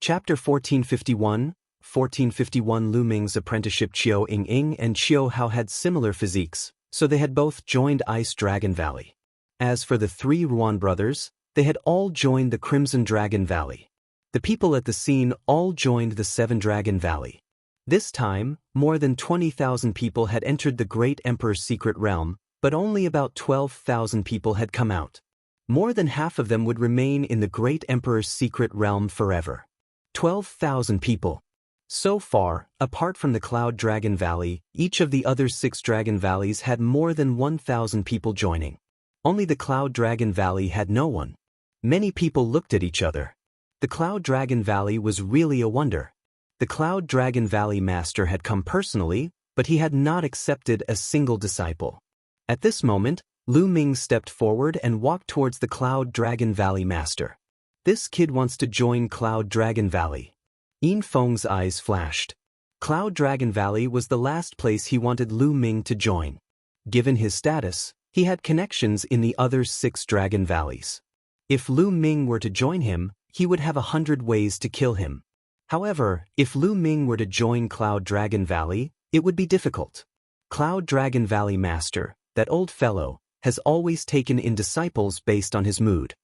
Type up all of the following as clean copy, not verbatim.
Chapter 1451 Lu Ming's apprenticeship. Qiu Ying and Qiu Hao had similar physiques, so they had both joined Ice Dragon Valley. As for the three Ruan brothers, they had all joined the Crimson Dragon Valley. The people at the scene all joined the Seven Dragon Valley. This time, more than 20,000 people had entered the Great Emperor's secret realm, but only about 12,000 people had come out. More than half of them would remain in the Great Emperor's secret realm forever. 12,000 people. So far, apart from the Cloud Dragon Valley, each of the other 6 Dragon Valleys had more than 1,000 people joining. Only the Cloud Dragon Valley had no one. Many people looked at each other. The Cloud Dragon Valley was really a wonder. The Cloud Dragon Valley Master had come personally, but he had not accepted a single disciple. At this moment, Lu Ming stepped forward and walked towards the Cloud Dragon Valley Master. This kid wants to join Cloud Dragon Valley. Yin Feng's eyes flashed. Cloud Dragon Valley was the last place he wanted Lu Ming to join. Given his status, he had connections in the other 6 Dragon Valleys. If Lu Ming were to join him, he would have 100 ways to kill him. However, if Lu Ming were to join Cloud Dragon Valley, it would be difficult. Cloud Dragon Valley Master, that old fellow, has always taken in disciples based on his mood.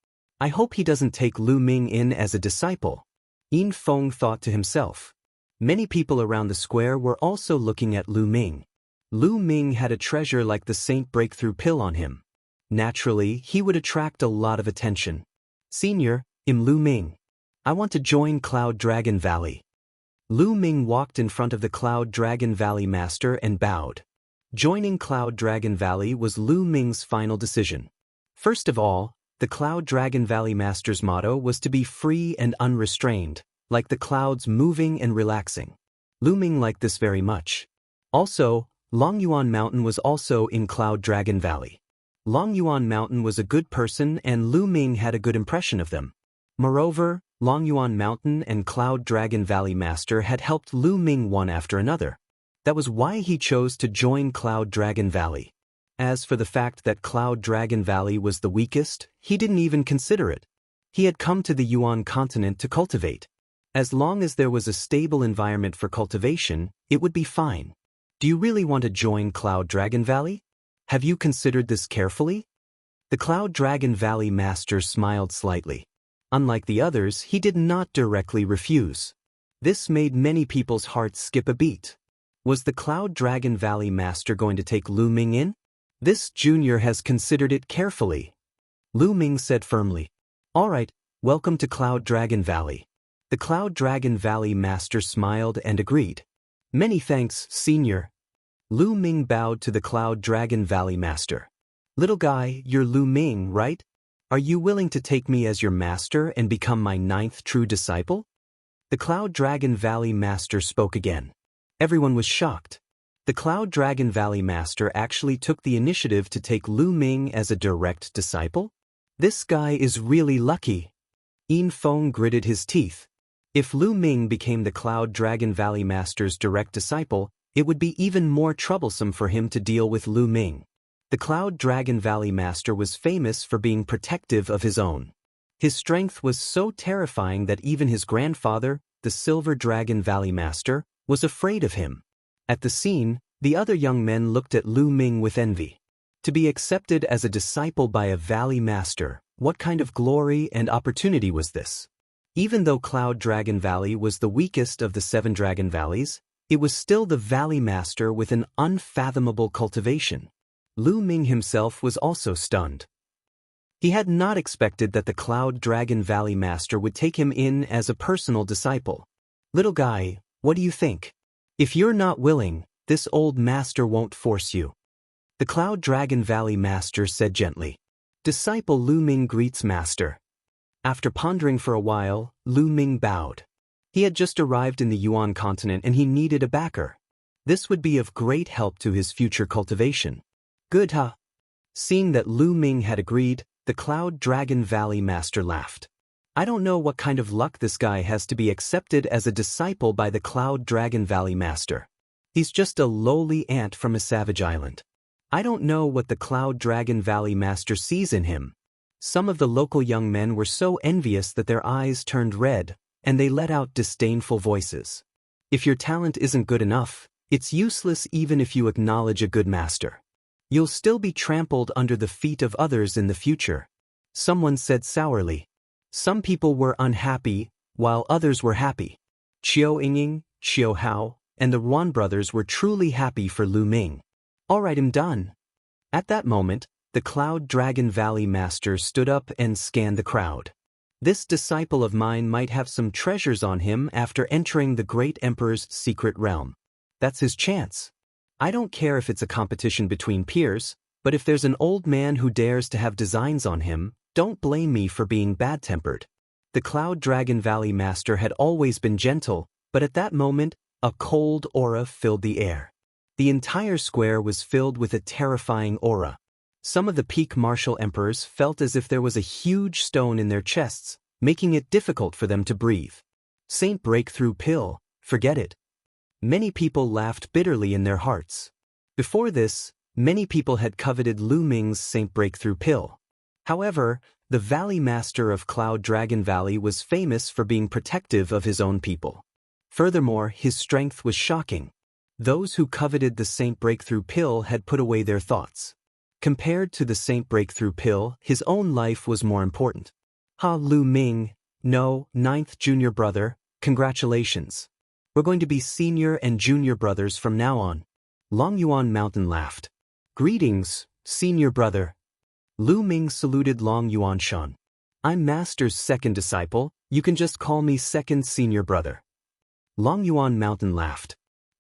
I hope he doesn't take Lu Ming in as a disciple. Yin Feng thought to himself. Many people around the square were also looking at Lu Ming. Lu Ming had a treasure like the Saint Breakthrough Pill on him. Naturally, he would attract a lot of attention. Senior, Lu Ming. I want to join Cloud Dragon Valley. Lu Ming walked in front of the Cloud Dragon Valley Master and bowed. Joining Cloud Dragon Valley was Lu Ming's final decision. First of all, the Cloud Dragon Valley Master's motto was to be free and unrestrained, like the clouds moving and relaxing. Lu Ming liked this very much. Also, Longyuan Mountain was also in Cloud Dragon Valley. Longyuan Mountain was a good person and Lu Ming had a good impression of them. Moreover, Longyuan Mountain and Cloud Dragon Valley Master had helped Lu Ming one after another. That was why he chose to join Cloud Dragon Valley. As for the fact that Cloud Dragon Valley was the weakest, he didn't even consider it. He had come to the Yuan continent to cultivate. As long as there was a stable environment for cultivation, it would be fine. Do you really want to join Cloud Dragon Valley? Have you considered this carefully? The Cloud Dragon Valley Master smiled slightly. Unlike the others, he did not directly refuse. This made many people's hearts skip a beat. Was the Cloud Dragon Valley Master going to take Lu Ming in? This junior has considered it carefully. Lu Ming said firmly. All right, welcome to Cloud Dragon Valley. The Cloud Dragon Valley Master smiled and agreed. Many thanks, Senior. Lu Ming bowed to the Cloud Dragon Valley Master. Little guy, you're Lu Ming, right? Are you willing to take me as your master and become my 9th true disciple? The Cloud Dragon Valley Master spoke again. Everyone was shocked. The Cloud Dragon Valley Master actually took the initiative to take Lu Ming as a direct disciple? This guy is really lucky. Yin Feng gritted his teeth. If Lu Ming became the Cloud Dragon Valley Master's direct disciple, it would be even more troublesome for him to deal with Lu Ming. The Cloud Dragon Valley Master was famous for being protective of his own. His strength was so terrifying that even his grandfather, the Silver Dragon Valley Master, was afraid of him. At the scene, the other young men looked at Lu Ming with envy. To be accepted as a disciple by a Valley Master, what kind of glory and opportunity was this? Even though Cloud Dragon Valley was the weakest of the 7 Dragon Valleys, it was still the Valley Master with an unfathomable cultivation. Lu Ming himself was also stunned. He had not expected that the Cloud Dragon Valley Master would take him in as a personal disciple. Little guy, what do you think? If you're not willing, this old master won't force you. The Cloud Dragon Valley Master said gently. Disciple Lu Ming greets Master. After pondering for a while, Lu Ming bowed. He had just arrived in the Yuan continent and he needed a backer. This would be of great help to his future cultivation. Good, huh? Seeing that Lu Ming had agreed, the Cloud Dragon Valley Master laughed. I don't know what kind of luck this guy has to be accepted as a disciple by the Cloud Dragon Valley Master. He's just a lowly ant from a savage island. I don't know what the Cloud Dragon Valley Master sees in him. Some of the local young men were so envious that their eyes turned red, and they let out disdainful voices. If your talent isn't good enough, it's useless even if you acknowledge a good master. You'll still be trampled under the feet of others in the future. Someone said sourly. Some people were unhappy, while others were happy. Qiao Yingying, Qiao Hao, and the Ruan brothers were truly happy for Lu Ming. All right, I'm done. At that moment, the Cloud Dragon Valley Master stood up and scanned the crowd. This disciple of mine might have some treasures on him after entering the great emperor's secret realm. That's his chance. I don't care if it's a competition between peers, but if there's an old man who dares to have designs on him, don't blame me for being bad-tempered. The Cloud Dragon Valley Master had always been gentle, but at that moment, a cold aura filled the air. The entire square was filled with a terrifying aura. Some of the peak martial emperors felt as if there was a huge stone in their chests, making it difficult for them to breathe. Saint Breakthrough Pill, forget it. Many people laughed bitterly in their hearts. Before this, many people had coveted Lu Ming's Saint Breakthrough Pill. However, the Valley Master of Cloud Dragon Valley was famous for being protective of his own people. Furthermore, his strength was shocking. Those who coveted the Saint Breakthrough Pill had put away their thoughts. Compared to the Saint Breakthrough Pill, his own life was more important. Lu Ming, no, 9th junior brother, congratulations. We're going to be senior and junior brothers from now on. Longyuan Mountain laughed. Greetings, senior brother. Lu Ming saluted Longyuan Shan. I'm Master's second disciple, you can just call me second senior brother. Longyuan Mountain laughed.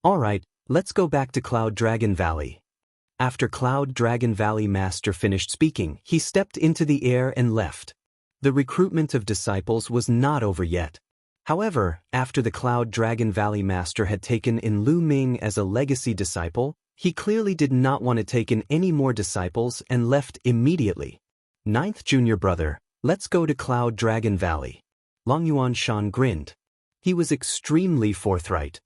Alright, let's go back to Cloud Dragon Valley. After Cloud Dragon Valley Master finished speaking, he stepped into the air and left. The recruitment of disciples was not over yet. However, after the Cloud Dragon Valley Master had taken in Lu Ming as a legacy disciple, he clearly did not want to take in any more disciples and left immediately. 9th junior brother, let's go to Cloud Dragon Valley. Longyuan Shan grinned. He was extremely forthright.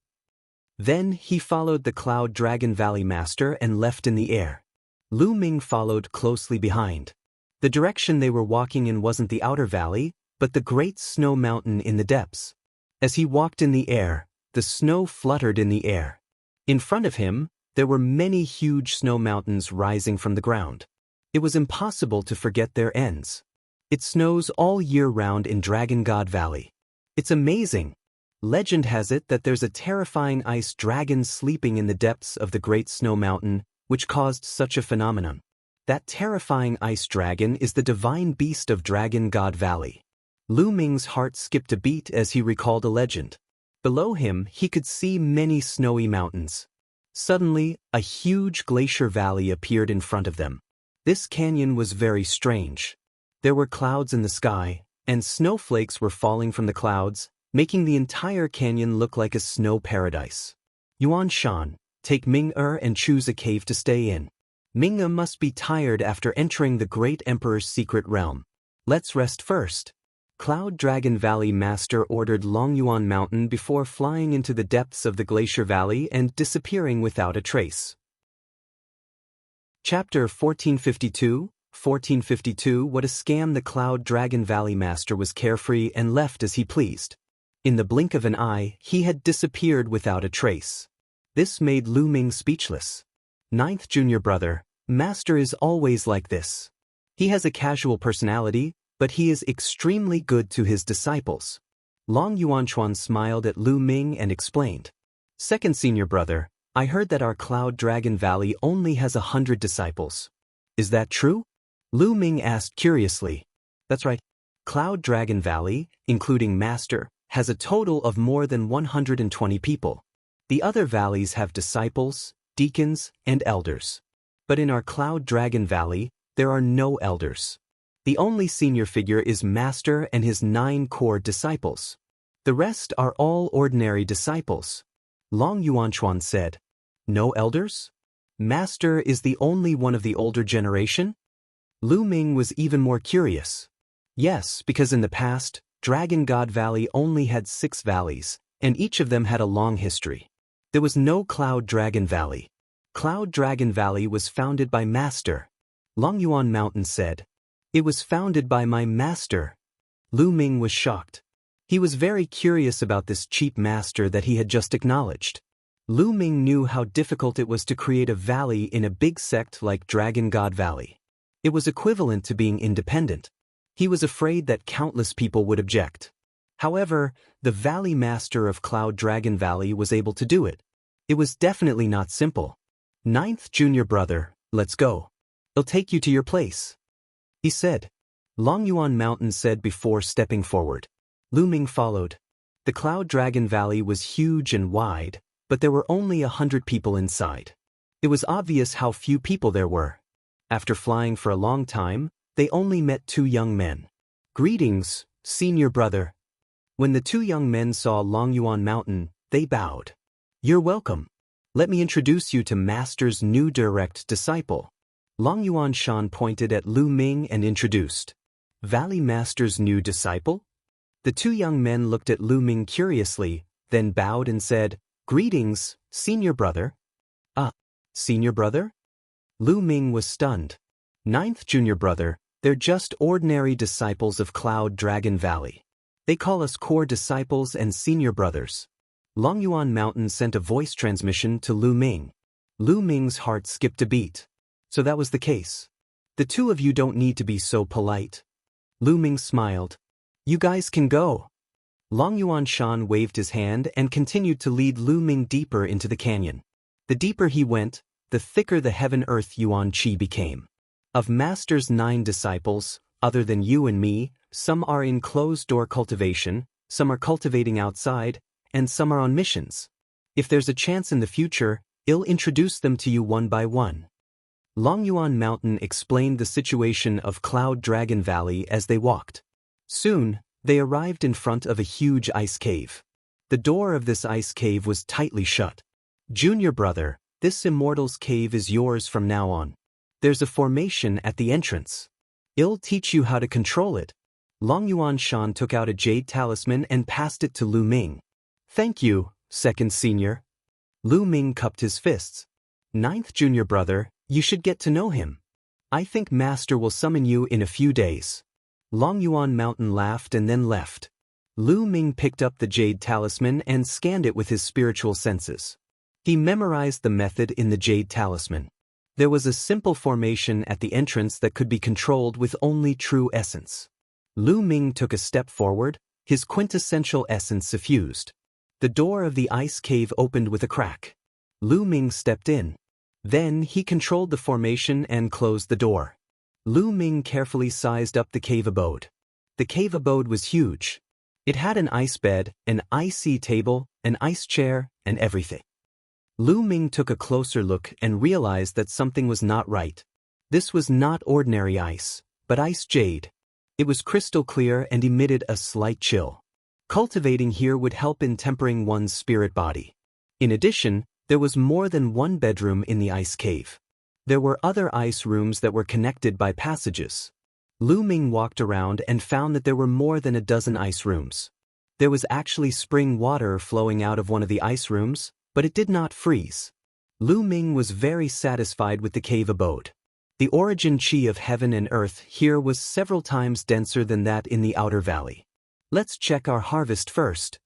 Then he followed the Cloud Dragon Valley Master and left in the air. Lu Ming followed closely behind. The direction they were walking in wasn't the outer valley, but the great snow mountain in the depths. As he walked in the air, the snow fluttered in the air. In front of him, there were many huge snow mountains rising from the ground. It was impossible to forget their ends. It snows all year round in Dragon God Valley. It's amazing. Legend has it that there's a terrifying ice dragon sleeping in the depths of the Great Snow Mountain, which caused such a phenomenon. That terrifying ice dragon is the divine beast of Dragon God Valley. Lu Ming's heart skipped a beat as he recalled a legend. Below him, he could see many snowy mountains. Suddenly, a huge glacier valley appeared in front of them. This canyon was very strange. There were clouds in the sky, and snowflakes were falling from the clouds, making the entire canyon look like a snow paradise. Yuan Shan, take Ming-Er and choose a cave to stay in. Ming-Er must be tired after entering the great emperor's secret realm. Let's rest first. Cloud Dragon Valley Master ordered Longyuan Mountain before flying into the depths of the glacier valley and disappearing without a trace. Chapter 1452. What a scam. The Cloud Dragon Valley Master was carefree and left as he pleased. In the blink of an eye, he had disappeared without a trace. This made Lu Ming speechless. 9th junior brother, Master is always like this. He has a casual personality, but he is extremely good to his disciples. Long Yuanchuan smiled at Lu Ming and explained. Second senior brother, I heard that our Cloud Dragon Valley only has 100 disciples. Is that true? Lu Ming asked curiously. That's right. Cloud Dragon Valley, including Master, has a total of more than 120 people. The other valleys have disciples, deacons, and elders. But in our Cloud Dragon Valley, there are no elders. The only senior figure is Master and his 9 core disciples. The rest are all ordinary disciples. Long Yuanchuan said. No elders? Master is the only one of the older generation? Lu Ming was even more curious. Yes, because in the past, Dragon God Valley only had 6 valleys, and each of them had a long history. There was no Cloud Dragon Valley. Cloud Dragon Valley was founded by Master. Longyuan Mountain said. It was founded by my master. Lu Ming was shocked. He was very curious about this cheap master that he had just acknowledged. Lu Ming knew how difficult it was to create a valley in a big sect like Dragon God Valley. It was equivalent to being independent. He was afraid that countless people would object. However, the Valley Master of Cloud Dragon Valley was able to do it. It was definitely not simple. "Ninth junior brother, let's go. I'll take you to your place," he said. Longyuan Mountain said before stepping forward. Lu Ming followed. The Cloud Dragon Valley was huge and wide, but there were only 100 people inside. It was obvious how few people there were. After flying for a long time, they only met 2 young men. "Greetings, senior brother." When the 2 young men saw Longyuan Mountain, they bowed. "You're welcome. Let me introduce you to Master's new direct disciple." Longyuan Shan pointed at Lu Ming and introduced. "Valley Master's new disciple?" The 2 young men looked at Lu Ming curiously, then bowed and said, "Greetings, senior brother." Senior brother? Lu Ming was stunned. "Ninth junior brother, they're just ordinary disciples of Cloud Dragon Valley. They call us core disciples and senior brothers." Longyuan Mountain sent a voice transmission to Lu Ming. Lu Ming's heart skipped a beat. So that was the case. "The 2 of you don't need to be so polite." Lu Ming smiled. "You guys can go." Longyuan Shan waved his hand and continued to lead Lu Ming deeper into the canyon. The deeper he went, the thicker the heaven-earth Yuan Qi became. Of Master's 9 disciples, other than you and me, some are in closed-door cultivation, some are cultivating outside, and some are on missions. If there's a chance in the future, I'll introduce them to you one by one. Longyuan Mountain explained the situation of Cloud Dragon Valley as they walked. Soon, they arrived in front of a huge ice cave. The door of this ice cave was tightly shut. "Junior brother, this immortal's cave is yours from now on. There's a formation at the entrance. I'll teach you how to control it." Longyuan Shan took out a jade talisman and passed it to Lu Ming. "Thank you, second senior." Lu Ming cupped his fists. "Ninth junior brother, you should get to know him. I think Master will summon you in a few days." Longyuan Mountain laughed and then left. Lu Ming picked up the jade talisman and scanned it with his spiritual senses. He memorized the method in the jade talisman. There was a simple formation at the entrance that could be controlled with only true essence. Lu Ming took a step forward, his quintessential essence suffused. The door of the ice cave opened with a crack. Lu Ming stepped in. Then he controlled the formation and closed the door. Lu Ming carefully sized up the cave abode. The cave abode was huge. It had an ice bed, an icy table, an ice chair, and everything. Lu Ming took a closer look and realized that something was not right. This was not ordinary ice, but ice jade. It was crystal clear and emitted a slight chill. Cultivating here would help in tempering one's spirit body. In addition, there was more than one bedroom in the ice cave. There were other ice rooms that were connected by passages. Lu Ming walked around and found that there were more than a dozen ice rooms. There was actually spring water flowing out of one of the ice rooms, but it did not freeze. Lu Ming was very satisfied with the cave abode. The origin qi of heaven and earth here was several times denser than that in the outer valley. "Let's check our harvest first."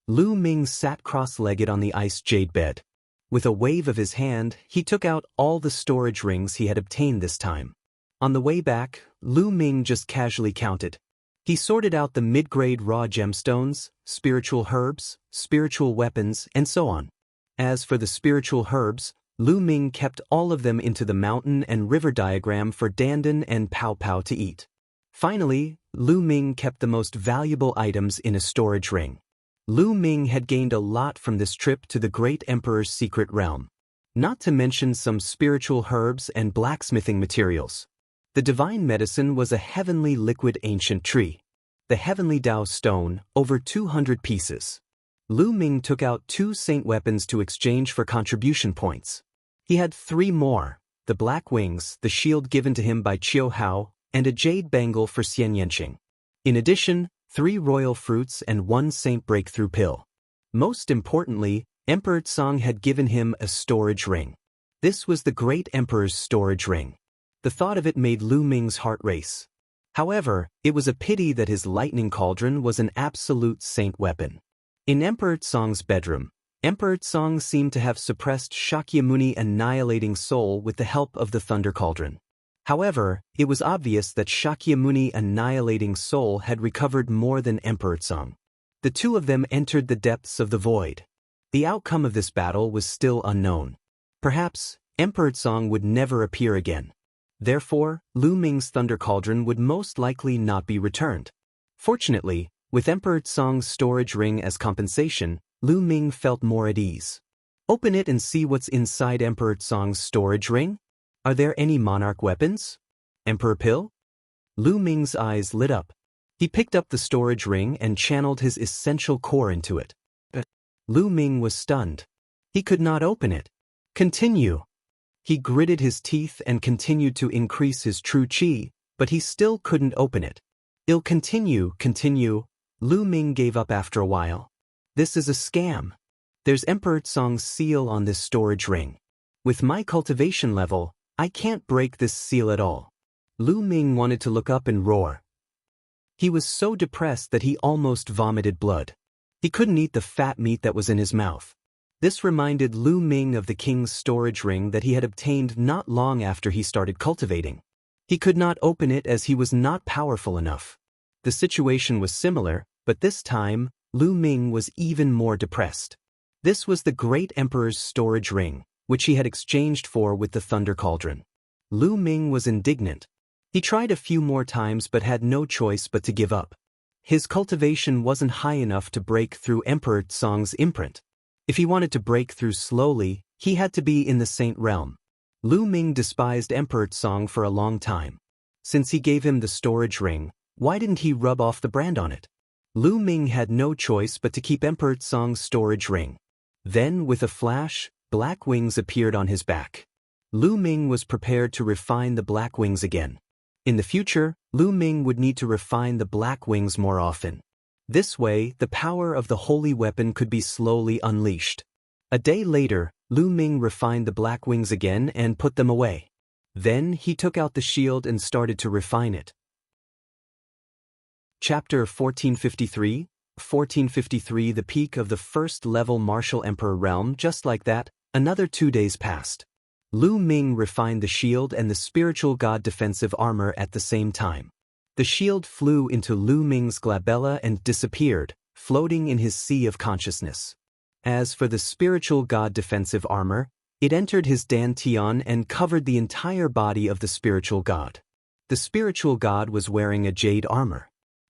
Lu Ming sat cross-legged on the ice jade bed. With a wave of his hand, he took out all the storage rings he had obtained this time. On the way back, Lu Ming just casually counted. He sorted out the mid-grade raw gemstones, spiritual herbs, spiritual weapons, and so on. As for the spiritual herbs, Lu Ming kept all of them into the mountain and river diagram for Dandan and Pao Pao to eat. Finally, Lu Ming kept the most valuable items in a storage ring. Lu Ming had gained a lot from this trip to the Great Emperor's secret realm. Not to mention some spiritual herbs and blacksmithing materials. The divine medicine was a heavenly liquid ancient tree. The heavenly Dao stone, over 200 pieces. Lu Ming took out 2 saint weapons to exchange for contribution points. He had 3 more, the black wings, the shield given to him by Qiu Hao, and a jade bangle for Xianxia. In addition, 3 royal fruits and 1 saint breakthrough pill. Most importantly, Emperor Tsang had given him a storage ring. This was the Great Emperor's storage ring. The thought of it made Lu Ming's heart race. However, it was a pity that his lightning cauldron was an absolute saint weapon. In Emperor Tsong's bedroom, Emperor Tsong seemed to have suppressed Shakyamuni annihilating soul with the help of the thunder cauldron. However, it was obvious that Shakyamuni annihilating soul had recovered more than Emperor Tsong. The two of them entered the depths of the void. The outcome of this battle was still unknown. Perhaps, Emperor Tsong would never appear again. Therefore, Lu Ming's thunder cauldron would most likely not be returned. Fortunately, with Emperor Tsong's storage ring as compensation, Lu Ming felt more at ease. Open it and see what's inside Emperor Tsong's storage ring? Are there any monarch weapons? Emperor Pill? Lu Ming's eyes lit up. He picked up the storage ring and channeled his essential core into it. But Lu Ming was stunned. He could not open it. Continue. He gritted his teeth and continued to increase his true qi, but he still couldn't open it. It'll continue. Lu Ming gave up after a while. This is a scam. There's Emperor Tsong's seal on this storage ring. With my cultivation level, I can't break this seal at all. Lu Ming wanted to look up and roar. He was so depressed that he almost vomited blood. He couldn't eat the fat meat that was in his mouth. This reminded Lu Ming of the king's storage ring that he had obtained not long after he started cultivating. He could not open it as he was not powerful enough. The situation was similar, but this time, Lu Ming was even more depressed. This was the great emperor's storage ring, which he had exchanged for with the thunder cauldron. Lu Ming was indignant. He tried a few more times but had no choice but to give up. His cultivation wasn't high enough to break through Emperor Tsong's imprint. If he wanted to break through slowly, he had to be in the saint realm. Lu Ming despised Emperor Tsong for a long time. Since he gave him the storage ring, why didn't he rub off the brand on it? Lu Ming had no choice but to keep Emperor Tsong's storage ring. Then, with a flash, black wings appeared on his back. Lu Ming was prepared to refine the black wings again. In the future, Lu Ming would need to refine the black wings more often. This way, the power of the holy weapon could be slowly unleashed. A day later, Lu Ming refined the black wings again and put them away. Then he took out the shield and started to refine it. Chapter 1453, 1453 The peak of the first-level martial emperor realm. Just like that, another 2 days passed. Lu Ming refined the shield and the spiritual god defensive armor at the same time. The shield flew into Lu Ming's glabella and disappeared, floating in his sea of consciousness. As for the spiritual god defensive armor, it entered his dantian and covered the entire body of the spiritual god. The spiritual god was wearing a jade armor.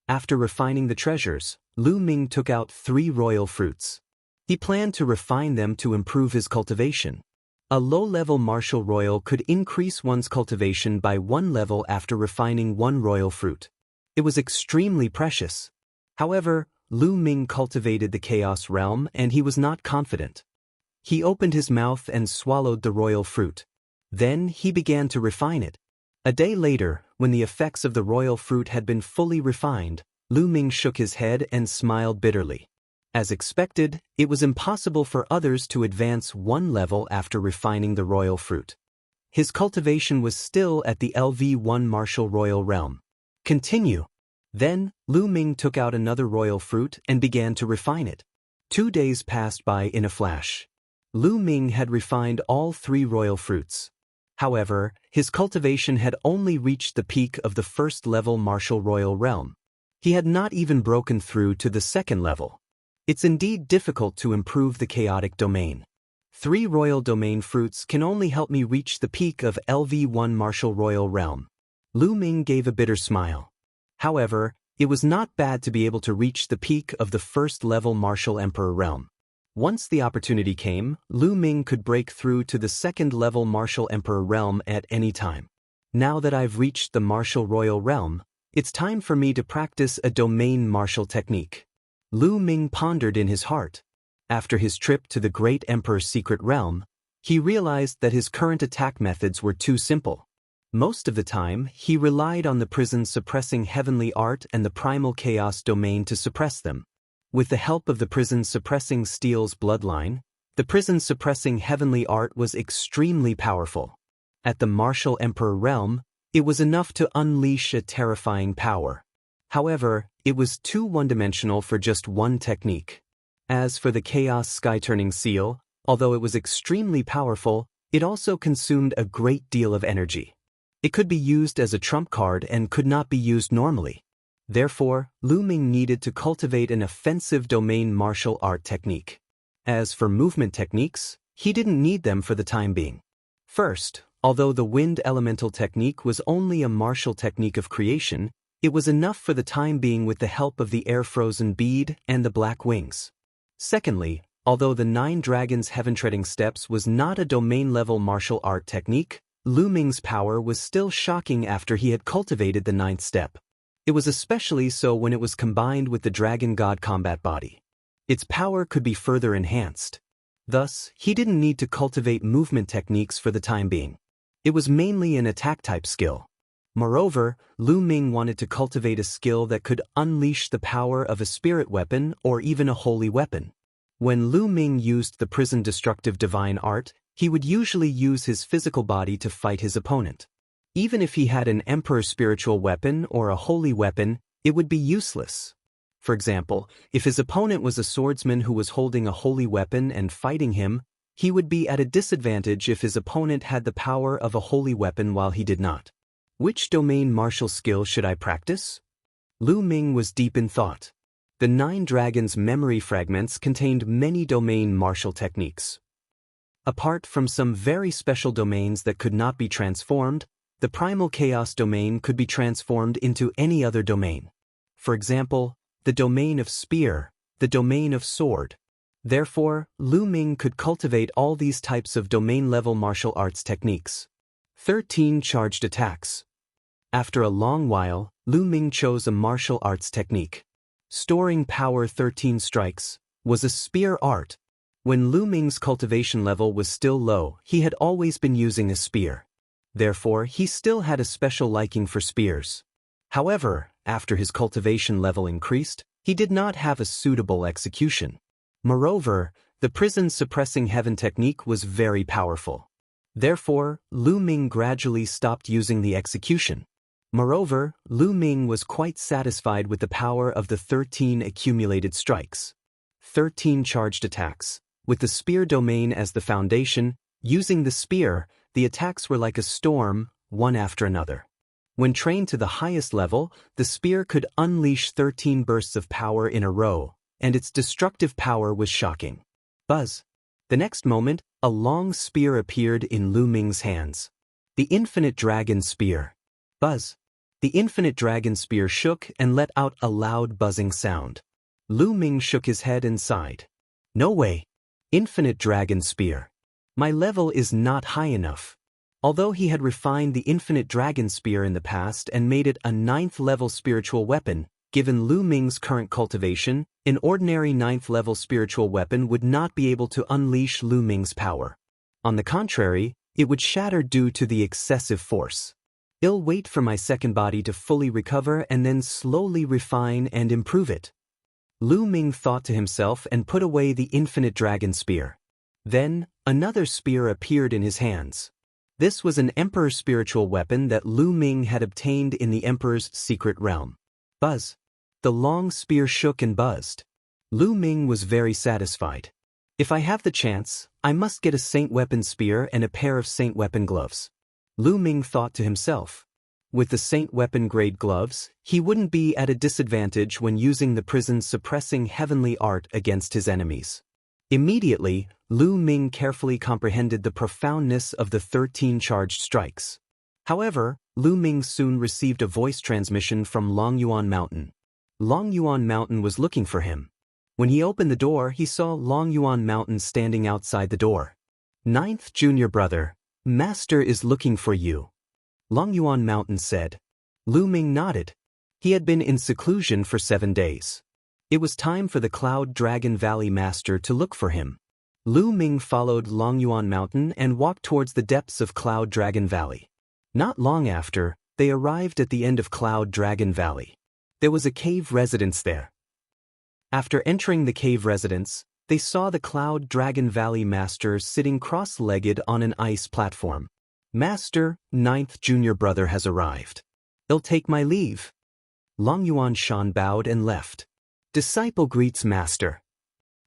After refining the treasures, Lu Ming took out 3 royal fruits. He planned to refine them to improve his cultivation. A low-level martial royal could increase one's cultivation by 1 level after refining 1 royal fruit. It was extremely precious. However, Lu Ming cultivated the chaos realm and he was not confident. He opened his mouth and swallowed the royal fruit. Then he began to refine it. A day later, when the effects of the royal fruit had been fully refined, Lu Ming shook his head and smiled bitterly. As expected, it was impossible for others to advance 1 level after refining the royal fruit. His cultivation was still at the LV1 martial royal realm. Continue. Then, Lu Ming took out another royal fruit and began to refine it. 2 days passed by in a flash. Lu Ming had refined all 3 royal fruits. However, his cultivation had only reached the peak of the first-level martial royal realm. He had not even broken through to the 2nd level. It's indeed difficult to improve the chaotic domain. 3 royal domain fruits can only help me reach the peak of LV1 martial royal realm. Lu Ming gave a bitter smile. However, it was not bad to be able to reach the peak of the first-level martial emperor realm. Once the opportunity came, Lu Ming could break through to the 2nd-level martial emperor realm at any time. Now that I've reached the martial royal realm, it's time for me to practice a domain martial technique. Lu Ming pondered in his heart. After his trip to the great emperor's secret realm, he realized that his current attack methods were too simple. Most of the time, he relied on the prison's suppressing heavenly art and the primal chaos domain to suppress them. With the help of the prison's suppressing steel's bloodline, the prison's suppressing heavenly art was extremely powerful. At the martial emperor realm, It was enough to unleash a terrifying power. However, it was too one-dimensional for just one technique. As for the Chaos Sky-Turning Seal, although it was extremely powerful, it also consumed a great deal of energy. It could be used as a trump card and could not be used normally. Therefore, Lu Ming needed to cultivate an offensive domain martial art technique. As for movement techniques, he didn't need them for the time being. First, although the wind elemental technique was only a martial technique of creation, it was enough for the time being with the help of the air-frozen bead and the black wings. Secondly, although the 9 Dragons Heaven-Treading Steps was not a domain-level martial art technique, Lu Ming's power was still shocking after he had cultivated the 9th step. It was especially so when it was combined with the Dragon God combat body. Its power could be further enhanced. Thus, he didn't need to cultivate movement techniques for the time being. It was mainly an attack-type skill. Moreover, Lu Ming wanted to cultivate a skill that could unleash the power of a spirit weapon or even a holy weapon. When Lu Ming used the prison destructive divine art, he would usually use his physical body to fight his opponent. Even if he had an emperor's spiritual weapon or a holy weapon, it would be useless. For example, if his opponent was a swordsman who was holding a holy weapon and fighting him, he would be at a disadvantage if his opponent had the power of a holy weapon while he did not. Which domain martial skill should I practice? Lu Ming was deep in thought. The 9 Dragons' memory fragments contained many domain martial techniques. Apart from some very special domains that could not be transformed, the primal chaos domain could be transformed into any other domain. For example, the domain of spear, the domain of sword. Therefore, Lu Ming could cultivate all these types of domain-level martial arts techniques. 13 charged attacks. After a long while, Lu Ming chose a martial arts technique. Storing power 13 strikes was a spear art. When Lu Ming's cultivation level was still low, he had always been using a spear. Therefore, he still had a special liking for spears. However, after his cultivation level increased, he did not have a suitable execution. Moreover, the prison suppressing heaven technique was very powerful. Therefore, Lu Ming gradually stopped using the execution. Moreover, Lu Ming was quite satisfied with the power of the 13 accumulated strikes. 13 charged attacks. With the spear domain as the foundation, using the spear, the attacks were like a storm, one after another. When trained to the highest level, the spear could unleash 13 bursts of power in a row, and its destructive power was shocking. Buzz. The next moment, a long spear appeared in Lu Ming's hands. The Infinite Dragon Spear. Buzz. The Infinite Dragon Spear shook and let out a loud buzzing sound. Lu Ming shook his head and sighed. No way. Infinite Dragon Spear. My level is not high enough. Although he had refined the Infinite Dragon Spear in the past and made it a 9th level spiritual weapon, given Lu Ming's current cultivation, an ordinary 9th level spiritual weapon would not be able to unleash Lu Ming's power. On the contrary, it would shatter due to the excessive force. I'll wait for my second body to fully recover and then slowly refine and improve it. Lu Ming thought to himself and put away the Infinite Dragon Spear. Then, another spear appeared in his hands. This was an Emperor's spiritual weapon that Lu Ming had obtained in the Emperor's secret realm. Buzz. The long spear shook and buzzed. Lu Ming was very satisfied. If I have the chance, I must get a Saint Weapon Spear and a pair of Saint Weapon Gloves. Lu Ming thought to himself. With the Saint Weapon Grade gloves, he wouldn't be at a disadvantage when using the prison's suppressing heavenly art against his enemies. Immediately, Lu Ming carefully comprehended the profoundness of the 13 charged strikes. However, Lu Ming soon received a voice transmission from Longyuan Mountain. Longyuan Mountain was looking for him. When he opened the door, he saw Longyuan Mountain standing outside the door. Ninth junior brother, Master is looking for you. Longyuan Mountain said. Lu Ming nodded. He had been in seclusion for 7 days. It was time for the Cloud Dragon Valley Master to look for him. Lu Ming followed Longyuan Mountain and walked towards the depths of Cloud Dragon Valley. Not long after, they arrived at the end of Cloud Dragon Valley. There was a cave residence there. After entering the cave residence, they saw the Cloud Dragon Valley Master sitting cross-legged on an ice platform. Master, ninth junior brother has arrived. I'll take my leave. Long Yuan Shan bowed and left. Disciple greets Master.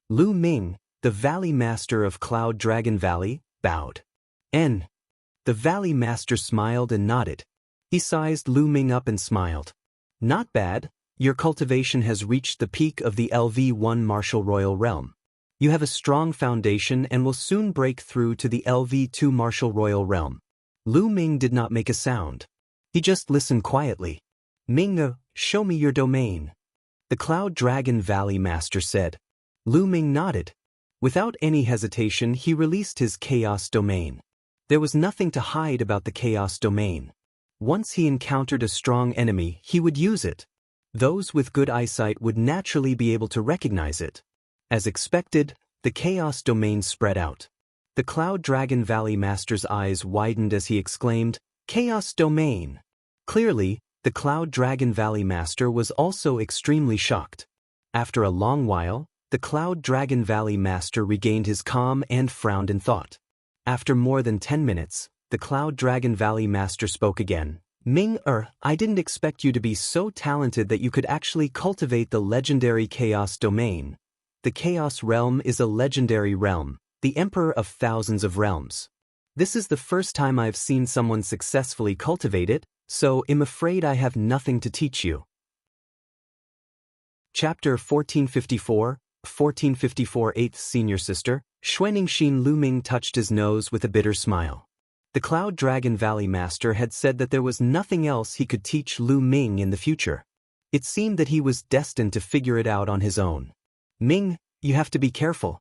Lu Ming, the Valley Master of Cloud Dragon Valley, bowed. N. The Valley Master smiled and nodded. He sized Lu Ming up and smiled. Not bad, your cultivation has reached the peak of the LV1 Martial Royal Realm. You have a strong foundation and will soon break through to the LV2 Martial Royal Realm. Lu Ming did not make a sound. He just listened quietly. Ming, show me your domain. The Cloud Dragon Valley Master said. Lu Ming nodded. Without any hesitation, he released his Chaos Domain. There was nothing to hide about the Chaos Domain. Once he encountered a strong enemy, he would use it. Those with good eyesight would naturally be able to recognize it. As expected, the Chaos Domain spread out. The Cloud Dragon Valley Master's eyes widened as he exclaimed, Chaos Domain! Clearly, the Cloud Dragon Valley Master was also extremely shocked. After a long while, the Cloud Dragon Valley Master regained his calm and frowned in thought. After more than 10 minutes, the Cloud Dragon Valley Master spoke again. Ming, I didn't expect you to be so talented that you could actually cultivate the legendary Chaos Domain. The Chaos Realm is a legendary realm, the Emperor of thousands of realms. This is the first time I've seen someone successfully cultivate it, so I'm afraid I have nothing to teach you. Chapter 1454, 8th Senior Sister, Xuanixin Lu Ming touched his nose with a bitter smile. The Cloud Dragon Valley Master had said that there was nothing else he could teach Lu Ming in the future. It seemed that he was destined to figure it out on his own. Ming, you have to be careful.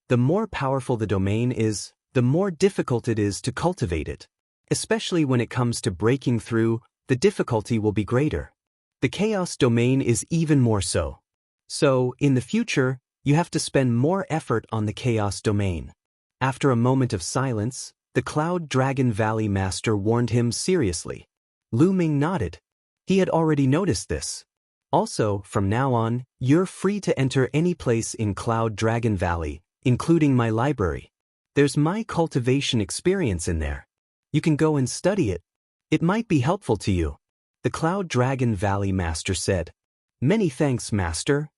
The more powerful the domain is, the more difficult it is to cultivate it. Especially when it comes to breaking through, the difficulty will be greater. The Chaos Domain is even more so. So, in the future, you have to spend more effort on the Chaos Domain. After a moment of silence, the Cloud Dragon Valley Master warned him seriously. Lu Ming nodded. He had already noticed this. Also, from now on, you're free to enter any place in Cloud Dragon Valley, including my library. There's my cultivation experience in there. You can go and study it. It might be helpful to you. The Cloud Dragon Valley Master said. Many thanks, Master.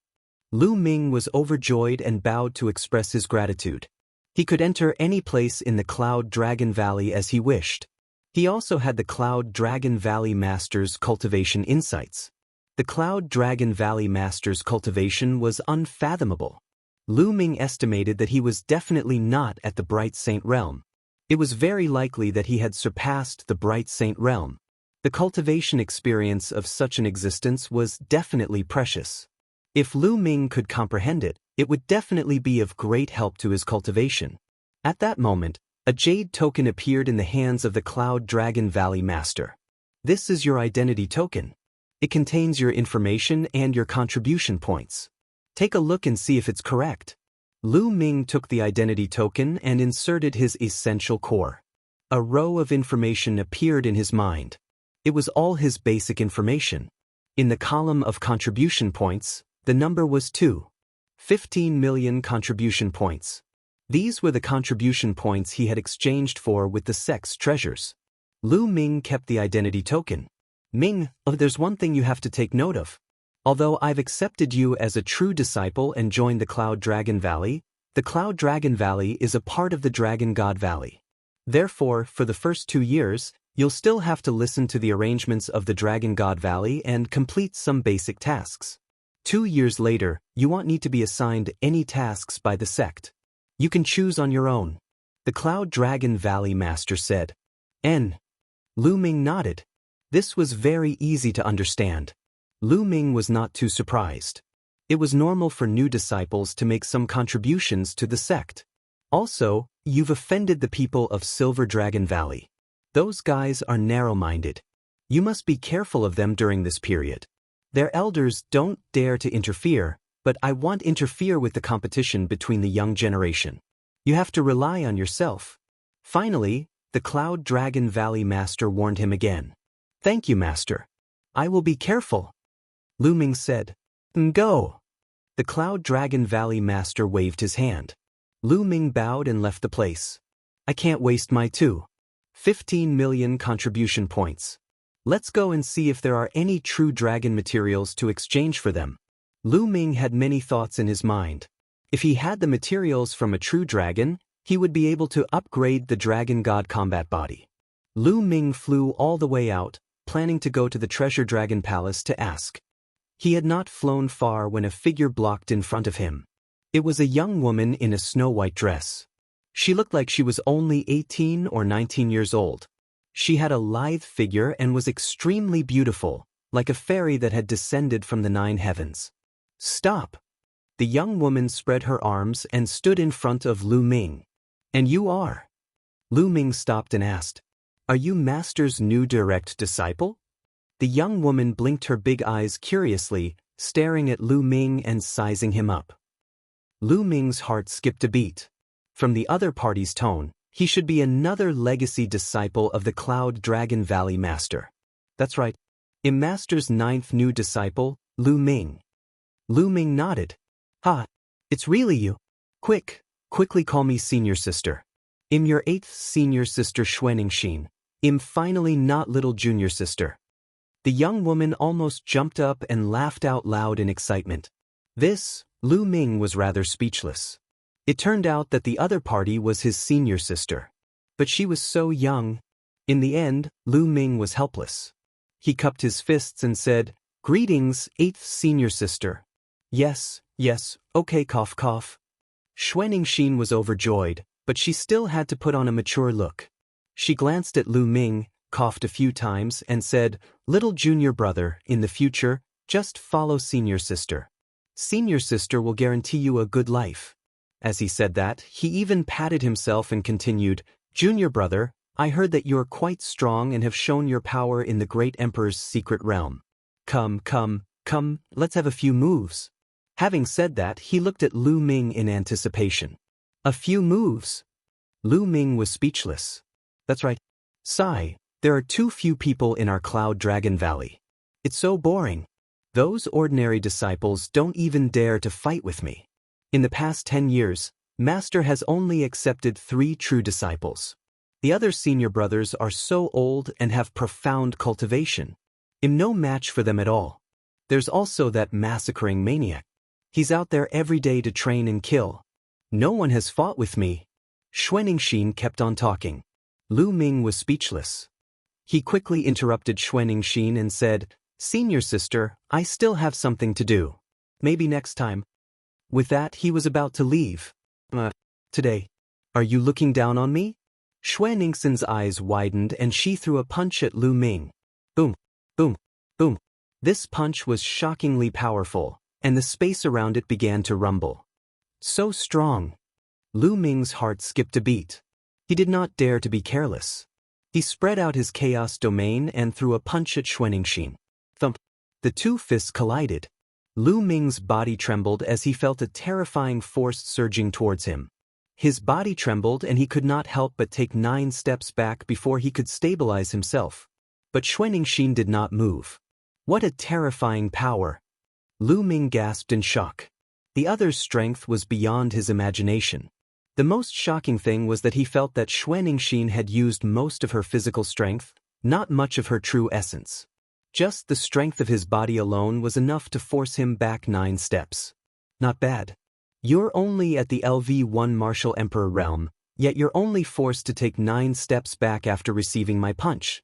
Lu Ming was overjoyed and bowed to express his gratitude. He could enter any place in the Cloud Dragon Valley as he wished. He also had the Cloud Dragon Valley Master's cultivation insights. The Cloud Dragon Valley Master's cultivation was unfathomable. Lu Ming estimated that he was definitely not at the Bright Saint Realm. It was very likely that he had surpassed the Bright Saint Realm. The cultivation experience of such an existence was definitely precious. If Lu Ming could comprehend it, it would definitely be of great help to his cultivation. At that moment, a jade token appeared in the hands of the Cloud Dragon Valley Master. This is your identity token. It contains your information and your contribution points. Take a look and see if it's correct. Lu Ming took the identity token and inserted his essential core. A row of information appeared in his mind. It was all his basic information. In the column of contribution points, the number was 2. 15 million contribution points. These were the contribution points he had exchanged for with the sex treasures. Lu Ming kept the identity token. Ming, there's one thing you have to take note of. Although I've accepted you as a true disciple and joined the Cloud Dragon Valley, the Cloud Dragon Valley is a part of the Dragon God Valley. Therefore, for the first 2 years, you'll still have to listen to the arrangements of the Dragon God Valley and complete some basic tasks. 2 years later, you won't need to be assigned any tasks by the sect. You can choose on your own. The Cloud Dragon Valley Master said. N. Lu Ming nodded. This was very easy to understand. Lu Ming was not too surprised. It was normal for new disciples to make some contributions to the sect. Also, you've offended the people of Silver Dragon Valley. Those guys are narrow-minded. You must be careful of them during this period. Their elders don't dare to interfere, but I won't interfere with the competition between the young generation. You have to rely on yourself. Finally, the Cloud Dragon Valley Master warned him again. Thank you, Master. I will be careful. Lu Ming said. Go. The Cloud Dragon Valley Master waved his hand. Lu Ming bowed and left the place. I can't waste my 2. 15 million contribution points. Let's go and see if there are any true dragon materials to exchange for them. Lu Ming had many thoughts in his mind. If he had the materials from a true dragon, he would be able to upgrade the dragon god combat body. Lu Ming flew all the way out, planning to go to the treasure dragon palace to ask. He had not flown far when a figure blocked in front of him. It was a young woman in a snow-white dress. She looked like she was only 18 or 19 years old. She had a lithe figure and was extremely beautiful, like a fairy that had descended from the 9 heavens. Stop! The young woman spread her arms and stood in front of Lu Ming. And you are? Lu Ming stopped and asked. Are you Master's new direct disciple? The young woman blinked her big eyes curiously, staring at Lu Ming and sizing him up. Lu Ming's heart skipped a beat. From the other party's tone, he should be another legacy disciple of the Cloud Dragon Valley Master. That's right. Master's 9th new disciple, Lu Ming. Lu Ming nodded. Ha! It's really you. Quickly call me senior sister. Your 8th senior sister Xianxia. Finally not little junior sister. The young woman almost jumped up and laughed out loud in excitement. Lu Ming was rather speechless. It turned out that the other party was his senior sister. But she was so young. In the end, Lu Ming was helpless. He cupped his fists and said, Greetings, 8th senior sister. Yes, okay cough. Xianxia was overjoyed, but she still had to put on a mature look. She glanced at Lu Ming, coughed a few times, and said, Little junior brother, in the future, just follow senior sister. Senior sister will guarantee you a good life. As he said that, he even patted himself and continued, Junior brother, I heard that you are quite strong and have shown your power in the great emperor's secret realm. Come, let's have a few moves. Having said that, he looked at Lu Ming in anticipation. A few moves? Lu Ming was speechless. That's right. Sigh, there are too few people in our Cloud Dragon Valley. It's so boring. Those ordinary disciples don't even dare to fight with me. In the past 10 years, Master has only accepted 3 true disciples. The other senior brothers are so old and have profound cultivation. I'm no match for them at all. There's also that massacring maniac. He's out there every day to train and kill. No one has fought with me. Xianxia kept on talking. Lu Ming was speechless. He quickly interrupted Xianxia and said, Senior sister, I still have something to do. Maybe next time. With that, he was about to leave. Today. Are you looking down on me? Xianxia's eyes widened and she threw a punch at Lu Ming. Boom, boom, boom. This punch was shockingly powerful, and the space around it began to rumble. So strong. Lu Ming's heart skipped a beat. He did not dare to be careless. He spread out his chaos domain and threw a punch at Xianxia. Thump. The 2 fists collided. Lu Ming's body trembled as he felt a terrifying force surging towards him. His body trembled and he could not help but take 9 steps back before he could stabilize himself. But Xianxia did not move. What a terrifying power! Lu Ming gasped in shock. The other's strength was beyond his imagination. The most shocking thing was that he felt that Xianxia had used most of her physical strength, not much of her true essence. Just the strength of his body alone was enough to force him back 9 steps. Not bad. You're only at the LV1 Martial Emperor realm, yet you're only forced to take 9 steps back after receiving my punch.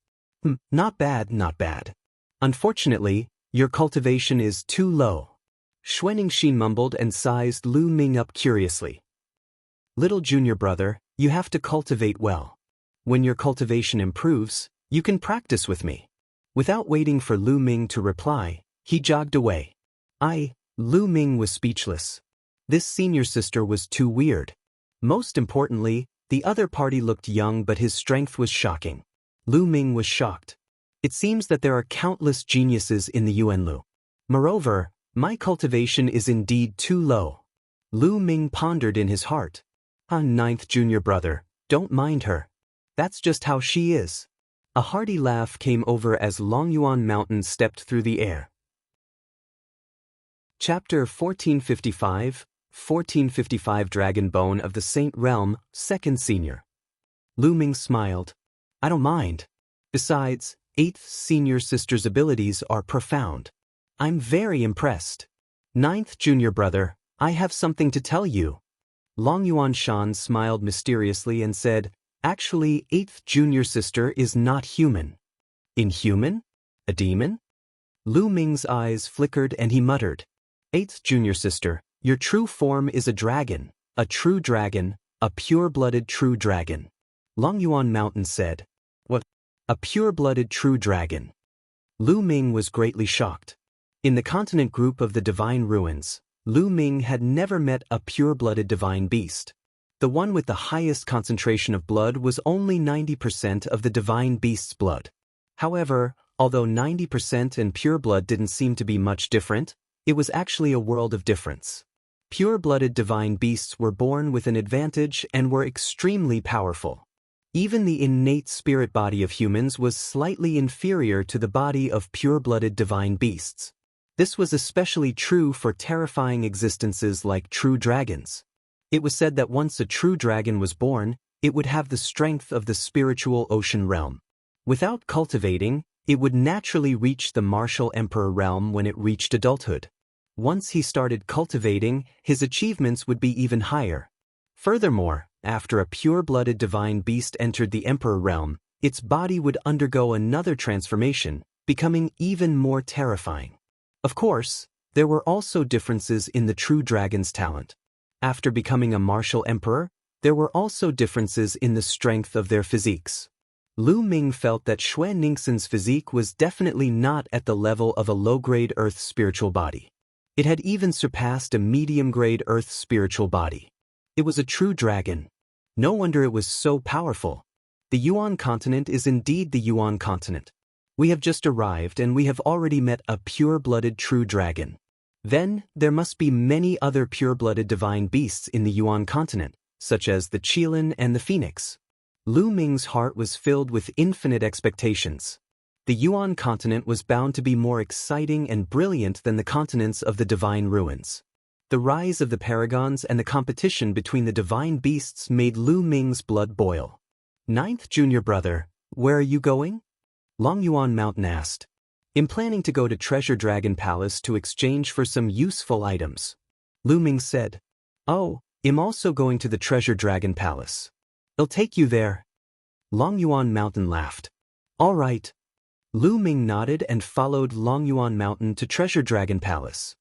Not bad. Unfortunately, your cultivation is too low. Xianxia mumbled and sized Lu Ming up curiously. Little junior brother, you have to cultivate well. When your cultivation improves, you can practice with me. Without waiting for Lu Ming to reply, he jogged away. Lu Ming was speechless. This senior sister was too weird. Most importantly, the other party looked young but his strength was shocking. Lu Ming was shocked. It seems that there are countless geniuses in the Yuanlu. Moreover, my cultivation is indeed too low. Lu Ming pondered in his heart. 9th junior brother, don't mind her. That's just how she is. A hearty laugh came over as Longyuan Mountain stepped through the air. Chapter 1455 Dragon Bone of the Saint Realm, 2nd Senior. Lu Ming smiled. I don't mind. Besides, 8th senior sister's abilities are profound. I'm very impressed. 9th junior brother, I have something to tell you. Long Yuan Shan smiled mysteriously and said, actually, 8th junior sister is not human. Inhuman? A demon? Lu Ming's eyes flickered and he muttered, 8th junior sister, your true form is a dragon, a true dragon, a pure-blooded true dragon. Long Yuan Mountain said, what? A pure-blooded true dragon. Lu Ming was greatly shocked. In the continent group of the Divine Ruins, Lu Ming had never met a pure-blooded divine beast. The one with the highest concentration of blood was only 90% of the divine beast's blood. However, although 90% and pure blood didn't seem to be much different, it was actually a world of difference. Pure-blooded divine beasts were born with an advantage and were extremely powerful. Even the innate spirit body of humans was slightly inferior to the body of pure-blooded divine beasts. This was especially true for terrifying existences like true dragons. It was said that once a true dragon was born, it would have the strength of the spiritual ocean realm. Without cultivating, it would naturally reach the martial emperor realm when it reached adulthood. Once he started cultivating, his achievements would be even higher. Furthermore, after a pure-blooded divine beast entered the emperor realm, its body would undergo another transformation, becoming even more terrifying. Of course, there were also differences in the true dragon's talent. After becoming a martial emperor, there were also differences in the strength of their physiques. Lu Ming felt that Xue Ningxin's physique was definitely not at the level of a low-grade earth spiritual body. It had even surpassed a medium-grade earth spiritual body. It was a true dragon. No wonder it was so powerful. The Yuan continent is indeed the Yuan continent. We have just arrived and we have already met a pure-blooded true dragon. Then, there must be many other pure-blooded divine beasts in the Yuan continent, such as the Qilin and the Phoenix. Lu Ming's heart was filled with infinite expectations. The Yuan continent was bound to be more exciting and brilliant than the continents of the Divine Ruins. The rise of the paragons and the competition between the divine beasts made Lu Ming's blood boil. 9th junior brother, where are you going? Long Yuan Mountain asked. I'm planning to go to Treasure Dragon Palace to exchange for some useful items. Lu Ming said. Oh, I'm also going to the Treasure Dragon Palace. I'll take you there. Long Yuan Mountain laughed. All right. Lu Ming nodded and followed Long Yuan Mountain to Treasure Dragon Palace.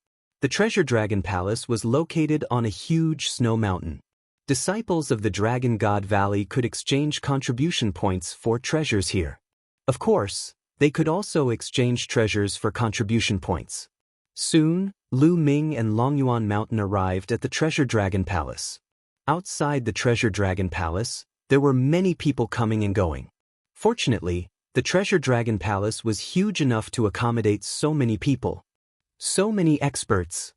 The Treasure Dragon Palace was located on a huge snow mountain. Disciples of the Dragon God Valley could exchange contribution points for treasures here. Of course, they could also exchange treasures for contribution points. Soon, Lu Ming and Long Yuan Mountain arrived at the Treasure Dragon Palace. Outside the Treasure Dragon Palace, there were many people coming and going. Fortunately, the Treasure Dragon Palace was huge enough to accommodate so many people. So many experts.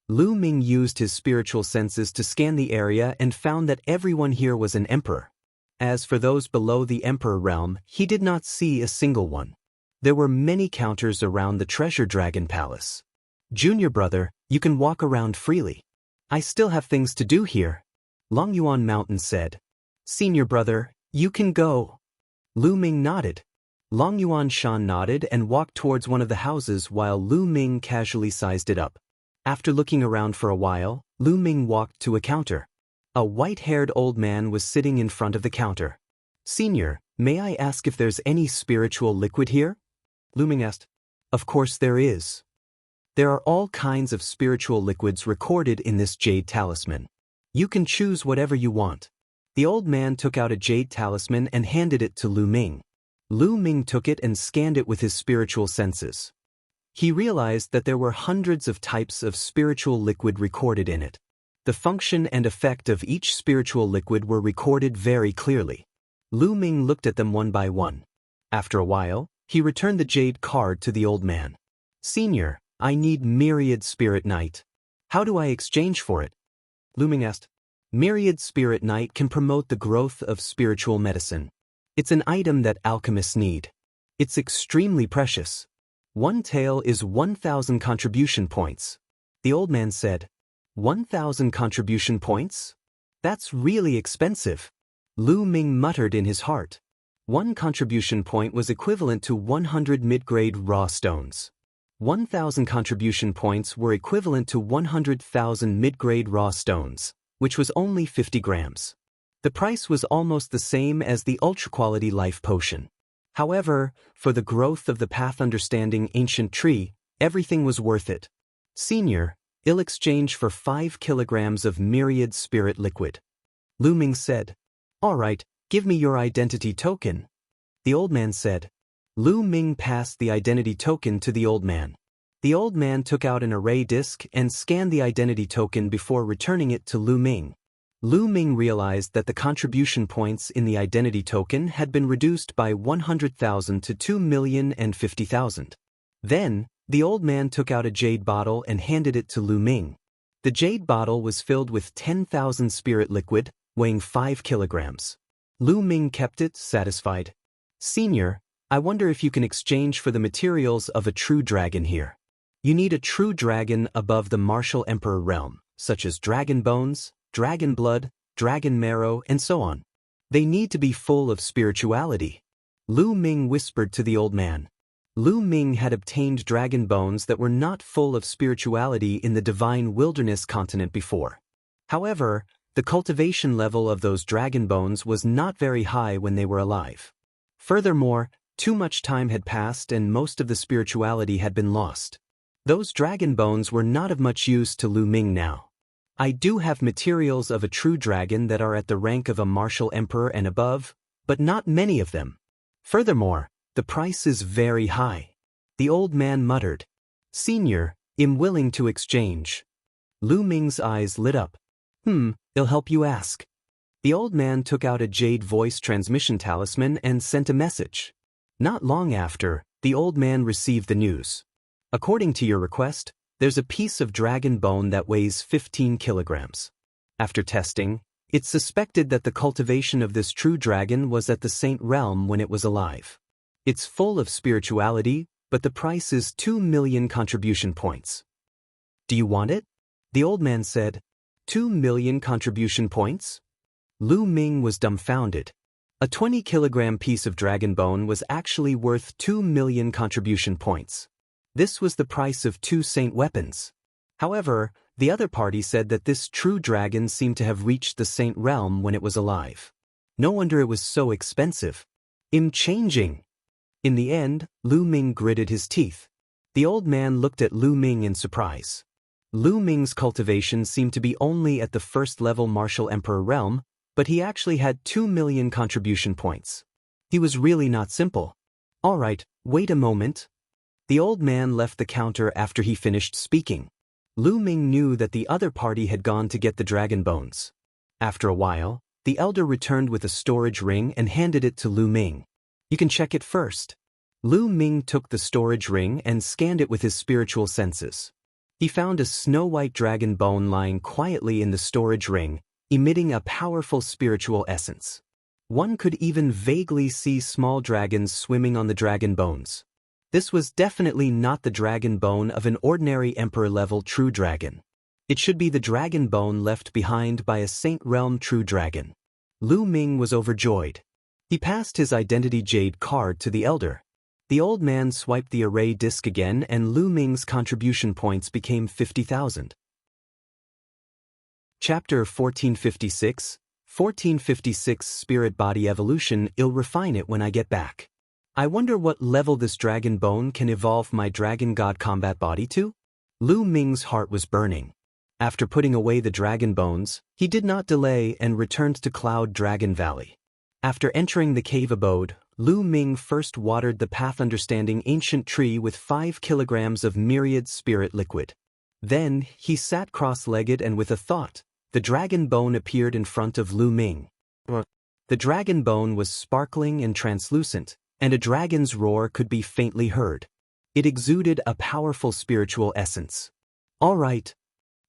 Lu Ming used his spiritual senses to scan the area and found that everyone here was an emperor. As for those below the emperor realm, he did not see a single one. There were many counters around the Treasure Dragon Palace. Junior brother, you can walk around freely. I still have things to do here. Long Yuan Mountain said. Senior brother, you can go. Lu Ming nodded. Long Yuan Shan nodded and walked towards one of the houses while Lu Ming casually sized it up. After looking around for a while, Lu Ming walked to a counter. A white-haired old man was sitting in front of the counter. Senior, may I ask if there's any spiritual liquid here? Lu Ming asked. Of course there is. There are all kinds of spiritual liquids recorded in this jade talisman. You can choose whatever you want. The old man took out a jade talisman and handed it to Lu Ming. Lu Ming took it and scanned it with his spiritual senses. He realized that there were hundreds of types of spiritual liquid recorded in it. The function and effect of each spiritual liquid were recorded very clearly. Lu Ming looked at them one by one. After a while, he returned the jade card to the old man. Senior, I need Myriad Spirit Night. How do I exchange for it? Lu Ming asked. Myriad Spirit Night can promote the growth of spiritual medicine. It's an item that alchemists need. It's extremely precious. One tael is 1,000 contribution points. The old man said. 1,000 contribution points? That's really expensive. Lu Ming muttered in his heart. One contribution point was equivalent to 100 mid-grade raw stones. 1,000 contribution points were equivalent to 100,000 mid-grade raw stones, which was only 50 grams. The price was almost the same as the ultra-quality life potion. However, for the growth of the path understanding ancient tree, everything was worth it. Senior, I'll exchange for 5 kilograms of myriad spirit liquid. Lu Ming said. All right, give me your identity token. The old man said. Lu Ming passed the identity token to the old man. The old man took out an array disk and scanned the identity token before returning it to Lu Ming. Lu Ming realized that the contribution points in the identity token had been reduced by 100,000 to 2,050,000. Then, the old man took out a jade bottle and handed it to Lu Ming. The jade bottle was filled with 10,000 spirit liquid, weighing 5 kilograms. Lu Ming kept it, satisfied. Senior, I wonder if you can exchange for the materials of a true dragon here. You need a true dragon above the martial emperor realm, such as dragon bones, dragon blood, dragon marrow, and so on. They need to be full of spirituality. Lu Ming whispered to the old man. Lu Ming had obtained dragon bones that were not full of spirituality in the divine wilderness continent before. However, the cultivation level of those dragon bones was not very high when they were alive. Furthermore, too much time had passed and most of the spirituality had been lost. Those dragon bones were not of much use to Lu Ming now. I do have materials of a true dragon that are at the rank of a martial emperor and above, but not many of them. Furthermore, the price is very high. The old man muttered. Senior, I'm willing to exchange. Lu Ming's eyes lit up. I'll help you ask. The old man took out a jade voice transmission talisman and sent a message. Not long after, the old man received the news. According to your request, there's a piece of dragon bone that weighs 15 kilograms. After testing, it's suspected that the cultivation of this true dragon was at the Saint Realm when it was alive. It's full of spirituality, but the price is 2 million contribution points. Do you want it? The old man said. 2 million contribution points? Lu Ming was dumbfounded. A 20-kilogram piece of dragon bone was actually worth 2 million contribution points. This was the price of 2 saint weapons. However, the other party said that this true dragon seemed to have reached the Saint Realm when it was alive. No wonder it was so expensive. I'm changing. In the end, Lu Ming gritted his teeth. The old man looked at Lu Ming in surprise. Lu Ming's cultivation seemed to be only at the first-level martial emperor realm, but he actually had 2 million contribution points. He was really not simple. All right, wait a moment. The old man left the counter after he finished speaking. Lu Ming knew that the other party had gone to get the dragon bones. After a while, the elder returned with a storage ring and handed it to Lu Ming. You can check it first. Lu Ming took the storage ring and scanned it with his spiritual senses. He found a snow-white dragon bone lying quietly in the storage ring, emitting a powerful spiritual essence. One could even vaguely see small dragons swimming on the dragon bones. This was definitely not the dragon bone of an ordinary emperor-level true dragon. It should be the dragon bone left behind by a Saint Realm true dragon. Lu Ming was overjoyed. He passed his identity jade card to the elder. The old man swiped the array disk again and Lu Ming's contribution points became 50,000. Chapter 1456, 1456 Spirit Body Evolution. I'll refine it when I get back. I wonder what level this dragon bone can evolve my dragon god combat body to? Lu Ming's heart was burning. After putting away the dragon bones, he did not delay and returned to Cloud Dragon Valley. After entering the cave abode, Lu Ming first watered the path understanding ancient tree with 5 kilograms of myriad spirit liquid. Then, he sat cross-legged and with a thought, the dragon bone appeared in front of Lu Ming. The dragon bone was sparkling and translucent, and a dragon's roar could be faintly heard. It exuded a powerful spiritual essence. All right.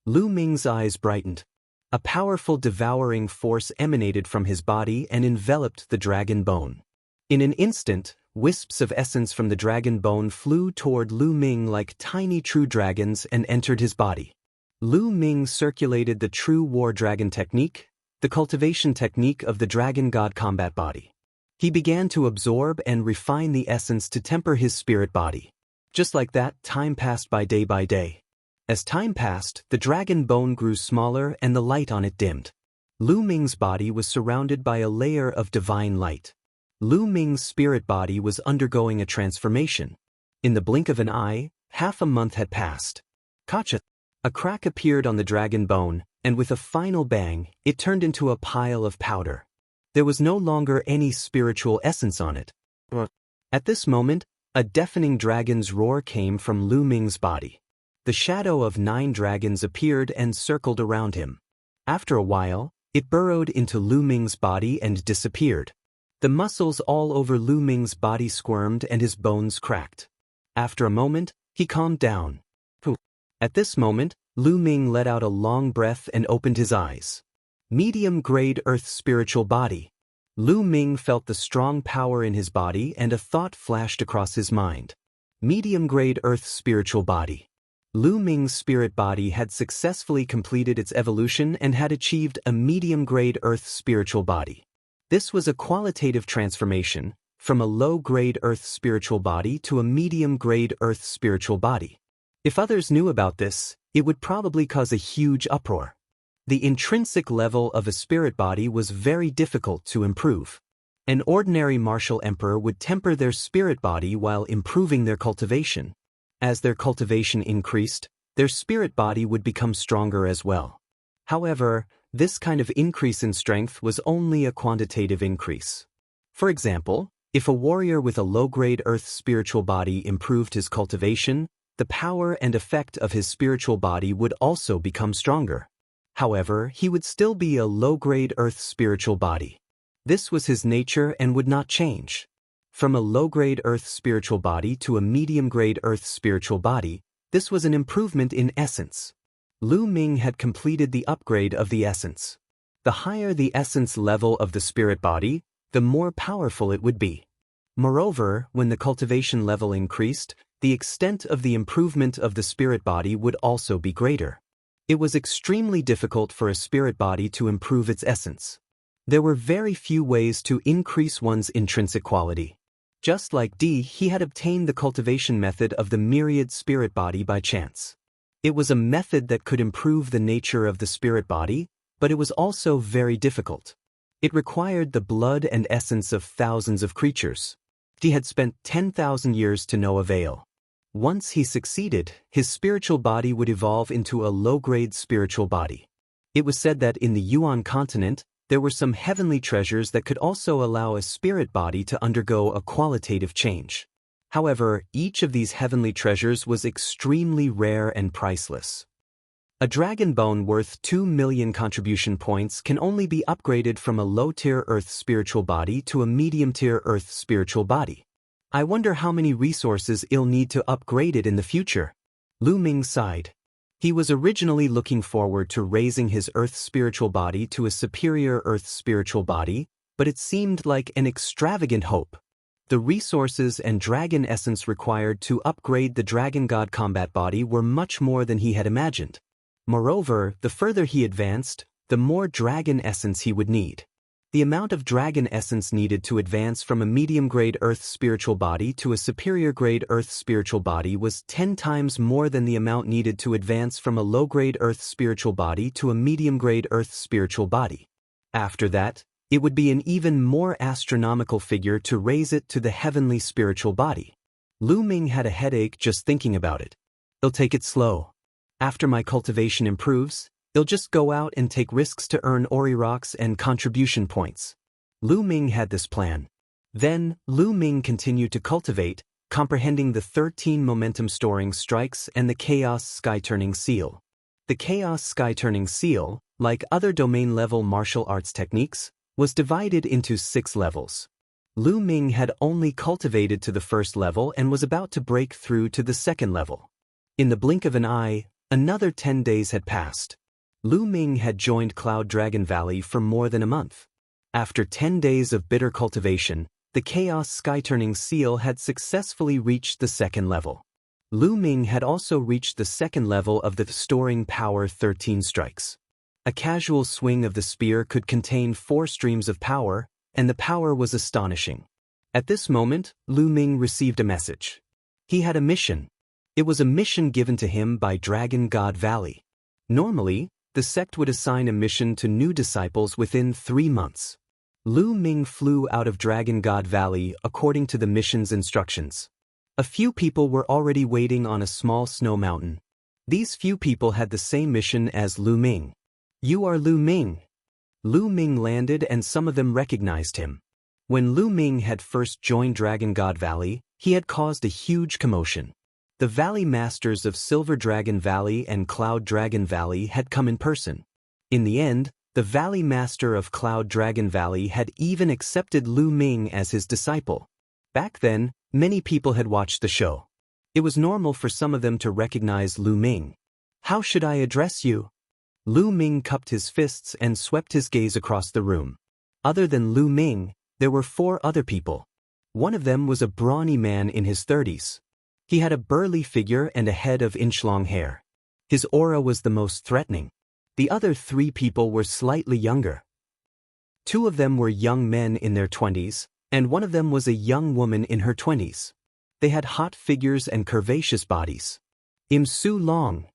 Lu Ming's eyes brightened. A powerful devouring force emanated from his body and enveloped the dragon bone. In an instant, wisps of essence from the dragon bone flew toward Lu Ming like tiny true dragons and entered his body. Lu Ming circulated the true war dragon technique, the cultivation technique of the dragon god combat body. He began to absorb and refine the essence to temper his spirit body. Just like that, time passed by day. As time passed, the dragon bone grew smaller and the light on it dimmed. Lu Ming's body was surrounded by a layer of divine light. Lu Ming's spirit body was undergoing a transformation. In the blink of an eye, half a month had passed. Gotcha! A crack appeared on the dragon bone, and with a final bang, it turned into a pile of powder. There was no longer any spiritual essence on it. At this moment, a deafening dragon's roar came from Lu Ming's body. The shadow of 9 dragons appeared and circled around him. After a while, it burrowed into Lu Ming's body and disappeared. The muscles all over Lu Ming's body squirmed and his bones cracked. After a moment, he calmed down. At this moment, Lu Ming let out a long breath and opened his eyes. Medium-grade earth spiritual body. Lu Ming felt the strong power in his body and a thought flashed across his mind. Medium-grade earth spiritual body. Lu Ming's spirit body had successfully completed its evolution and had achieved a medium-grade earth spiritual body. This was a qualitative transformation, from a low-grade earth spiritual body to a medium-grade earth spiritual body. If others knew about this, it would probably cause a huge uproar. The intrinsic level of a spirit body was very difficult to improve. An ordinary martial emperor would temper their spirit body while improving their cultivation. As their cultivation increased, their spirit body would become stronger as well. However, this kind of increase in strength was only a quantitative increase. For example, if a warrior with a low-grade earth spiritual body improved his cultivation, the power and effect of his spiritual body would also become stronger. However, he would still be a low-grade earth spiritual body. This was his nature and would not change. From a low-grade earth spiritual body to a medium-grade earth spiritual body, this was an improvement in essence. Lu Ming had completed the upgrade of the essence. The higher the essence level of the spirit body, the more powerful it would be. Moreover, when the cultivation level increased, the extent of the improvement of the spirit body would also be greater. It was extremely difficult for a spirit body to improve its essence. There were very few ways to increase one's intrinsic quality. Just like D, he had obtained the cultivation method of the myriad spirit body by chance. It was a method that could improve the nature of the spirit body, but it was also very difficult. It required the blood and essence of thousands of creatures. D had spent 10,000 years to no avail. Once he succeeded, his spiritual body would evolve into a low-grade spiritual body. It was said that in the Yuan continent, there were some heavenly treasures that could also allow a spirit body to undergo a qualitative change. However, each of these heavenly treasures was extremely rare and priceless. A dragon bone worth 2 million contribution points can only be upgraded from a low-tier earth spiritual body to a medium-tier earth spiritual body. I wonder how many resources I'll need to upgrade it in the future. Lu Ming sighed. He was originally looking forward to raising his earth spiritual body to a superior earth spiritual body, but it seemed like an extravagant hope. The resources and dragon essence required to upgrade the dragon god combat body were much more than he had imagined. Moreover, the further he advanced, the more dragon essence he would need. The amount of dragon essence needed to advance from a medium-grade earth spiritual body to a superior-grade earth spiritual body was 10 times more than the amount needed to advance from a low-grade earth spiritual body to a medium-grade earth spiritual body. After that, it would be an even more astronomical figure to raise it to the heavenly spiritual body. Lu Ming had a headache just thinking about it. I'll take it slow. After my cultivation improves, I'll just go out and take risks to earn Ori rocks and contribution points. Lu Ming had this plan. Then, Lu Ming continued to cultivate, comprehending the 13 momentum-storing strikes and the Chaos Sky-Turning Seal. The Chaos Sky-Turning Seal, like other domain-level martial arts techniques, was divided into 6 levels. Lu Ming had only cultivated to the first level and was about to break through to the second level. In the blink of an eye, another 10 days had passed. Lu Ming had joined Cloud Dragon Valley for more than a month. After 10 days of bitter cultivation, the Chaos Sky-Turning Seal had successfully reached the second level. Lu Ming had also reached the second level of the Storing Power 13 strikes. A casual swing of the spear could contain 4 streams of power, and the power was astonishing. At this moment, Lu Ming received a message. He had a mission. It was a mission given to him by Dragon God Valley. Normally, the sect would assign a mission to new disciples within 3 months. Lu Ming flew out of Dragon God Valley according to the mission's instructions. A few people were already waiting on a small snow mountain. These few people had the same mission as Lu Ming. "You are Lu Ming." Lu Ming landed and some of them recognized him. When Lu Ming had first joined Dragon God Valley, he had caused a huge commotion. The Valley Masters of Silver Dragon Valley and Cloud Dragon Valley had come in person. In the end, the Valley Master of Cloud Dragon Valley had even accepted Lu Ming as his disciple. Back then, many people had watched the show. It was normal for some of them to recognize Lu Ming. "How should I address you?" Lu Ming cupped his fists and swept his gaze across the room. Other than Lu Ming, there were 4 other people. One of them was a brawny man in his 30s. He had a burly figure and a head of inch-long hair. His aura was the most threatening. The other 3 people were slightly younger. 2 of them were young men in their 20s, and one of them was a young woman in her 20s. They had hot figures and curvaceous bodies. "I'm Su Long."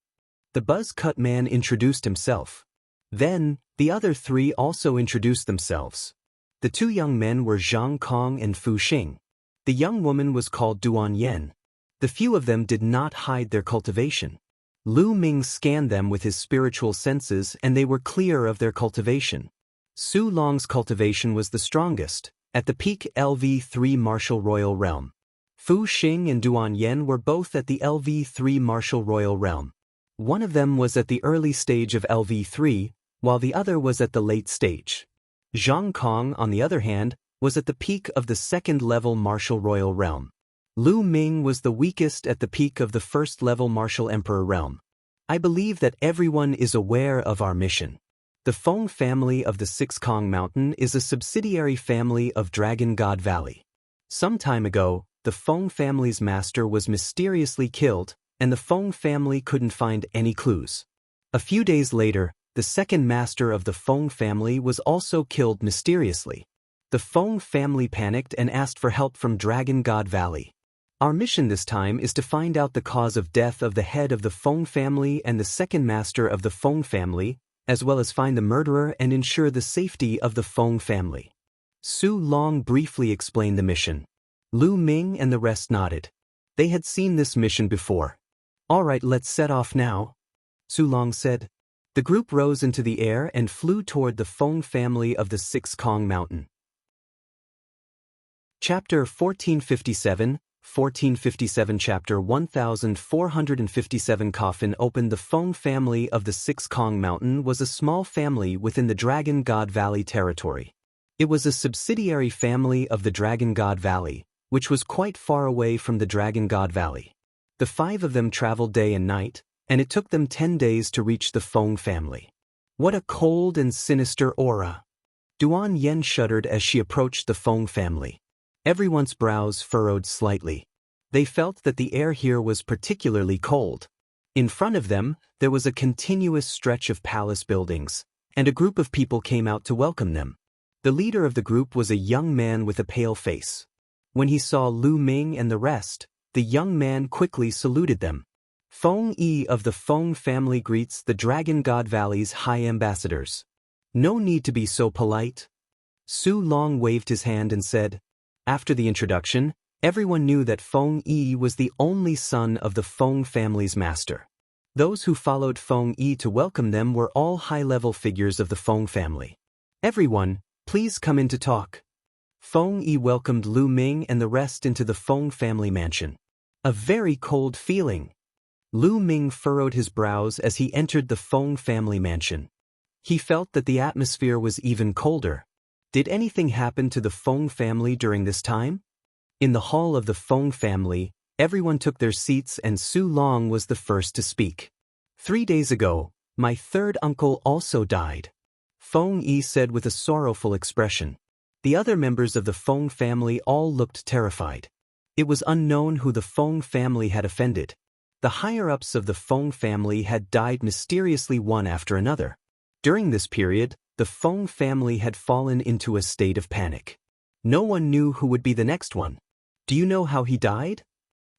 The buzz-cut man introduced himself. Then, the other 3 also introduced themselves. The 2 young men were Zhang Kong and Fu Xing. The young woman was called Duan Yen. The few of them did not hide their cultivation. Lu Ming scanned them with his spiritual senses and they were clear of their cultivation. Su Long's cultivation was the strongest, at the peak LV3 Martial Royal Realm. Fu Xing and Duan Yen were both at the LV3 Martial Royal Realm. One of them was at the early stage of LV3, while the other was at the late stage. Zhang Kong, on the other hand, was at the peak of the 2nd-level Martial Royal Realm. Lu Ming was the weakest at the peak of the 1st-level Martial Emperor Realm. I believe that everyone is aware of our mission. The Feng family of the 6 Kong Mountain is a subsidiary family of Dragon God Valley. Some time ago, the Feng family's master was mysteriously killed, and the Feng family couldn't find any clues. A few days later, the 2nd master of the Feng family was also killed mysteriously. The Feng family panicked and asked for help from Dragon God Valley. Our mission this time is to find out the cause of death of the head of the Feng family and the 2nd master of the Feng family, as well as find the murderer and ensure the safety of the Feng family. Su Long briefly explained the mission. Lu Ming and the rest nodded. They had seen this mission before. "All right, let's set off now," Su Long said. The group rose into the air and flew toward the Feng family of the 6 Kong Mountain. Chapter 1457, 1457 Chapter 1457 Coffin opened. The Feng family of the 6 Kong Mountain was a small family within the Dragon God Valley territory. It was a subsidiary family of the Dragon God Valley, which was quite far away from the Dragon God Valley. The 5 of them traveled day and night, and it took them 10 days to reach the Feng family. What a cold and sinister aura! Duan Yen shuddered as she approached the Feng family. Everyone's brows furrowed slightly. They felt that the air here was particularly cold. In front of them, there was a continuous stretch of palace buildings, and a group of people came out to welcome them. The leader of the group was a young man with a pale face. When he saw Lu Ming and the rest, the young man quickly saluted them. "Feng Yi of the Feng family greets the Dragon God Valley's high ambassadors. No need to be so polite." Su Long waved his hand and said. After the introduction, everyone knew that Feng Yi was the only son of the Feng family's master. Those who followed Feng Yi to welcome them were all high-level figures of the Feng family. "Everyone, please come in to talk." Feng Yi welcomed Lu Ming and the rest into the Feng family mansion. A very cold feeling. Lu Ming furrowed his brows as he entered the Feng family mansion. He felt that the atmosphere was even colder. Did anything happen to the Feng family during this time? In the hall of the Feng family, everyone took their seats and Su Long was the first to speak. 3 days ago, my 3rd uncle also died, Feng Yi said with a sorrowful expression. The other members of the Feng family all looked terrified. It was unknown who the Feng family had offended. The higher-ups of the Feng family had died mysteriously one after another. During this period, The Feng family had fallen into a state of panic. No one knew who would be the next one. Do you know how he died?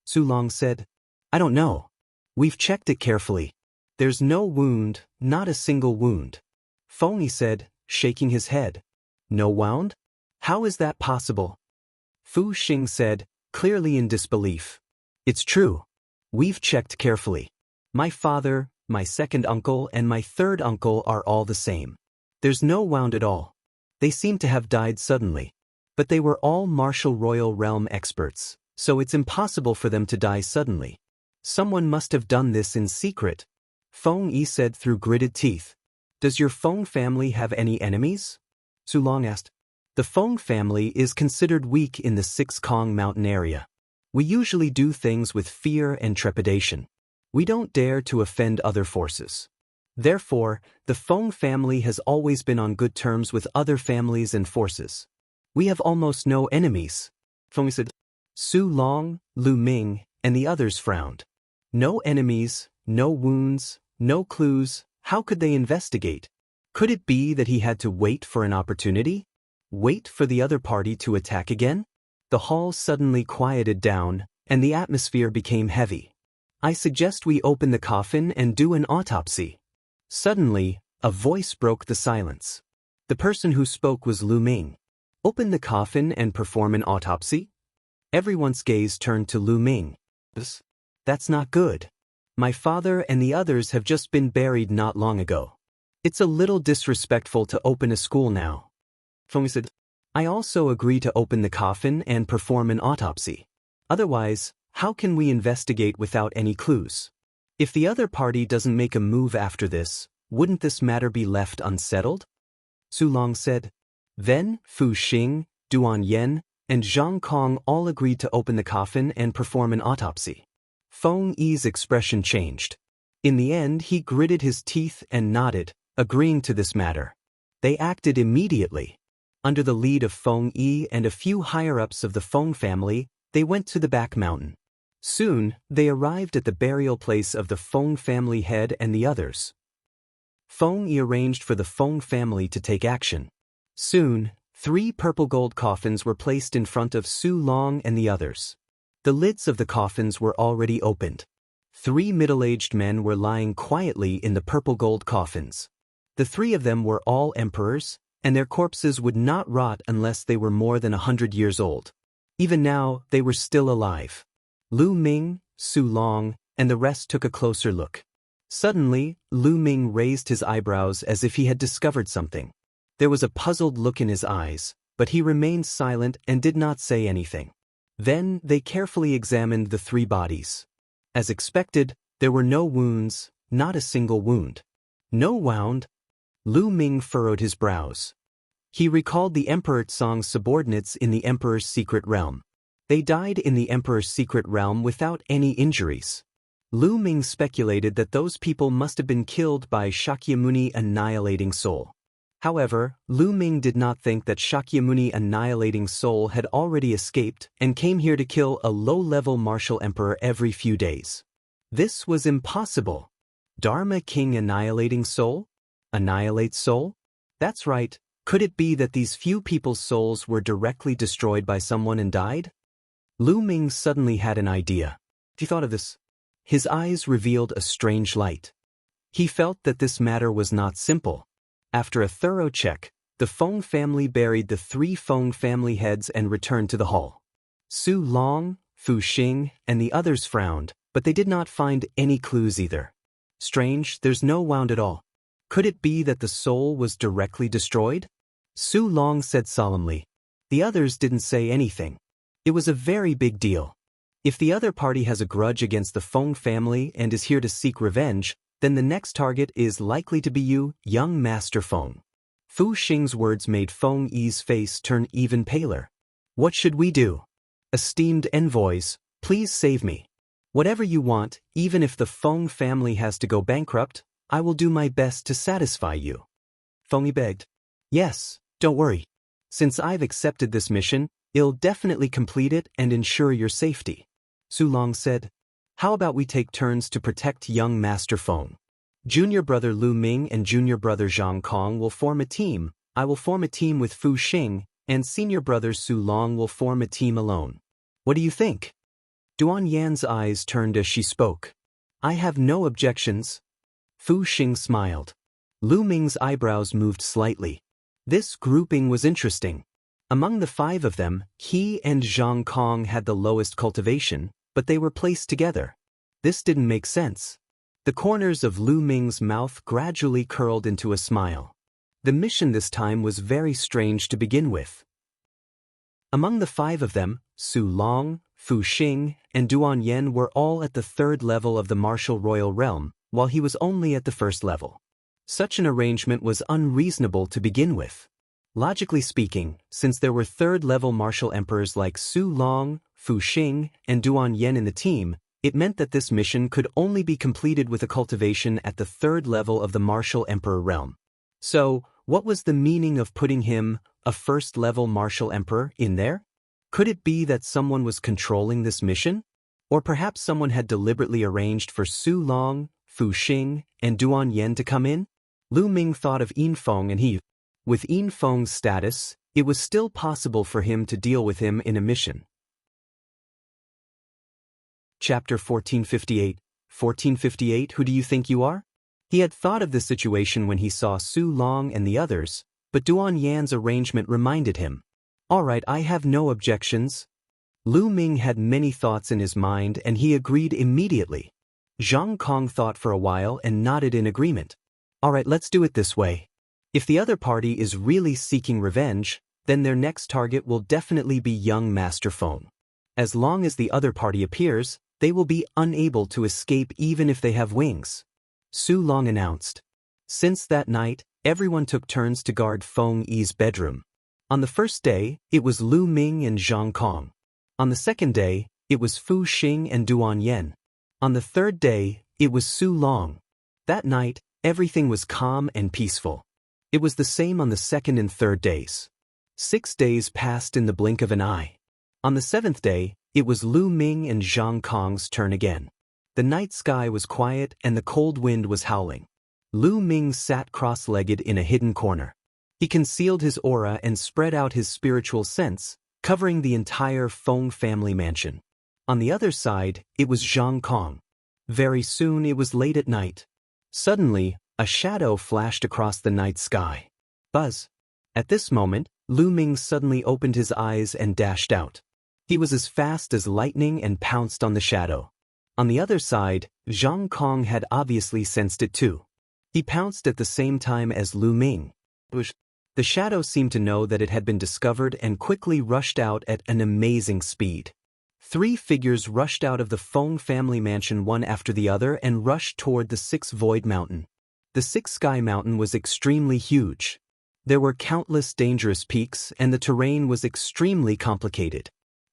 Su Long said. I don't know. We've checked it carefully. There's no wound, not a single wound. Feng Yi said, shaking his head. No wound? How is that possible? Fu Xing said, clearly in disbelief. It's true. We've checked carefully. My father, my second uncle, and my third uncle are all the same. There's no wound at all. They seem to have died suddenly. But they were all martial royal realm experts, so it's impossible for them to die suddenly. Someone must have done this in secret. Feng Yi said through gritted teeth. Does your Feng family have any enemies? Su Long asked. The Feng family is considered weak in the Six Kong Mountain area. We usually do things with fear and trepidation. We don't dare to offend other forces. Therefore, the Feng family has always been on good terms with other families and forces. We have almost no enemies. Feng said. Su Long, Lu Ming, and the others frowned. No enemies, no wounds, no clues. How could they investigate? Could it be that he had to wait for an opportunity? Wait for the other party to attack again? The hall suddenly quieted down, and the atmosphere became heavy. I suggest we open the coffin and do an autopsy. Suddenly, a voice broke the silence. The person who spoke was Lu Ming. Open the coffin and perform an autopsy? Everyone's gaze turned to Lu Ming. That's not good. My father and the others have just been buried not long ago. It's a little disrespectful to open a school now. Feng said, I also agree to open the coffin and perform an autopsy. Otherwise, how can we investigate without any clues? If the other party doesn't make a move after this, wouldn't this matter be left unsettled? Su Long said. Then, Fu Xing, Duan Yen, and Zhang Kong all agreed to open the coffin and perform an autopsy. Feng Yi's expression changed. In the end, he gritted his teeth and nodded, agreeing to this matter. They acted immediately. Under the lead of Feng Yi and a few higher-ups of the Feng family, they went to the back mountain. Soon, they arrived at the burial place of the Feng family head and the others. Feng Yi arranged for the Feng family to take action. Soon, 3 purple gold coffins were placed in front of Su Long and the others. The lids of the coffins were already opened. 3 middle-aged men were lying quietly in the purple gold coffins. The 3 of them were all emperors, and their corpses would not rot unless they were more than 100 years old. Even now, they were still alive. Lu Ming, Su Long, and the rest took a closer look. Suddenly, Lu Ming raised his eyebrows as if he had discovered something. There was a puzzled look in his eyes, but he remained silent and did not say anything. Then they carefully examined the 3 bodies. As expected, there were no wounds, not a single wound. No wound. Lu Ming furrowed his brows. He recalled the Emperor Tsong's subordinates in the Emperor's secret realm. They died in the Emperor's secret realm without any injuries. Lu Ming speculated that those people must have been killed by Shakyamuni Annihilating Soul. However, Lu Ming did not think that Shakyamuni Annihilating Soul had already escaped and came here to kill a low-level martial emperor every few days. This was impossible. Dharma King Annihilating Soul? Annihilate Soul? That's right. Could it be that these few people's souls were directly destroyed by someone and died? Lu Ming suddenly had an idea. He thought of this. His eyes revealed a strange light. He felt that this matter was not simple. After a thorough check, the Feng family buried the 3 Feng family heads and returned to the hall. Su Long, Fu Xing, and the others frowned, but they did not find any clues either. Strange, there's no wound at all. Could it be that the soul was directly destroyed? Su Long said solemnly. The others didn't say anything. It was a very big deal. If the other party has a grudge against the Feng family and is here to seek revenge, then the next target is likely to be you, young Master Feng. Fu Xing's words made Feng Yi's face turn even paler. What should we do? Esteemed envoys, please save me. Whatever you want, even if the Feng family has to go bankrupt, I will do my best to satisfy you. Feng Yi begged. Yes, don't worry. Since I've accepted this mission, I'll definitely complete it and ensure your safety. Su Long said. How about we take turns to protect young Master Feng? Junior brother Lu Ming and junior brother Zhang Kong will form a team. I will form a team with Fu Xing, and senior brother Su Long will form a team alone. What do you think? Duan Yan's eyes turned as she spoke. I have no objections. Fu Xing smiled. Lu Ming's eyebrows moved slightly. This grouping was interesting. Among the 5 of them, he and Zhang Kong had the lowest cultivation, but they were placed together. This didn't make sense. The corners of Lu Ming's mouth gradually curled into a smile. The mission this time was very strange to begin with. Among the 5 of them, Su Long, Fu Xing, and Duan Yan were all at the 3rd level of the martial royal realm, while he was only at the 1st level. Such an arrangement was unreasonable to begin with. Logically speaking, since there were 3rd-level martial emperors like Su Long, Fu Xing, and Duan Yan in the team, it meant that this mission could only be completed with a cultivation at the 3rd level of the martial emperor realm. So, what was the meaning of putting him, a 1st-level martial emperor, in there? Could it be that someone was controlling this mission? Or perhaps someone had deliberately arranged for Su Long, Fu Xing, and Duan Yan to come in? Lu Ming thought of Yin Feng and he. With Yin Feng's status, it was still possible for him to deal with him in a mission. Chapter 1458. 1458. Who do you think you are? He had thought of the situation when he saw Su Long and the others, but Duan Yan's arrangement reminded him. All right, I have no objections. Lu Ming had many thoughts in his mind and he agreed immediately. Zhang Kong thought for a while and nodded in agreement. All right, let's do it this way. If the other party is really seeking revenge, then their next target will definitely be young Master Feng. As long as the other party appears, they will be unable to escape even if they have wings. Su Long announced. Since that night, everyone took turns to guard Feng Yi's bedroom. On the first day, it was Lu Ming and Zhang Kong. On the second day, it was Fu Xing and Duan Yan. On the third day, it was Su Long. That night, everything was calm and peaceful. It was the same on the 2nd and 3rd days. 6 days passed in the blink of an eye. On the 7th day, it was Lu Ming and Zhang Kong's turn again. The night sky was quiet and the cold wind was howling. Lu Ming sat cross-legged in a hidden corner. He concealed his aura and spread out his spiritual sense, covering the entire Feng family mansion. On the other side, it was Zhang Kong. Very soon it was late at night. Suddenly, a shadow flashed across the night sky. Buzz. At this moment, Lu Ming suddenly opened his eyes and dashed out. He was as fast as lightning and pounced on the shadow. On the other side, Zhang Kong had obviously sensed it too. He pounced at the same time as Lu Ming. The shadow seemed to know that it had been discovered and quickly rushed out at an amazing speed. 3 figures rushed out of the Feng family mansion one after the other and rushed toward the 6th Void Mountain. The 6th Sky Mountain was extremely huge. There were countless dangerous peaks and the terrain was extremely complicated.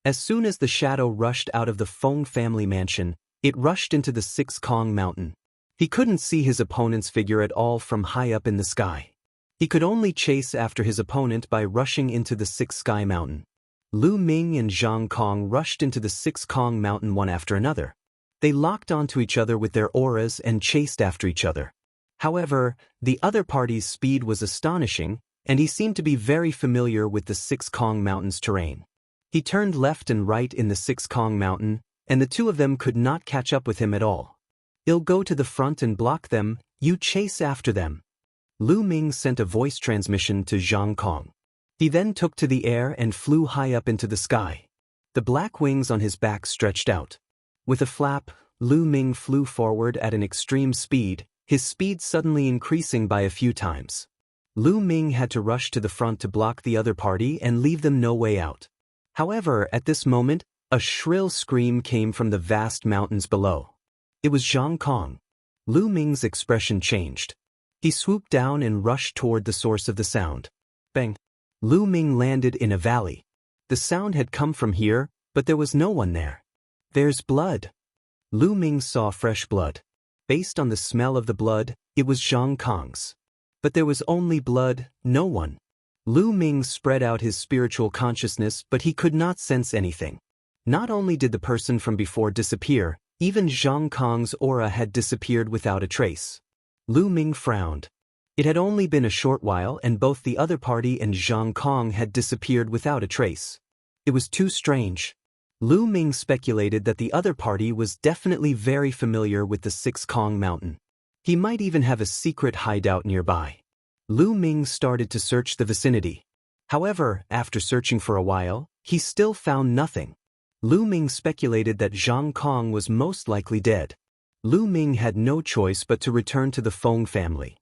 As soon as the shadow rushed out of the Feng family mansion, it rushed into the 6th Kong Mountain. He couldn't see his opponent's figure at all from high up in the sky. He could only chase after his opponent by rushing into the 6th Sky Mountain. Lu Ming and Zhang Kong rushed into the 6th Kong Mountain one after another. They locked onto each other with their auras and chased after each other. However, the other party's speed was astonishing, and he seemed to be very familiar with the 6th Kong Mountain's terrain. He turned left and right in the 6th Kong Mountain, and the 2 of them could not catch up with him at all. "I'll go to the front and block them, you chase after them." Lu Ming sent a voice transmission to Zhang Kong. He then took to the air and flew high up into the sky. The black wings on his back stretched out. With a flap, Lu Ming flew forward at an extreme speed, his speed suddenly increasing by a few times. Lu Ming had to rush to the front to block the other party and leave them no way out. However, at this moment, a shrill scream came from the vast mountains below. It was Zhang Kong. Lu Ming's expression changed. He swooped down and rushed toward the source of the sound. Bang! Lu Ming landed in a valley. The sound had come from here, but there was no one there. "There's blood." Lu Ming saw fresh blood. Based on the smell of the blood, it was Zhang Kong's. But there was only blood, no one. Lu Ming spread out his spiritual consciousness, but he could not sense anything. Not only did the person from before disappear, even Zhang Kong's aura had disappeared without a trace. Lu Ming frowned. It had only been a short while and both the other party and Zhang Kong had disappeared without a trace. It was too strange. Lu Ming speculated that the other party was definitely very familiar with the Six Kong Mountain. He might even have a secret hideout nearby. Lu Ming started to search the vicinity. However, after searching for a while, he still found nothing. Lu Ming speculated that Zhang Kong was most likely dead. Lu Ming had no choice but to return to the Feng family.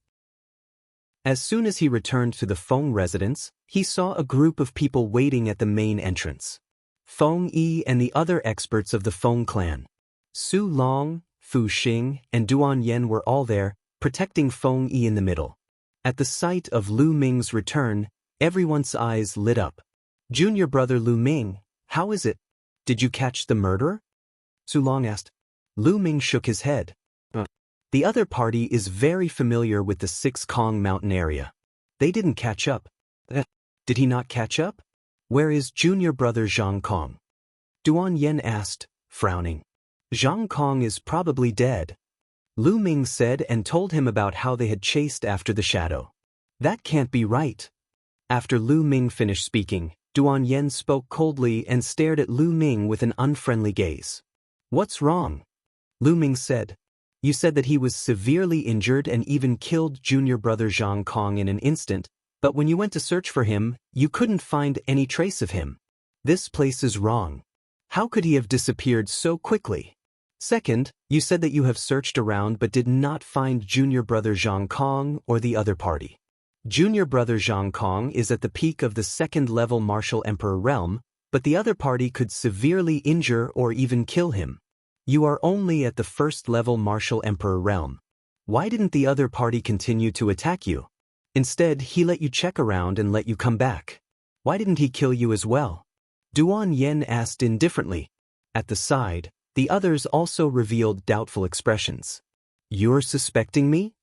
As soon as he returned to the Feng residence, he saw a group of people waiting at the main entrance. Feng Yi and the other experts of the Feng clan. Su Long, Fu Xing, and Duan Yen were all there, protecting Feng Yi in the middle. At the sight of Lu Ming's return, everyone's eyes lit up. "Junior brother Lu Ming, how is it? Did you catch the murderer?" Su Long asked. Lu Ming shook his head. The other party is very familiar with the Six Kong Mountain area. They didn't catch up. Did he not catch up? Where is junior brother Zhang Kong? Duan Yen asked, frowning. Zhang Kong is probably dead. Lu Ming said and told him about how they had chased after the shadow. That can't be right. After Lu Ming finished speaking, Duan Yen spoke coldly and stared at Lu Ming with an unfriendly gaze. What's wrong? Lu Ming said. You said that he was severely injured and even killed junior brother Zhang Kong in an instant, but when you went to search for him, you couldn't find any trace of him. This place is wrong. How could he have disappeared so quickly? Second, you said that you have searched around but did not find junior brother Zhang Kong or the other party. Junior brother Zhang Kong is at the peak of the second-level martial emperor realm, but the other party could severely injure or even kill him. You are only at the first-level martial emperor realm. Why didn't the other party continue to attack you? Instead, he let you check around and let you come back. Why didn't he kill you as well? Duan Yen asked indifferently. At the side, the others also revealed doubtful expressions. You're suspecting me?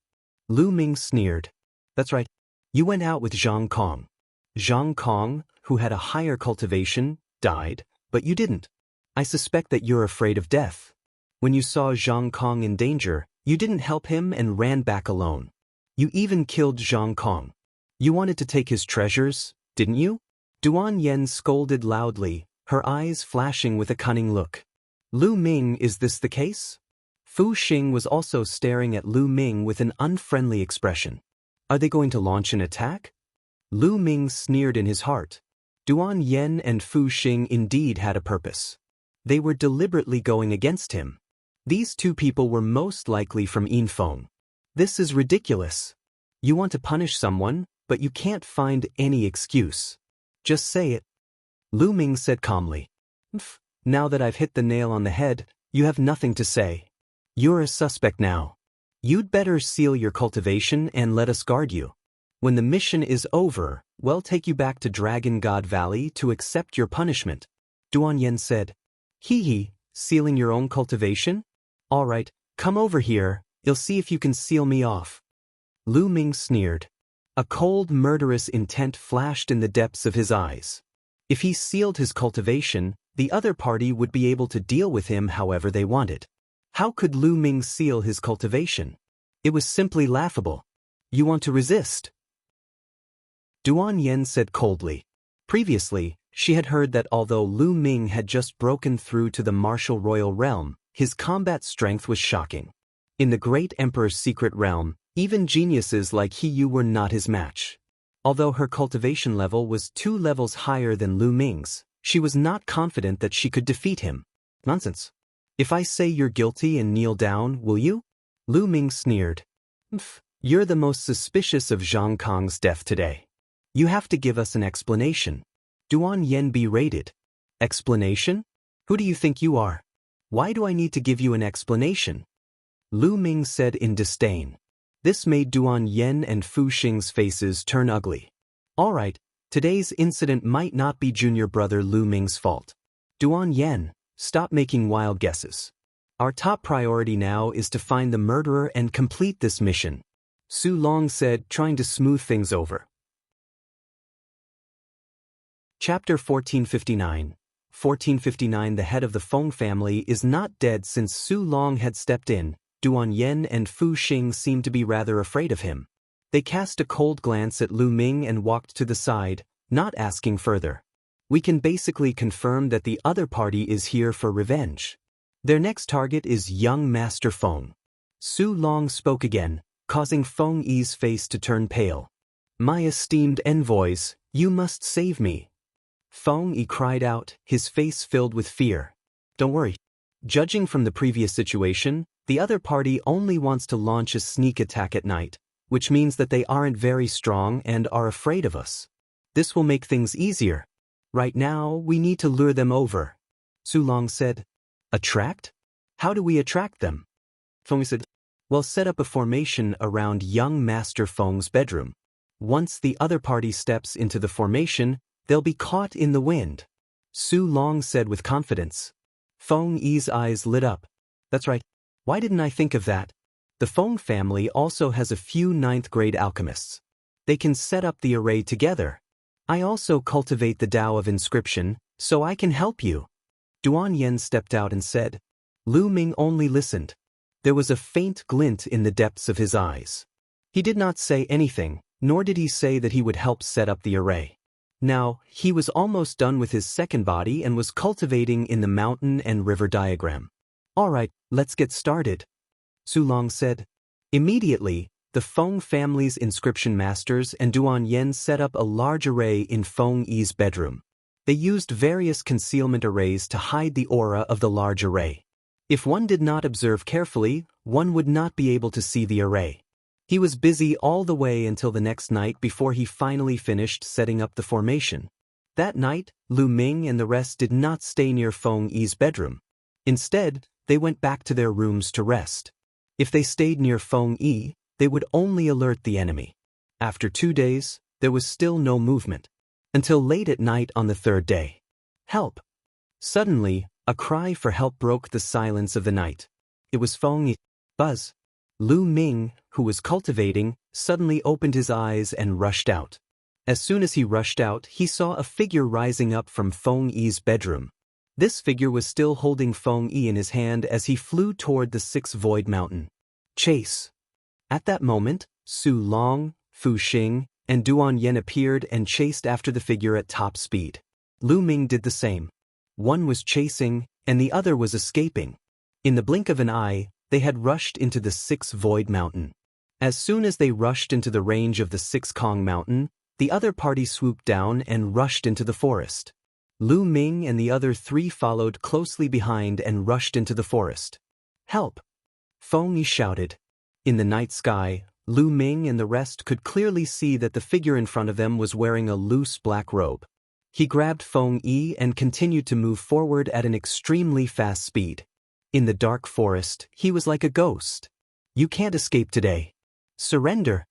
Lu Ming sneered. That's right. You went out with Zhang Kong. Zhang Kong, who had a higher cultivation, died, but you didn't. I suspect that you're afraid of death. When you saw Zhang Kong in danger, you didn't help him and ran back alone. You even killed Zhang Kong. You wanted to take his treasures, didn't you? Duan Yen scolded loudly, her eyes flashing with a cunning look. Lu Ming, is this the case? Fu Xing was also staring at Lu Ming with an unfriendly expression. Are they going to launch an attack? Lu Ming sneered in his heart. Duan Yen and Fu Xing indeed had a purpose. They were deliberately going against him. These two people were most likely from Yinfeng. This is ridiculous. You want to punish someone, but you can't find any excuse. Just say it. Lu Ming said calmly. Now that I've hit the nail on the head, you have nothing to say. You're a suspect now. You'd better seal your cultivation and let us guard you. When the mission is over, we'll take you back to Dragon God Valley to accept your punishment. Duan Yen said. Hee, sealing your own cultivation? All right, come over here, you'll see if you can seal me off. Lu Ming sneered. A cold, murderous intent flashed in the depths of his eyes. If he sealed his cultivation, the other party would be able to deal with him however they wanted. How could Lu Ming seal his cultivation? It was simply laughable. You want to resist? Duan Yen said coldly. Previously, she had heard that although Lu Ming had just broken through to the martial royal realm, his combat strength was shocking. In the great emperor's secret realm, even geniuses like He Yu were not his match. Although her cultivation level was 2 levels higher than Lu Ming's, she was not confident that she could defeat him. Nonsense. If I say you're guilty and kneel down, will you? Lu Ming sneered. You're the most suspicious of Zhang Kong's death today. You have to give us an explanation. Duan Yen berated. Explanation? Who do you think you are? Why do I need to give you an explanation? Lu Ming said in disdain. This made Duan Yen and Fu Xing's faces turn ugly. All right, today's incident might not be junior brother Lu Ming's fault. Duan Yen, stop making wild guesses. Our top priority now is to find the murderer and complete this mission. Su Long said, trying to smooth things over. Chapter 1459. 1459. The head of the Feng family is not dead since Su Long had stepped in, Duan Yen and Fu Xing seemed to be rather afraid of him. They cast a cold glance at Lu Ming and walked to the side, not asking further. We can basically confirm that the other party is here for revenge. Their next target is young Master Feng. Su Long spoke again, causing Feng Yi's face to turn pale. My esteemed envoys, you must save me. Feng Yi cried out, his face filled with fear. Don't worry. Judging from the previous situation, the other party only wants to launch a sneak attack at night, which means that they aren't very strong and are afraid of us. This will make things easier. Right now, we need to lure them over. Su Long said. Attract? How do we attract them? Feng said. Well, set up a formation around young Master Feng's bedroom. Once the other party steps into the formation, they'll be caught in the wind. Su Long said with confidence. Feng Yi's eyes lit up. That's right. Why didn't I think of that? The Feng family also has a few 9th-grade alchemists. They can set up the array together. I also cultivate the Tao of inscription, so I can help you. Duan Yen stepped out and said. Lu Ming only listened. There was a faint glint in the depths of his eyes. He did not say anything, nor did he say that he would help set up the array. Now, he was almost done with his second body and was cultivating in the mountain and river diagram. All right, let's get started. Su Long said. Immediately, the Feng family's inscription masters and Duan Yen set up a large array in Feng Yi's bedroom. They used various concealment arrays to hide the aura of the large array. If one did not observe carefully, one would not be able to see the array. He was busy all the way until the next night before he finally finished setting up the formation. That night, Lu Ming and the rest did not stay near Feng Yi's bedroom. Instead, they went back to their rooms to rest. If they stayed near Feng Yi, they would only alert the enemy. After 2 days, there was still no movement. Until late at night on the 3rd day. Help! Suddenly, a cry for help broke the silence of the night. It was Feng Yi. Buzz! Lu Ming, who was cultivating, suddenly opened his eyes and rushed out. As soon as he rushed out, he saw a figure rising up from Feng Yi's bedroom. This figure was still holding Feng Yi in his hand as he flew toward the 6th Void Mountain. Chase! At that moment, Su Long, Fu Xing, and Duan Yen appeared and chased after the figure at top speed. Lu Ming did the same. One was chasing, and the other was escaping. In the blink of an eye, they had rushed into the 6th Void Mountain. As soon as they rushed into the range of the 6th Kong Mountain, the other party swooped down and rushed into the forest. Lu Ming and the other 3 followed closely behind and rushed into the forest. Help! Feng Yi shouted. In the night sky, Lu Ming and the rest could clearly see that the figure in front of them was wearing a loose black robe. He grabbed Feng Yi and continued to move forward at an extremely fast speed. In the dark forest, he was like a ghost. You can't escape today. Surrender!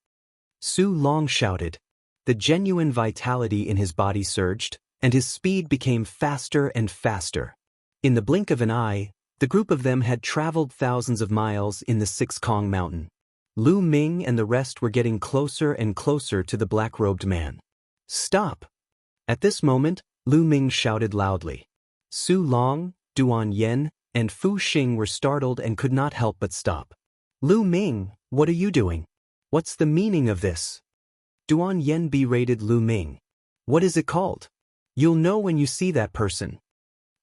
Su Long shouted. The genuine vitality in his body surged, and his speed became faster and faster. In the blink of an eye, the group of them had traveled thousands of miles in the 6th Kong Mountain. Lu Ming and the rest were getting closer and closer to the black-robed man. Stop! At this moment, Lu Ming shouted loudly. Su Long, Duan Yen, and Fu Xing were startled and could not help but stop. Lu Ming, what are you doing? What's the meaning of this? Duan Yen berated Lu Ming. What is it called? You'll know when you see that person.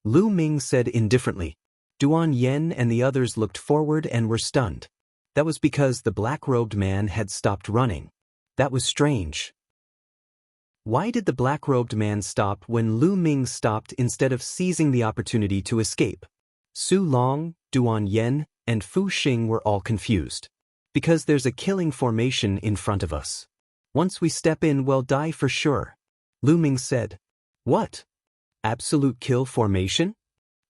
Lu Ming said indifferently. Duan Yen and the others looked forward and were stunned. That was because the black-robed man had stopped running. That was strange. Why did the black-robed man stop when Lu Ming stopped instead of seizing the opportunity to escape? Su Long, Duan Yen, and Fu Xing were all confused. Because there's a killing formation in front of us. Once we step in, we'll die for sure. Lu Ming said. What? Absolute kill formation?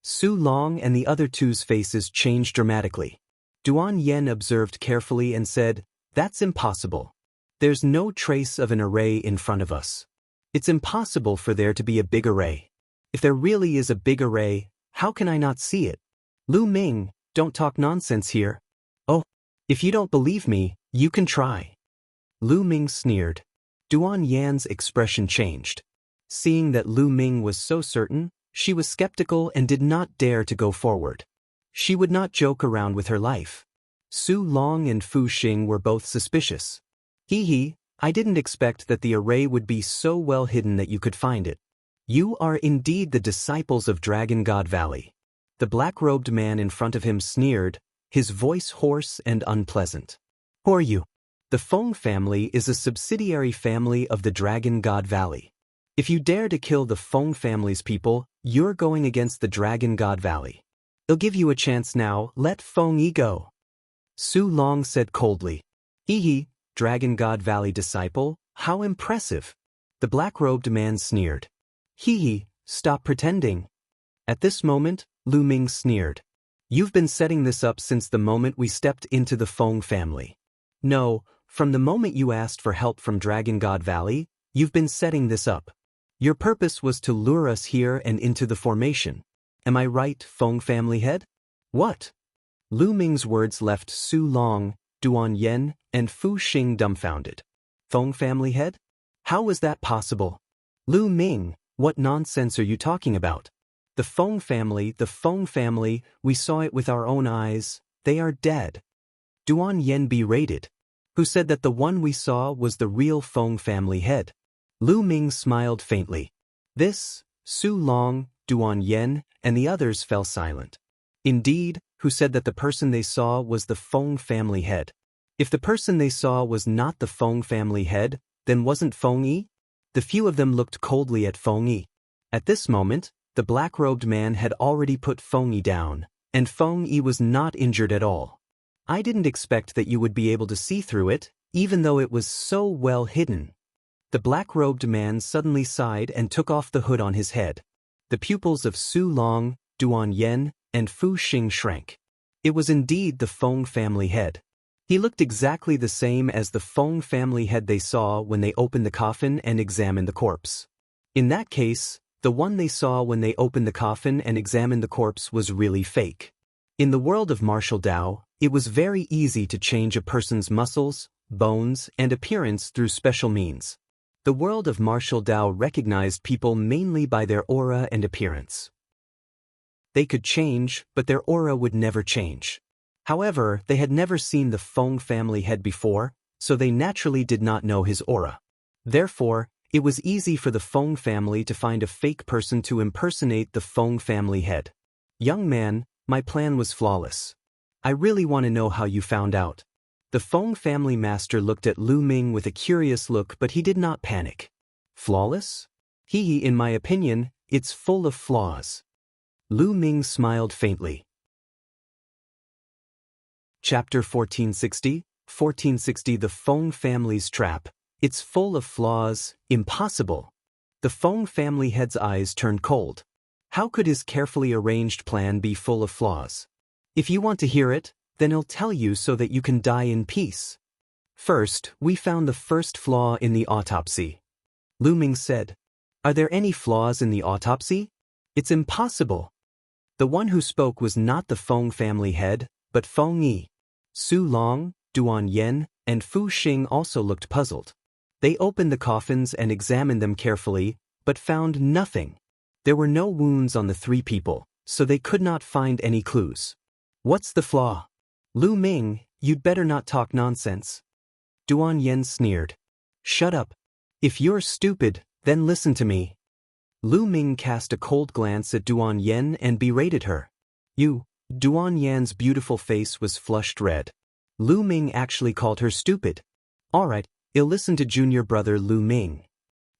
Su Long and the other 2's faces changed dramatically. Duan Yen observed carefully and said, That's impossible. There's no trace of an array in front of us. It's impossible for there to be a big array. If there really is a big array, how can I not see it? Lu Ming, don't talk nonsense here. Oh, if you don't believe me, you can try. Lu Ming sneered. Duan Yan's expression changed. Seeing that Lu Ming was so certain, she was skeptical and did not dare to go forward. She would not joke around with her life. Su Long and Fu Xing were both suspicious. Hee, I didn't expect that the array would be so well hidden that you could find it. You are indeed the disciples of Dragon God Valley. The black-robed man in front of him sneered, his voice hoarse and unpleasant. Who are you? The Feng family is a subsidiary family of the Dragon God Valley. If you dare to kill the Feng family's people, you're going against the Dragon God Valley. I'll give you a chance now, let Feng Yi go. Su Long said coldly. Hee, Dragon God Valley disciple, how impressive. The black-robed man sneered. Hee, stop pretending. At this moment, Lu Ming sneered. You've been setting this up since the moment we stepped into the Feng family. No, from the moment you asked for help from Dragon God Valley, you've been setting this up. Your purpose was to lure us here and into the formation. Am I right, Feng family head? What? Lu Ming's words left Su Long, Duan Yen, and Fu Xing dumbfounded. Feng family head? How was that possible? Lu Ming, what nonsense are you talking about? The Feng family, we saw it with our own eyes, they are dead. Duan Yen berated. Who said that the one we saw was the real Feng family head? Lu Ming smiled faintly. This, Su Long, Duan Yen, and the others fell silent. Indeed, who said that the person they saw was the Feng family head? If the person they saw was not the Feng family head, then wasn't Feng Yi? The few of them looked coldly at Feng Yi. At this moment, the black-robed man had already put Feng Yi down, and Feng Yi was not injured at all. I didn't expect that you would be able to see through it, even though it was so well hidden. The black-robed man suddenly sighed and took off the hood on his head. The pupils of Su Long, Duan Yen, and Fu Xing shrank. It was indeed the Feng family head. He looked exactly the same as the Feng family head they saw when they opened the coffin and examined the corpse. In that case, the one they saw when they opened the coffin and examined the corpse was really fake. In the world of martial Dao, it was very easy to change a person's muscles, bones, and appearance through special means. The world of martial Dao recognized people mainly by their aura and appearance. They could change, but their aura would never change. However, they had never seen the Feng family head before, so they naturally did not know his aura. Therefore, it was easy for the Feng family to find a fake person to impersonate the Feng family head. Young man, my plan was flawless. I really want to know how you found out. The Feng family master looked at Lu Ming with a curious look, but he did not panic. Flawless? In my opinion, it's full of flaws. Lu Ming smiled faintly. Chapter 1460, 1460 The Feng family's trap. It's full of flaws, impossible. The Feng family head's eyes turned cold. How could his carefully arranged plan be full of flaws? If you want to hear it, then I'll tell you so that you can die in peace. First, we found the first flaw in the autopsy. Lu Ming said, Are there any flaws in the autopsy? It's impossible. The one who spoke was not the Feng family head, but Feng Yi. Su Long, Duan Yen, and Fu Xing also looked puzzled. They opened the coffins and examined them carefully, but found nothing. There were no wounds on the three people, so they could not find any clues. What's the flaw? Lu Ming, you'd better not talk nonsense. Duan Yen sneered. Shut up. If you're stupid, then listen to me. Lu Ming cast a cold glance at Duan Yen and berated her. Duan Yan's beautiful face was flushed red. Lu Ming actually called her stupid. Alright, I'll listen to junior brother Lu Ming.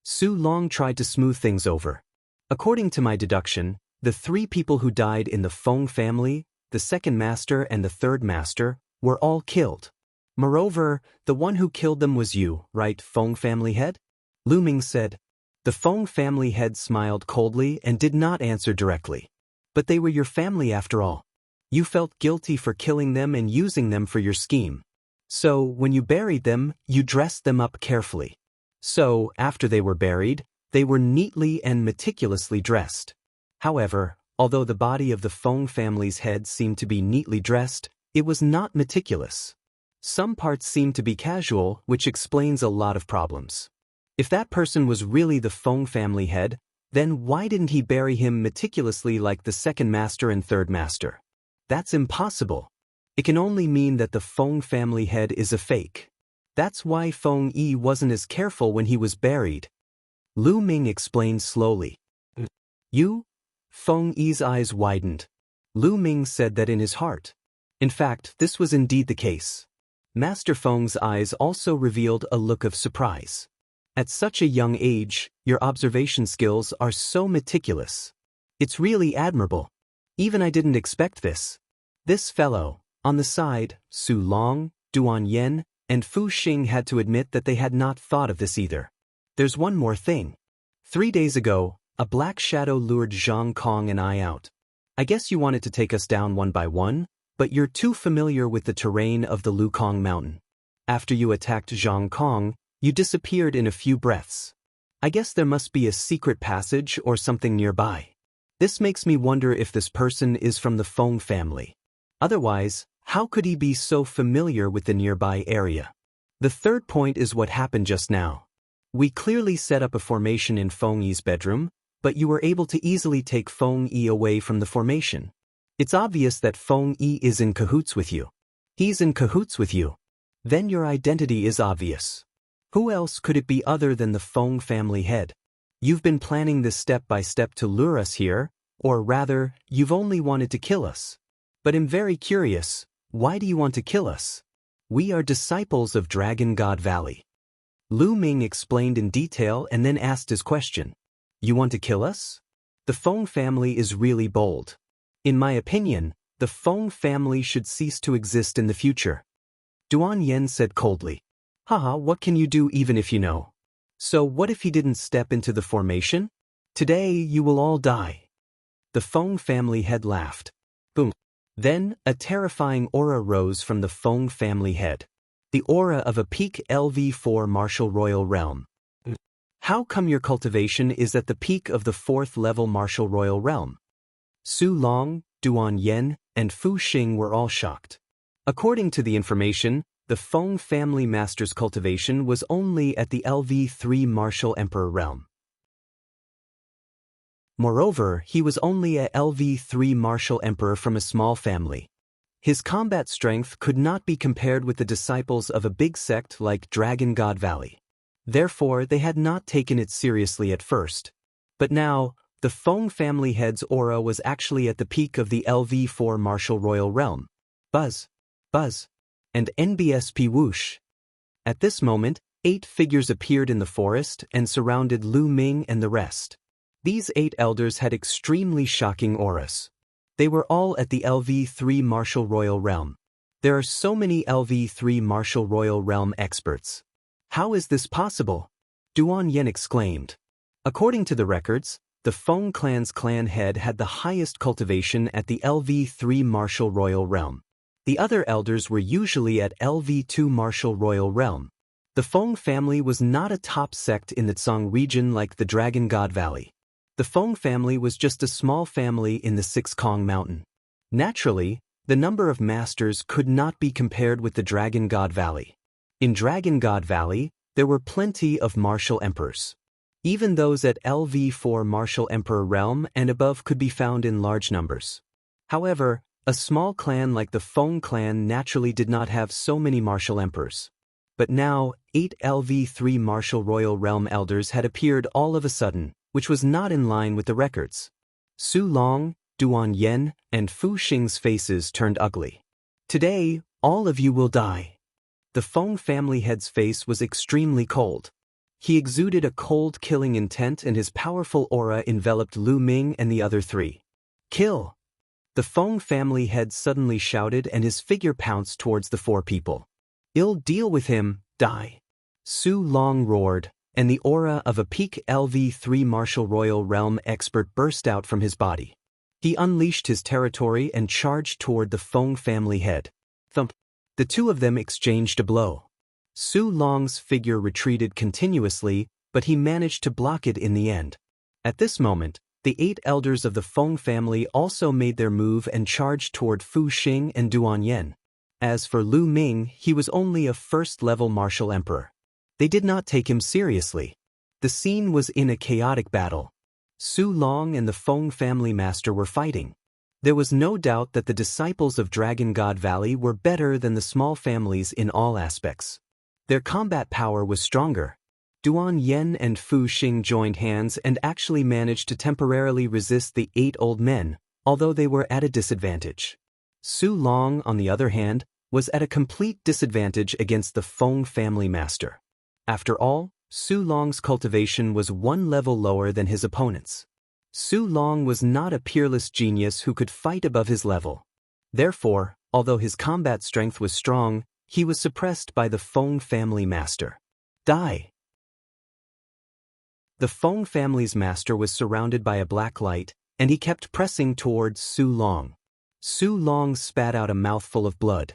Su Long tried to smooth things over. According to my deduction, the three people who died in the Feng family, the second master and the third master, were all killed. Moreover, the one who killed them was you, right, Feng family head? Lu Ming said. The Feng family head smiled coldly and did not answer directly. But they were your family after all. You felt guilty for killing them and using them for your scheme. So, when you buried them, you dressed them up carefully. So, after they were buried, they were neatly and meticulously dressed. However, although the body of the Feng family's head seemed to be neatly dressed, it was not meticulous. Some parts seemed to be casual, which explains a lot of problems. If that person was really the Feng family head, then why didn't he bury him meticulously like the second master and third master? That's impossible. It can only mean that the Feng family head is a fake. That's why Feng Yi wasn't as careful when he was buried. Lu Ming explained slowly. You? Feng Yi's eyes widened. Lu Ming said that in his heart. In fact, this was indeed the case. Master Feng's eyes also revealed a look of surprise. At such a young age, your observation skills are so meticulous. It's really admirable. Even I didn't expect this. This fellow, on the side, Su Long, Duan Yen, and Fu Xing had to admit that they had not thought of this either. There's one more thing. 3 days ago, a black shadow lured Zhang Kong and I out. I guess you wanted to take us down one by one, but you're too familiar with the terrain of the Lukong Mountain. After you attacked Zhang Kong, you disappeared in a few breaths. I guess there must be a secret passage or something nearby. This makes me wonder if this person is from the Feng family. Otherwise, how could he be so familiar with the nearby area? The third point is what happened just now. We clearly set up a formation in Feng Yi's bedroom, but you were able to easily take Feng Yi away from the formation. It's obvious that Feng Yi is in cahoots with you. He's in cahoots with you. Then your identity is obvious. Who else could it be other than the Feng family head? You've been planning this step by step to lure us here, or rather, you've only wanted to kill us. But I'm very curious. Why do you want to kill us? We are disciples of Dragon God Valley. Lu Ming explained in detail and then asked his question. You want to kill us? The Feng family is really bold. In my opinion, the Feng family should cease to exist in the future. Duan Yen said coldly. Haha, what can you do even if you know? So what if he didn't step into the formation? Today you will all die. The Feng family head laughed. Boom. Then, a terrifying aura rose from the Feng family head. The aura of a peak LV4 martial royal realm. How come your cultivation is at the peak of the 4th level martial royal realm? Su Long, Duan Yen, and Fu Xing were all shocked. According to the information, the Feng family master's cultivation was only at the LV3 martial emperor realm. Moreover, he was only a LV3 martial emperor from a small family. His combat strength could not be compared with the disciples of a big sect like Dragon God Valley. Therefore, they had not taken it seriously at first. But now, the Feng family head's aura was actually at the peak of the LV4 martial royal realm. Buzz, buzz, and NBSP whoosh. At this moment, 8 figures appeared in the forest and surrounded Lu Ming and the rest. These 8 elders had extremely shocking auras. They were all at the LV3 martial royal realm. There are so many LV3 martial royal realm experts. How is this possible? Duan Yen exclaimed. According to the records, the Feng clan's clan head had the highest cultivation at the LV3 martial royal realm. The other elders were usually at LV2 martial royal realm. The Feng family was not a top sect in the Tsang region like the Dragon God Valley. The Feng family was just a small family in the 6 Kong Mountain. Naturally, the number of masters could not be compared with the Dragon God Valley. In Dragon God Valley, there were plenty of martial emperors. Even those at LV4 martial emperor realm and above could be found in large numbers. However, a small clan like the Feng clan naturally did not have so many martial emperors. But now, 8 LV3 martial royal realm elders had appeared all of a sudden, which was not in line with the records. Su Long, Duan Yen, and Fu Xing's faces turned ugly. Today, all of you will die. The Feng family head's face was extremely cold. He exuded a cold killing intent and his powerful aura enveloped Lu Ming and the other 3. Kill! The Feng family head suddenly shouted and his figure pounced towards the 4 people. Ill deal with him, die! Su Long roared, and the aura of a peak LV3 martial royal realm expert burst out from his body. He unleashed his territory and charged toward the Feng family head. Thump! The 2 of them exchanged a blow. Su Long's figure retreated continuously, but he managed to block it in the end. At this moment, the 8 elders of the Feng family also made their move and charged toward Fu Xing and Duan Yen. As for Lu Ming, he was only a first-level martial emperor. They did not take him seriously. The scene was in a chaotic battle. Su Long and the Feng family master were fighting. There was no doubt that the disciples of Dragon God Valley were better than the small families in all aspects. Their combat power was stronger. Duan Yen and Fu Xing joined hands and actually managed to temporarily resist the 8 old men, although they were at a disadvantage. Su Long, on the other hand, was at a complete disadvantage against the Feng family master. After all, Su Long's cultivation was 1 level lower than his opponent's. Su Long was not a peerless genius who could fight above his level. Therefore, although his combat strength was strong, he was suppressed by the Feng family master. Die! The Feng family's master was surrounded by a black light, and he kept pressing towards Su Long. Su Long spat out a mouthful of blood.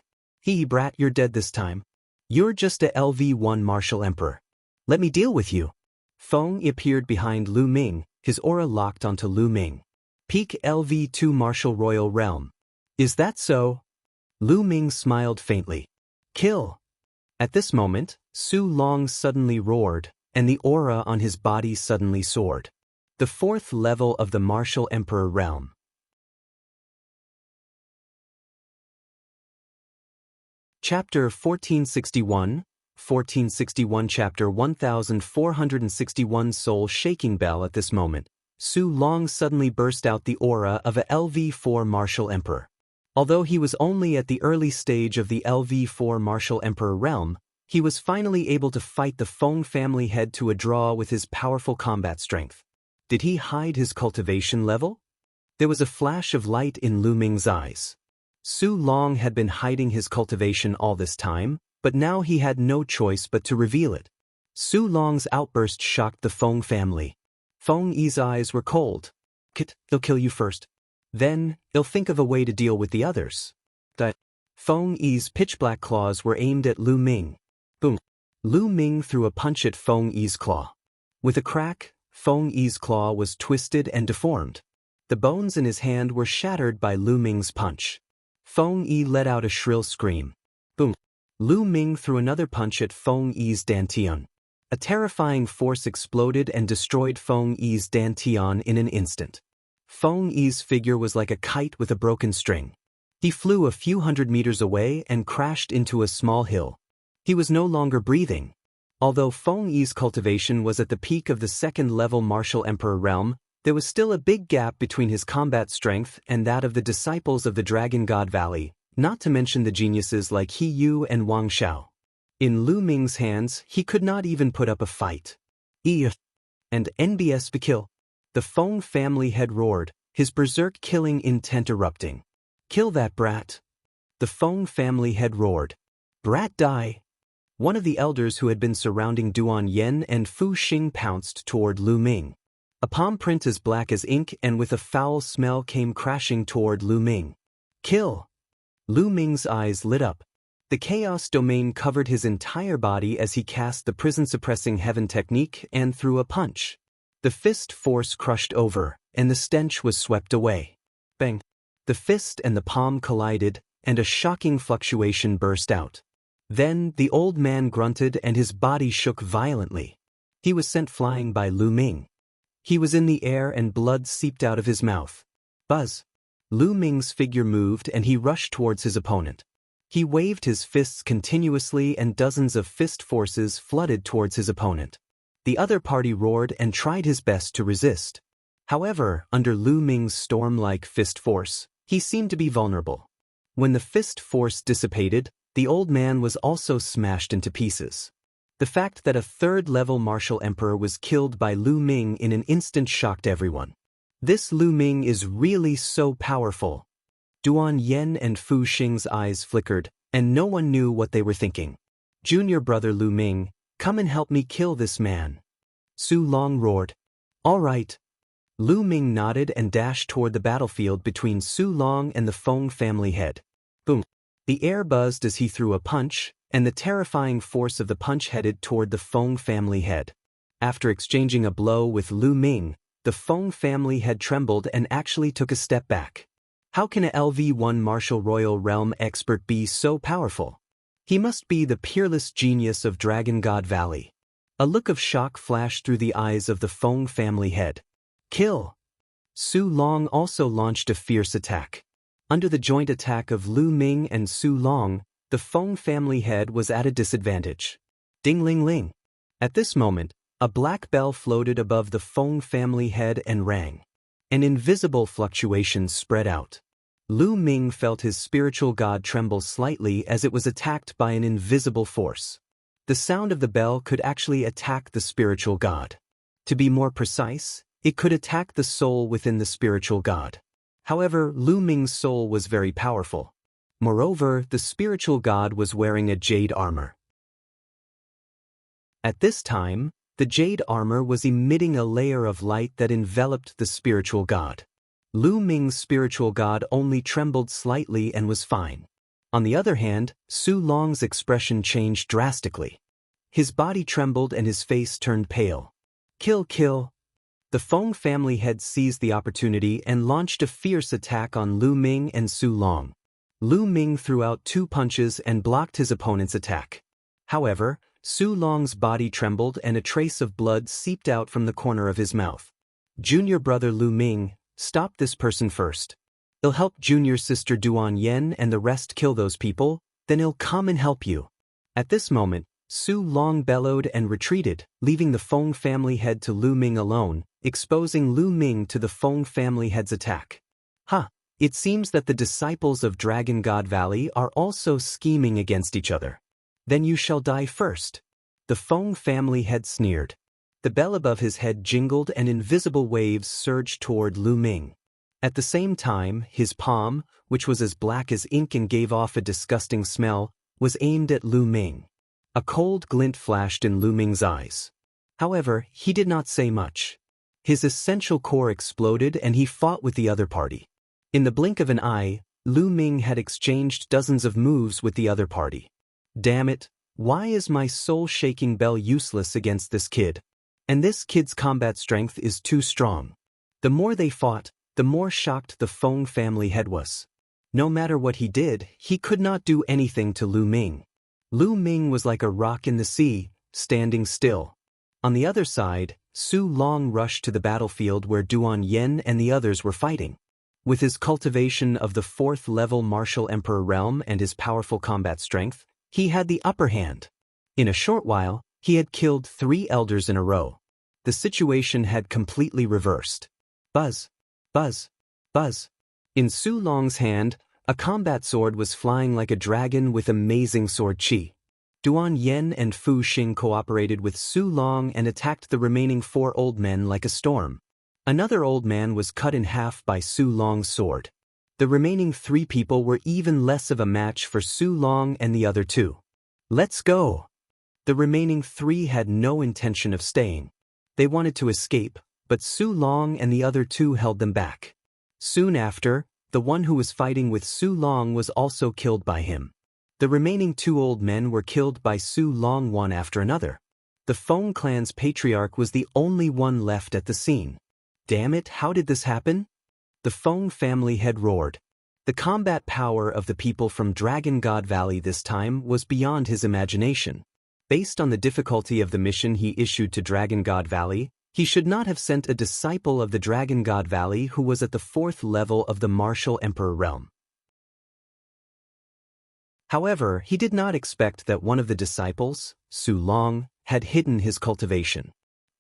Brat, you're dead this time. You're just a LV1 martial emperor. Let me deal with you. Feng appeared behind Lu Ming, his aura locked onto Lu Ming. Peak LV2 martial royal realm. Is that so? Lu Ming smiled faintly. Kill! At this moment, Su Long suddenly roared, and the aura on his body suddenly soared. The 4th level of the martial emperor realm. Chapter 1461, 1461 Chapter 1461 Soul-shaking bell. At this moment, Su Long suddenly burst out the aura of a LV4 martial emperor. Although he was only at the early stage of the LV4 martial emperor realm, he was finally able to fight the Feng family head to a draw with his powerful combat strength. Did he hide his cultivation level? There was a flash of light in Lu Ming's eyes. Su Long had been hiding his cultivation all this time, but now he had no choice but to reveal it. Su Long's outburst shocked the Feng family. Feng Yi's eyes were cold. They'll kill you first. Then, they'll think of a way to deal with the others. Feng Yi's pitch-black claws were aimed at Lu Ming. Boom! Lu Ming threw a punch at Feng Yi's claw. With a crack, Feng Yi's claw was twisted and deformed. The bones in his hand were shattered by Lu Ming's punch. Feng Yi let out a shrill scream. Boom! Lu Ming threw another punch at Feng Yi's dantian. A terrifying force exploded and destroyed Feng Yi's dantian in an instant. Feng Yi's figure was like a kite with a broken string. He flew a few hundred meters away and crashed into a small hill. He was no longer breathing. Although Feng Yi's cultivation was at the peak of the 2nd level martial emperor realm, there was still a big gap between his combat strength and that of the disciples of the Dragon God Valley, not to mention the geniuses like He Yu and Wang Xiao. In Lu Ming's hands, he could not even put up a fight. And NBS kill. The Feng family head roared, his berserk killing intent erupting. Kill that brat. The Feng family head roared. Brat die. One of the elders who had been surrounding Duan Yen and Fu Xing pounced toward Lu Ming. A palm print as black as ink and with a foul smell came crashing toward Lu Ming. Kill! Lu Ming's eyes lit up. The chaos domain covered his entire body as he cast the prison-suppressing heaven technique and threw a punch. The fist force crushed over, and the stench was swept away. Bang! The fist and the palm collided, and a shocking fluctuation burst out. Then the old man grunted and his body shook violently. He was sent flying by Lu Ming. He was in the air and blood seeped out of his mouth. Buzz! Lu Ming's figure moved and he rushed towards his opponent. He waved his fists continuously and dozens of fist forces flooded towards his opponent. The other party roared and tried his best to resist. However, under Lu Ming's storm-like fist force, he seemed to be vulnerable. When the fist force dissipated, the old man was also smashed into pieces. The fact that a 3rd-level martial emperor was killed by Lu Ming in an instant shocked everyone. This Lu Ming is really so powerful. Duan Yen and Fu Xing's eyes flickered, and no one knew what they were thinking. Junior brother Lu Ming, come and help me kill this man. Su Long roared. All right. Lu Ming nodded and dashed toward the battlefield between Su Long and the Feng family head. Boom. The air buzzed as he threw a punch, and the terrifying force of the punch headed toward the Feng family head. After exchanging a blow with Lu Ming, the Feng family head trembled and actually took a step back. How can a LV1 martial royal realm expert be so powerful? He must be the peerless genius of Dragon God Valley. A look of shock flashed through the eyes of the Feng family head. Kill! Su Long also launched a fierce attack. Under the joint attack of Lu Ming and Su Long, the Feng family head was at a disadvantage. Ding ling ling. At this moment, a black bell floated above the Feng family head and rang. An invisible fluctuation spread out. Lu Ming felt his spiritual god tremble slightly as it was attacked by an invisible force. The sound of the bell could actually attack the spiritual god. To be more precise, it could attack the soul within the spiritual god. However, Lu Ming's soul was very powerful. Moreover, the spiritual god was wearing a jade armor. At this time, the jade armor was emitting a layer of light that enveloped the spiritual god. Lu Ming's spiritual god only trembled slightly and was fine. On the other hand, Su Long's expression changed drastically. His body trembled and his face turned pale. Kill, kill. The Feng family head seized the opportunity and launched a fierce attack on Lu Ming and Su Long. Lu Ming threw out 2 punches and blocked his opponent's attack. However, Su Long's body trembled and a trace of blood seeped out from the corner of his mouth. Junior brother Lu Ming, stop this person first. He'll help junior sister Duan Yen and the rest kill those people, then he'll come and help you. At this moment, Su Long bellowed and retreated, leaving the Feng family head to Lu Ming alone, exposing Lu Ming to the Feng family head's attack. It seems that the disciples of Dragon God Valley are also scheming against each other. Then you shall die first. The Feng family head sneered. The bell above his head jingled and invisible waves surged toward Lu Ming. At the same time, his palm, which was as black as ink and gave off a disgusting smell, was aimed at Lu Ming. A cold glint flashed in Lu Ming's eyes. However, he did not say much. His essential core exploded and he fought with the other party. In the blink of an eye, Lu Ming had exchanged dozens of moves with the other party. Damn it, why is my soul-shaking bell useless against this kid? And this kid's combat strength is too strong. The more they fought, the more shocked the Feng family head was. No matter what he did, he could not do anything to Lu Ming. Lu Ming was like a rock in the sea, standing still. On the other side, Su Long rushed to the battlefield where Duan Yen and the others were fighting. With his cultivation of the 4th-level martial emperor realm and his powerful combat strength, he had the upper hand. In a short while, he had killed 3 elders in a row. The situation had completely reversed. Buzz, buzz, buzz. In Su Long's hand, a combat sword was flying like a dragon with amazing sword chi. Duan Yen and Fu Xing cooperated with Su Long and attacked the remaining 4 old men like a storm. Another old man was cut in half by Su Long's sword. The remaining 3 people were even less of a match for Su Long and the other 2. Let's go! The remaining 3 had no intention of staying. They wanted to escape, but Su Long and the other 2 held them back. Soon after, the one who was fighting with Su Long was also killed by him. The remaining 2 old men were killed by Su Long one after another. The Feng clan's patriarch was the only one left at the scene. Damn it, how did this happen? The Feng family head roared. The combat power of the people from Dragon God Valley this time was beyond his imagination. Based on the difficulty of the mission he issued to Dragon God Valley, he should not have sent a disciple of the Dragon God Valley who was at the 4th level of the martial emperor realm. However, he did not expect that one of the disciples, Su Long, had hidden his cultivation.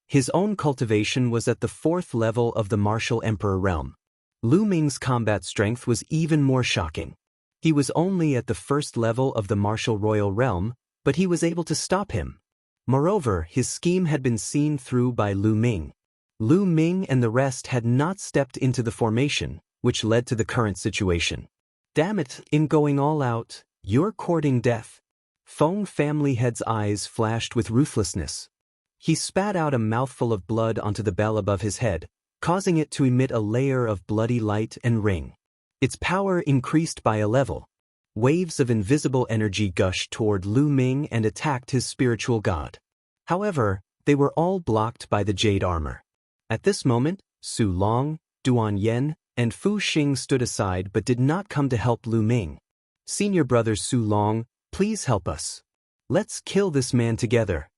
His own cultivation was at the 4th level of the martial emperor realm. Lu Ming's combat strength was even more shocking. He was only at the 1st level of the martial royal realm, but he was able to stop him. Moreover, his scheme had been seen through by Lu Ming. Lu Ming and the rest had not stepped into the formation, which led to the current situation. Damn it, in going all out, you're courting death. Feng family head's eyes flashed with ruthlessness. He spat out a mouthful of blood onto the bell above his head, causing it to emit a layer of bloody light and ring. Its power increased by a level. Waves of invisible energy gushed toward Lu Ming and attacked his spiritual god. However, they were all blocked by the jade armor. At this moment, Su Long, Duan Yen, and Fu Xing stood aside but did not come to help Lu Ming. Senior brother Su Long, please help us. Let's kill this man together.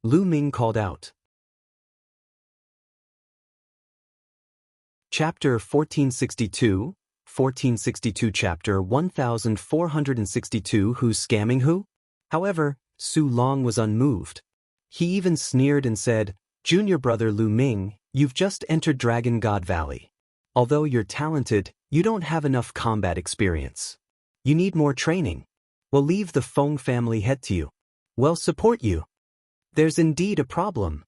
Lu Ming called out. Chapter 1462 Chapter 1462 Who's scamming who? However, Su Long was unmoved. He even sneered and said, "Junior brother Lu Ming, you've just entered Dragon God Valley. Although you're talented, you don't have enough combat experience. You need more training. We'll leave the Feng family head to you. We'll support you." There's indeed a problem.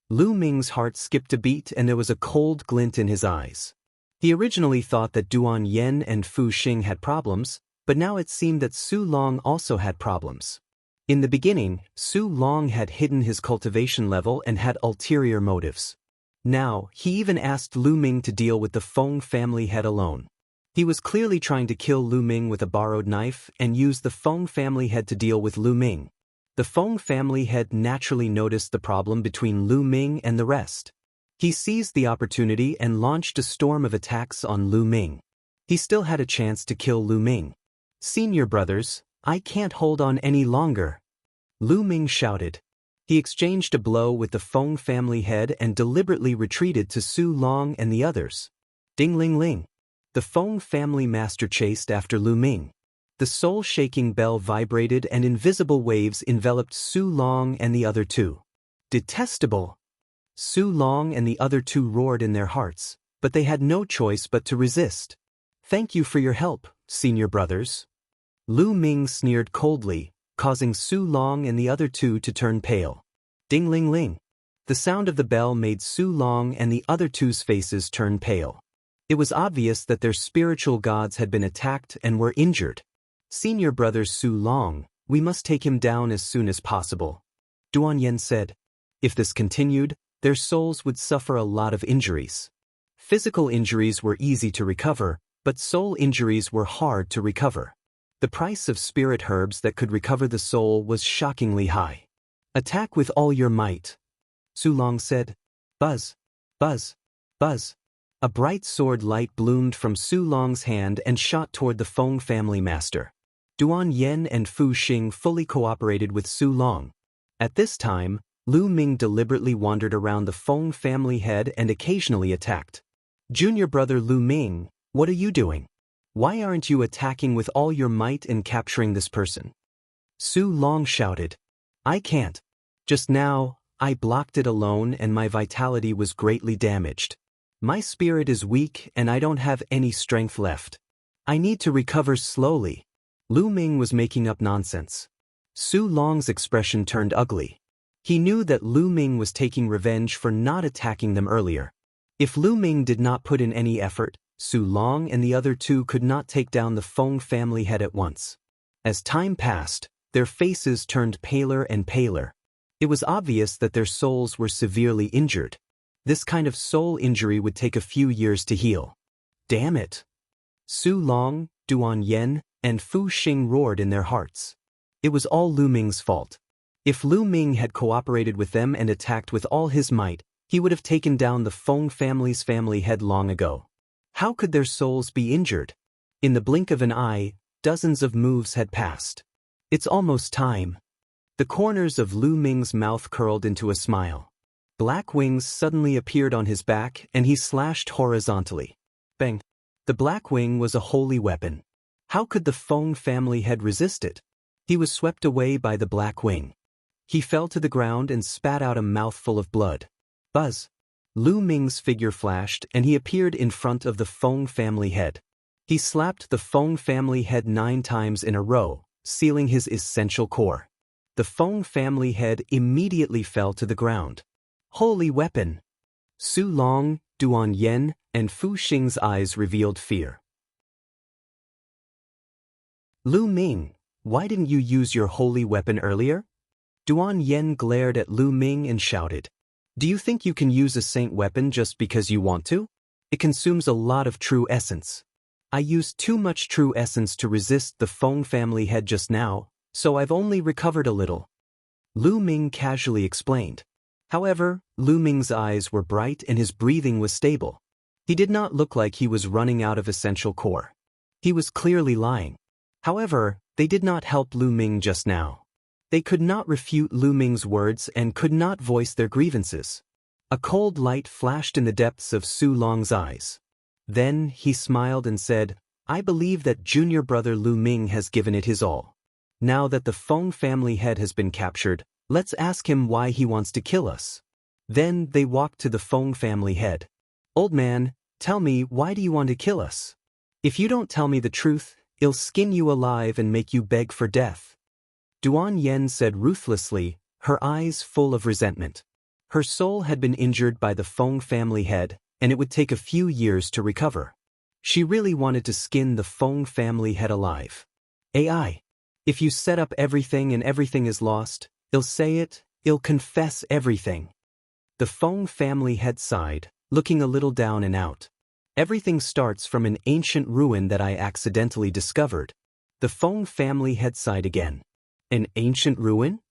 Lu Ming's heart skipped a beat and there was a cold glint in his eyes. He originally thought that Duan Yen and Fu Xing had problems, but now it seemed that Su Long also had problems. In the beginning, Su Long had hidden his cultivation level and had ulterior motives. Now, he even asked Lu Ming to deal with the Feng family head alone. He was clearly trying to kill Lu Ming with a borrowed knife and use the Feng family head to deal with Lu Ming. The Feng family head naturally noticed the problem between Lu Ming and the rest. He seized the opportunity and launched a storm of attacks on Lu Ming. He still had a chance to kill Lu Ming. "Senior brothers, I can't hold on any longer," Lu Ming shouted. He exchanged a blow with the Feng family head and deliberately retreated to Su Long and the others. Ding ling ling. The Feng family master chased after Lu Ming. The soul-shaking bell vibrated and invisible waves enveloped Su Long and the other two. "Detestable!" Su Long and the other two roared in their hearts, but they had no choice but to resist. "Thank you for your help, senior brothers." Lu Ming sneered coldly, causing Su Long and the other two to turn pale. Ding ling ling. The sound of the bell made Su Long and the other two's faces turn pale. It was obvious that their spiritual gods had been attacked and were injured. "Senior brother Su Long, we must take him down as soon as possible," Duan Yen said. If this continued, their souls would suffer a lot of injuries. Physical injuries were easy to recover, but soul injuries were hard to recover. The price of spirit herbs that could recover the soul was shockingly high. "Attack with all your might," Su Long said. Buzz, buzz, buzz. A bright sword light bloomed from Su Long's hand and shot toward the Feng family master. Duan Yen and Fu Xing fully cooperated with Su Long. At this time, Lu Ming deliberately wandered around the Feng family head and occasionally attacked. "Junior brother Lu Ming, what are you doing? Why aren't you attacking with all your might and capturing this person?" Su Long shouted. "I can't. Just now, I blocked it alone and my vitality was greatly damaged. My spirit is weak and I don't have any strength left. I need to recover slowly." Lu Ming was making up nonsense. Su Long's expression turned ugly. He knew that Lu Ming was taking revenge for not attacking them earlier. If Lu Ming did not put in any effort, Su Long and the other two could not take down the Feng family head at once. As time passed, their faces turned paler and paler. It was obvious that their souls were severely injured. This kind of soul injury would take a few years to heal. Damn it! Su Long, Duan Yen, and Fu Xing roared in their hearts. It was all Lu Ming's fault. If Lu Ming had cooperated with them and attacked with all his might, he would have taken down the Feng family's family head long ago. How could their souls be injured? In the blink of an eye, dozens of moves had passed. "It's almost time." The corners of Lu Ming's mouth curled into a smile. Black wings suddenly appeared on his back and he slashed horizontally. Bang! The black wing was a holy weapon. How could the Feng family head resist it? He was swept away by the black wing. He fell to the ground and spat out a mouthful of blood. Buzz! Lu Ming's figure flashed and he appeared in front of the Feng family head. He slapped the Feng family head 9 times in a row, sealing his essential core. The Feng family head immediately fell to the ground. Holy weapon! Su Long, Duan Yen, and Fu Xing's eyes revealed fear. "Lu Ming, why didn't you use your holy weapon earlier?" Duan Yen glared at Lu Ming and shouted. "Do you think you can use a saint weapon just because you want to? It consumes a lot of true essence. I used too much true essence to resist the Feng family head just now, so I've only recovered a little," Lu Ming casually explained. However, Lu Ming's eyes were bright and his breathing was stable. He did not look like he was running out of essential core. He was clearly lying. However, they did not help Lu Ming just now. They could not refute Lu Ming's words and could not voice their grievances. A cold light flashed in the depths of Su Long's eyes. Then he smiled and said, I believe that junior brother Lu Ming has given it his all. Now that the Feng family head has been captured, let's ask him why he wants to kill us. Then they walked to the Feng family head. Old man, tell me, why do you want to kill us? If you don't tell me the truth, I'll skin you alive and make you beg for death. Duan Yen said ruthlessly, her eyes full of resentment. Her soul had been injured by the Feng family head, and it would take a few years to recover. She really wanted to skin the Feng family head alive. AI. If you set up everything and everything is lost, I'll say it, I'll confess everything. The Feng family head sighed, looking a little down and out. Everything starts from an ancient ruin that I accidentally discovered. The Feng family head sighed again. An ancient ruin?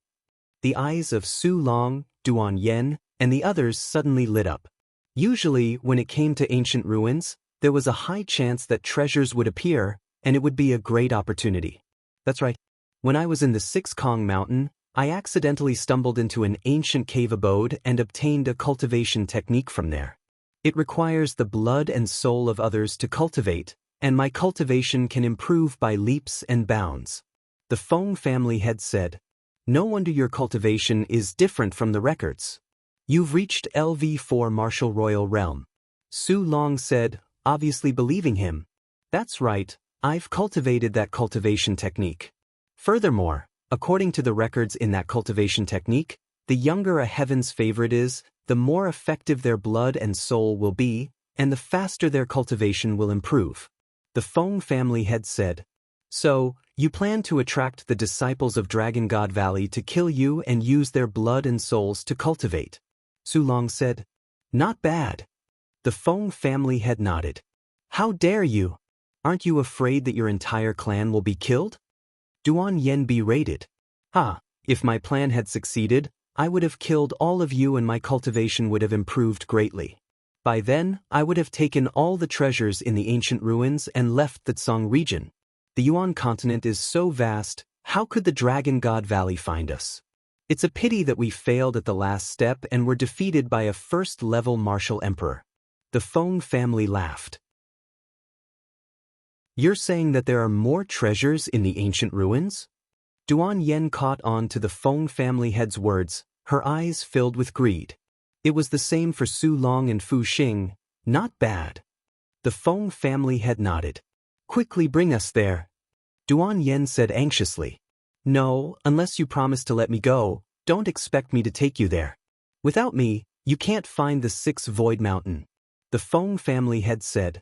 The eyes of Su Long, Duan Yen, and the others suddenly lit up. Usually, when it came to ancient ruins, there was a high chance that treasures would appear, and it would be a great opportunity. That's right. When I was in the Six Kong Mountain, I accidentally stumbled into an ancient cave abode and obtained a cultivation technique from there. It requires the blood and soul of others to cultivate, and my cultivation can improve by leaps and bounds. The Feng family head said, No wonder your cultivation is different from the records. You've reached LV4 Martial Royal Realm. Su Long said, obviously believing him. That's right, I've cultivated that cultivation technique. Furthermore, according to the records in that cultivation technique, the younger a heaven's favorite is, the more effective their blood and soul will be, and the faster their cultivation will improve. The Feng family head said, So, you plan to attract the disciples of Dragon God Valley to kill you and use their blood and souls to cultivate. Su Long said, Not bad. The Feng family head nodded. How dare you? Aren't you afraid that your entire clan will be killed? Duan Yen berated. If my plan had succeeded, I would have killed all of you and my cultivation would have improved greatly. By then, I would have taken all the treasures in the ancient ruins and left the Tsang region. The Yuan continent is so vast, how could the Dragon God Valley find us? It's a pity that we failed at the last step and were defeated by a first-level martial emperor. The Feng family laughed. You're saying that there are more treasures in the ancient ruins? Duan Yen caught on to the Feng family head's words, her eyes filled with greed. It was the same for Su Long and Fu Xing. Not bad. The Feng family head nodded. Quickly bring us there. Duan Yen said anxiously. No, unless you promise to let me go, don't expect me to take you there. Without me, you can't find the Sixth Void Mountain. The Feng family head said.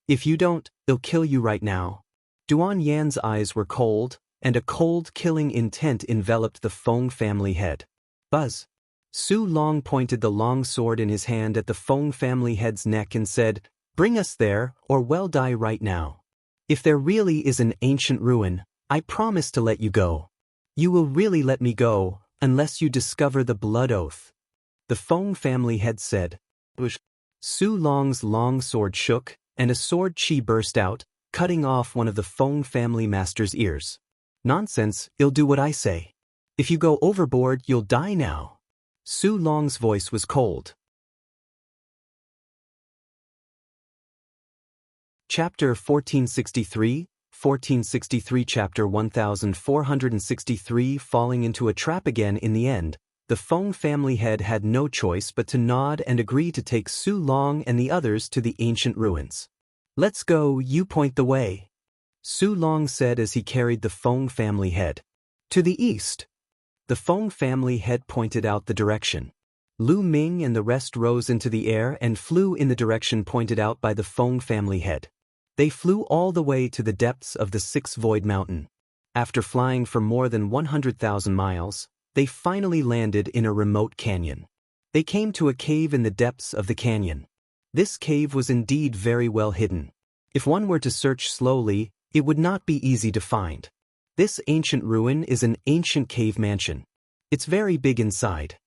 If you don't, they'll kill you right now. Duan Yan's eyes were cold, and a cold killing intent enveloped the Feng family head. Buzz. Su Long pointed the long sword in his hand at the Feng family head's neck and said, Bring us there, or we'll die right now. If there really is an ancient ruin, I promise to let you go. You will really let me go, unless you discover the blood oath. The Feng family head said. Su Long's long sword shook, and a sword chi burst out, cutting off one of the Feng family master's ears. Nonsense, I'll do what I say. If you go overboard, you'll die now. Su Long's voice was cold. Chapter 1463, 1463 Chapter 1463 Falling into a trap again. In the end, the Feng family head had no choice but to nod and agree to take Su Long and the others to the ancient ruins. Let's go, you point the way. Su Long said as he carried the Feng family head. To the east. The Feng family head pointed out the direction. Lu Ming and the rest rose into the air and flew in the direction pointed out by the Feng family head. They flew all the way to the depths of the Sixth Void Mountain. After flying for more than 100,000 miles, they finally landed in a remote canyon. They came to a cave in the depths of the canyon. This cave was indeed very well hidden. If one were to search slowly, it would not be easy to find. This ancient ruin is an ancient cave mansion. It's very big inside.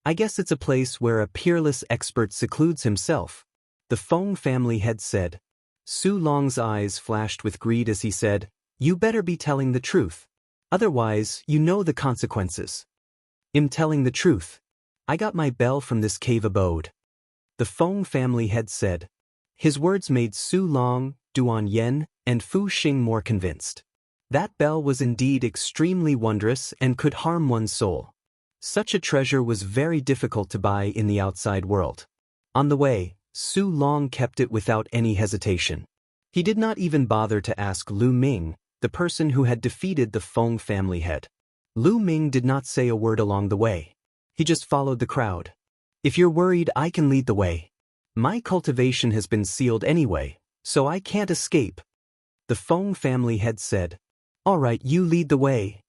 I guess it's a place where a peerless expert secludes himself. The Feng family head said. Su Long's eyes flashed with greed as he said, You better be telling the truth. Otherwise, you know the consequences. I'm telling the truth. I got my bell from this cave abode. The Feng family head said. His words made Su Long, Duan Yen, and Fu Xing more convinced. That bell was indeed extremely wondrous and could harm one's soul. Such a treasure was very difficult to buy in the outside world. On the way, Su Long kept it without any hesitation. He did not even bother to ask Lu Ming, the person who had defeated the Feng family head. Lu Ming did not say a word along the way. He just followed the crowd. If you're worried, I can lead the way. My cultivation has been sealed anyway, so I can't escape. The Feng family head said. All right, you lead the way.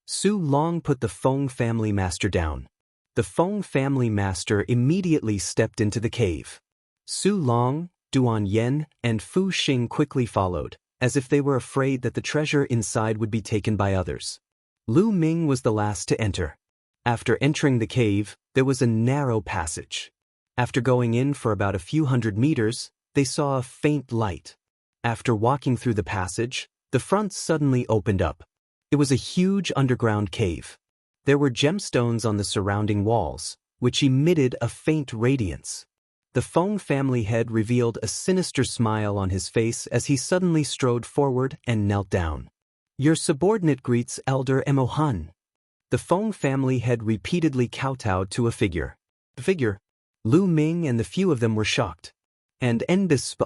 Su Long put the Feng family master down. The Feng family master immediately stepped into the cave. Su Long, Duan Yen, and Fu Xing quickly followed, as if they were afraid that the treasure inside would be taken by others. Lu Ming was the last to enter. After entering the cave, there was a narrow passage. After going in for about a few hundred meters, they saw a faint light. After walking through the passage, the front suddenly opened up. It was a huge underground cave. There were gemstones on the surrounding walls, which emitted a faint radiance. The Feng family head revealed a sinister smile on his face as he suddenly strode forward and knelt down. Your subordinate greets Elder Emohan. The Feng family head repeatedly kowtowed to a figure. The figure. Lu Ming and the few of them were shocked. And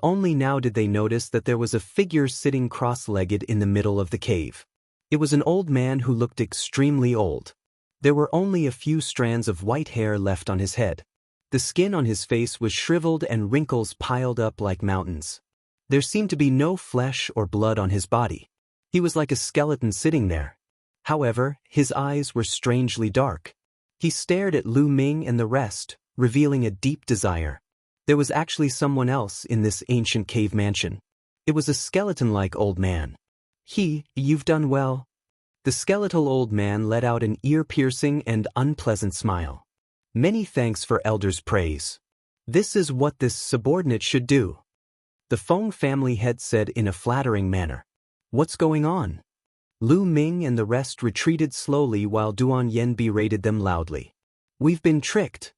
only now did they notice that there was a figure sitting cross-legged in the middle of the cave. It was an old man who looked extremely old. There were only a few strands of white hair left on his head. The skin on his face was shriveled and wrinkles piled up like mountains. There seemed to be no flesh or blood on his body. He was like a skeleton sitting there. However, his eyes were strangely dark. He stared at Lu Ming and the rest, revealing a deep desire. There was actually someone else in this ancient cave mansion. It was a skeleton-like old man. You've done well. The skeletal old man let out an ear-piercing and unpleasant smile. Many thanks for Elder's praise. This is what this subordinate should do. The Feng family head said in a flattering manner. What's going on? Lu Ming and the rest retreated slowly while Duan Yen berated them loudly. We've been tricked.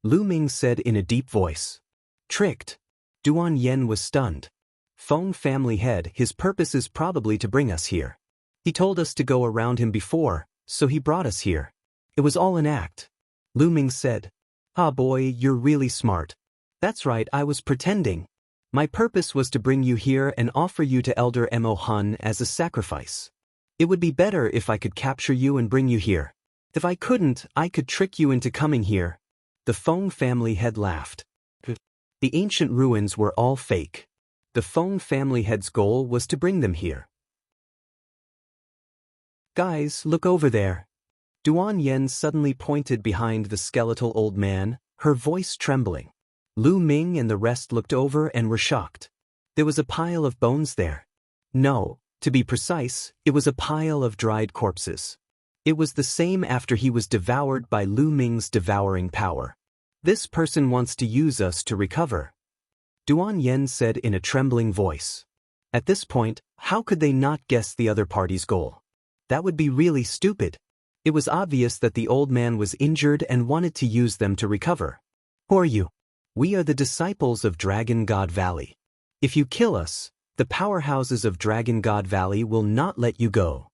Lu Ming said in a deep voice. Tricked? Duan Yen was stunned. Feng family head, his purpose is probably to bring us here. He told us to go around him before, so he brought us here. It was all an act. Lu Ming said. Ah boy, you're really smart. That's right, I was pretending. My purpose was to bring you here and offer you to Elder Emohan as a sacrifice. It would be better if I could capture you and bring you here. If I couldn't, I could trick you into coming here. The Feng family head laughed. The ancient ruins were all fake. The Feng family head's goal was to bring them here. Guys, look over there. Duan Yen suddenly pointed behind the skeletal old man, her voice trembling. Lu Ming and the rest looked over and were shocked. There was a pile of bones there. No, to be precise, it was a pile of dried corpses. It was the same after he was devoured by Lu Ming's devouring power. This person wants to use us to recover. Duan Yen said in a trembling voice. At this point, how could they not guess the other party's goal? That would be really stupid. It was obvious that the old man was injured and wanted to use them to recover. Who are you? We are the disciples of Dragon God Valley. If you kill us, the powerhouses of Dragon God Valley will not let you go.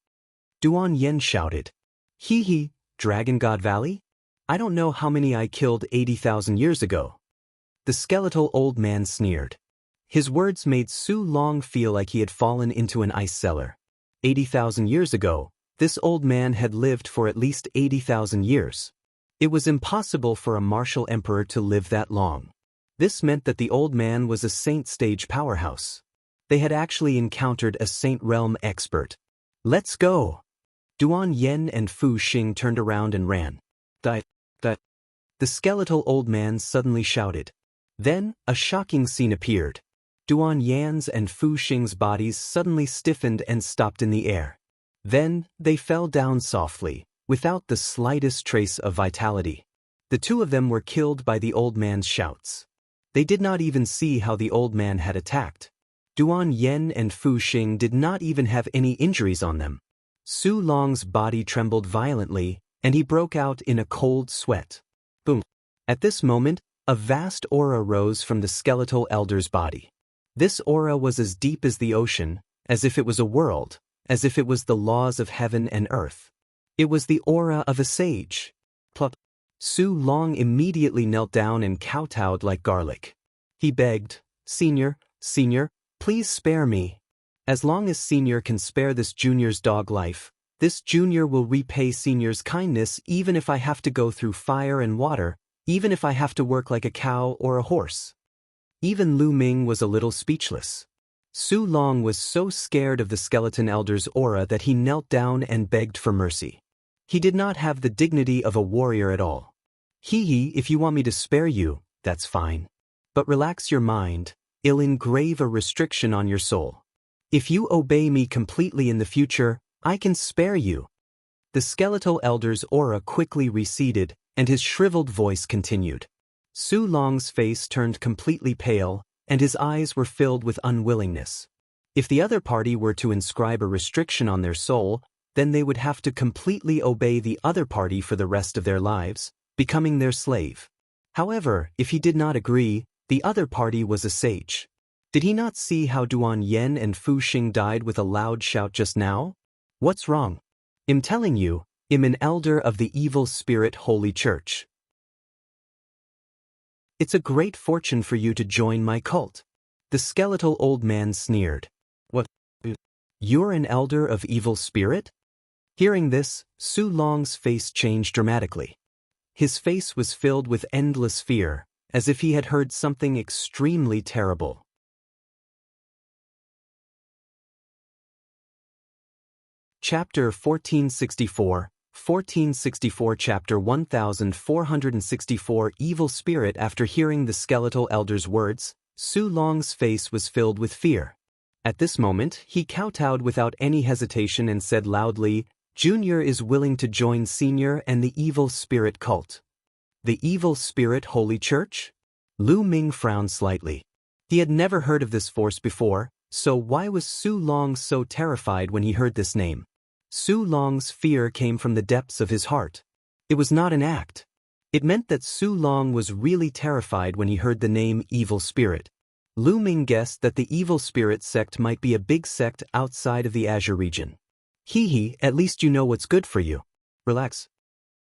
Duan Yen shouted. Dragon God Valley? I don't know how many I killed 80,000 years ago. The skeletal old man sneered. His words made Su Long feel like he had fallen into an ice cellar. 80,000 years ago, this old man had lived for at least 80,000 years. It was impossible for a martial emperor to live that long. This meant that the old man was a saint stage powerhouse. They had actually encountered a saint realm expert. Let's go! Duan Yen and Fu Xing turned around and ran. The skeletal old man suddenly shouted. Then, a shocking scene appeared. Duan Yan's and Fu Xing's bodies suddenly stiffened and stopped in the air. Then, they fell down softly, without the slightest trace of vitality. The two of them were killed by the old man's shouts. They did not even see how the old man had attacked. Duan Yen and Fu Xing did not even have any injuries on them. Su Long's body trembled violently, and he broke out in a cold sweat. Boom. At this moment, A vast aura rose from the skeletal elder's body. This aura was as deep as the ocean, as if it was a world, as if it was the laws of heaven and earth. It was the aura of a sage. Plop. Su Long immediately knelt down and kowtowed like garlic. He begged, Senior, please spare me. As long as Senior can spare this junior's dog life, this junior will repay Senior's kindness even if I have to go through fire and water, even if I have to work like a cow or a horse. Even Lu Ming was a little speechless. Su Long was so scared of the skeleton elder's aura that he knelt down and begged for mercy. He did not have the dignity of a warrior at all. If you want me to spare you, that's fine. But relax your mind, I'll engrave a restriction on your soul. If you obey me completely in the future, I can spare you. The skeletal elder's aura quickly receded, and his shriveled voice continued. Su Long's face turned completely pale, and his eyes were filled with unwillingness. If the other party were to inscribe a restriction on their soul, then they would have to completely obey the other party for the rest of their lives, becoming their slave. However, if he did not agree, the other party was a sage. Did he not see how Duan Yen and Fu Xing died with a loud shout just now? What's wrong? I'm telling you, I'm an elder of the evil spirit Holy Church. It's a great fortune for you to join my cult. The skeletal old man sneered. What? You're an elder of evil spirit? Hearing this, Su Long's face changed dramatically. His face was filled with endless fear, as if he had heard something extremely terrible. Chapter 1464, Chapter 1464 Evil Spirit. After hearing the skeletal elder's words, Su Long's face was filled with fear. At this moment, he kowtowed without any hesitation and said loudly, Junior is willing to join Senior and the evil spirit cult. The evil spirit Holy Church? Lu Ming frowned slightly. He had never heard of this force before, so why was Su Long so terrified when he heard this name? Su Long's fear came from the depths of his heart. It was not an act. It meant that Su Long was really terrified when he heard the name Evil Spirit. Lu Ming guessed that the Evil Spirit sect might be a big sect outside of the Azure region. At least you know what's good for you. Relax.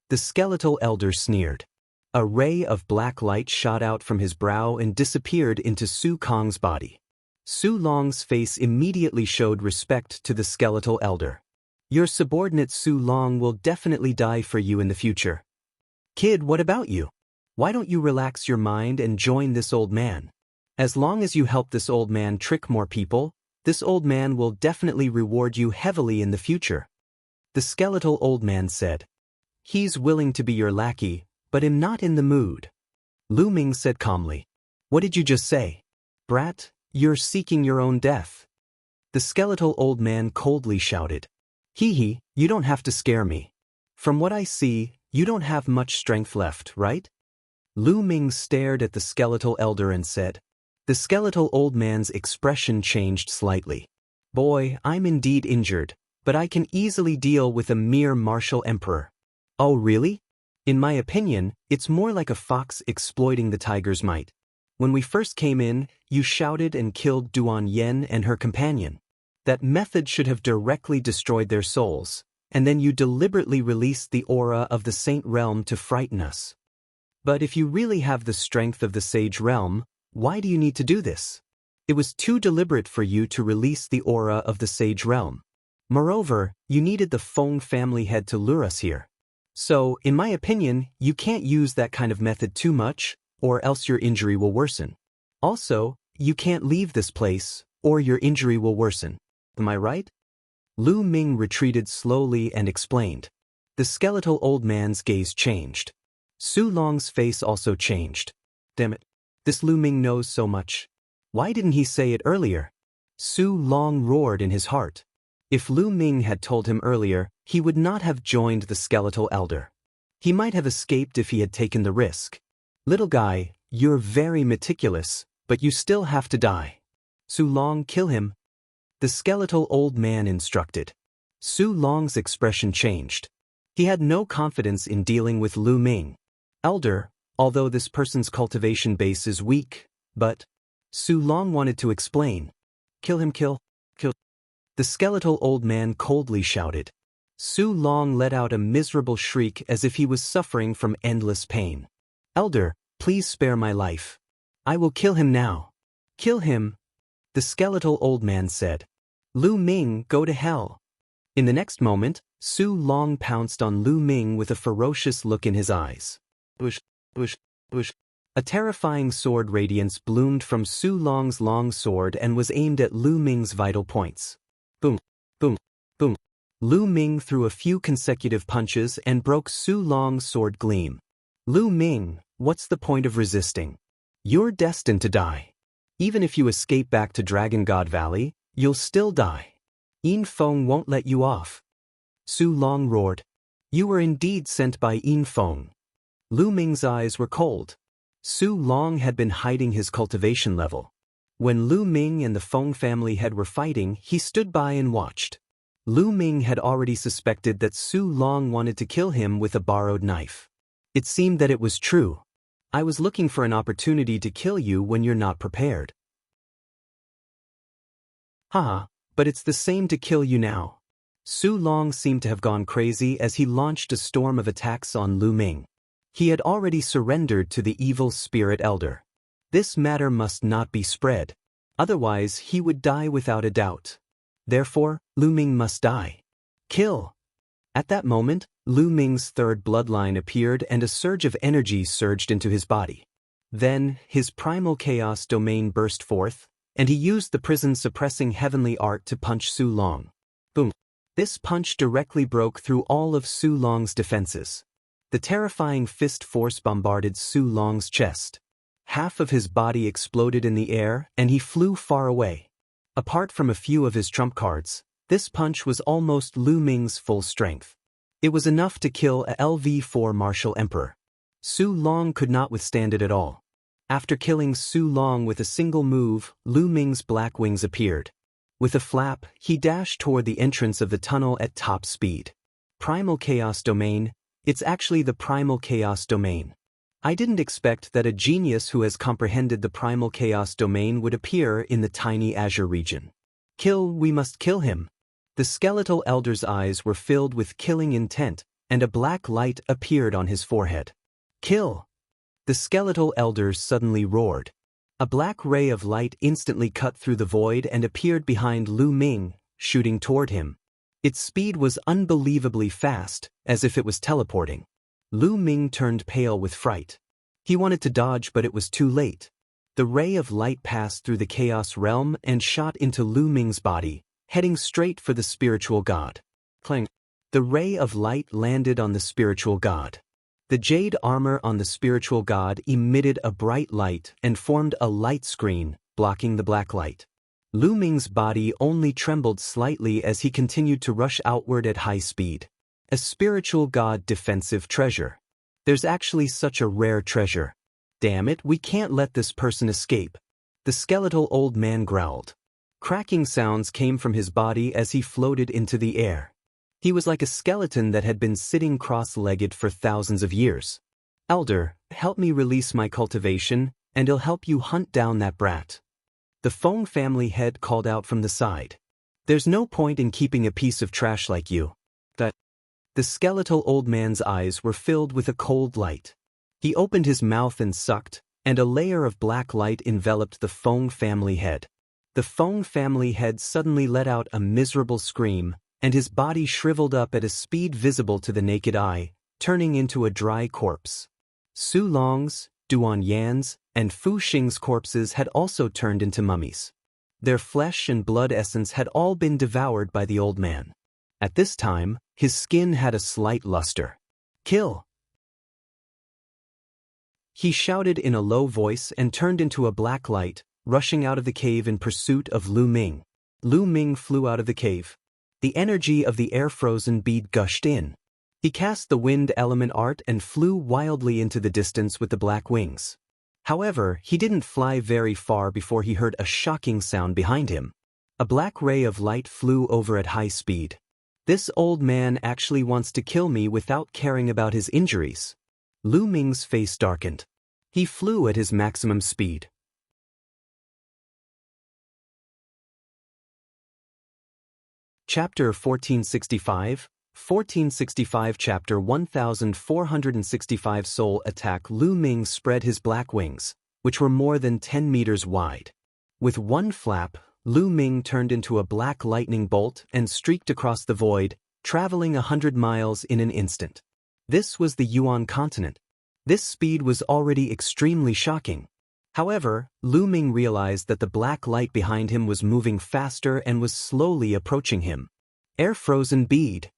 The skeletal elder sneered. A ray of black light shot out from his brow and disappeared into Su Kong's body. Su Long's face immediately showed respect to the skeletal elder. Your subordinate Su Long will definitely die for you in the future. Kid, what about you? Why don't you relax your mind and join this old man? As long as you help this old man trick more people, this old man will definitely reward you heavily in the future. The skeletal old man said. He's willing to be your lackey, but I'm not in the mood. Lu Ming said calmly. What did you just say? Brat, you're seeking your own death. The skeletal old man coldly shouted. You don't have to scare me. From what I see, you don't have much strength left, right? Lu Ming stared at the skeletal elder and said. The skeletal old man's expression changed slightly. Boy, I'm indeed injured, but I can easily deal with a mere martial emperor. Oh really? In my opinion, it's more like a fox exploiting the tiger's might. When we first came in, you shouted and killed Duan Yen and her companion. That method should have directly destroyed their souls, and then you deliberately released the aura of the Saint Realm to frighten us. But if you really have the strength of the Sage Realm, why do you need to do this? It was too deliberate for you to release the aura of the Sage Realm. Moreover, you needed the Feng family head to lure us here. So, in my opinion, you can't use that kind of method too much, or else your injury will worsen. Also, you can't leave this place, or your injury will worsen. Am I right? Lu Ming retreated slowly and explained. The skeletal old man's gaze changed. Su Long's face also changed. Damn it. This Lu Ming knows so much. Why didn't he say it earlier? Su Long roared in his heart. If Lu Ming had told him earlier, he would not have joined the skeletal elder. He might have escaped if he had taken the risk. Little guy, you're very meticulous, but you still have to die. Su Long, kill him. The skeletal old man instructed. Su Long's expression changed. He had no confidence in dealing with Lu Ming. Elder, although this person's cultivation base is weak, but Su Long wanted to explain. Kill him, kill. The skeletal old man coldly shouted. Su Long let out a miserable shriek as if he was suffering from endless pain. Elder, please spare my life. I will kill him now. Kill him, the skeletal old man said. Lu Ming, go to hell. In the next moment, Su Long pounced on Lu Ming with a ferocious look in his eyes. Bush, bush, bush. A terrifying sword radiance bloomed from Su Long's long sword and was aimed at Lu Ming's vital points. Boom, boom, boom. Lu Ming threw a few consecutive punches and broke Su Long's sword gleam. Lu Ming, what's the point of resisting? You're destined to die. Even if you escape back to Dragon God Valley, you'll still die. Yin Feng won't let you off. Su Long roared. You were indeed sent by Yin Feng. Lu Ming's eyes were cold. Su Long had been hiding his cultivation level. When Lu Ming and the Feng family head were fighting, he stood by and watched. Lu Ming had already suspected that Su Long wanted to kill him with a borrowed knife. It seemed that it was true. I was looking for an opportunity to kill you when you're not prepared. Haha, but it's the same to kill you now. Su Long seemed to have gone crazy as he launched a storm of attacks on Lu Ming. He had already surrendered to the evil spirit elder. This matter must not be spread. Otherwise, he would die without a doubt. Therefore, Lu Ming must die. Kill! At that moment, Lu Ming's third bloodline appeared and a surge of energy surged into his body. Then, his primal chaos domain burst forth, and he used the prison-suppressing heavenly art to punch Su Long. Boom! This punch directly broke through all of Su Long's defenses. The terrifying fist force bombarded Su Long's chest. Half of his body exploded in the air, and he flew far away. Apart from a few of his trump cards, this punch was almost Lu Ming's full strength. It was enough to kill a LV4 martial emperor. Su Long could not withstand it at all. After killing Su Long with a single move, Lu Ming's black wings appeared. With a flap, he dashed toward the entrance of the tunnel at top speed. Primal Chaos Domain. It's actually the Primal Chaos Domain. I didn't expect that a genius who has comprehended the Primal Chaos Domain would appear in the tiny Azure region. We must kill him. The skeletal elder's eyes were filled with killing intent, and a black light appeared on his forehead. Kill! The skeletal elder suddenly roared. A black ray of light instantly cut through the void and appeared behind Lu Ming, shooting toward him. Its speed was unbelievably fast, as if it was teleporting. Lu Ming turned pale with fright. He wanted to dodge, but it was too late. The ray of light passed through the chaos realm and shot into Lu Ming's body, heading straight for the spiritual god. Clang! The ray of light landed on the spiritual god. The jade armor on the spiritual god emitted a bright light and formed a light screen, blocking the black light. Lu Ming's body only trembled slightly as he continued to rush outward at high speed. A spiritual god defensive treasure. There's actually such a rare treasure. Damn it, we can't let this person escape. The skeletal old man growled. Cracking sounds came from his body as he floated into the air. He was like a skeleton that had been sitting cross-legged for thousands of years. Elder, help me release my cultivation, and I'll help you hunt down that brat. The Feng family head called out from the side. There's no point in keeping a piece of trash like you. The skeletal old man's eyes were filled with a cold light. He opened his mouth and sucked, and a layer of black light enveloped the Feng family head. The Feng family head suddenly let out a miserable scream, and his body shriveled up at a speed visible to the naked eye, turning into a dry corpse. Su Long's, Duan Yan's, and Fu Xing's corpses had also turned into mummies. Their flesh and blood essence had all been devoured by the old man. At this time, his skin had a slight luster. Kill! He shouted in a low voice and turned into a black light, rushing out of the cave in pursuit of Lu Ming. Lu Ming flew out of the cave. The energy of the air-frozen bead gushed in. He cast the wind element art and flew wildly into the distance with the black wings. However, he didn't fly very far before he heard a shocking sound behind him. A black ray of light flew over at high speed. This old man actually wants to kill me without caring about his injuries. Lu Ming's face darkened. He flew at his maximum speed. Chapter 1465, 1465 Chapter 1465 Soul Attack. Lu Ming spread his black wings, which were more than 10 meters wide. With one flap, Lu Ming turned into a black lightning bolt and streaked across the void, traveling 100 miles in an instant. This was the Yuan continent. This speed was already extremely shocking. However, Lu Ming realized that the black light behind him was moving faster and was slowly approaching him. Air-frozen bead.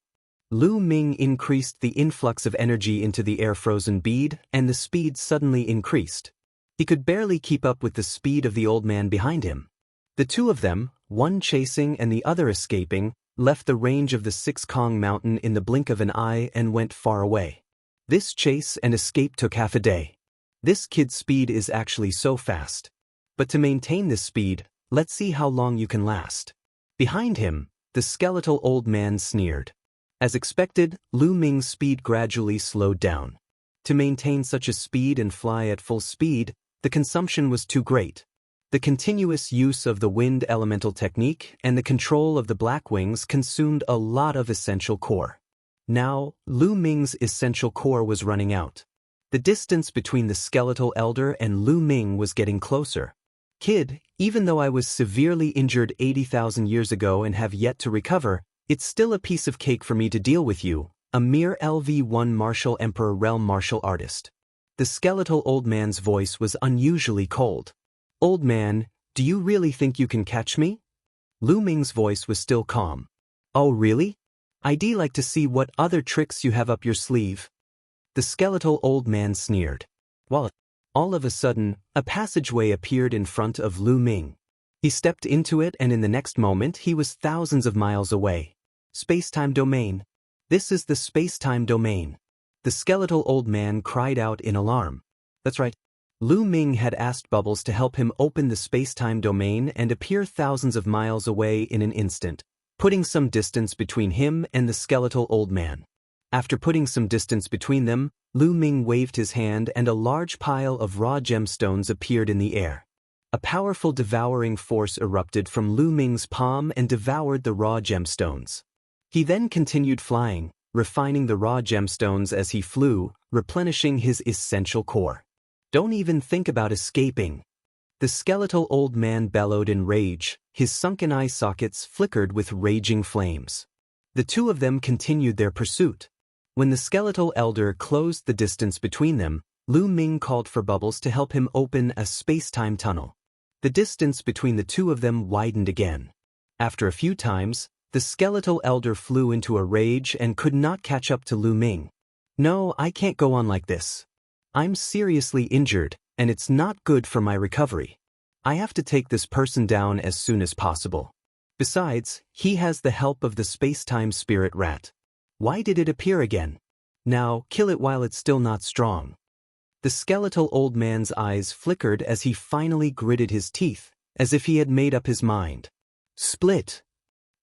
Lu Ming increased the influx of energy into the air-frozen bead, and the speed suddenly increased. He could barely keep up with the speed of the old man behind him. The two of them, one chasing and the other escaping, left the range of the Six Kong Mountain in the blink of an eye and went far away. This chase and escape took half a day. This kid's speed is actually so fast. But to maintain this speed, let's see how long you can last. Behind him, the skeletal old man sneered. As expected, Lu Ming's speed gradually slowed down. To maintain such a speed and fly at full speed, the consumption was too great. The continuous use of the wind elemental technique and the control of the black wings consumed a lot of essential core. Now, Lu Ming's essential core was running out. The distance between the skeletal elder and Lu Ming was getting closer. Kid, even though I was severely injured 80,000 years ago and have yet to recover, it's still a piece of cake for me to deal with you, a mere LV1 martial emperor realm martial artist. The skeletal old man's voice was unusually cold. Old man, do you really think you can catch me? Lu Ming's voice was still calm. Oh really? I'd like to see what other tricks you have up your sleeve. The skeletal old man sneered. Well, all of a sudden, a passageway appeared in front of Lu Ming. He stepped into it and in the next moment he was thousands of miles away. Space-time domain. This is the space-time domain. The skeletal old man cried out in alarm. That's right. Lu Ming had asked Bubbles to help him open the space-time domain and appear thousands of miles away in an instant, putting some distance between him and the skeletal old man. After putting some distance between them, Lu Ming waved his hand and a large pile of raw gemstones appeared in the air. A powerful devouring force erupted from Lu Ming's palm and devoured the raw gemstones. He then continued flying, refining the raw gemstones as he flew, replenishing his essential core. Don't even think about escaping. The skeletal old man bellowed in rage, his sunken eye sockets flickered with raging flames. The two of them continued their pursuit. When the skeletal elder closed the distance between them, Lu Ming called for Bubbles to help him open a space-time tunnel. The distance between the two of them widened again. After a few times, the skeletal elder flew into a rage and could not catch up to Lu Ming. No, I can't go on like this. I'm seriously injured, and it's not good for my recovery. I have to take this person down as soon as possible. Besides, he has the help of the space-time spirit rat. Why did it appear again? Now, kill it while it's still not strong. The skeletal old man's eyes flickered as he finally gritted his teeth, as if he had made up his mind. Split!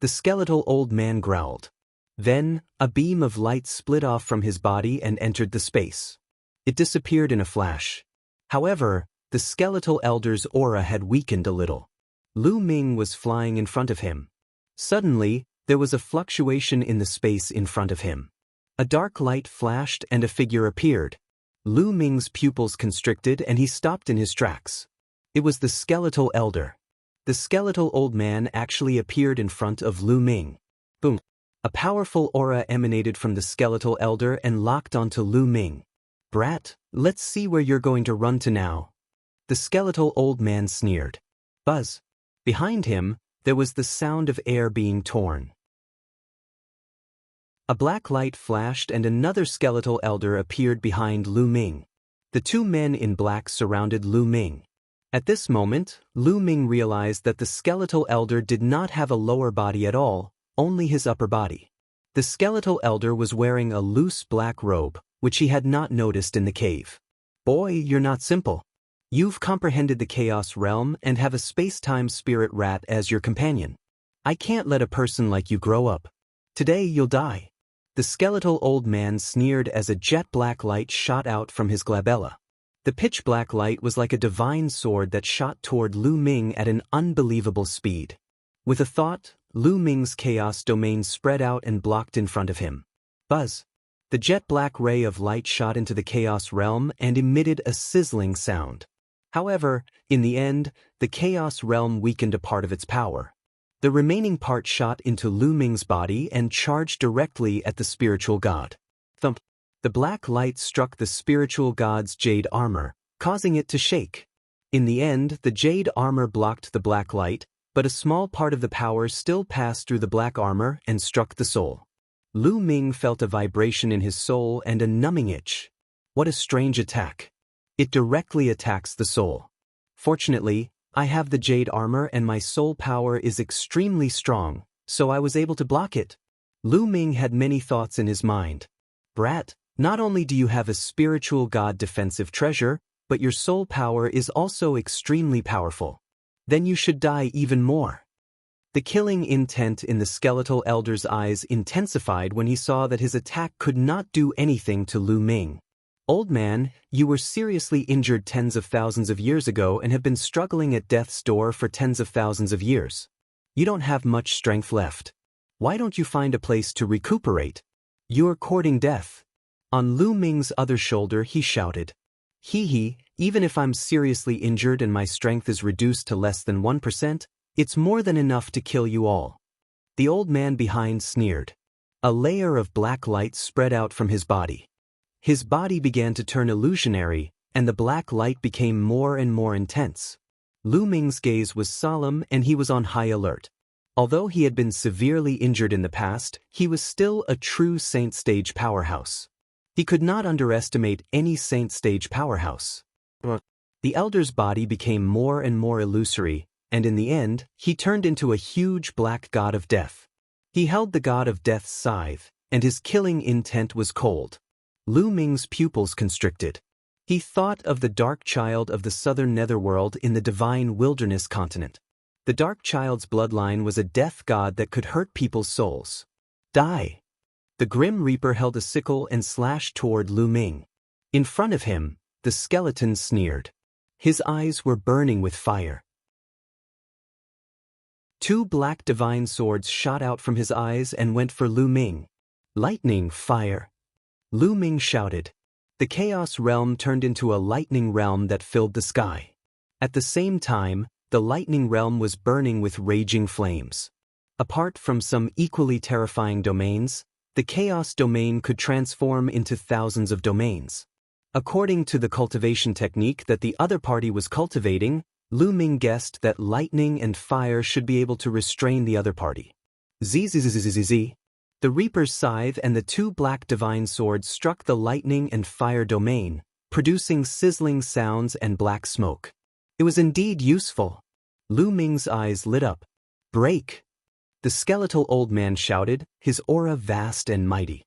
The skeletal old man growled. Then, a beam of light split off from his body and entered the space. It disappeared in a flash. However, the skeletal elder's aura had weakened a little. Lu Ming was flying in front of him. Suddenly, there was a fluctuation in the space in front of him. A dark light flashed and a figure appeared. Lu Ming's pupils constricted and he stopped in his tracks. It was the skeletal elder. The skeletal old man actually appeared in front of Lu Ming. Boom! A powerful aura emanated from the skeletal elder and locked onto Lu Ming. Brat, let's see where you're going to run to now. The skeletal old man sneered. Buzz! Behind him, there was the sound of air being torn. A black light flashed and another skeletal elder appeared behind Lu Ming. The two men in black surrounded Lu Ming. At this moment, Lu Ming realized that the skeletal elder did not have a lower body at all, only his upper body. The skeletal elder was wearing a loose black robe, which he had not noticed in the cave. Boy, you're not simple. You've comprehended the chaos realm and have a space-time spirit rat as your companion. I can't let a person like you grow up. Today you'll die. The skeletal old man sneered as a jet-black light shot out from his glabella. The pitch-black light was like a divine sword that shot toward Lu Ming at an unbelievable speed. With a thought, Lu Ming's chaos domain spread out and blocked in front of him. Buzz! The jet-black ray of light shot into the chaos realm and emitted a sizzling sound. However, in the end, the chaos realm weakened a part of its power. The remaining part shot into Lu Ming's body and charged directly at the spiritual god. Thump! The black light struck the spiritual god's jade armor, causing it to shake. In the end, the jade armor blocked the black light, but a small part of the power still passed through the black armor and struck the soul. Lu Ming felt a vibration in his soul and a numbing itch. What a strange attack. It directly attacks the soul. Fortunately, I have the jade armor and my soul power is extremely strong, so I was able to block it. Lu Ming had many thoughts in his mind. Brat, not only do you have a spiritual god defensive treasure, but your soul power is also extremely powerful. Then you should die even more. The killing intent in the skeletal elder's eyes intensified when he saw that his attack could not do anything to Lu Ming. Old man, you were seriously injured tens of thousands of years ago and have been struggling at death's door for tens of thousands of years. You don't have much strength left. Why don't you find a place to recuperate? You're courting death. On Lu Ming's other shoulder he shouted. Hee, even if I'm seriously injured and my strength is reduced to less than 1%, it's more than enough to kill you all. The old man behind sneered. A layer of black light spread out from his body. His body began to turn illusionary, and the black light became more and more intense. Lu Ming's gaze was solemn and he was on high alert. Although he had been severely injured in the past, he was still a true Saint Stage powerhouse. He could not underestimate any Saint Stage powerhouse. The elder's body became more and more illusory, and in the end, he turned into a huge black god of death. He held the god of death's scythe, and his killing intent was cold. Lu Ming's pupils constricted. He thought of the dark child of the southern netherworld in the divine wilderness continent. The dark child's bloodline was a death god that could hurt people's souls. Die! The Grim Reaper held a sickle and slashed toward Lu Ming. In front of him, the skeleton sneered. His eyes were burning with fire. Two black divine swords shot out from his eyes and went for Lu Ming. Lightning, fire! Lu Ming shouted. The chaos realm turned into a lightning realm that filled the sky. At the same time, the lightning realm was burning with raging flames. Apart from some equally terrifying domains, the chaos domain could transform into thousands of domains. According to the cultivation technique that the other party was cultivating, Lu Ming guessed that lightning and fire should be able to restrain the other party. Zzzzzzz. The Reaper's scythe and the two black divine swords struck the lightning and fire domain, producing sizzling sounds and black smoke. It was indeed useful. Lu Ming's eyes lit up. Break! The skeletal old man shouted, his aura vast and mighty.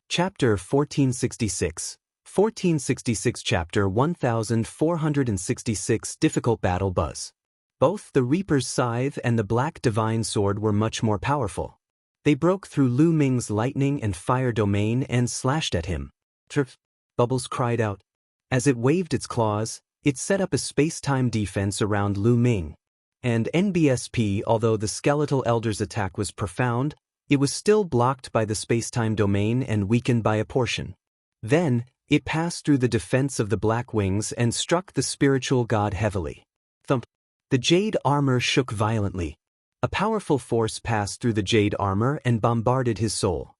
Chapter 1466. 1466 Chapter 1466 Difficult Battle Buzz. Both the Reaper's scythe and the black divine sword were much more powerful. They broke through Lu Ming's lightning and fire domain and slashed at him. Trip! Bubbles cried out. As it waved its claws, it set up a space-time defense around Lu Ming. And NBSP, although the skeletal elder's attack was profound, it was still blocked by the space-time domain and weakened by a portion. Then, it passed through the defense of the Black Wings and struck the spiritual god heavily. Thump! The jade armor shook violently. A powerful force passed through the jade armor and bombarded his soul.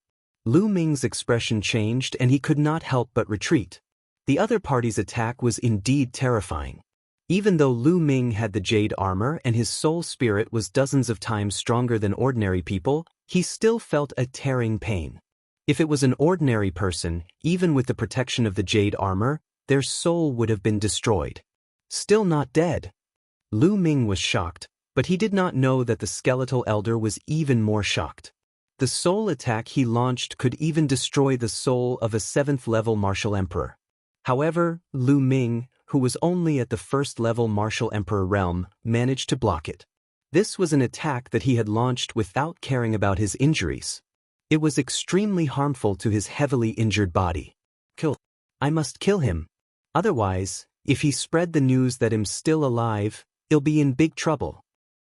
Lu Ming's expression changed and he could not help but retreat. The other party's attack was indeed terrifying. Even though Lu Ming had the jade armor and his soul spirit was dozens of times stronger than ordinary people, he still felt a tearing pain. If it was an ordinary person, even with the protection of the jade armor, their soul would have been destroyed. Still not dead. Lu Ming was shocked, but he did not know that the skeletal elder was even more shocked. The soul attack he launched could even destroy the soul of a 7th-level martial emperor. However, Lu Ming, who was only at the 1st-level martial emperor realm, managed to block it. This was an attack that he had launched without caring about his injuries. It was extremely harmful to his heavily injured body. Kill. I must kill him. Otherwise, if he spread the news that I'm still alive, he'll be in big trouble.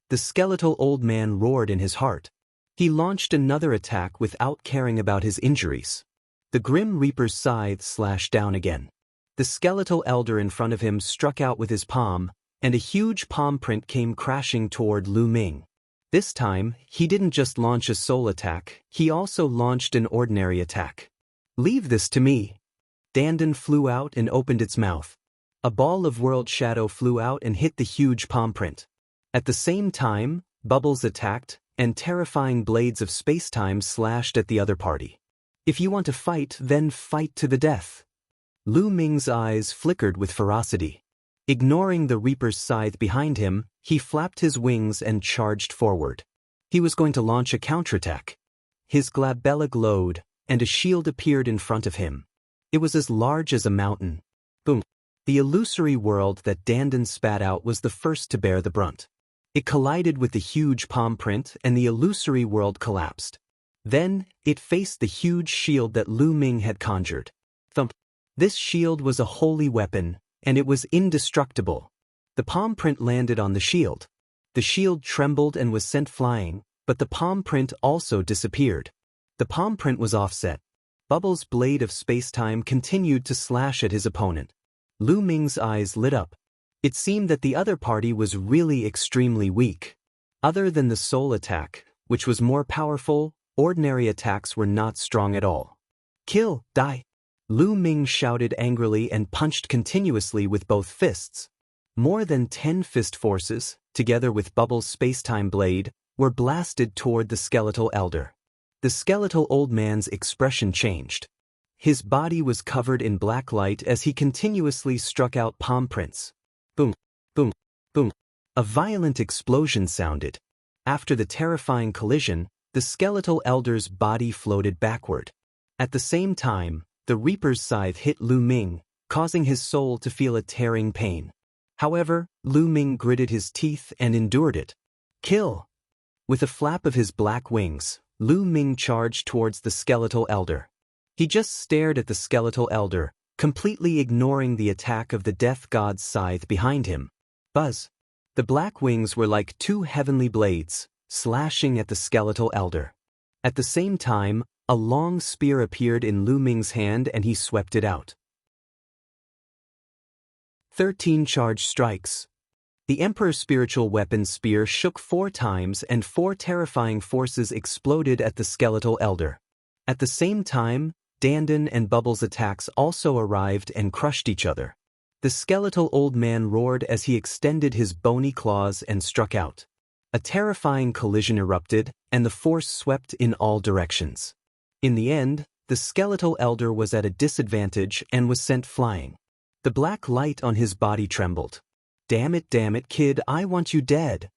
The skeletal old man roared in his heart. He launched another attack without caring about his injuries. The Grim Reaper's scythe slashed down again. The skeletal elder in front of him struck out with his palm, and a huge palm print came crashing toward Lu Ming. This time, he didn't just launch a soul attack, he also launched an ordinary attack. Leave this to me. Dandan flew out and opened its mouth. A ball of world shadow flew out and hit the huge palm print. At the same time, bubbles attacked, and terrifying blades of space-time slashed at the other party. If you want to fight, then fight to the death. Lu Ming's eyes flickered with ferocity. Ignoring the Reaper's scythe behind him, he flapped his wings and charged forward. He was going to launch a counterattack. His glabella glowed, and a shield appeared in front of him. It was as large as a mountain. Boom! The illusory world that Dandan spat out was the first to bear the brunt. It collided with the huge palm print and the illusory world collapsed. Then, it faced the huge shield that Lu Ming had conjured. Thump! This shield was a holy weapon, and it was indestructible. The palm print landed on the shield. The shield trembled and was sent flying, but the palm print also disappeared. The palm print was offset. Bubbles' blade of space-time continued to slash at his opponent. Lu Ming's eyes lit up. It seemed that the other party was really extremely weak. Other than the soul attack, which was more powerful, ordinary attacks were not strong at all. Kill, die! Lu Ming shouted angrily and punched continuously with both fists. More than 10 fist forces, together with Bubbles' space-time blade, were blasted toward the skeletal elder. The skeletal old man's expression changed. His body was covered in black light as he continuously struck out palm prints. Boom, boom, boom. A violent explosion sounded. After the terrifying collision, the skeletal elder's body floated backward. At the same time, the Reaper's scythe hit Lu Ming, causing his soul to feel a tearing pain. However, Lu Ming gritted his teeth and endured it. Kill! With a flap of his black wings, Lu Ming charged towards the skeletal elder. He just stared at the skeletal elder, completely ignoring the attack of the death god's scythe behind him. Buzz! The black wings were like two heavenly blades, slashing at the skeletal elder. At the same time, a long spear appeared in Lu Ming's hand and he swept it out. 13 charge strikes. The Emperor's spiritual weapon spear shook 4 times and 4 terrifying forces exploded at the skeletal elder. At the same time, Dandan and Bubbles' attacks also arrived and crushed each other. The skeletal old man roared as he extended his bony claws and struck out. A terrifying collision erupted, and the force swept in all directions. In the end, the skeletal elder was at a disadvantage and was sent flying. The black light on his body trembled. Damn it, kid, I want you dead.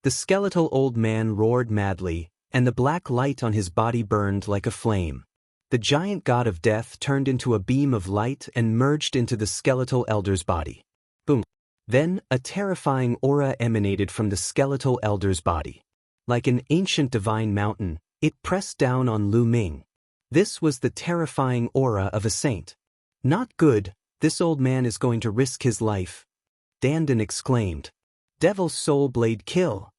The skeletal old man roared madly, and the black light on his body burned like a flame. The giant god of death turned into a beam of light and merged into the skeletal elder's body. Boom. Then, a terrifying aura emanated from the skeletal elder's body. Like an ancient divine mountain, it pressed down on Lu Ming. This was the terrifying aura of a saint. Not good, this old man is going to risk his life. Dandan exclaimed. Devil Soul Blade kill!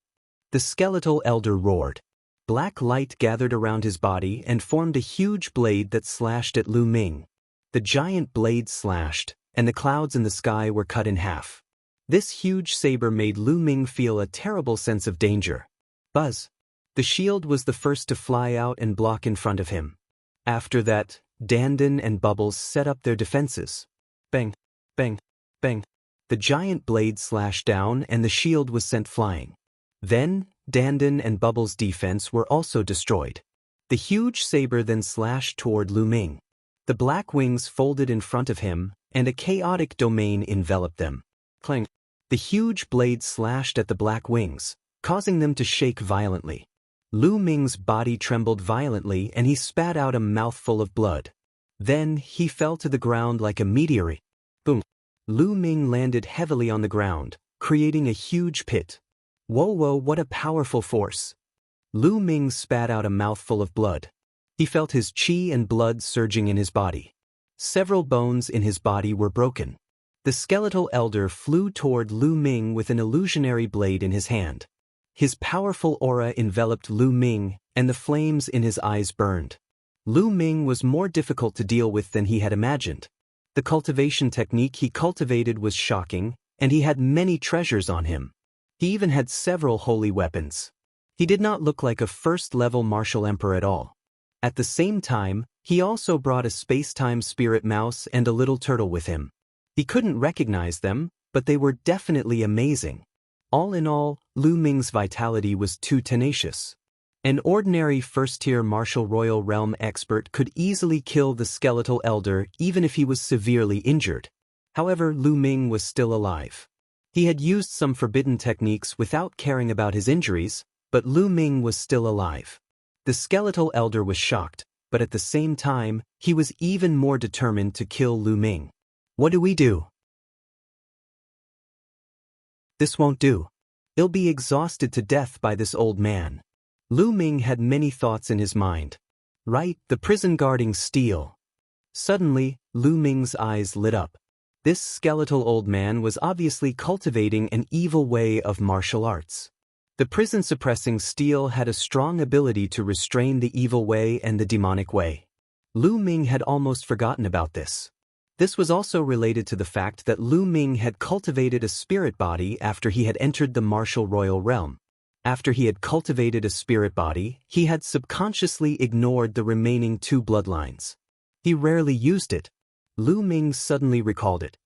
The skeletal elder roared. Black light gathered around his body and formed a huge blade that slashed at Lu Ming. The giant blade slashed, and the clouds in the sky were cut in half. This huge saber made Lu Ming feel a terrible sense of danger. Buzz! The shield was the first to fly out and block in front of him. After that, Dandan and Bubbles set up their defenses. Bang! Bang! Bang! The giant blade slashed down and the shield was sent flying. Then, Dandan and Bubbles' defense were also destroyed. The huge saber then slashed toward Lu Ming. The black wings folded in front of him, and a chaotic domain enveloped them. Clang! The huge blade slashed at the black wings, causing them to shake violently. Lu Ming's body trembled violently and he spat out a mouthful of blood. Then, he fell to the ground like a meteorite. Boom! Lu Ming landed heavily on the ground, creating a huge pit. Whoa, what a powerful force. Lu Ming spat out a mouthful of blood. He felt his qi and blood surging in his body. Several bones in his body were broken. The skeletal elder flew toward Lu Ming with an illusionary blade in his hand. His powerful aura enveloped Lu Ming, and the flames in his eyes burned. Lu Ming was more difficult to deal with than he had imagined. The cultivation technique he cultivated was shocking, and he had many treasures on him. He even had several holy weapons. He did not look like a first-level martial emperor at all. At the same time, he also brought a space-time spirit mouse and a little turtle with him. He couldn't recognize them, but they were definitely amazing. All in all, Lu Ming's vitality was too tenacious. An ordinary first-tier martial royal realm expert could easily kill the skeletal elder even if he was severely injured. However, Lu Ming was still alive. He had used some forbidden techniques without caring about his injuries, but Lu Ming was still alive. The skeletal elder was shocked, but at the same time, he was even more determined to kill Lu Ming. What do we do? This won't do. He'll be exhausted to death by this old man. Lu Ming had many thoughts in his mind. Right, the prison guarding steel. Suddenly, Lu Ming's eyes lit up. This skeletal old man was obviously cultivating an evil way of martial arts. The prison-suppressing steel had a strong ability to restrain the evil way and the demonic way. Lu Ming had almost forgotten about this. This was also related to the fact that Lu Ming had cultivated a spirit body after he had entered the martial royal realm. After he had cultivated a spirit body, he had subconsciously ignored the remaining two bloodlines. He rarely used it. Lu Ming suddenly recalled it.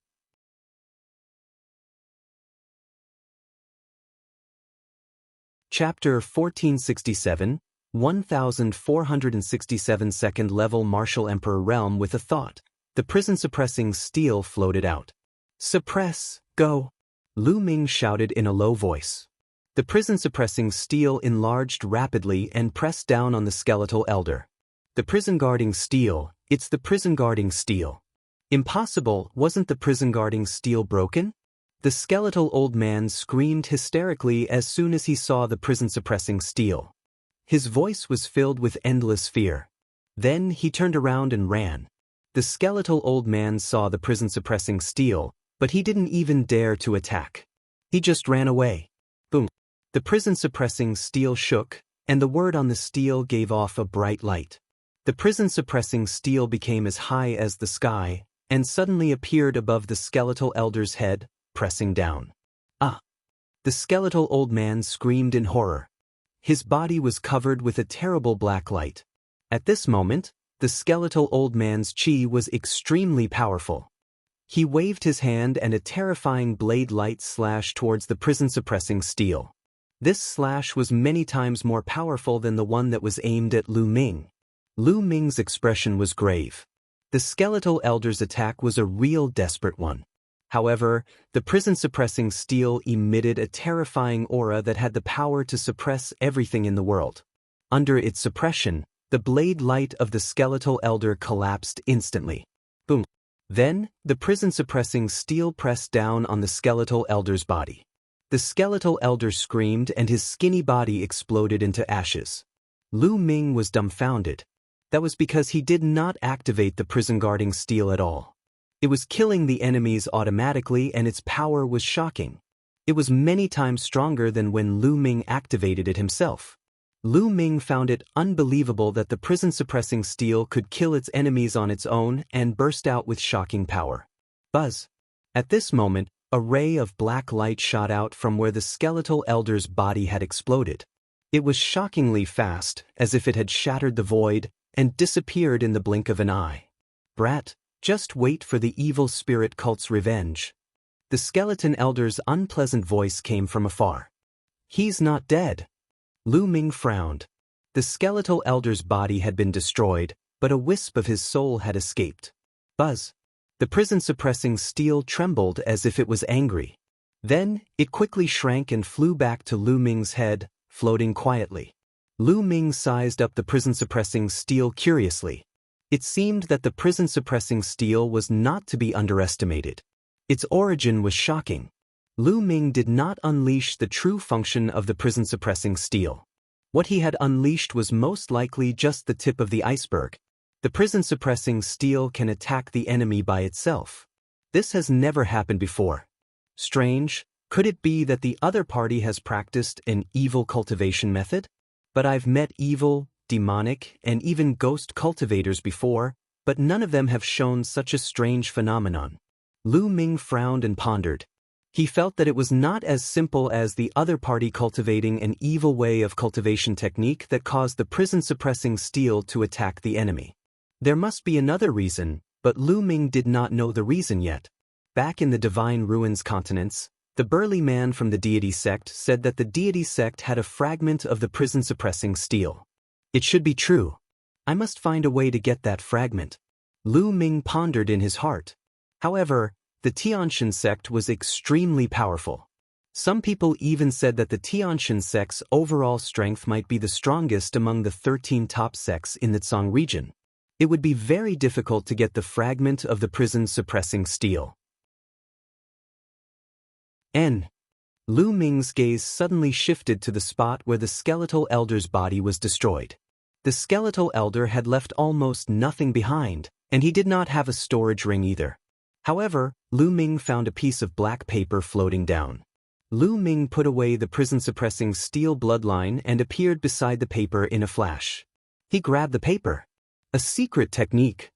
Chapter 1467, 1467 Second Level Martial Emperor Realm. With a thought, the prison-suppressing steel floated out. Suppress, go! Lu Ming shouted in a low voice. The prison-suppressing steel enlarged rapidly and pressed down on the skeletal elder. The prison-guarding steel, it's the prison-guarding steel. Impossible, wasn't the prison-guarding steel broken? The skeletal old man screamed hysterically as soon as he saw the prison-suppressing steel. His voice was filled with endless fear. Then he turned around and ran. The skeletal old man saw the prison-suppressing steel, but he didn't even dare to attack. He just ran away. Boom. The prison-suppressing steel shook, and the word on the steel gave off a bright light. The prison-suppressing steel became as high as the sky, and suddenly appeared above the skeletal elder's head, pressing down. Ah! The skeletal old man screamed in horror. His body was covered with a terrible black light. At this moment, the skeletal old man's qi was extremely powerful. He waved his hand and a terrifying blade light slashed towards the prison-suppressing steel. This slash was many times more powerful than the one that was aimed at Lu Ming. Lu Ming's expression was grave. The skeletal elder's attack was a real desperate one. However, the prison-suppressing steel emitted a terrifying aura that had the power to suppress everything in the world. Under its suppression, the blade light of the skeletal elder collapsed instantly. Boom. Then, the prison-suppressing steel pressed down on the skeletal elder's body. The skeletal elder screamed and his skinny body exploded into ashes. Lu Ming was dumbfounded. That was because he did not activate the prison-guarding steel at all. It was killing the enemies automatically and its power was shocking. It was many times stronger than when Lu Ming activated it himself. Lu Ming found it unbelievable that the prison-suppressing steel could kill its enemies on its own and burst out with shocking power. Buzz! At this moment, a ray of black light shot out from where the skeletal elder's body had exploded. It was shockingly fast, as if it had shattered the void, and disappeared in the blink of an eye. Brat! Just wait for the evil spirit cult's revenge. The skeleton elder's unpleasant voice came from afar. He's not dead. Lu Ming frowned. The skeletal elder's body had been destroyed, but a wisp of his soul had escaped. Buzz! The prison-suppressing steel trembled as if it was angry. Then, it quickly shrank and flew back to Lu Ming's head, floating quietly. Lu Ming sized up the prison-suppressing steel curiously. It seemed that the prison-suppressing steel was not to be underestimated. Its origin was shocking. Lu Ming did not unleash the true function of the prison-suppressing steel. What he had unleashed was most likely just the tip of the iceberg. The prison-suppressing steel can attack the enemy by itself. This has never happened before. Strange, could it be that the other party has practiced an evil cultivation method? But I've met evil, demonic, and even ghost cultivators before, but none of them have shown such a strange phenomenon. Lu Ming frowned and pondered. He felt that it was not as simple as the other party cultivating an evil way of cultivation technique that caused the prison-suppressing steel to attack the enemy. There must be another reason, but Lu Ming did not know the reason yet. Back in the Divine Ruins continents, the burly man from the deity sect said that the deity sect had a fragment of the prison-suppressing steel. It should be true. I must find a way to get that fragment. Lu Ming pondered in his heart. However, the Tianxian sect was extremely powerful. Some people even said that the Tianxian sect's overall strength might be the strongest among the 13 top sects in the Tsang region. It would be very difficult to get the fragment of the prison-suppressing steel. Lu Ming's gaze suddenly shifted to the spot where the skeletal elder's body was destroyed. The skeletal elder had left almost nothing behind, and he did not have a storage ring either. However, Lu Ming found a piece of black paper floating down. Lu Ming put away the prison-suppressing steel bloodline and appeared beside the paper in a flash. He grabbed the paper. A secret technique.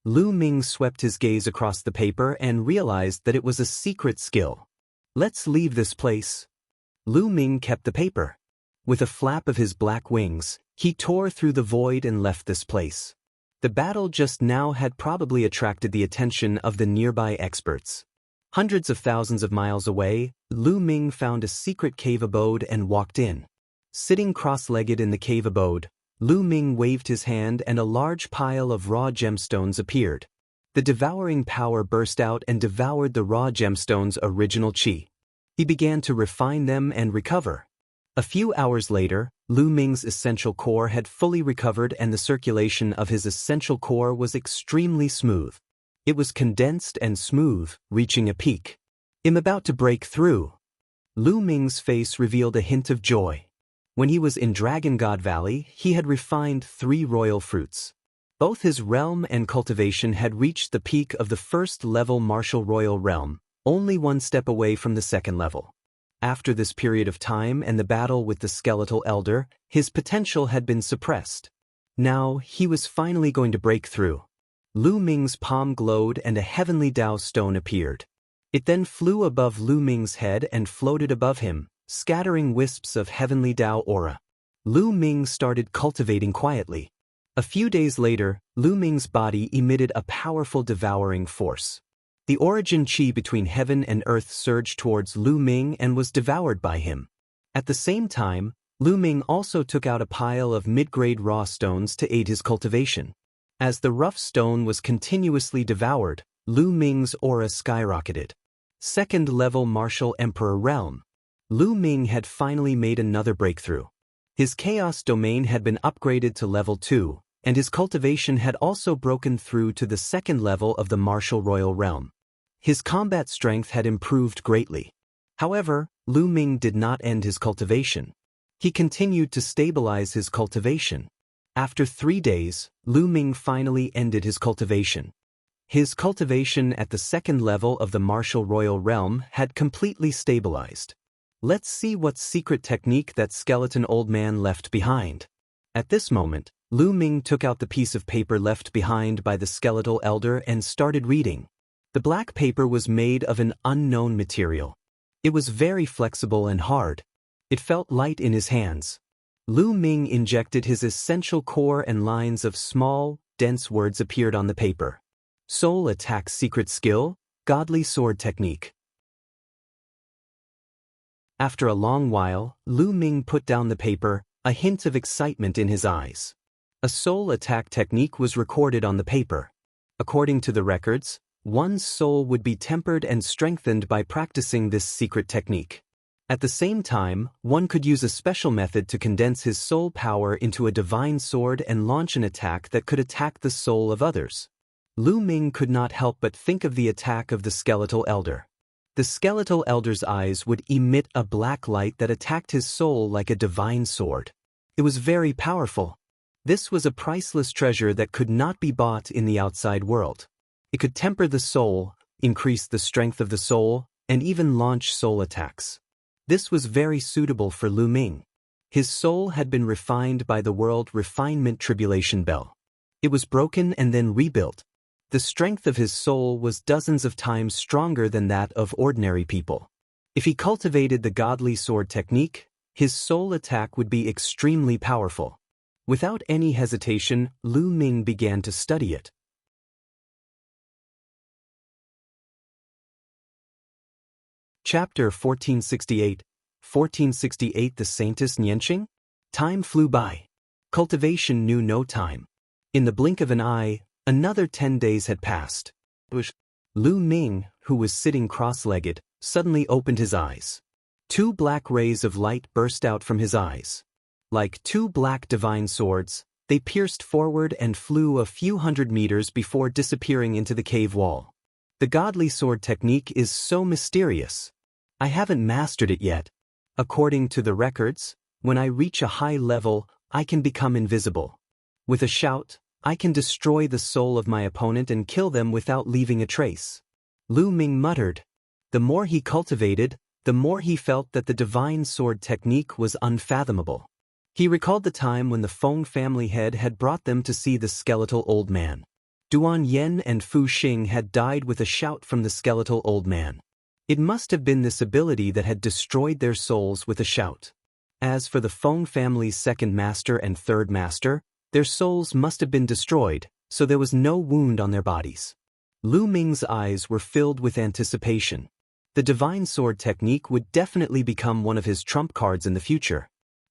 Lu Ming swept his gaze across the paper and realized that it was a secret skill. Let's leave this place. Lu Ming kept the paper. With a flap of his black wings, he tore through the void and left this place. The battle just now had probably attracted the attention of the nearby experts. Hundreds of thousands of miles away, Lu Ming found a secret cave abode and walked in. Sitting cross-legged in the cave abode, Lu Ming waved his hand and a large pile of raw gemstones appeared. The devouring power burst out and devoured the raw gemstones' original qi. He began to refine them and recover. A few hours later, Lu Ming's essential core had fully recovered and the circulation of his essential core was extremely smooth. It was condensed and smooth, reaching a peak. I'm about to break through. Lu Ming's face revealed a hint of joy. When he was in Dragon God Valley, he had refined 3 royal fruits. Both his realm and cultivation had reached the peak of the first-level martial royal realm, only 1 step away from the second level. After this period of time and the battle with the skeletal elder, his potential had been suppressed. Now, he was finally going to break through. Lu Ming's palm glowed and a heavenly Dao stone appeared. It then flew above Lu Ming's head and floated above him, scattering wisps of heavenly Dao aura. Lu Ming started cultivating quietly. A few days later, Lu Ming's body emitted a powerful devouring force. The origin qi between heaven and earth surged towards Lu Ming and was devoured by him. At the same time, Lu Ming also took out a pile of mid-grade raw stones to aid his cultivation. As the rough stone was continuously devoured, Lu Ming's aura skyrocketed. Second-level martial emperor realm. Lu Ming had finally made another breakthrough. His chaos domain had been upgraded to level 2, and his cultivation had also broken through to the second level of the martial royal realm. His combat strength had improved greatly. However, Lu Ming did not end his cultivation. He continued to stabilize his cultivation. After 3 days, Lu Ming finally ended his cultivation. His cultivation at the second level of the martial royal realm had completely stabilized. Let's see what secret technique that skeleton old man left behind. At this moment, Lu Ming took out the piece of paper left behind by the skeletal elder and started reading. The black paper was made of an unknown material. It was very flexible and hard. It felt light in his hands. Lu Ming injected his essential core and lines of small, dense words appeared on the paper. Soul attack secret skill, godly sword technique. After a long while, Lu Ming put down the paper, a hint of excitement in his eyes. A soul attack technique was recorded on the paper. According to the records, one's soul would be tempered and strengthened by practicing this secret technique. At the same time, one could use a special method to condense his soul power into a divine sword and launch an attack that could attack the soul of others. Lu Ming could not help but think of the attack of the skeletal elder. The The skeletal elder's eyes would emit a black light that attacked his soul like a divine sword. It was very powerful. This was a priceless treasure that could not be bought in the outside world. It could temper the soul, increase the strength of the soul, and even launch soul attacks. This was very suitable for Lu Ming. His soul had been refined by the world refinement tribulation bell. It was broken and then rebuilt. The strength of his soul was dozens of times stronger than that of ordinary people. If he cultivated the godly sword technique, his soul attack would be extremely powerful. Without any hesitation, Lu Ming began to study it. Chapter 1468. 1468 The Saintess Nianqing? Time flew by. Cultivation knew no time. In the blink of an eye, another 10 days had passed. Lu Ming, who was sitting cross-legged, suddenly opened his eyes. 2 black rays of light burst out from his eyes. Like 2 black divine swords, they pierced forward and flew a few hundred meters before disappearing into the cave wall. The godly sword technique is so mysterious. I haven't mastered it yet. According to the records, when I reach a high level, I can become invisible. With a shout, I can destroy the soul of my opponent and kill them without leaving a trace. Lu Ming muttered. The more he cultivated, the more he felt that the divine sword technique was unfathomable. He recalled the time when the Feng family head had brought them to see the skeletal old man. Duan Yen and Fu Xing had died with a shout from the skeletal old man. It must have been this ability that had destroyed their souls with a shout. As for the Feng family's second master and third master, their souls must have been destroyed, so there was no wound on their bodies. Lu Ming's eyes were filled with anticipation. The divine sword technique would definitely become one of his trump cards in the future.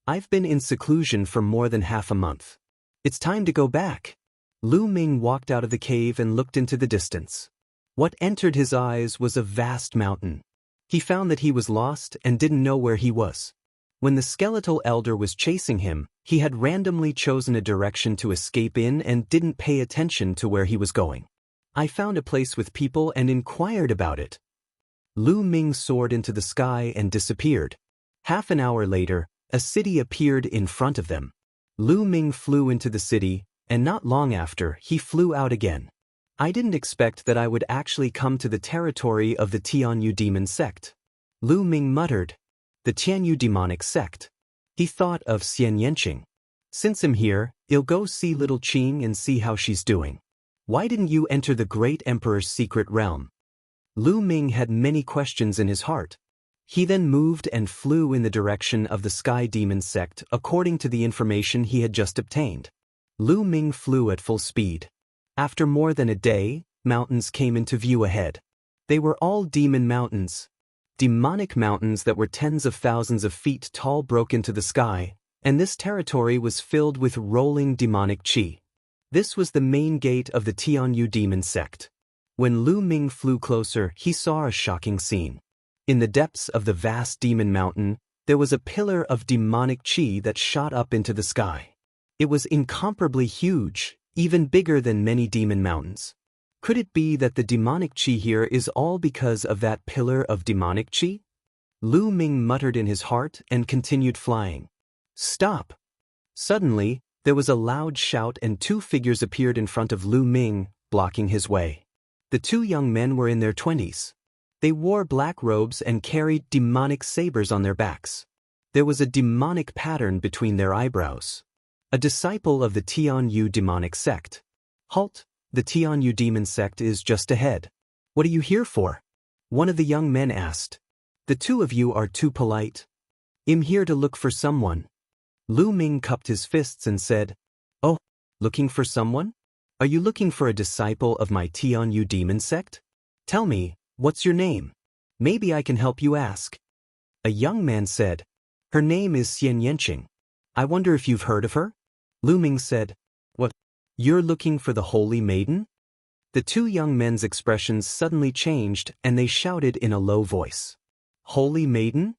I've been in seclusion for more than half a month. It's time to go back. Lu Ming walked out of the cave and looked into the distance. What entered his eyes was a vast mountain. He found that he was lost and didn't know where he was. When the skeletal elder was chasing him, he had randomly chosen a direction to escape in and didn't pay attention to where he was going. I found a place with people and inquired about it. Lu Ming soared into the sky and disappeared. Half an hour later, a city appeared in front of them. Lu Ming flew into the city, and not long after, he flew out again. I didn't expect that I would actually come to the territory of the Tianyu demon sect. Lu Ming muttered. The Tianyu demonic sect. He thought of Xianxia. Since I'm here, I'll go see little Qing and see how she's doing. Why didn't you enter the great emperor's secret realm? Lu Ming had many questions in his heart. He then moved and flew in the direction of the sky demon sect according to the information he had just obtained. Lu Ming flew at full speed. After more than a day, mountains came into view ahead. They were all demon mountains. Demonic mountains that were tens of thousands of feet tall broke into the sky, and this territory was filled with rolling demonic qi. This was the main gate of the Tianyu demon sect. When Lu Ming flew closer, he saw a shocking scene. In the depths of the vast demon mountain, there was a pillar of demonic qi that shot up into the sky. It was incomparably huge, even bigger than many demon mountains. Could it be that the demonic qi here is all because of that pillar of demonic qi? Lu Ming muttered in his heart and continued flying. Stop! Suddenly, there was a loud shout and 2 figures appeared in front of Lu Ming, blocking his way. The 2 young men were in their 20s. They wore black robes and carried demonic sabers on their backs. There was a demonic pattern between their eyebrows. A disciple of the Tianyu demonic sect. Halt! The Tianyu demon sect is just ahead. What are you here for? One of the young men asked. The 2 of you are too polite. I'm here to look for someone. Lu Ming cupped his fists and said, Oh, looking for someone? Are you looking for a disciple of my Tianyu demon sect? Tell me, what's your name? Maybe I can help you ask. A young man said, Her name is Xianxia. I wonder if you've heard of her? Lu Ming said, What? You're looking for the holy maiden? The 2 young men's expressions suddenly changed and they shouted in a low voice. Holy maiden?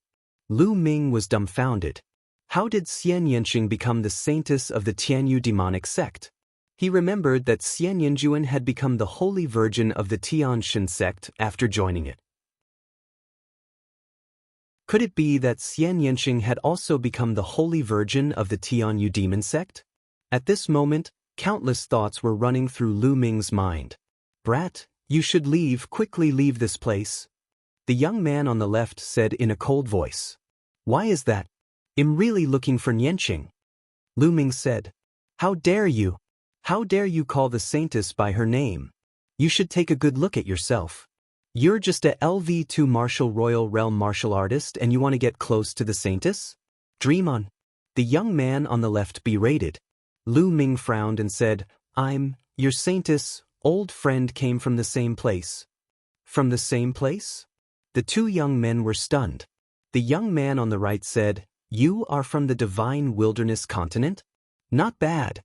Lu Ming was dumbfounded. How did Xianxia become the saintess of the Tianyu demonic sect? He remembered that Xianxia had become the holy virgin of the Tianxin sect after joining it. Could it be that Xianxia had also become the holy virgin of the Tianyu demon sect? At this moment, countless thoughts were running through Lu Ming's mind. Brat, you should leave, quickly leave this place. The young man on the left said in a cold voice. Why is that? I'm really looking for Nianqing. Lu Ming said. How dare you? How dare you call the saintess by her name? You should take a good look at yourself. You're just a LV2 martial royal realm martial artist and you want to get close to the saintess? Dream on. The young man on the left berated. Lu Ming frowned and said, your saintess, old friend came from the same place. From the same place? The two young men were stunned. The young man on the right said, you are from the divine wilderness continent? Not bad.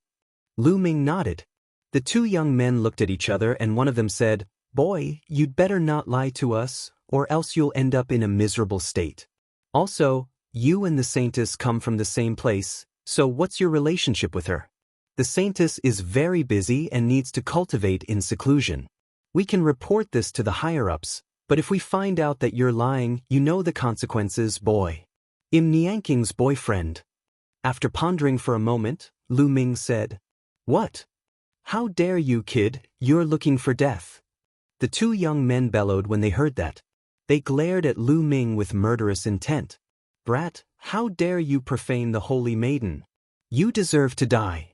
Lu Ming nodded. The two young men looked at each other and one of them said, boy, you'd better not lie to us, or else you'll end up in a miserable state. Also, you and the saintess come from the same place, so what's your relationship with her? The saintess is very busy and needs to cultivate in seclusion. We can report this to the higher-ups, but if we find out that you're lying, you know the consequences, boy. I'm Nianqing's boyfriend. After pondering for a moment, Lu Ming said, what? How dare you, kid, you're looking for death. The two young men bellowed when they heard that. They glared at Lu Ming with murderous intent. Brat, how dare you profane the holy maiden? You deserve to die.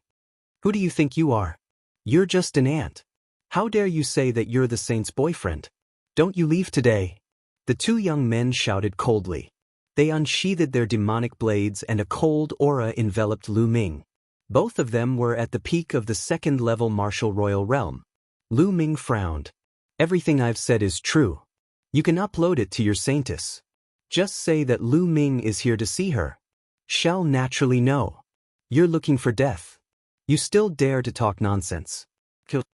Who do you think you are? You're just an ant. How dare you say that you're the saint's boyfriend? Don't you leave today? The two young men shouted coldly. They unsheathed their demonic blades and a cold aura enveloped Lu Ming. Both of them were at the peak of the second-level martial royal realm. Lu Ming frowned. Everything I've said is true. You can upload it to your saintess. Just say that Lu Ming is here to see her. Shall naturally know. You're looking for death. You still dare to talk nonsense. Kill.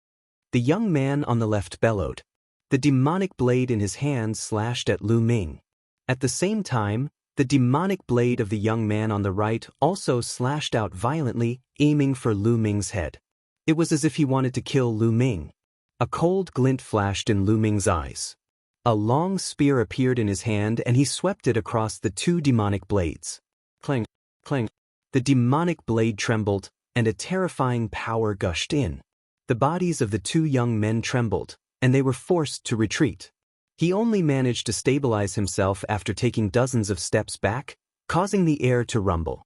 The young man on the left bellowed. The demonic blade in his hand slashed at Lu Ming. At the same time, the demonic blade of the young man on the right also slashed out violently, aiming for Lu Ming's head. It was as if he wanted to kill Lu Ming. A cold glint flashed in Lu Ming's eyes. A long spear appeared in his hand and he swept it across the two demonic blades. Clang, clang. The demonic blade trembled, and a terrifying power gushed in. The bodies of the two young men trembled, and they were forced to retreat. He only managed to stabilize himself after taking dozens of steps back, causing the air to rumble.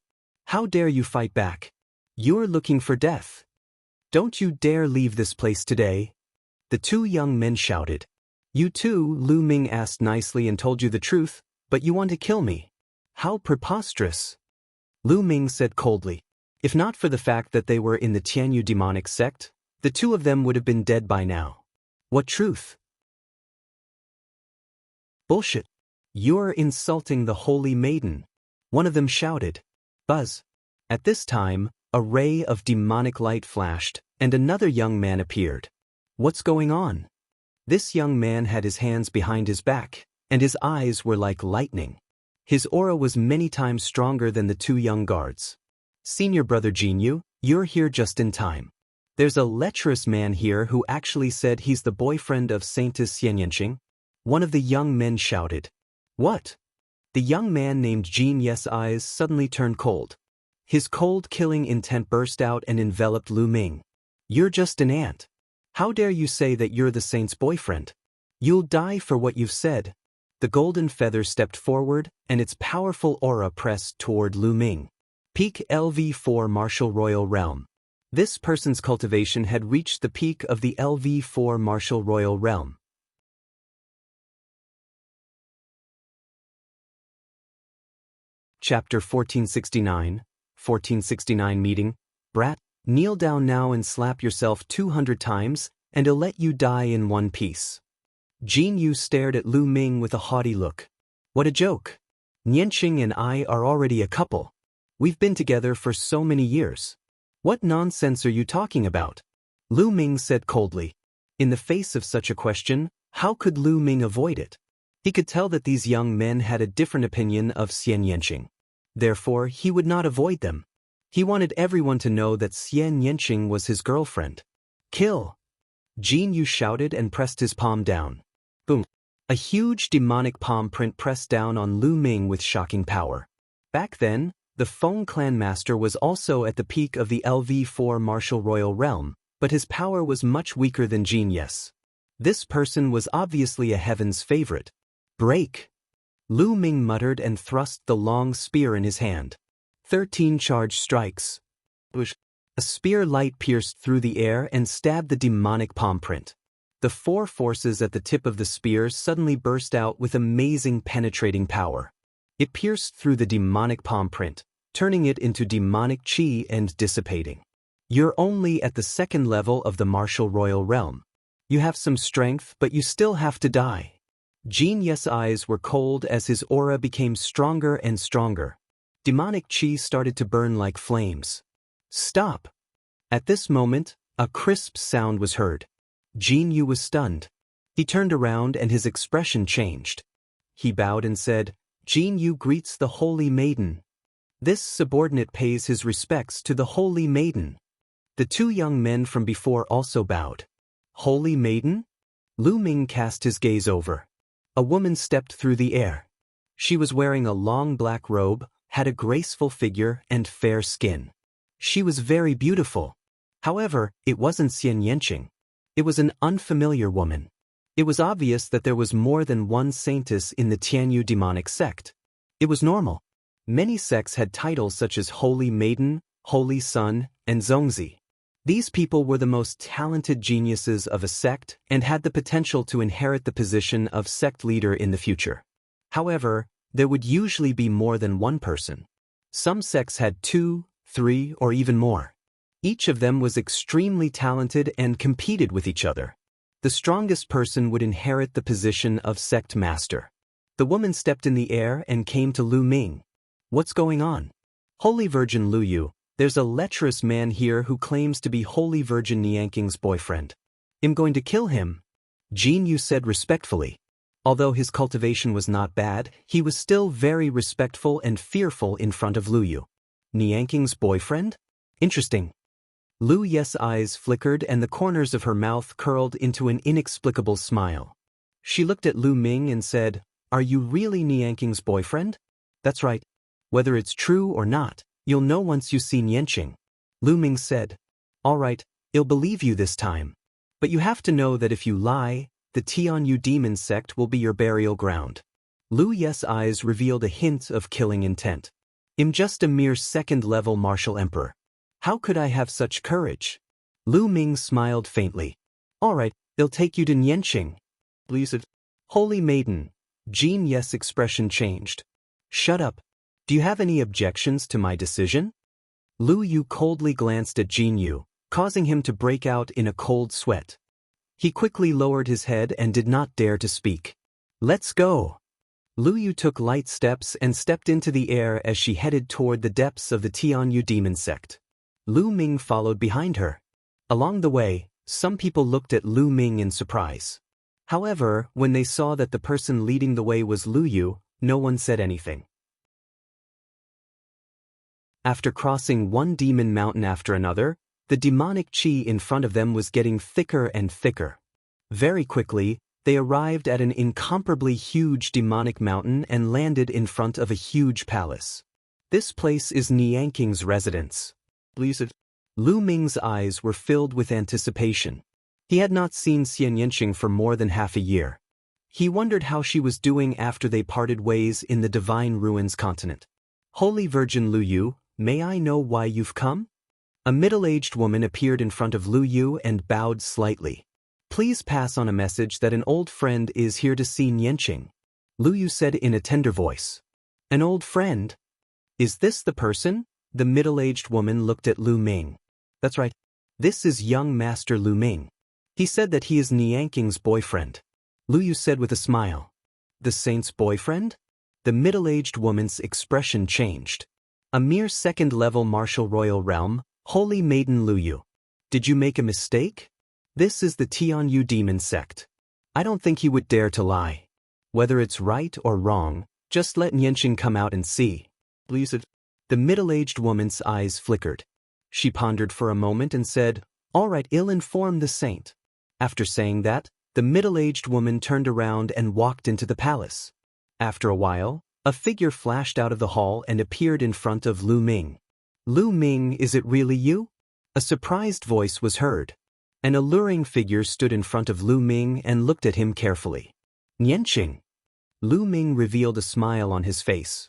How dare you fight back? You're looking for death. Don't you dare leave this place today. The two young men shouted. You too, Lu Ming asked nicely and told you the truth, but you want to kill me. How preposterous. Lu Ming said coldly. If not for the fact that they were in the Tianyu demonic sect, the two of them would have been dead by now. What truth? Bullshit. You're insulting the holy maiden. One of them shouted. Buzz. At this time, a ray of demonic light flashed, and another young man appeared. What's going on? This young man had his hands behind his back, and his eyes were like lightning. His aura was many times stronger than the two young guards. Senior brother Jinyu, you're here just in time. There's a lecherous man here who actually said he's the boyfriend of Saintess Xianxia. One of the young men shouted. What? The young man named Jin Ye's eyes suddenly turned cold. His cold killing intent burst out and enveloped Lu Ming. You're just an ant. How dare you say that you're the saint's boyfriend? You'll die for what you've said. The golden feather stepped forward, and its powerful aura pressed toward Lu Ming. Peak LV4 Martial Royal Realm. This person's cultivation had reached the peak of the LV4 Martial Royal Realm. Chapter 1469 Meeting. Brat, kneel down now and slap yourself 200 times, and I'll let you die in one piece. Jin Yu stared at Lu Ming with a haughty look. What a joke. Nianqing and I are already a couple. We've been together for so many years. What nonsense are you talking about? Lu Ming said coldly. In the face of such a question, how could Lu Ming avoid it? He could tell that these young men had a different opinion of Xianxia. Therefore, he would not avoid them. He wanted everyone to know that Xianxia was his girlfriend. Kill! Jin Yu shouted and pressed his palm down. Boom! A huge demonic palm print pressed down on Lu Ming with shocking power. Back then, the Feng clan master was also at the peak of the LV4 martial royal realm, but his power was much weaker than Jin Yes. This person was obviously a heaven's favorite. Break! Lu Ming muttered and thrust the long spear in his hand. 13 charge strikes. A spear light pierced through the air and stabbed the demonic palm print. The 4 forces at the tip of the spear suddenly burst out with amazing penetrating power. It pierced through the demonic palm print, turning it into demonic chi and dissipating. You're only at the 2nd level of the martial royal realm. You have some strength, but you still have to die. Jin Yes' eyes were cold as his aura became stronger and stronger. Demonic chi started to burn like flames. Stop! At this moment, a crisp sound was heard. Jin Yu was stunned. He turned around and his expression changed. He bowed and said, Jin Yu greets the Holy Maiden. This subordinate pays his respects to the Holy Maiden. The 2 young men from before also bowed. Holy Maiden? Lu Ming cast his gaze over. A woman stepped through the air. She was wearing a long black robe, had a graceful figure and fair skin. She was very beautiful. However, it wasn't Xianxia. It was an unfamiliar woman. It was obvious that there was more than one saintess in the Tianyu demonic sect. It was normal. Many sects had titles such as Holy Maiden, Holy Sun, and Zongzi. These people were the most talented geniuses of a sect and had the potential to inherit the position of sect leader in the future. However, there would usually be more than one person. Some sects had 2, 3, or even more. Each of them was extremely talented and competed with each other. The strongest person would inherit the position of sect master. The woman stepped in the air and came to Lu Ming. What's going on? Holy Virgin Lu Yu, there's a lecherous man here who claims to be Holy Virgin Nianking's boyfriend. I'm going to kill him, Jin Yu said respectfully. Although his cultivation was not bad, he was still very respectful and fearful in front of Lu Yu. Nianking's boyfriend? Interesting. Lu Yes' eyes flickered and the corners of her mouth curled into an inexplicable smile. She looked at Lu Ming and said, Are you really Nianking's boyfriend? That's right. Whether it's true or not, you'll know once you see Nianqing. Lu Ming said, All right, I'll believe you this time. But you have to know that if you lie, the Tianyu demon sect will be your burial ground. Lu Yes' eyes revealed a hint of killing intent. I'm just a mere 2nd-level martial emperor. How could I have such courage? Lu Ming smiled faintly. All right, they'll take you to Nianqing. Please. Holy Maiden. Jin Yes' expression changed. Shut up. Do you have any objections to my decision? Lu Yu coldly glanced at Jin Yu, causing him to break out in a cold sweat. He quickly lowered his head and did not dare to speak. Let's go. Lu Yu took light steps and stepped into the air as she headed toward the depths of the Tianyu demon sect. Lu Ming followed behind her. Along the way, some people looked at Lu Ming in surprise. However, when they saw that the person leading the way was Lu Yu, no one said anything. After crossing one demon mountain after another, the demonic chi in front of them was getting thicker and thicker. Very quickly, they arrived at an incomparably huge demonic mountain and landed in front of a huge palace. This place is Nianking's residence. Lu Ming's eyes were filled with anticipation. He had not seen Xianxia for more than half a year. He wondered how she was doing after they parted ways in the Divine Ruins continent. Holy Virgin Lu Yu, may I know why you've come? A middle-aged woman appeared in front of Lu Yu and bowed slightly. Please pass on a message that an old friend is here to see Nianqing. Lu Yu said in a tender voice. An old friend? Is this the person? The middle-aged woman looked at Lu Ming. That's right. This is young Master Lu Ming. He said that he is Nianking's boyfriend. Lu Yu said with a smile. The saint's boyfriend? The middle-aged woman's expression changed. A mere 2nd-level martial royal realm, Holy Maiden Lu Yu. Did you make a mistake? This is the Tianyu demon sect. I don't think he would dare to lie. Whether it's right or wrong, just let Nianqing come out and see. Please. The middle-aged woman's eyes flickered. She pondered for a moment and said, All right, I'll inform the saint. After saying that, the middle-aged woman turned around and walked into the palace. After a while, a figure flashed out of the hall and appeared in front of Lu Ming. "Lu Ming, is it really you?" A surprised voice was heard. An alluring figure stood in front of Lu Ming and looked at him carefully. "Xianxia." Lu Ming revealed a smile on his face.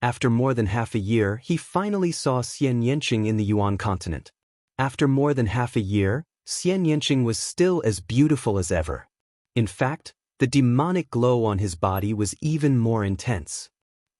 After more than half a year, he finally saw Xianxia in the Yuan continent. After more than half a year, Xianxia was still as beautiful as ever. In fact, the demonic glow on his body was even more intense.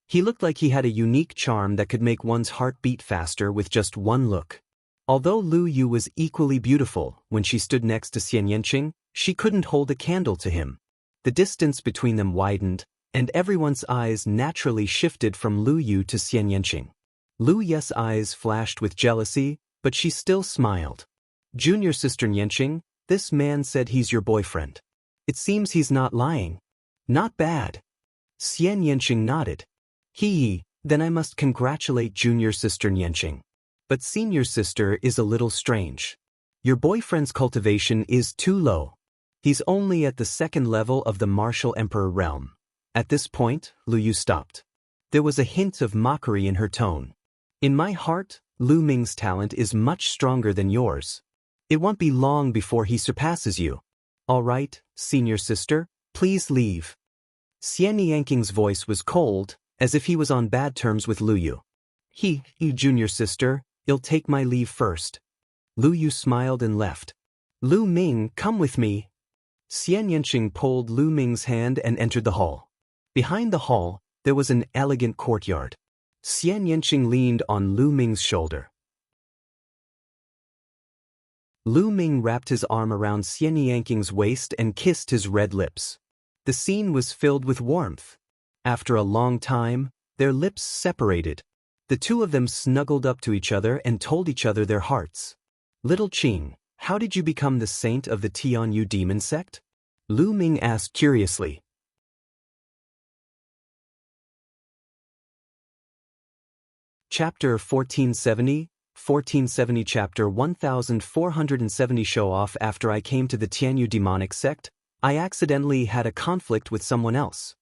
He looked like he had a unique charm that could make one's heart beat faster with just one look. Although Lu Yu was equally beautiful, when she stood next to Xianxia, she couldn't hold a candle to him. The distance between them widened, and everyone's eyes naturally shifted from Lu Yu to Xianxia. Lu Yu's eyes flashed with jealousy, but she still smiled. "Junior sister Xianxia, this man said he's your boyfriend. It seems he's not lying." "Not bad." Xianxia nodded. Then I must congratulate junior sister Xianxia. But senior sister is a little strange. Your boyfriend's cultivation is too low. He's only at the second level of the martial emperor realm." At this point, Lu Yu stopped. There was a hint of mockery in her tone. "In my heart, Lu Ming's talent is much stronger than yours. It won't be long before he surpasses you. All right, senior sister, please leave." Xianxing's voice was cold, as if he was on bad terms with Lu Yu. Junior sister, I'll take my leave first." Lu Yu smiled and left. "Lu Ming, come with me." Xianxia pulled Lu Ming's hand and entered the hall. Behind the hall, there was an elegant courtyard. Xianxia leaned on Lu Ming's shoulder. Lu Ming wrapped his arm around Xianxing's waist and kissed his red lips. The scene was filled with warmth. After a long time, their lips separated. The two of them snuggled up to each other and told each other their hearts. "Little Qing, how did you become the saint of the Tianyu demon sect?" Lu Ming asked curiously. Chapter 1470 Chapter 1470 Show off. After I came to the Tianyu demonic sect, I accidentally had a conflict with someone else.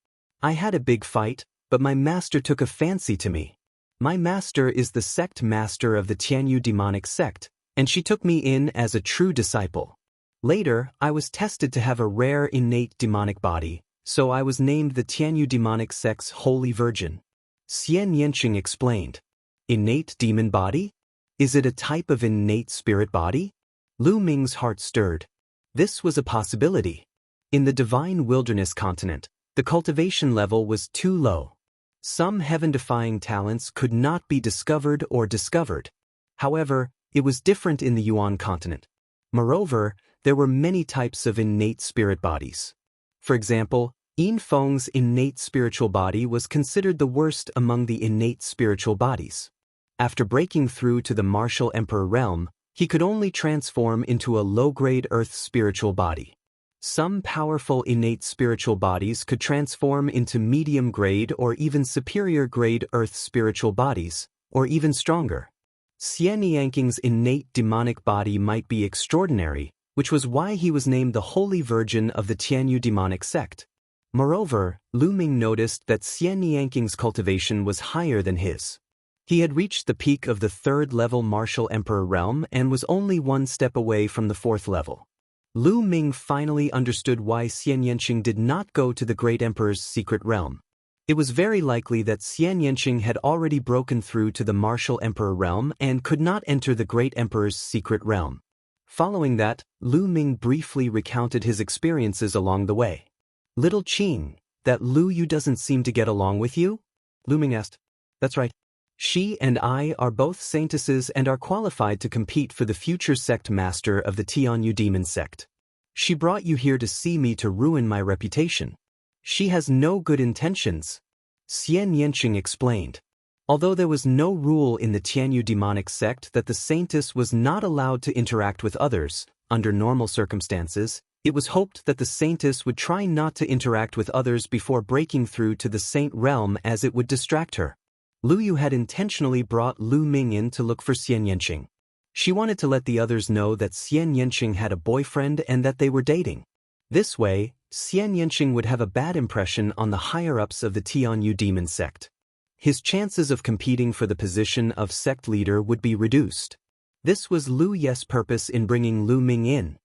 I had a big fight, but my master took a fancy to me. My master is the sect master of the Tianyu demonic sect, and she took me in as a true disciple. Later, I was tested to have a rare innate demonic body, so I was named the Tianyu demonic sect's Holy Virgin. Xianxia explained. "Innate demon body? Is it a type of innate spirit body?" Lu Ming's heart stirred. This was a possibility. In the Divine Wilderness continent, the cultivation level was too low. Some heaven-defying talents could not be discovered or discovered. However, it was different in the Yuan continent. Moreover, there were many types of innate spirit bodies. For example, Yin Feng's innate spiritual body was considered the worst among the innate spiritual bodies. After breaking through to the martial emperor realm, he could only transform into a low-grade earth spiritual body. Some powerful innate spiritual bodies could transform into medium-grade or even superior-grade earth spiritual bodies, or even stronger. Xianxing's innate demonic body might be extraordinary, which was why he was named the Holy Virgin of the Tianyu demonic sect. Moreover, Lu Ming noticed that Xianxing's cultivation was higher than his. He had reached the peak of the third-level martial emperor realm and was only one step away from the fourth level. Lu Ming finally understood why Xianxia did not go to the Great Emperor's secret realm. It was very likely that Xianxia had already broken through to the martial emperor realm and could not enter the Great Emperor's secret realm. Following that, Lu Ming briefly recounted his experiences along the way. "Little Qing, that Lu Yu doesn't seem to get along with you?" Lu Ming asked. "That's right. She and I are both saintesses and are qualified to compete for the future sect master of the Tianyu demon sect. She brought you here to see me to ruin my reputation. She has no good intentions," Xianxia explained. Although there was no rule in the Tianyu demonic sect that the saintess was not allowed to interact with others, under normal circumstances, it was hoped that the saintess would try not to interact with others before breaking through to the saint realm, as it would distract her. Lu Yu had intentionally brought Lu Ming in to look for Xianxia. She wanted to let the others know that Xianxia had a boyfriend and that they were dating. This way, Xianxia would have a bad impression on the higher-ups of the Tianyu demon sect. His chances of competing for the position of sect leader would be reduced. This was Lu Ye's purpose in bringing Lu Ming in.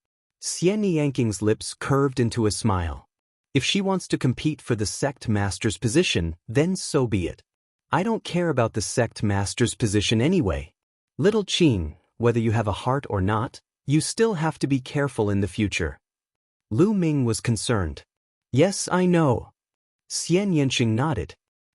Xianxing's lips curved into a smile. If she wants to compete for the sect master's position, then so be it. I don't care about the sect master's position anyway. Little Qing, whether you have a heart or not, you still have to be careful in the future. Lu Ming was concerned. Yes, I know. Xianxia nodded.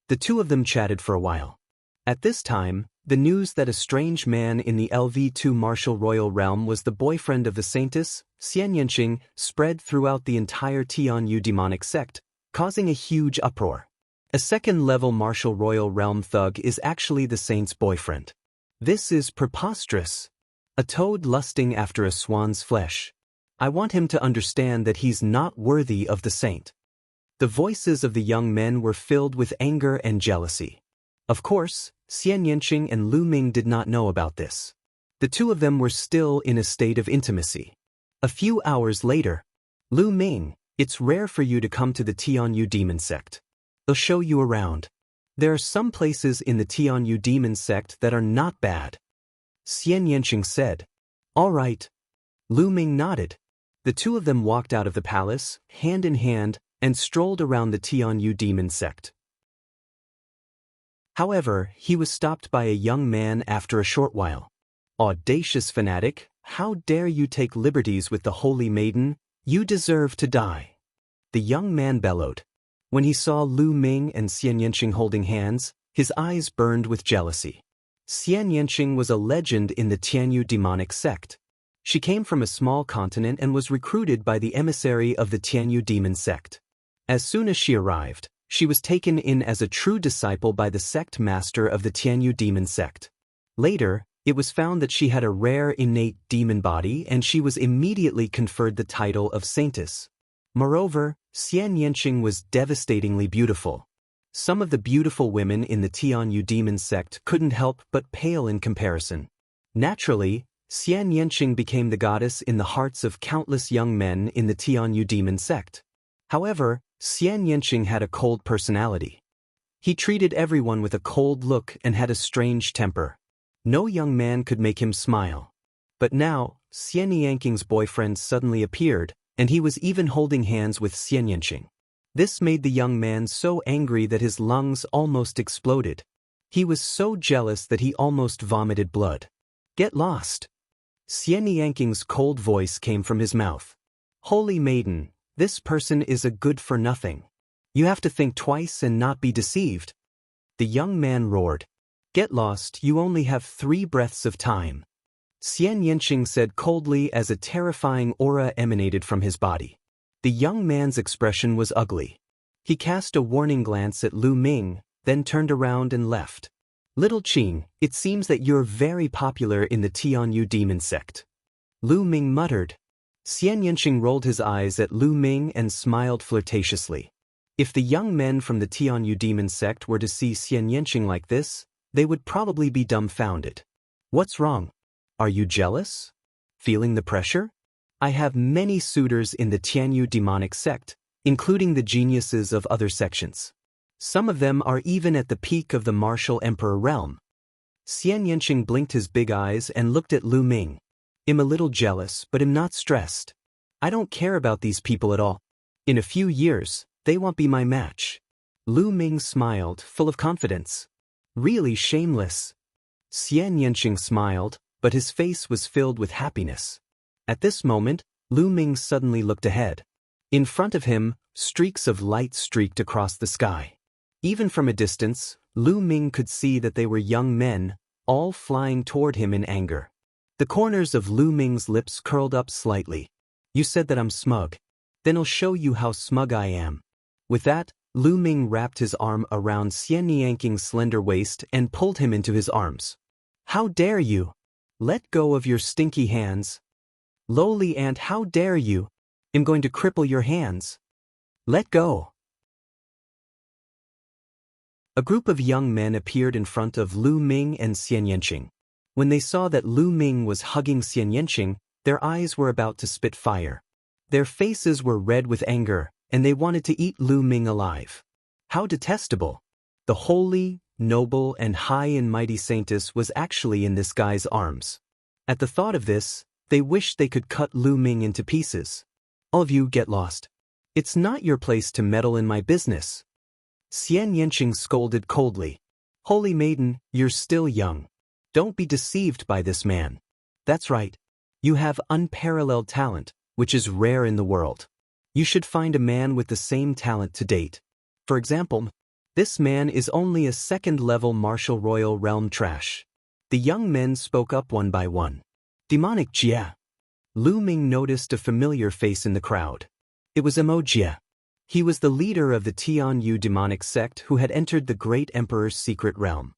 The two of them chatted for a while. At this time, the news that a strange man in the LV2 martial royal realm was the boyfriend of the saintess, Xianxia, spread throughout the entire Tianyu demonic sect, causing a huge uproar. A second-level martial royal realm thug is actually the saint's boyfriend. This is preposterous. A toad lusting after a swan's flesh. I want him to understand that he's not worthy of the saint. The voices of the young men were filled with anger and jealousy. Of course, Xianxia and Lu Ming did not know about this. The two of them were still in a state of intimacy. A few hours later, Lu Ming, it's rare for you to come to the Tianyu demon sect. They'll show you around. There are some places in the Tianyu demon sect that are not bad. Xianxia said. All right. Lu Ming nodded. The two of them walked out of the palace, hand in hand, and strolled around the Tianyu demon sect. However, he was stopped by a young man after a short while. Audacious fanatic, how dare you take liberties with the holy maiden? You deserve to die. The young man bellowed. When he saw Lu Ming and Xianxia holding hands, his eyes burned with jealousy. Xianxia was a legend in the Tianyu demonic sect. She came from a small continent and was recruited by the emissary of the Tianyu demon sect. As soon as she arrived, she was taken in as a true disciple by the sect master of the Tianyu demon sect. Later, it was found that she had a rare innate demon body and she was immediately conferred the title of saintess. Moreover, Xianxia was devastatingly beautiful. Some of the beautiful women in the Tianyu demon sect couldn't help but pale in comparison. Naturally, Xianxia became the goddess in the hearts of countless young men in the Tianyu demon sect. However, Xianxia had a cold personality. He treated everyone with a cold look and had a strange temper. No young man could make him smile. But now, Xianxing's boyfriend suddenly appeared, and he was even holding hands with Xianxia. This made the young man so angry that his lungs almost exploded. He was so jealous that he almost vomited blood. Get lost. Xianxing's cold voice came from his mouth. Holy maiden, this person is a good-for-nothing. You have to think twice and not be deceived. The young man roared. Get lost, you only have 3 breaths of time. Xianxia said coldly as a terrifying aura emanated from his body. The young man's expression was ugly. He cast a warning glance at Lu Ming, then turned around and left. Little Qing, it seems that you're very popular in the Tianyu demon sect. Lu Ming muttered. Xianxia rolled his eyes at Lu Ming and smiled flirtatiously. If the young men from the Tianyu demon sect were to see Xianxia like this, they would probably be dumbfounded. What's wrong? Are you jealous? Feeling the pressure? I have many suitors in the Tianyu demonic sect, including the geniuses of other sections. Some of them are even at the peak of the martial emperor realm. Xianxia blinked his big eyes and looked at Lu Ming. I'm a little jealous, but I'm not stressed. I don't care about these people at all. In a few years, they won't be my match. Lu Ming smiled, full of confidence. Really shameless. Xianxia smiled, but his face was filled with happiness. At this moment, Lu Ming suddenly looked ahead. In front of him, streaks of light streaked across the sky. Even from a distance, Lu Ming could see that they were young men, all flying toward him in anger. The corners of Lu Ming's lips curled up slightly. You said that I'm smug. Then I'll show you how smug I am. With that, Lu Ming wrapped his arm around Xianxing's slender waist and pulled him into his arms. How dare you? Let go of your stinky hands. Lowly ant, how dare you? I'm going to cripple your hands. Let go. A group of young men appeared in front of Lu Ming and Xianxia. When they saw that Lu Ming was hugging Xianxia, their eyes were about to spit fire. Their faces were red with anger, and they wanted to eat Lu Ming alive. How detestable! The holy, noble, and high and mighty saintess was actually in this guy's arms. At the thought of this, they wished they could cut Lu Ming into pieces. All of you get lost. It's not your place to meddle in my business. Xianxia scolded coldly. Holy maiden, you're still young. Don't be deceived by this man. That's right. You have unparalleled talent, which is rare in the world. You should find a man with the same talent to date. For example, this man is only a second-level martial royal realm trash. The young men spoke up one by one. Demonic Jia. Lu Ming noticed a familiar face in the crowd. It was Jia. He was the leader of the Tianyu demonic sect who had entered the great emperor's secret realm.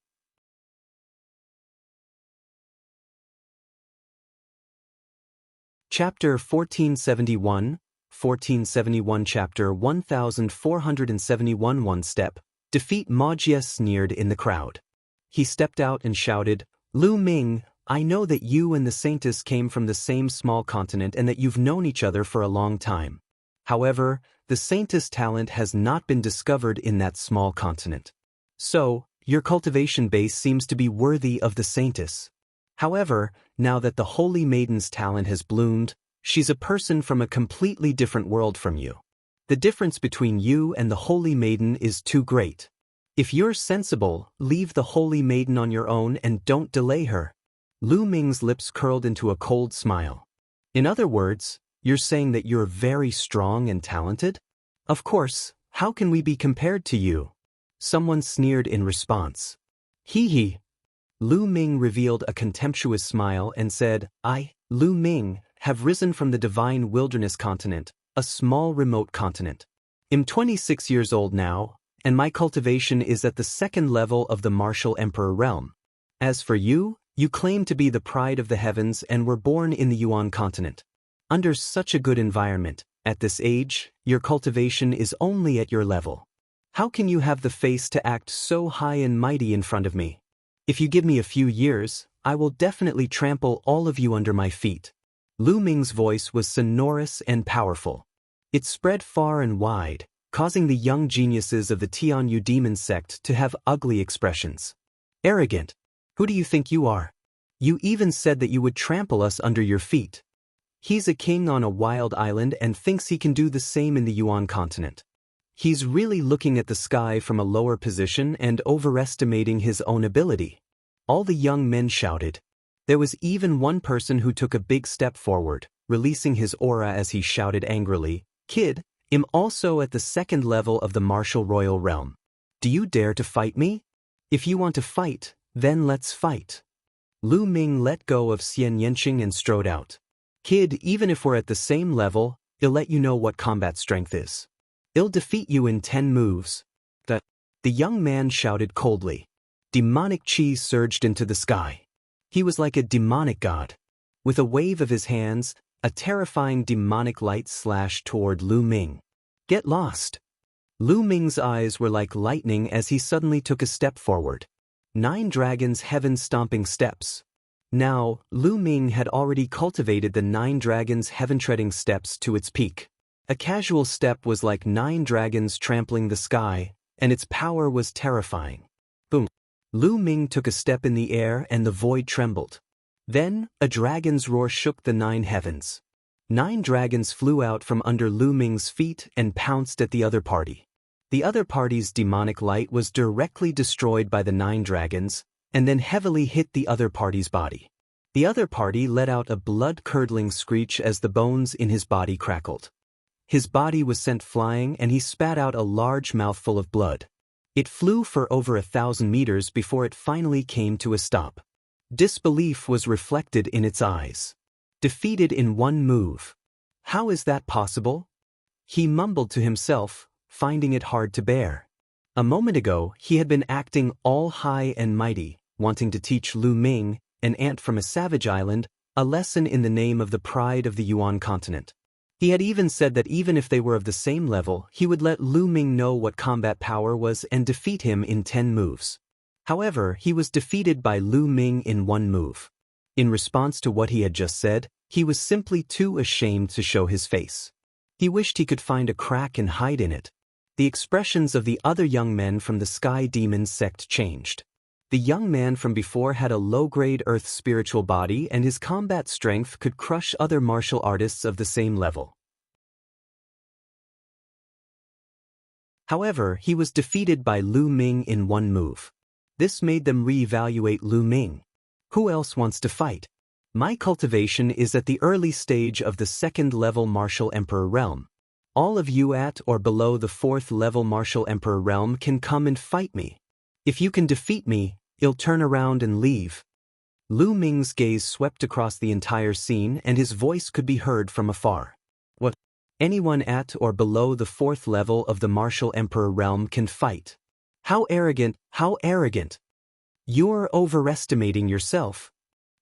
Chapter 1471, 1471 Chapter 1471 One step, defeat Jia sneered in the crowd. He stepped out and shouted, Lu Ming, I know that you and the saintess came from the same small continent and that you've known each other for a long time. However, the saintess' talent has not been discovered in that small continent. So, your cultivation base seems to be worthy of the saintess. However, now that the holy maiden's talent has bloomed, she's a person from a completely different world from you. The difference between you and the holy maiden is too great. If you're sensible, leave the holy maiden on your own and don't delay her. Lu Ming's lips curled into a cold smile. In other words, you're saying that you're very strong and talented? Of course, how can we be compared to you? Someone sneered in response. Hee hee. Lu Ming revealed a contemptuous smile and said, I, Lu Ming, have risen from the divine wilderness continent, a small remote continent. I'm 26 years old now, and my cultivation is at the second level of the martial emperor realm. As for you, you claim to be the pride of the heavens and were born in the Yuan continent. Under such a good environment, at this age, your cultivation is only at your level. How can you have the face to act so high and mighty in front of me? If you give me a few years, I will definitely trample all of you under my feet. Lu Ming's voice was sonorous and powerful. It spread far and wide, causing the young geniuses of the Tianyu demon sect to have ugly expressions. Arrogant. Who do you think you are? You even said that you would trample us under your feet. He's a king on a wild island and thinks he can do the same in the Yuan continent. He's really looking at the sky from a lower position and overestimating his own ability. All the young men shouted. There was even one person who took a big step forward, releasing his aura as he shouted angrily, Kid, I'm also at the second level of the martial royal realm. Do you dare to fight me? If you want to fight, then let's fight. Lu Ming let go of Xianxia and strode out. Kid, even if we're at the same level, I'll let you know what combat strength is. I'll defeat you in 10 moves. The young man shouted coldly. Demonic chi surged into the sky. He was like a demonic god. With a wave of his hands, a terrifying demonic light slashed toward Lu Ming. Get lost. Lu Ming's eyes were like lightning as he suddenly took a step forward. 9 dragons heaven-stomping steps. Now, Lu Ming had already cultivated the 9 dragons heaven-treading steps to its peak. A casual step was like 9 dragons trampling the sky, and its power was terrifying. Boom. Lu Ming took a step in the air and the void trembled. Then, a dragon's roar shook the 9 heavens. 9 dragons flew out from under Lu Ming's feet and pounced at the other party. The other party's demonic light was directly destroyed by the 9 dragons, and then heavily hit the other party's body. The other party let out a blood-curdling screech as the bones in his body crackled. His body was sent flying and he spat out a large mouthful of blood. It flew for over 1,000 meters before it finally came to a stop. Disbelief was reflected in its eyes. Defeated in 1 move. How is that possible? He mumbled to himself, finding it hard to bear. A moment ago, he had been acting all high and mighty, wanting to teach Lu Ming, an ant from a savage island, a lesson in the name of the pride of the Yuan continent. He had even said that even if they were of the same level, he would let Lu Ming know what combat power was and defeat him in 10 moves. However, he was defeated by Lu Ming in 1 move. In response to what he had just said, he was simply too ashamed to show his face. He wished he could find a crack and hide in it. The expressions of the other young men from the Sky Demon sect changed. The young man from before had a low-grade earth spiritual body, and his combat strength could crush other martial artists of the same level. However, he was defeated by Lu Ming in one move. This made them re-evaluate Lu Ming. Who else wants to fight? My cultivation is at the early stage of the 2nd level Martial Emperor realm. All of you at or below the 4th level Martial Emperor realm can come and fight me. If you can defeat me, you'll turn around and leave. Lu Ming's gaze swept across the entire scene, and his voice could be heard from afar. What? Anyone at or below the 4th level of the Martial Emperor realm can fight. How arrogant, how arrogant! You're overestimating yourself.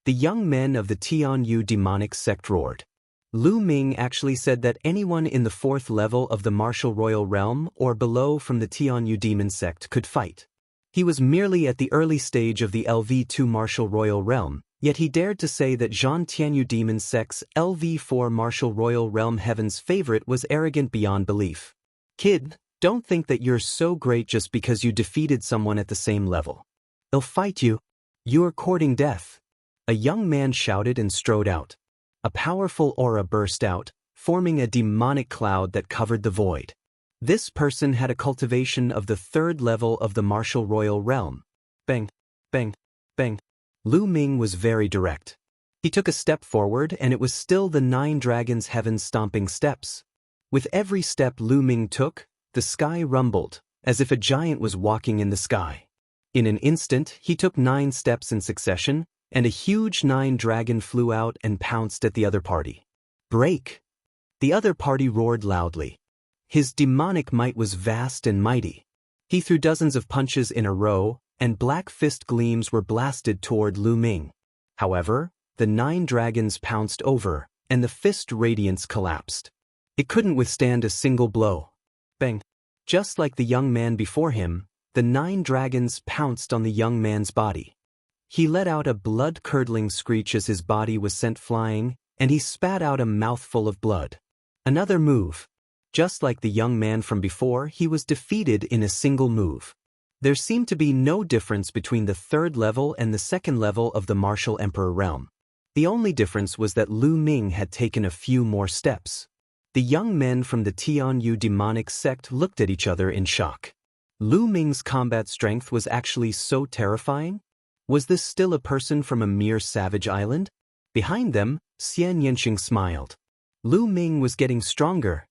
The young men of the Tianyu demonic sect roared. Lu Ming actually said that anyone in the 4th level of the Martial Royal realm or below from the Tianyu demon sect could fight. He was merely at the early stage of the LV2 Martial Royal realm, yet he dared to say that Zhan Tianyu demon sect's LV4 Martial Royal realm heaven's favorite was arrogant beyond belief. Kid, don't think that you're so great just because you defeated someone at the same level. They'll fight you. You're courting death. A young man shouted and strode out. A powerful aura burst out, forming a demonic cloud that covered the void. This person had a cultivation of the 3rd level of the Martial Royal realm. Bang, bang, bang. Lu Ming was very direct. He took a step forward, and it was still the 9 dragons' heaven stomping steps. With every step Lu Ming took, the sky rumbled, as if a giant was walking in the sky. In an instant, he took 9 steps in succession, and a huge 9 dragon flew out and pounced at the other party. Break! The other party roared loudly. His demonic might was vast and mighty. He threw dozens of punches in a row, and black fist gleams were blasted toward Lu Ming. However, the 9 dragons pounced over, and the fist radiance collapsed. It couldn't withstand a single blow. Bang! Just like the young man before him, the 9 dragons pounced on the young man's body. He let out a blood-curdling screech as his body was sent flying, and he spat out a mouthful of blood. Another move. Just like the young man from before, he was defeated in a single move. There seemed to be no difference between the 3rd level and the 2nd level of the Martial Emperor realm. The only difference was that Lu Ming had taken a few more steps. The young men from the Tianyu demonic sect looked at each other in shock. Lu Ming's combat strength was actually so terrifying? Was this still a person from a mere savage island? Behind them, Xianxia smiled. Lu Ming was getting stronger.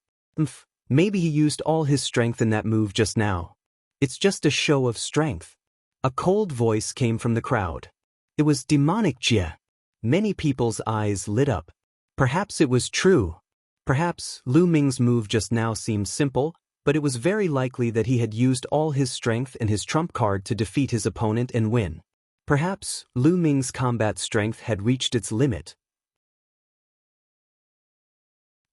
Maybe he used all his strength in that move just now. It's just a show of strength. A cold voice came from the crowd. It was demonic Jia. Many people's eyes lit up. Perhaps it was true. Perhaps Lu Ming's move just now seemed simple, but it was very likely that he had used all his strength and his trump card to defeat his opponent and win. Perhaps Lu Ming's combat strength had reached its limit.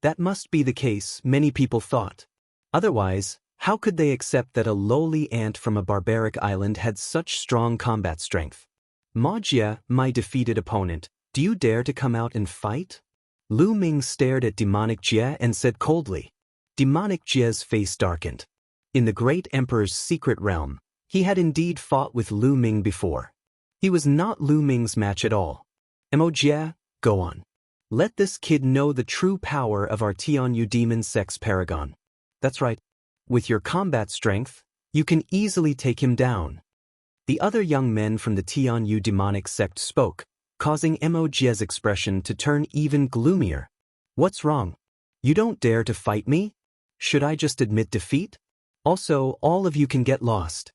That must be the case, many people thought. Otherwise, how could they accept that a lowly ant from a barbaric island had such strong combat strength? Ma Jia, my defeated opponent, do you dare to come out and fight? Lu Ming stared at demonic Jia and said coldly. Demonic Jia's face darkened. In the great emperor's secret realm, he had indeed fought with Lu Ming before. He was not Lu Ming's match at all. Mo Jia, go on. Let this kid know the true power of our Tianyu demon sect's paragon. That's right. With your combat strength, you can easily take him down. The other young men from the Tianyu demonic sect spoke, causing Mo Jia's expression to turn even gloomier. What's wrong? You don't dare to fight me? Should I just admit defeat? Also, all of you can get lost.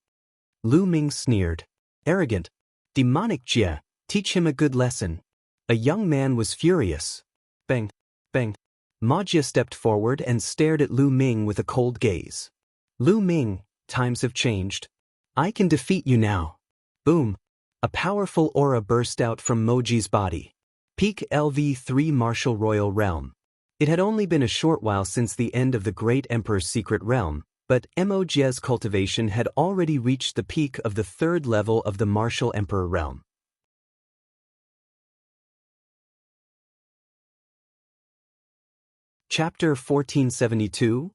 Lu Ming sneered. Arrogant. Demonic Jia, teach him a good lesson. A young man was furious. Bang, bang. Ma Jia stepped forward and stared at Lu Ming with a cold gaze. Lu Ming, times have changed. I can defeat you now. Boom. A powerful aura burst out from Moji's body. Peak LV3 Martial Royal Realm. It had only been a short while since the end of the Great Emperor's secret realm, but Mo Jia's cultivation had already reached the peak of the 3rd level of the Martial Emperor realm. Chapter 1472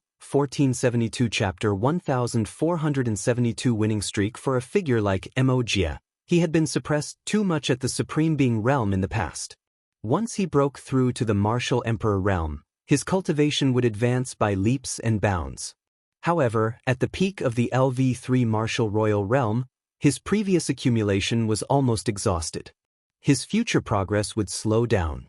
Chapter 1472 Winning streak for a figure like Wuxia. He had been suppressed too much at the Supreme Being realm in the past. Once he broke through to the Martial Emperor realm, his cultivation would advance by leaps and bounds. However, at the peak of the LV3 Martial Royal realm, his previous accumulation was almost exhausted. His future progress would slow down.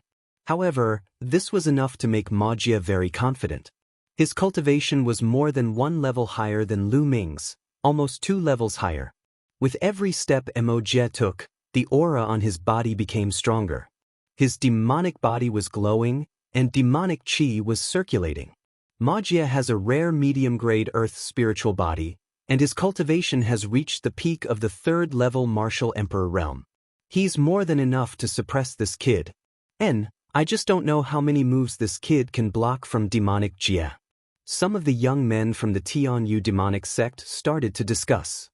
However, this was enough to make Wuxia very confident. His cultivation was more than one level higher than Lu Ming's, almost 2 levels higher. With every step Wuxia took, the aura on his body became stronger. His demonic body was glowing, and demonic qi was circulating. Wuxia has a rare medium-grade earth spiritual body, and his cultivation has reached the peak of the 3rd level Martial Emperor realm. He's more than enough to suppress this kid. I just don't know how many moves this kid can block from demonic Jia. Some of the young men from the Tianyu demonic sect started to discuss.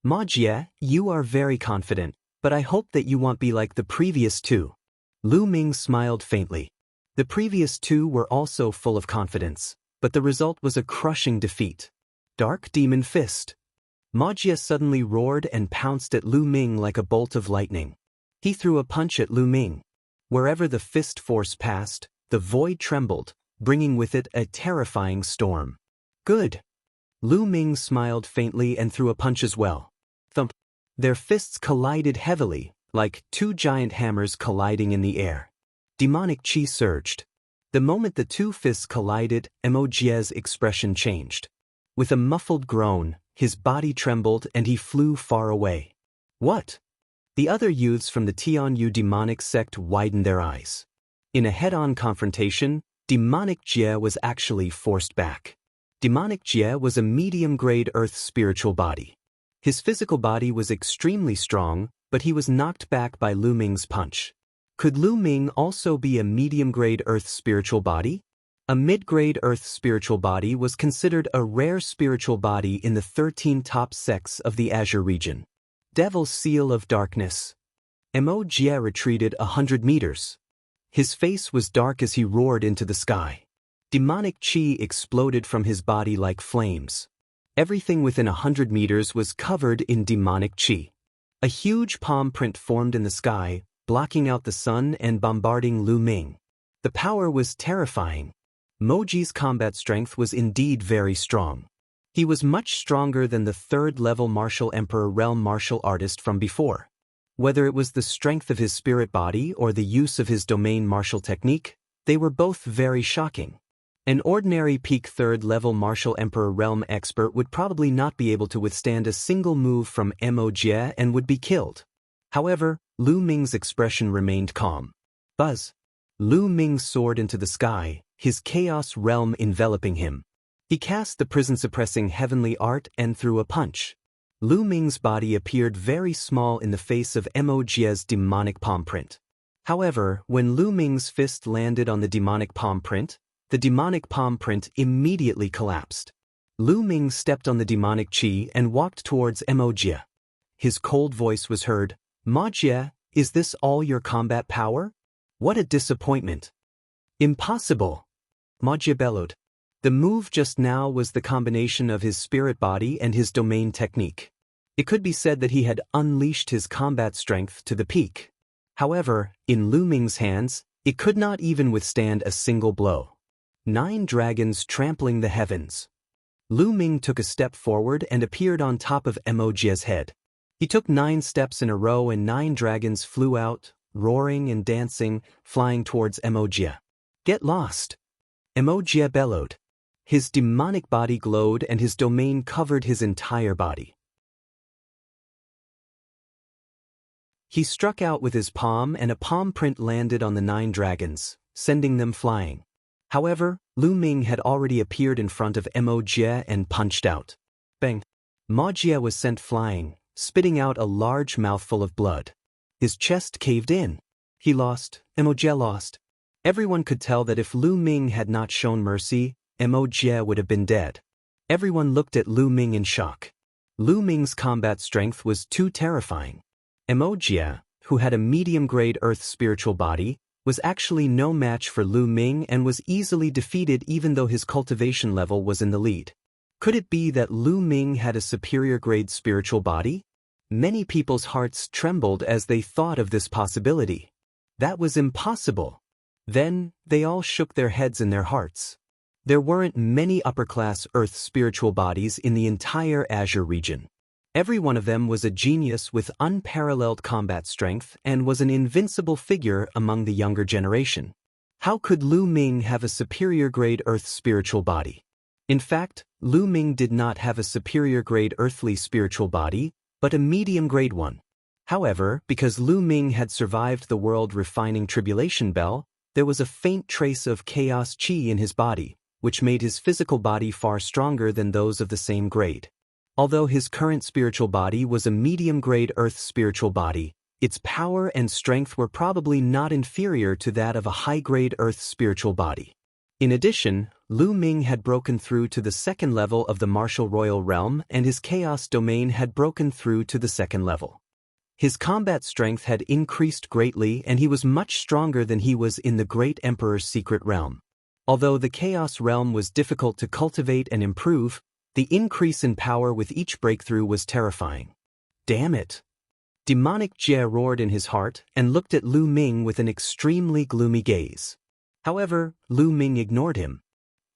Wuxia, you are very confident, but I hope that you won't be like the previous two. Lu Ming smiled faintly. The previous two were also full of confidence, but the result was a crushing defeat. Dark Demon Fist. Wuxia suddenly roared and pounced at Lu Ming like a bolt of lightning. He threw a punch at Lu Ming. Wherever the fist force passed, the void trembled, bringing with it a terrifying storm. Good. Lu Ming smiled faintly and threw a punch as well. Thump. Their fists collided heavily, like 2 giant hammers colliding in the air. Demonic qi surged. The moment the 2 fists collided, Wuxia's expression changed. With a muffled groan, his body trembled and he flew far away. What? The other youths from the Tianyu demonic sect widened their eyes. In a head-on confrontation, demonic Jia was actually forced back. Demonic Jia was a medium-grade earth spiritual body. His physical body was extremely strong, but he was knocked back by Lu Ming's punch. Could Lu Ming also be a medium-grade earth spiritual body? A mid-grade earth spiritual body was considered a rare spiritual body in the 13 top sects of the Azure region. Devil's Seal of Darkness. Wuxia retreated 100 meters. His face was dark as he roared into the sky. Demonic qi exploded from his body like flames. Everything within 100 meters was covered in demonic qi. A huge palm print formed in the sky, blocking out the sun and bombarding Lu Ming. The power was terrifying. Wuxia's combat strength was indeed very strong. He was much stronger than the 3rd level Martial Emperor realm martial artist from before. Whether it was the strength of his spirit body or the use of his domain martial technique, they were both very shocking. An ordinary peak 3rd level Martial Emperor realm expert would probably not be able to withstand a single move from Wuxia and would be killed. However, Lu Ming's expression remained calm. Buzz. Lu Ming soared into the sky, his chaos realm enveloping him. He cast the prison-suppressing heavenly art and threw a punch. Lu Ming's body appeared very small in the face of Wuxia's demonic palm print. However, when Lu Ming's fist landed on the demonic palm print immediately collapsed. Lu Ming stepped on the demonic qi and walked towards Wuxia. His cold voice was heard. Wuxia, is this all your combat power? What a disappointment. Impossible. Wuxia bellowed. The move just now was the combination of his spirit body and his domain technique. It could be said that he had unleashed his combat strength to the peak. However, in Lu Ming's hands, it could not even withstand a single blow. 9 dragons trampling the heavens. Lu Ming took a step forward and appeared on top of Wuxia's head. He took 9 steps in a row and 9 dragons flew out, roaring and dancing, flying towards Wuxia. Get lost. Wuxia bellowed. His demonic body glowed and his domain covered his entire body. He struck out with his palm and a palm print landed on the 9 dragons, sending them flying. However, Lu Ming had already appeared in front of Wuxia and punched out. Bang! Wuxia was sent flying, spitting out a large mouthful of blood. His chest caved in. He lost. Wuxia lost. Everyone could tell that if Lu Ming had not shown mercy, Wuxia would have been dead. Everyone looked at Lu Ming in shock. Lu Ming's combat strength was too terrifying. Wuxia, who had a medium-grade earth spiritual body, was actually no match for Lu Ming and was easily defeated even though his cultivation level was in the lead. Could it be that Lu Ming had a superior grade spiritual body? Many people's hearts trembled as they thought of this possibility. That was impossible. Then, they all shook their heads in their hearts. There weren't many upper-class Earth spiritual bodies in the entire Azure region. Every one of them was a genius with unparalleled combat strength and was an invincible figure among the younger generation. How could Lu Ming have a superior grade Earth spiritual body? In fact, Lu Ming did not have a superior grade earthly spiritual body, but a medium grade one. However, because Lu Ming had survived the world refining tribulation bell, there was a faint trace of chaos qi in his body, which made his physical body far stronger than those of the same grade. Although his current spiritual body was a medium-grade Earth spiritual body, its power and strength were probably not inferior to that of a high-grade Earth spiritual body. In addition, Lu Ming had broken through to the second level of the martial royal realm and his chaos domain had broken through to the second level. His combat strength had increased greatly and he was much stronger than he was in the Great Emperor's secret realm. Although the chaos realm was difficult to cultivate and improve, the increase in power with each breakthrough was terrifying. Damn it! Demonic Jie roared in his heart and looked at Lu Ming with an extremely gloomy gaze. However, Lu Ming ignored him.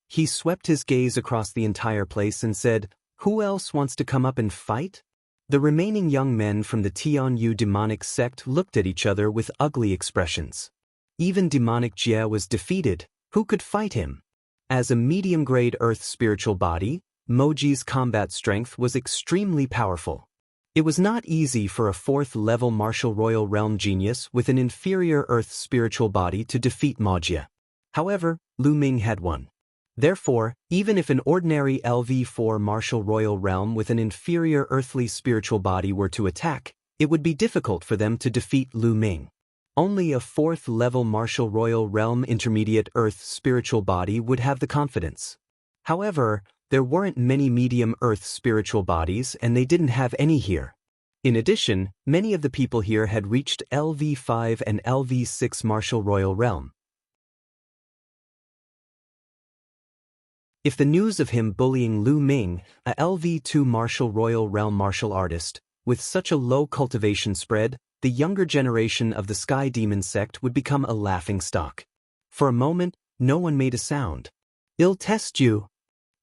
He swept his gaze across the entire place and said, "Who else wants to come up and fight?" The remaining young men from the Tianyu demonic sect looked at each other with ugly expressions. Even demonic Jie was defeated. Who could fight him? As a medium-grade Earth spiritual body, Moji's combat strength was extremely powerful. It was not easy for a fourth-level martial royal realm genius with an inferior Earth spiritual body to defeat Mojia. However, Lu Ming had won. Therefore, even if an ordinary LV4 martial royal realm with an inferior earthly spiritual body were to attack, it would be difficult for them to defeat Lu Ming. Only a fourth-level martial royal realm intermediate Earth spiritual body would have the confidence. However, there weren't many medium Earth spiritual bodies and they didn't have any here. In addition, many of the people here had reached LV5 and LV6 martial royal realm. If the news of him bullying Lu Ming, a LV2 martial royal realm martial artist, with such a low cultivation spread, the younger generation of the Sky Demon sect would become a laughingstock. For a moment, no one made a sound. "I'll test you."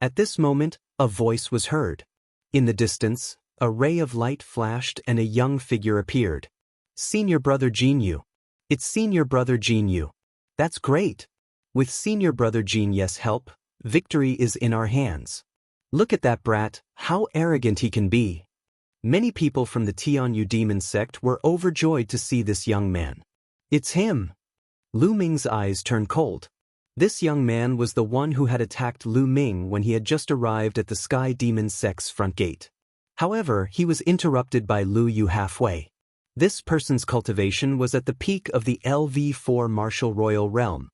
At this moment, a voice was heard. In the distance, a ray of light flashed and a young figure appeared. "Senior Brother Jinyu." "It's Senior Brother Jinyu." "That's great. With Senior Brother Jinyu's help, victory is in our hands. Look at that brat, how arrogant he can be." Many people from the Tianyu demon sect were overjoyed to see this young man. "It's him." Lu Ming's eyes turned cold. This young man was the one who had attacked Lu Ming when he had just arrived at the Sky Demon sect's front gate. However, he was interrupted by Lu Yu halfway. This person's cultivation was at the peak of the LV4 martial royal realm.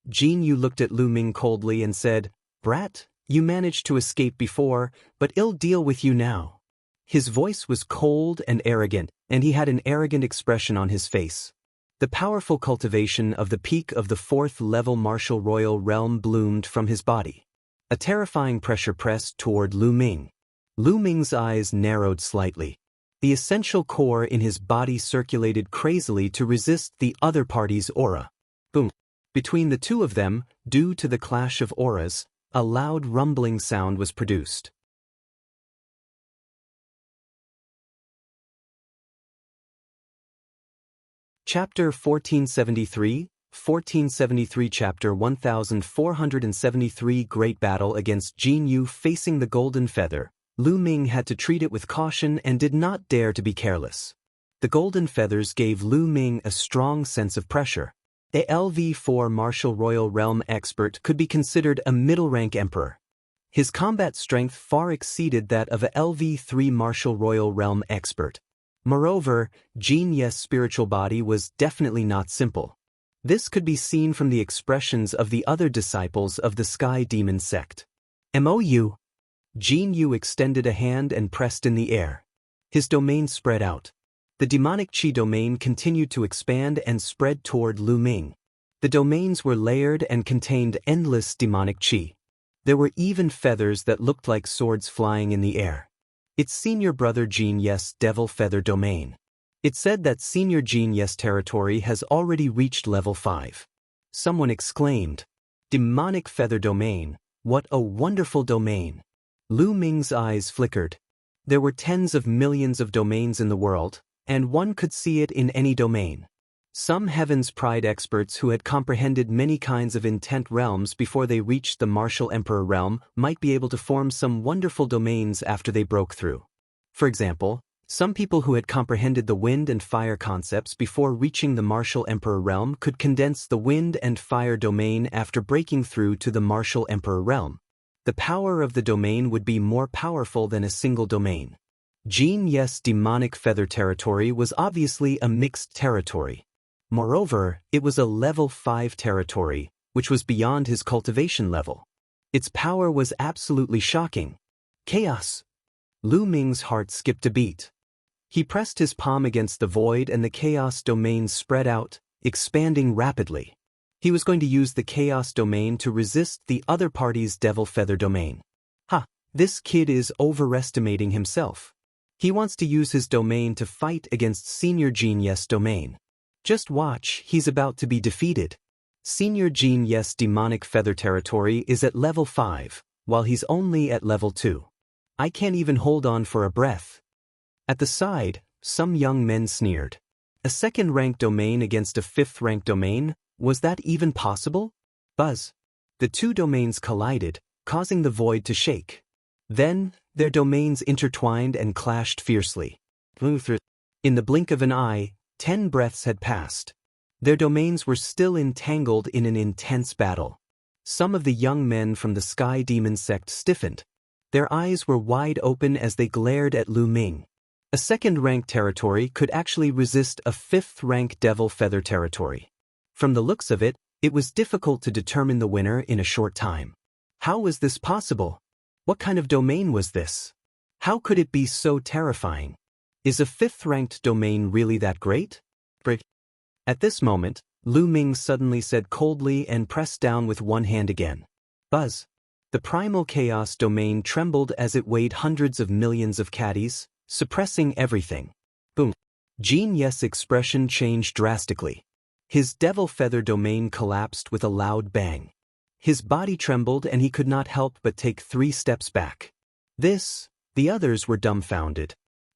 Jinyu looked at Lu Ming coldly and said, "Brat, you managed to escape before, but I'll deal with you now." His voice was cold and arrogant, and he had an arrogant expression on his face. The powerful cultivation of the peak of the fourth-level martial royal realm bloomed from his body. A terrifying pressure pressed toward Lu Ming. Lu Ming's eyes narrowed slightly. The essential core in his body circulated crazily to resist the other party's aura. Boom. Between the two of them, due to the clash of auras, a loud rumbling sound was produced. Chapter 1473, 1473 Chapter 1473 Great Battle against Jinyu facing the Golden Feather. Lu Ming had to treat it with caution and did not dare to be careless. The Golden Feathers gave Lu Ming a strong sense of pressure. A LV4 martial royal realm expert could be considered a middle-rank emperor. His combat strength far exceeded that of a LV3 martial royal realm expert. Moreover, Jinyu's spiritual body was definitely not simple. This could be seen from the expressions of the other disciples of the Sky Demon sect. "Mou." Jinyu extended a hand and pressed in the air. His domain spread out. The demonic chi domain continued to expand and spread toward Lu Ming. The domains were layered and contained endless demonic qi. There were even feathers that looked like swords flying in the air. It's senior brother Jin Yes Devil Feather Domain. It said that senior Jin Yes territory has already reached level 5. Someone exclaimed, "Demonic Feather Domain, what a wonderful domain." Lu Ming's eyes flickered. There were tens of millions of domains in the world, and one could see it in any domain. Some Heaven's Pride experts who had comprehended many kinds of intent realms before they reached the Martial Emperor realm might be able to form some wonderful domains after they broke through. For example, some people who had comprehended the wind and fire concepts before reaching the Martial Emperor realm could condense the wind and fire domain after breaking through to the Martial Emperor realm. The power of the domain would be more powerful than a single domain. Jin Yes Demonic Feather territory was obviously a mixed territory. Moreover, it was a level 5 territory, which was beyond his cultivation level. Its power was absolutely shocking. Chaos! Lu Ming's heart skipped a beat. He pressed his palm against the void and the chaos domain spread out, expanding rapidly. He was going to use the chaos domain to resist the other party's devil feather domain. Ha! This kid is overestimating himself. He wants to use his domain to fight against senior Jin Yes domain. Just watch, he's about to be defeated. Senior Jin Yes demonic feather territory is at level 5, while he's only at level 2. I can't even hold on for a breath. At the side, some young men sneered. A second-rank domain against a fifth-rank domain? Was that even possible? Buzz. The two domains collided, causing the void to shake. Then, their domains intertwined and clashed fiercely. In the blink of an eye, 10 breaths had passed. Their domains were still entangled in an intense battle. Some of the young men from the Sky Demon sect stiffened. Their eyes were wide open as they glared at Lu Ming. A second-rank territory could actually resist a fifth-rank Devil Feather territory. From the looks of it, it was difficult to determine the winner in a short time. How was this possible? What kind of domain was this? How could it be so terrifying? Is a fifth-ranked domain really that great? At this moment, Lu Ming suddenly said coldly and pressed down with one hand again. Buzz. The primal chaos domain trembled as it weighed hundreds of millions of caddies, suppressing everything. Boom. Jin Yes' expression changed drastically. His devil feather domain collapsed with a loud bang. His body trembled and he could not help but take 3 steps back. The others were dumbfounded.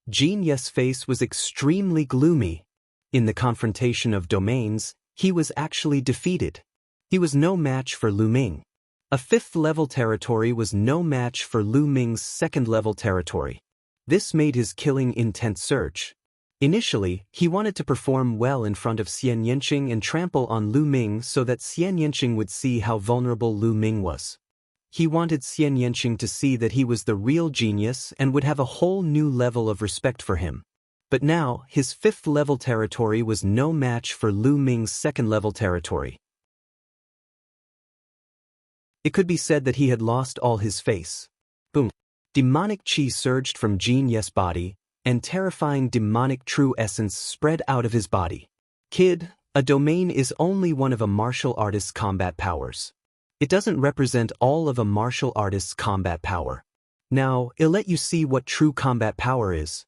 Jin Yes' face was extremely gloomy. In the confrontation of domains, he was actually defeated. He was no match for Lu Ming. A 5th-level territory was no match for Lu Ming's 2nd-level territory. This made his killing intent surge. Initially, he wanted to perform well in front of Xianxia and trample on Lu Ming so that Xianxia would see how vulnerable Lu Ming was. He wanted Xianxia to see that he was the real genius and would have a whole new level of respect for him. But now, his 5th-level territory was no match for Lu Ming's 2nd-level territory. It could be said that he had lost all his face. Boom. Demonic qi surged from Jin Yes' body, and terrifying demonic true essence spread out of his body. Kid, a domain is only one of a martial artist's combat powers. It doesn't represent all of a martial artist's combat power. Now, it'll let you see what true combat power is.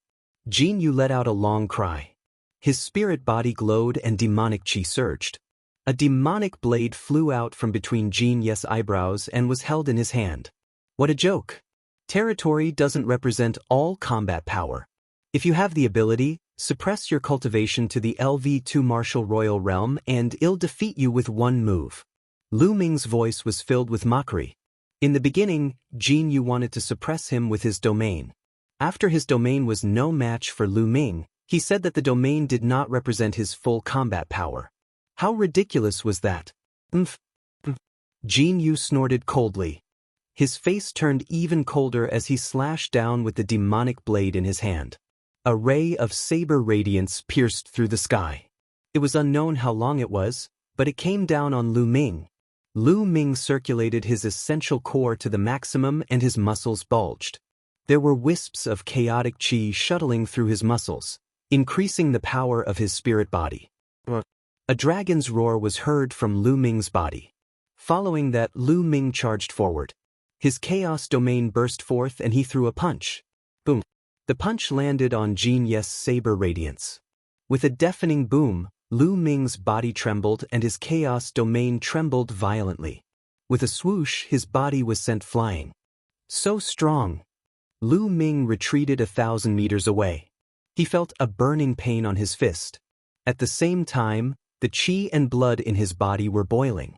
Jin Yu let out a long cry. His spirit body glowed and demonic qi surged. A demonic blade flew out from between Jin Yes' eyebrows and was held in his hand. What a joke! Territory doesn't represent all combat power. If you have the ability, suppress your cultivation to the LV2 Martial Royal Realm and it'll defeat you with one move. Lu Ming's voice was filled with mockery. In the beginning, Jin Yu wanted to suppress him with his domain. After his domain was no match for Lu Ming, he said that the domain did not represent his full combat power. How ridiculous was that? Jin Yu snorted coldly. His face turned even colder as he slashed down with the demonic blade in his hand. A ray of saber radiance pierced through the sky. It was unknown how long it was, but it came down on Lu Ming. Lu Ming circulated his essential core to the maximum and his muscles bulged. There were wisps of chaotic qi shuttling through his muscles, increasing the power of his spirit body. A dragon's roar was heard from Lu Ming's body. Following that, Lu Ming charged forward. His chaos domain burst forth and he threw a punch. Boom. The punch landed on Jin Ye's saber radiance. With a deafening boom, Lu Ming's body trembled and his chaos domain trembled violently. With a swoosh, his body was sent flying. So strong. Lu Ming retreated 1,000 meters away. He felt a burning pain on his fist. At the same time, the qi and blood in his body were boiling.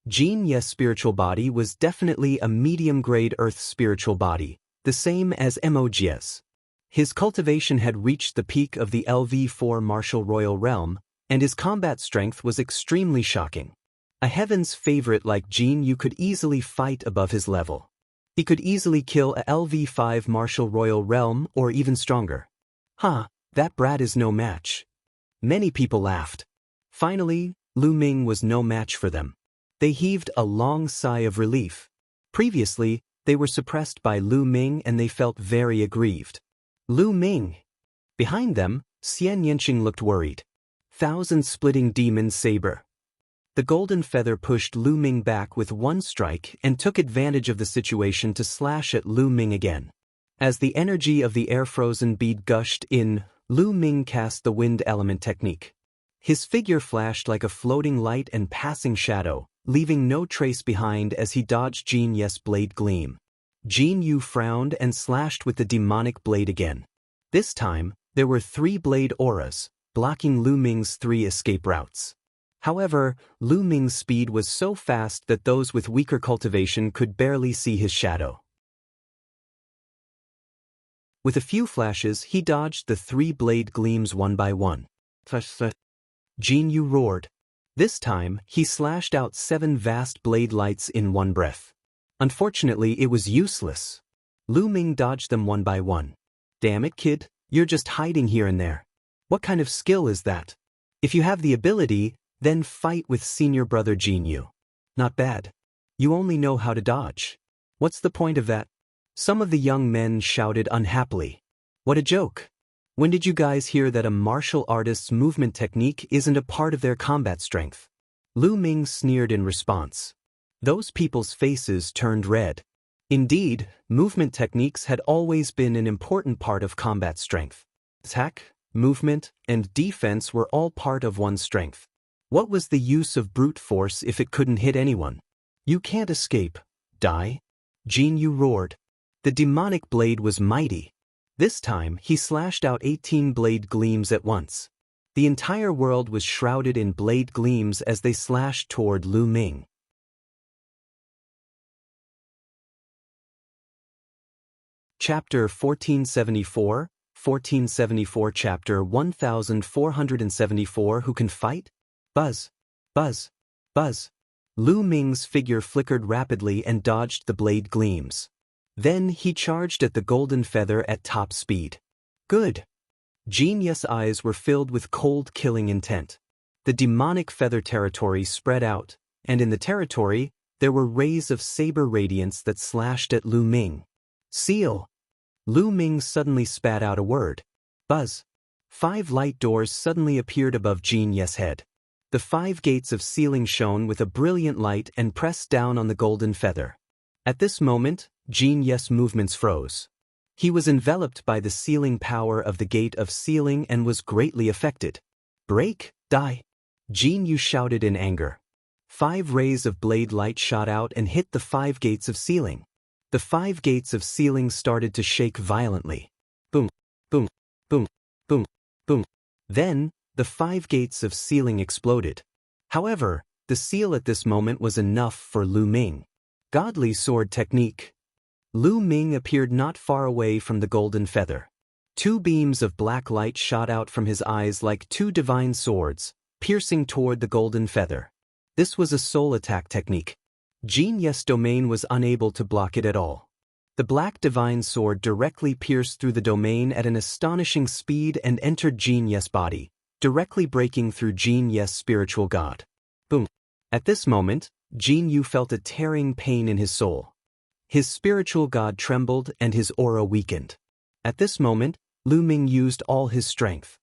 Jin Ye's spiritual body was definitely a medium-grade earth spiritual body, the same as Mo's. His cultivation had reached the peak of the LV4 martial royal realm, and his combat strength was extremely shocking. A heaven's favorite like Jin Yu could easily fight above his level. He could easily kill a LV5 martial royal realm or even stronger. That brat is no match. Many people laughed. Finally, Lu Ming was no match for them. They heaved a long sigh of relief. Previously, they were suppressed by Lu Ming and they felt very aggrieved. Lu Ming. Behind them, Xianxia looked worried. Thousand-splitting demon saber. The golden feather pushed Lu Ming back with one strike and took advantage of the situation to slash at Lu Ming again. As the energy of the air-frozen bead gushed in, Lu Ming cast the wind element technique. His figure flashed like a floating light and passing shadow, leaving no trace behind as he dodged Jin Ye's blade gleam. Jin Yu frowned and slashed with the demonic blade again. This time, there were 3 blade auras, blocking Lu Ming's 3 escape routes. However, Lu Ming's speed was so fast that those with weaker cultivation could barely see his shadow. With a few flashes, he dodged the 3 blade gleams one by one. Jin Yu roared. This time, he slashed out 7 vast blade lights in one breath. Unfortunately, it was useless. Lu Ming dodged them one by one. Damn it, kid, you're just hiding here and there. What kind of skill is that? If you have the ability, then fight with senior brother Jin Yu. Not bad. You only know how to dodge. What's the point of that? Some of the young men shouted unhappily. What a joke. When did you guys hear that a martial artist's movement technique isn't a part of their combat strength? Lu Ming sneered in response. Those people's faces turned red. Indeed, movement techniques had always been an important part of combat strength. Attack, movement, and defense were all part of one's strength. What was the use of brute force if it couldn't hit anyone? You can't escape. Die? Jin Yu roared. The demonic blade was mighty. This time, he slashed out 18 blade gleams at once. The entire world was shrouded in blade gleams as they slashed toward Lu Ming. Chapter 1474, 1474 Chapter 1474 Who can fight? Buzz. Buzz. Buzz. Lu Ming's figure flickered rapidly and dodged the blade gleams. Then he charged at the golden feather at top speed. Good. Jin Ye's eyes were filled with cold killing intent. The demonic feather territory spread out, and in the territory, there were rays of saber radiance that slashed at Lu Ming. Seal. Lu Ming suddenly spat out a word. Buzz. 5 light doors suddenly appeared above Jin Ye's head. The 5 gates of sealing shone with a brilliant light and pressed down on the golden feather. At this moment, Jin Ye's movements froze. He was enveloped by the sealing power of the gate of sealing and was greatly affected. Break, die. Jin Yu shouted in anger. 5 rays of blade light shot out and hit the 5 gates of sealing. The 5 gates of sealing started to shake violently. Boom, boom, boom, boom, boom. Then, the 5 gates of sealing exploded. However, the seal at this moment was enough for Lu Ming. Godly sword technique. Lu Ming appeared not far away from the golden feather. 2 beams of black light shot out from his eyes like 2 divine swords, piercing toward the golden feather. This was a soul attack technique. Jin Ye's domain was unable to block it at all. The black divine sword directly pierced through the domain at an astonishing speed and entered Jin Ye's body, directly breaking through Jin Ye's spiritual god. Boom. At this moment, Jin Yu felt a tearing pain in his soul. His spiritual god trembled and his aura weakened. At this moment, Lu Ming used all his strength.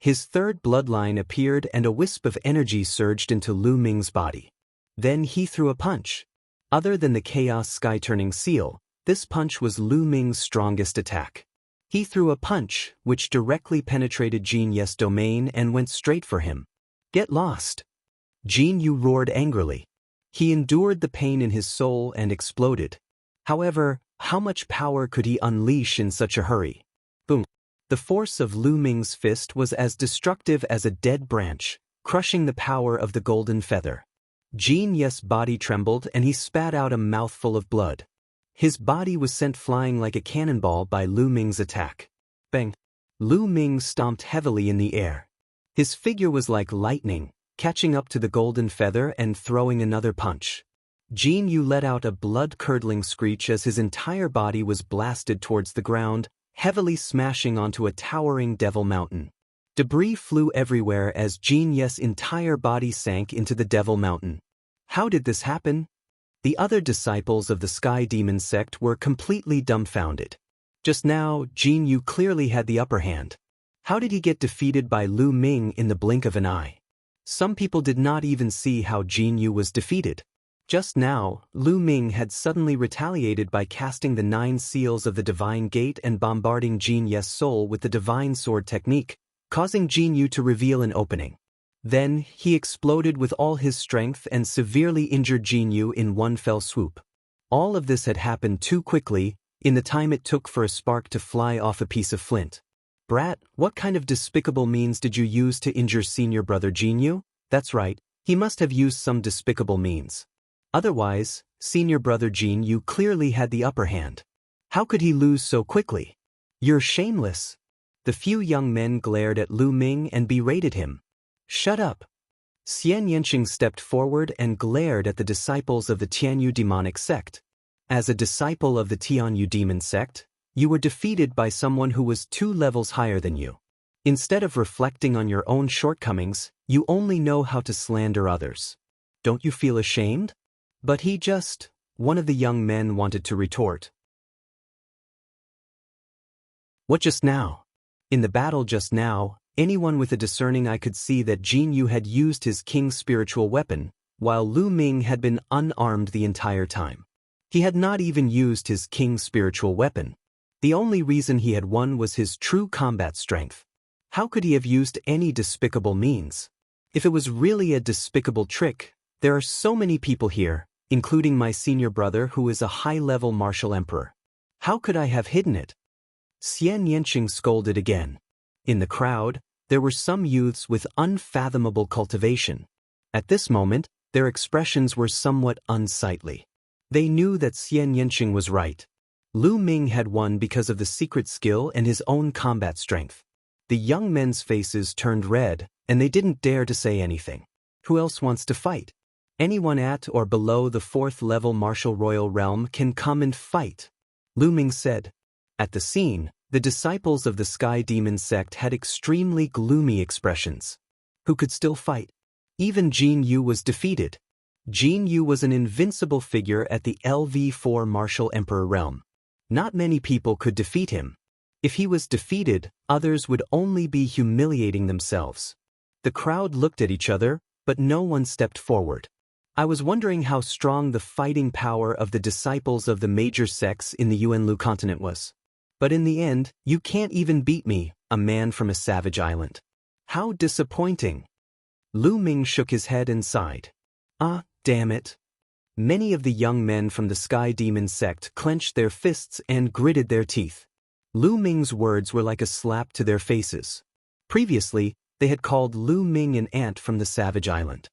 His third bloodline appeared and a wisp of energy surged into Lu Ming's body. Then he threw a punch. Other than the chaos sky-turning seal, this punch was Lu Ming's strongest attack. He threw a punch which directly penetrated Jin Yu's domain and went straight for him. Get lost! Jin Yu roared angrily. He endured the pain in his soul and exploded. However, how much power could he unleash in such a hurry? Boom! The force of Lu Ming's fist was as destructive as a dead branch, crushing the power of the golden feather. Jin Yu's body trembled and he spat out a mouthful of blood. His body was sent flying like a cannonball by Lu Ming's attack. Bang! Lu Ming stomped heavily in the air. His figure was like lightning, catching up to the golden feather and throwing another punch. Jin Yu let out a blood-curdling screech as his entire body was blasted towards the ground, heavily smashing onto a towering devil mountain. Debris flew everywhere as Jin Yu's entire body sank into the devil mountain. How did this happen? The other disciples of the Sky Demon sect were completely dumbfounded. Just now, Jin Yu clearly had the upper hand. How did he get defeated by Lu Ming in the blink of an eye? Some people did not even see how Jin Yu was defeated. Just now, Lu Ming had suddenly retaliated by casting the 9 seals of the Divine Gate and bombarding Jin Yu's soul with the Divine Sword technique, causing Jin Yu to reveal an opening. Then, he exploded with all his strength and severely injured Jin Yu in one fell swoop. All of this had happened too quickly, in the time it took for a spark to fly off a piece of flint. Brat, what kind of despicable means did you use to injure senior brother Jin Yu? That's right, he must have used some despicable means. Otherwise, senior brother Jin Yu clearly had the upper hand. How could he lose so quickly? You're shameless. The few young men glared at Lu Ming and berated him. Shut up. Xianxia stepped forward and glared at the disciples of the Tianyu demonic sect. As a disciple of the Tianyu demon sect, you were defeated by someone who was 2 levels higher than you. Instead of reflecting on your own shortcomings, you only know how to slander others. Don't you feel ashamed? But one of the young men wanted to retort. What just now? In the battle just now, anyone with a discerning eye could see that Jin Yu had used his king's spiritual weapon, while Lu Ming had been unarmed the entire time. He had not even used his king's spiritual weapon. The only reason he had won was his true combat strength. How could he have used any despicable means? If it was really a despicable trick, there are so many people here, including my senior brother who is a high-level martial emperor. How could I have hidden it? Xianxia scolded again. In the crowd, there were some youths with unfathomable cultivation. At this moment, their expressions were somewhat unsightly. They knew that Xianxia was right. Lu Ming had won because of the secret skill and his own combat strength. The young men's faces turned red, and they didn't dare to say anything. Who else wants to fight? Anyone at or below the 4th level martial royal realm can come and fight, Lu Ming said. At the scene, the disciples of the Sky Demon sect had extremely gloomy expressions. Who could still fight? Even Jin Yu was defeated. Jin Yu was an invincible figure at the LV4 martial emperor realm. Not many people could defeat him. If he was defeated, others would only be humiliating themselves. The crowd looked at each other, but no one stepped forward. I was wondering how strong the fighting power of the disciples of the major sects in the Yuanlu continent was. But in the end, you can't even beat me, a man from a savage island. How disappointing. Lu Ming shook his head and sighed. Ah, damn it. Many of the young men from the Sky Demon sect clenched their fists and gritted their teeth. Lu Ming's words were like a slap to their faces. Previously, they had called Lu Ming an ant from the savage island.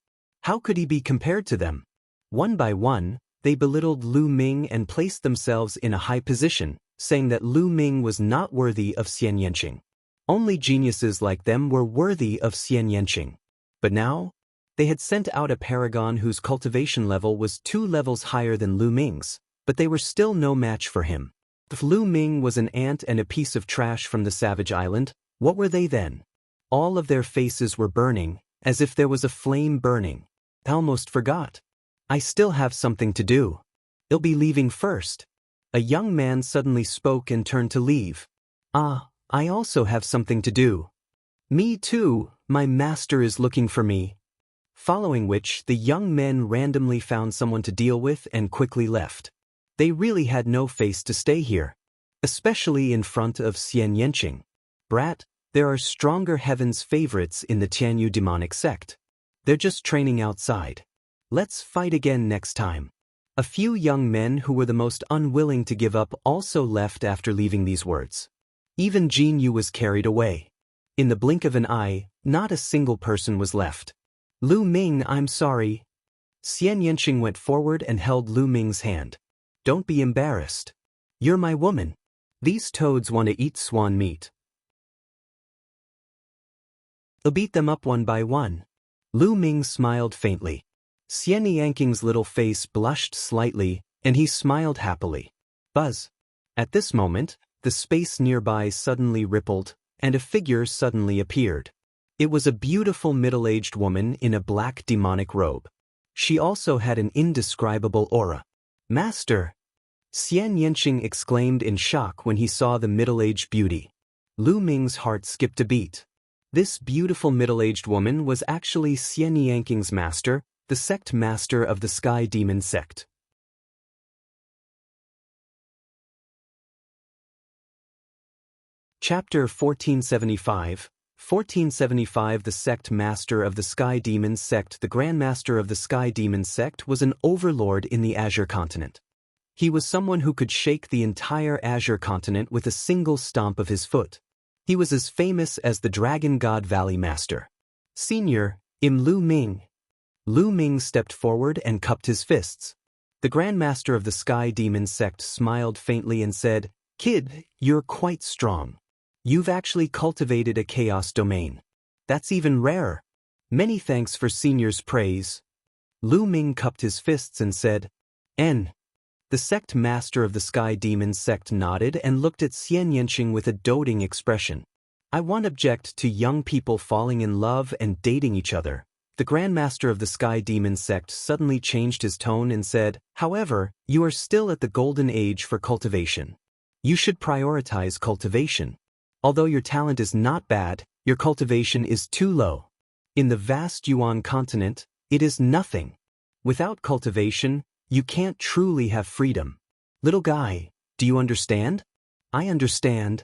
How could he be compared to them? One by one, they belittled Lu Ming and placed themselves in a high position, saying that Lu Ming was not worthy of Xianxia. Only geniuses like them were worthy of Xianxia. But now, they had sent out a paragon whose cultivation level was 2 levels higher than Lu Ming's, but they were still no match for him. If Lu Ming was an ant and a piece of trash from the savage island, what were they then? All of their faces were burning, as if there was a flame burning. I almost forgot. I still have something to do. I'll be leaving first. A young man suddenly spoke and turned to leave. Ah, I also have something to do. Me too, my master is looking for me. Following which, the young men randomly found someone to deal with and quickly left. They really had no face to stay here. Especially in front of Xianxia. Brat, there are stronger heaven's favorites in the Tianyu demonic sect. They're just training outside. Let's fight again next time. A few young men who were the most unwilling to give up also left after leaving these words. Even Jin Yu was carried away. In the blink of an eye, not a single person was left. Lu Ming, I'm sorry. Xianxia went forward and held Lu Ming's hand. Don't be embarrassed. You're my woman. These toads want to eat swan meat. I'll beat them up one by one. Lu Ming smiled faintly. Xianxing's little face blushed slightly, and he smiled happily. Buzz. At this moment, the space nearby suddenly rippled, and a figure suddenly appeared. It was a beautiful middle-aged woman in a black demonic robe. She also had an indescribable aura. Master! Xianxia exclaimed in shock when he saw the middle-aged beauty. Lu Ming's heart skipped a beat. This beautiful middle-aged woman was actually Xianxing's master, the sect master of the Sky Demon sect. Chapter 1475. 1475 The sect master of the Sky Demon sect. The Grand Master of the Sky Demon sect was an overlord in the Azure continent. He was someone who could shake the entire Azure continent with a single stomp of his foot. He was as famous as the Dragon God Valley Master. Senior, Lu Ming. Lu Ming stepped forward and cupped his fists. The Grand Master of the Sky Demon sect smiled faintly and said, Kid, you're quite strong. You've actually cultivated a chaos domain. That's even rarer. Many thanks for Senior's praise. Lu Ming cupped his fists and said, N. The sect master of the Sky Demon sect nodded and looked at Xianxia with a doting expression. I won't object to young people falling in love and dating each other. The Grand Master of the Sky Demon sect suddenly changed his tone and said, However, you are still at the golden age for cultivation. You should prioritize cultivation. Although your talent is not bad, your cultivation is too low. In the vast Yuan continent, it is nothing. Without cultivation, you can't truly have freedom. Little guy, do you understand? I understand.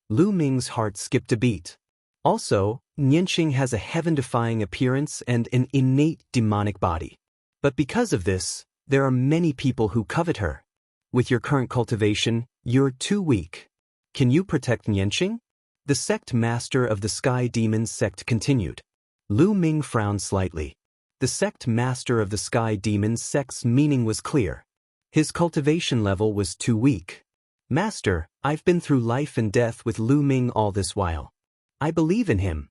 Lu Ming's heart skipped a beat. Also, Nianxing has a heaven-defying appearance and an innate demonic body. But because of this, there are many people who covet her. With your current cultivation, you're too weak. Can you protect Nianxing? The sect master of the Sky Demon sect continued. Lu Ming frowned slightly. The sect master of the Sky Demon sect's meaning was clear. His cultivation level was too weak. Master, I've been through life and death with Lu Ming all this while. I believe in him.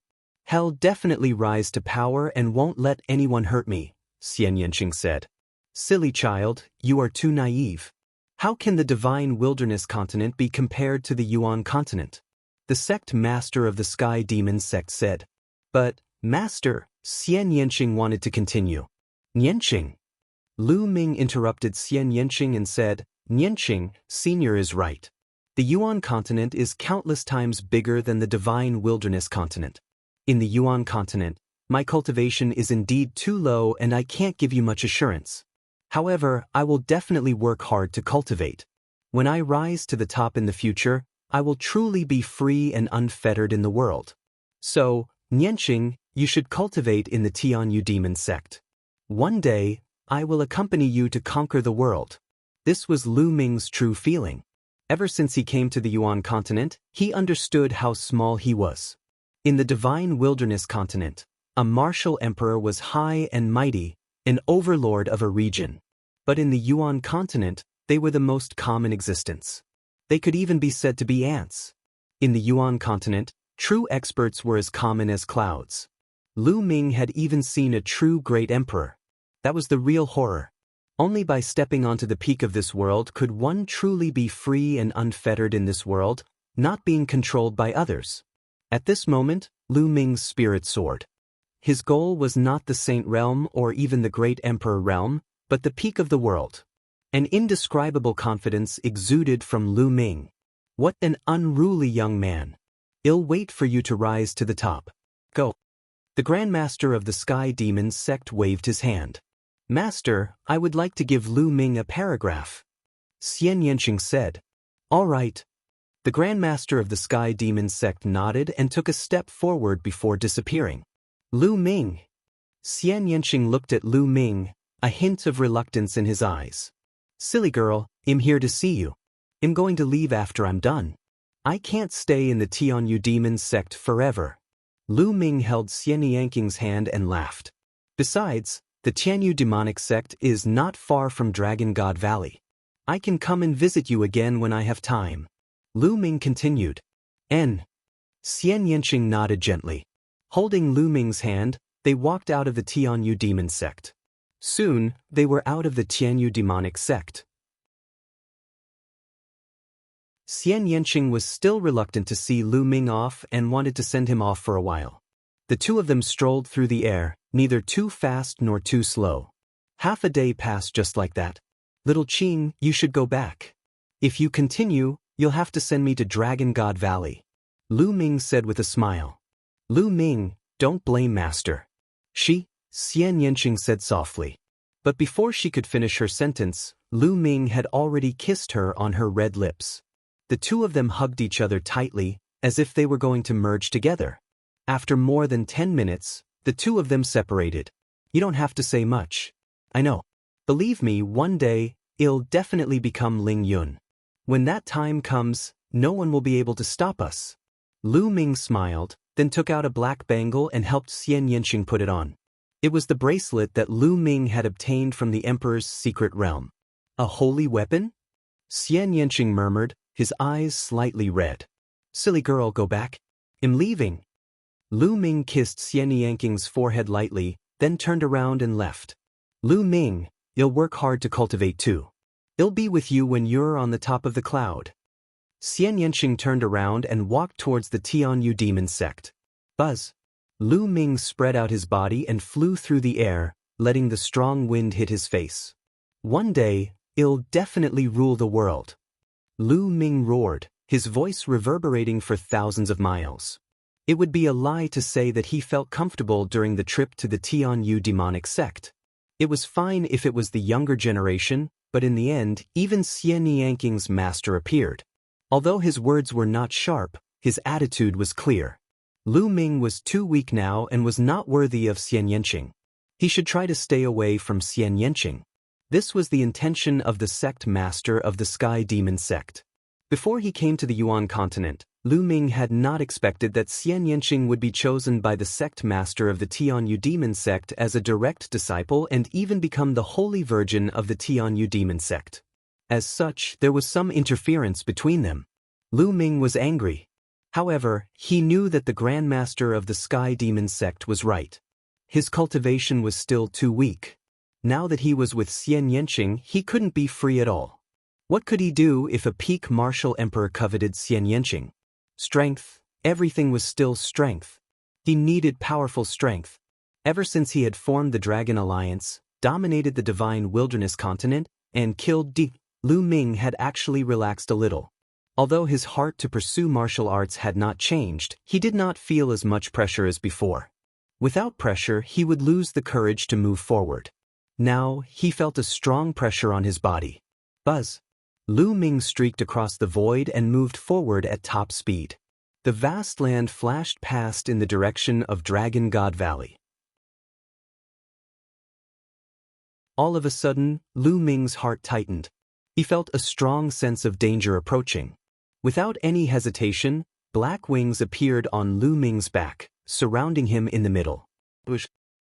He'll definitely rise to power and won't let anyone hurt me, Xianxia said. Silly child, you are too naive. How can the divine wilderness continent be compared to the Yuan continent? The sect master of the Sky Demon sect said. But, Master, Xianxia wanted to continue. Nianxing. Lu Ming interrupted Xianxia and said, Nianxing, Senior is right. The Yuan continent is countless times bigger than the divine wilderness continent. In the Yuan continent, my cultivation is indeed too low and I can't give you much assurance. However, I will definitely work hard to cultivate. When I rise to the top in the future, I will truly be free and unfettered in the world. So, Nianxing, you should cultivate in the Tianyu demon sect. One day, I will accompany you to conquer the world. This was Lu Ming's true feeling. Ever since he came to the Yuan continent, he understood how small he was. In the divine wilderness continent, a martial emperor was high and mighty, an overlord of a region. But in the Yuan continent, they were the most common existence. They could even be said to be ants. In the Yuan continent, true experts were as common as clouds. Lu Ming had even seen a true great emperor. That was the real horror. Only by stepping onto the peak of this world could one truly be free and unfettered in this world, not being controlled by others. At this moment, Lu Ming's spirit soared. His goal was not the Saint Realm or even the Great Emperor Realm, but the peak of the world. An indescribable confidence exuded from Lu Ming. What an unruly young man. I'll wait for you to rise to the top. Go. The Grand Master of the Sky Demons sect waved his hand. Master, I would like to give Lu Ming a paragraph. Xianxia said. All right. The Grand Master of the Sky Demons sect nodded and took a step forward before disappearing. Lu Ming. Xianxia looked at Lu Ming, a hint of reluctance in his eyes. Silly girl, I'm here to see you. I'm going to leave after I'm done. I can't stay in the Tianyu Demons sect forever. Lu Ming held Xianxing's hand and laughed. Besides, the Tianyu demonic sect is not far from Dragon God Valley. I can come and visit you again when I have time. Lu Ming continued. Xianxia nodded gently. Holding Lu Ming's hand, they walked out of the Tianyu demon sect. Soon, they were out of the Tianyu demonic sect. Xianxia was still reluctant to see Lu Ming off and wanted to send him off for a while. The two of them strolled through the air, neither too fast nor too slow. Half a day passed just like that. Little Qing, you should go back. If you continue, you'll have to send me to Dragon God Valley. Lu Ming said with a smile. Lu Ming, don't blame Master. Xianxia said softly. But before she could finish her sentence, Lu Ming had already kissed her on her red lips. The two of them hugged each other tightly, as if they were going to merge together. After more than 10 minutes, the two of them separated. You don't have to say much. I know. Believe me, one day, I'll definitely become Ling Yun. When that time comes, no one will be able to stop us. Lu Ming smiled, then took out a black bangle and helped Xianxia put it on. It was the bracelet that Lu Ming had obtained from the Emperor's secret realm. A holy weapon? Xianxia murmured, his eyes slightly red. Silly girl, go back. I'm leaving. Lu Ming kissed Xianxing's forehead lightly, then turned around and left. Lu Ming, I'll work hard to cultivate too. I'll be with you when you're on the top of the cloud. Xianxia turned around and walked towards the Tianyu demon sect. Buzz. Lu Ming spread out his body and flew through the air, letting the strong wind hit his face. One day, I'll definitely rule the world. Lu Ming roared, his voice reverberating for thousands of miles. It would be a lie to say that he felt comfortable during the trip to the Tianyu demonic sect. It was fine if it was the younger generation, but in the end, even Xianxing's master appeared. Although his words were not sharp, his attitude was clear. Lu Ming was too weak now and was not worthy of Xianxia. He should try to stay away from Xianxia. This was the intention of the sect master of the Sky Demon sect. Before he came to the Yuan continent, Lu Ming had not expected that Xianxia would be chosen by the sect master of the Tianyu demon sect as a direct disciple and even become the holy virgin of the Tianyu demon sect. As such, there was some interference between them. Lu Ming was angry. However, he knew that the Grand Master of the Sky Demon sect was right. His cultivation was still too weak. Now that he was with Xianxia, he couldn't be free at all. What could he do if a peak martial emperor coveted Xianxia? Strength, everything was still strength. He needed powerful strength. Ever since he had formed the Dragon Alliance, dominated the Divine Wilderness continent, and killed Lu Ming had actually relaxed a little. Although his heart to pursue martial arts had not changed, he did not feel as much pressure as before. Without pressure, he would lose the courage to move forward. Now, he felt a strong pressure on his body. Buzz. Lu Ming streaked across the void and moved forward at top speed. The vast land flashed past in the direction of Dragon God Valley. All of a sudden, Lu Ming's heart tightened. He felt a strong sense of danger approaching. Without any hesitation, black wings appeared on Lu Ming's back, surrounding him in the middle.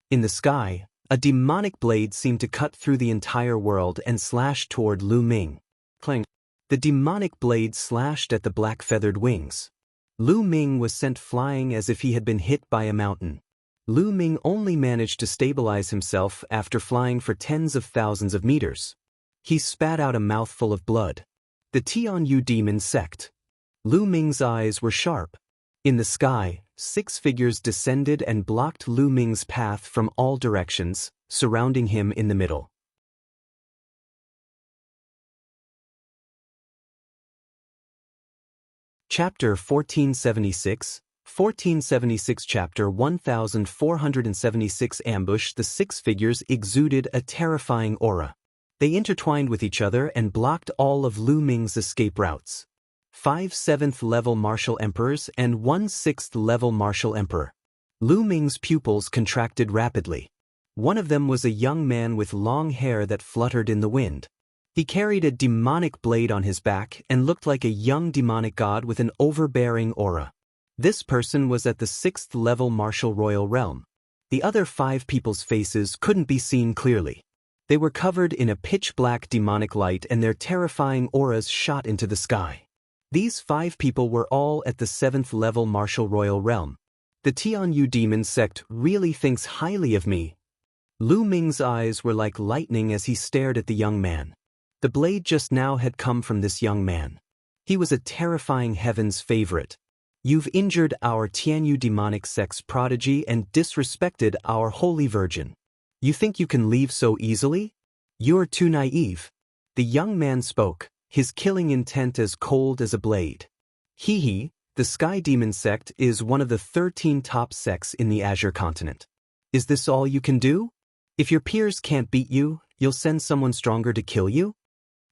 In the sky, a demonic blade seemed to cut through the entire world and slash toward Lu Ming. Clang. The demonic blade slashed at the black-feathered wings. Lu Ming was sent flying as if he had been hit by a mountain. Lu Ming only managed to stabilize himself after flying for tens of thousands of meters. He spat out a mouthful of blood. The Tianyu demon sect. Lu Ming's eyes were sharp. In the sky, 6 figures descended and blocked Lu Ming's path from all directions, surrounding him in the middle. Chapter 1476, 1476 Chapter 1476 Ambush. The six figures exuded a terrifying aura. They intertwined with each other and blocked all of Lu Ming's escape routes. 5 7th-level martial emperors and 1 6th-level martial emperor. Lu Ming's pupils contracted rapidly. One of them was a young man with long hair that fluttered in the wind. He carried a demonic blade on his back and looked like a young demonic god with an overbearing aura. This person was at the 6th-level martial royal realm. The other 5 people's faces couldn't be seen clearly. They were covered in a pitch-black demonic light and their terrifying auras shot into the sky. These 5 people were all at the 7th-level martial royal realm. The Tianyu demon sect really thinks highly of me. Lu Ming's eyes were like lightning as he stared at the young man. The blade just now had come from this young man. He was a terrifying heaven's favorite. You've injured our Tianyu demonic sect's prodigy and disrespected our holy virgin. You think you can leave so easily? You're too naive. The young man spoke, his killing intent as cold as a blade. Hee, the Sky Demon sect is one of the 13 top sects in the Azure continent. Is this all you can do? If your peers can't beat you, you'll send someone stronger to kill you?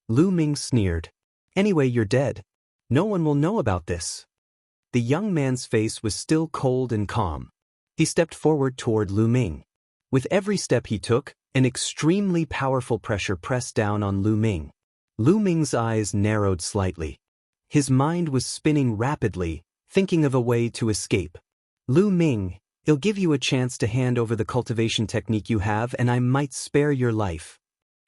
Lu Ming sneered. Anyway, you're dead. No one will know about this. The young man's face was still cold and calm. He stepped forward toward Lu Ming. With every step he took, an extremely powerful pressure pressed down on Lu Ming. Lu Ming's eyes narrowed slightly. His mind was spinning rapidly, thinking of a way to escape. Lu Ming, it'll give you a chance to hand over the cultivation technique you have and I might spare your life.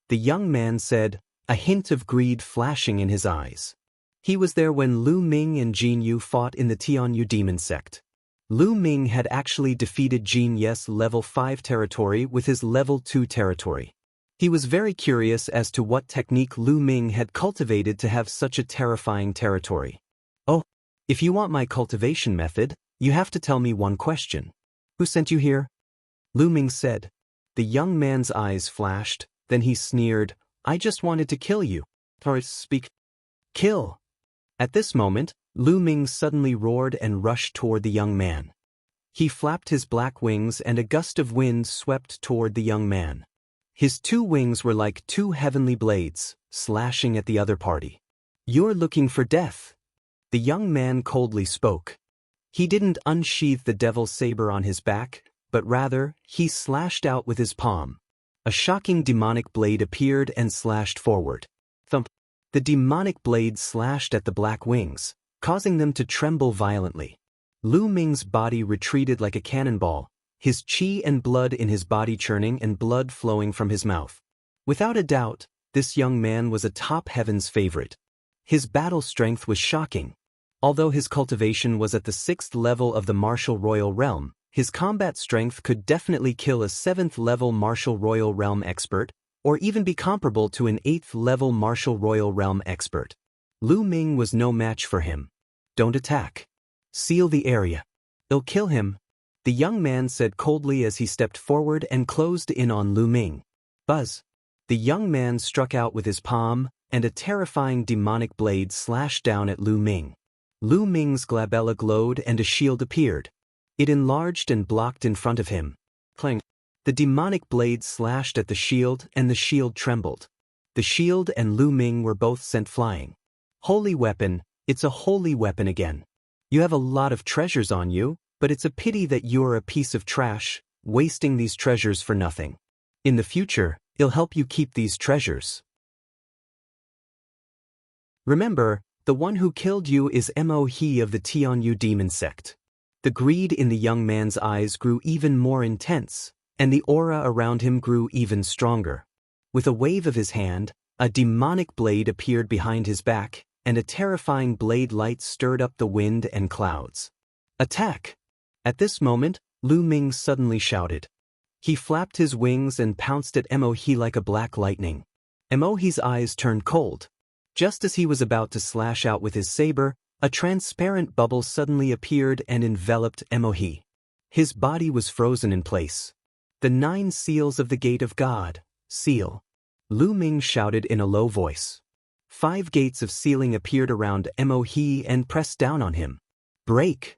The young man said, a hint of greed flashing in his eyes. He was there when Lu Ming and Jin Yu fought in the Tianyu demon sect. Lu Ming had actually defeated Jin Ye's level 5 territory with his level 2 territory. He was very curious as to what technique Lu Ming had cultivated to have such a terrifying territory. Oh, if you want my cultivation method, you have to tell me one question. Who sent you here? Lu Ming said. The young man's eyes flashed, then he sneered, I just wanted to kill you. Or speak. Kill. At this moment, Lu Ming suddenly roared and rushed toward the young man. He flapped his black wings and a gust of wind swept toward the young man. His 2 wings were like 2 heavenly blades, slashing at the other party. You're looking for death. The young man coldly spoke. He didn't unsheath the devil's saber on his back, but rather, he slashed out with his palm. A shocking demonic blade appeared and slashed forward. Thump. The demonic blade slashed at the black wings, causing them to tremble violently. Lu Ming's body retreated like a cannonball, his qi and blood in his body churning and blood flowing from his mouth. Without a doubt, this young man was a top heaven's favorite. His battle strength was shocking. Although his cultivation was at the 6th level of the martial royal realm, his combat strength could definitely kill a 7th-level martial royal realm expert, or even be comparable to an 8th-level martial royal realm expert. Lu Ming was no match for him. Don't attack. Seal the area. It'll kill him, the young man said coldly as he stepped forward and closed in on Lu Ming. Buzz. The young man struck out with his palm, and a terrifying demonic blade slashed down at Lu Ming. Lu Ming's glabella glowed and a shield appeared. It enlarged and blocked in front of him. Clang. The demonic blade slashed at the shield and the shield trembled. The shield and Lu Ming were both sent flying. Holy weapon, it's a holy weapon again. You have a lot of treasures on you, but it's a pity that you're a piece of trash, wasting these treasures for nothing. In the future, it'll help you keep these treasures. Remember, the one who killed you is Mo He of the Tianyu demon sect. The greed in the young man's eyes grew even more intense, and the aura around him grew even stronger. With a wave of his hand, a demonic blade appeared behind his back, and a terrifying blade light stirred up the wind and clouds. Attack! At this moment, Lu Ming suddenly shouted. He flapped his wings and pounced at Mo He like a black lightning. Mo He's eyes turned cold. Just as he was about to slash out with his saber, a transparent bubble suddenly appeared and enveloped Mo He. His body was frozen in place. The 9 seals of the Gate of God, seal. Lu Ming shouted in a low voice. 5 gates of sealing appeared around Mohe and pressed down on him. Break!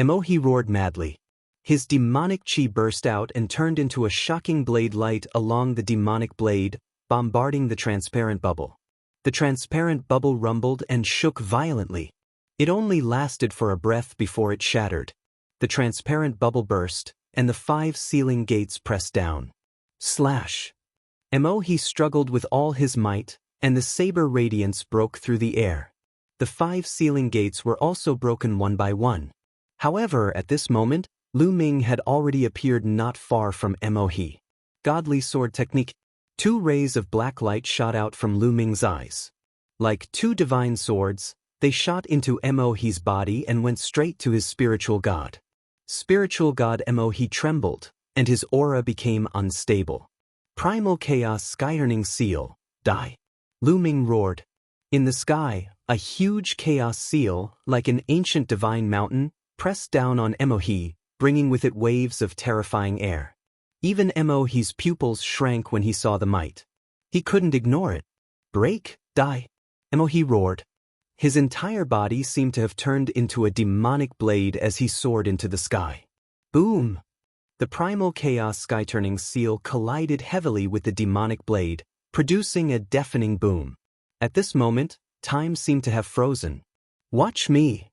Mohe roared madly. His demonic chi burst out and turned into a shocking blade light along the demonic blade, bombarding the transparent bubble. The transparent bubble rumbled and shook violently. It only lasted for a breath before it shattered. The transparent bubble burst, and the 5 sealing gates pressed down. Slash! Mohe struggled with all his might, and the saber radiance broke through the air. The 5 sealing gates were also broken one by one. However, at this moment, Lu Ming had already appeared not far from Mohe. Godly sword technique. 2 rays of black light shot out from Lu Ming's eyes. Like 2 divine swords, they shot into Mohe's body and went straight to his spiritual god. Spiritual god Mohe trembled, and his aura became unstable. Primal Chaos Skyturning Seal, die! Lu Ming roared. In the sky, a huge chaos seal, like an ancient divine mountain, pressed down on Mohe, bringing with it waves of terrifying air. Even Mohe's pupils shrank when he saw the might. He couldn't ignore it. Break, die! Mohe roared. His entire body seemed to have turned into a demonic blade as he soared into the sky. Boom! The primal chaos sky-turning seal collided heavily with the demonic blade, producing a deafening boom. At this moment, time seemed to have frozen. Watch me!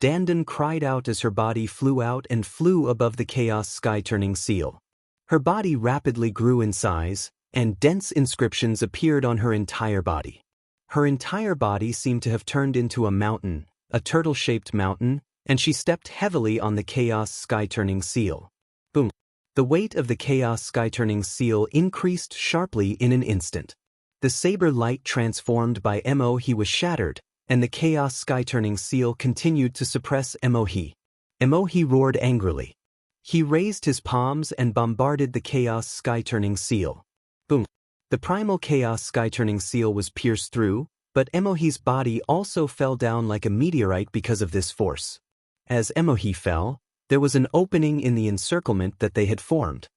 Dandan cried out as her body flew out and flew above the chaos sky-turning seal. Her body rapidly grew in size, and dense inscriptions appeared on her entire body. Her entire body seemed to have turned into a mountain, a turtle-shaped mountain, and she stepped heavily on the chaos sky-turning seal. Boom! The weight of the chaos sky-turning seal increased sharply in an instant. The saber light transformed by Mohe was shattered, and the chaos sky-turning seal continued to suppress Mohe. Mohe roared angrily. He raised his palms and bombarded the chaos sky-turning seal. Boom! The primal chaos sky-turning seal was pierced through, but Mohe's body also fell down like a meteorite because of this force. As Mohe fell, there was an opening in the encirclement that they had formed.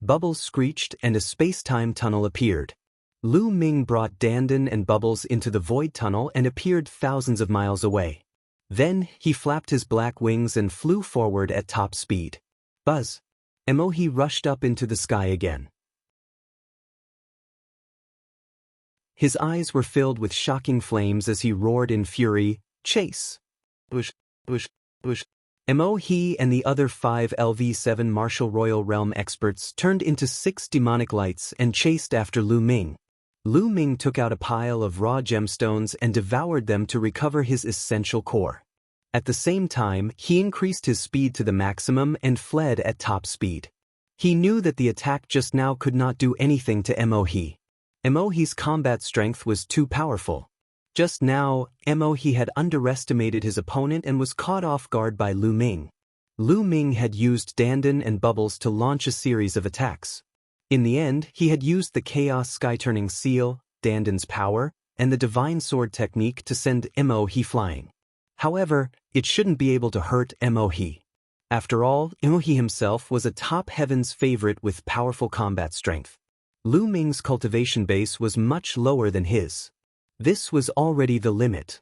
Bubbles screeched and a space-time tunnel appeared. Lu Ming brought Dandan and Bubbles into the void tunnel and appeared thousands of miles away. Then, he flapped his black wings and flew forward at top speed. Buzz! Mohe rushed up into the sky again. His eyes were filled with shocking flames as he roared in fury, "Chase! Bush, bush, bush!" Mohe and the other 5 LV7 Martial Royal Realm experts turned into 6 demonic lights and chased after Lu Ming. Lu Ming took out a pile of raw gemstones and devoured them to recover his essential core. At the same time, he increased his speed to the maximum and fled at top speed. He knew that the attack just now could not do anything to Mohe. Mohe's combat strength was too powerful. Just now, Mohe had underestimated his opponent and was caught off guard by Lu Ming. Lu Ming had used Dandan and Bubbles to launch a series of attacks. In the end, he had used the Chaos Sky-Turning Seal, Dandan's power, and the Divine Sword technique to send Mohe flying. However, it shouldn't be able to hurt Mohe. After all, Mohe himself was a top heaven's favorite with powerful combat strength. Lu Ming's cultivation base was much lower than his. This was already the limit.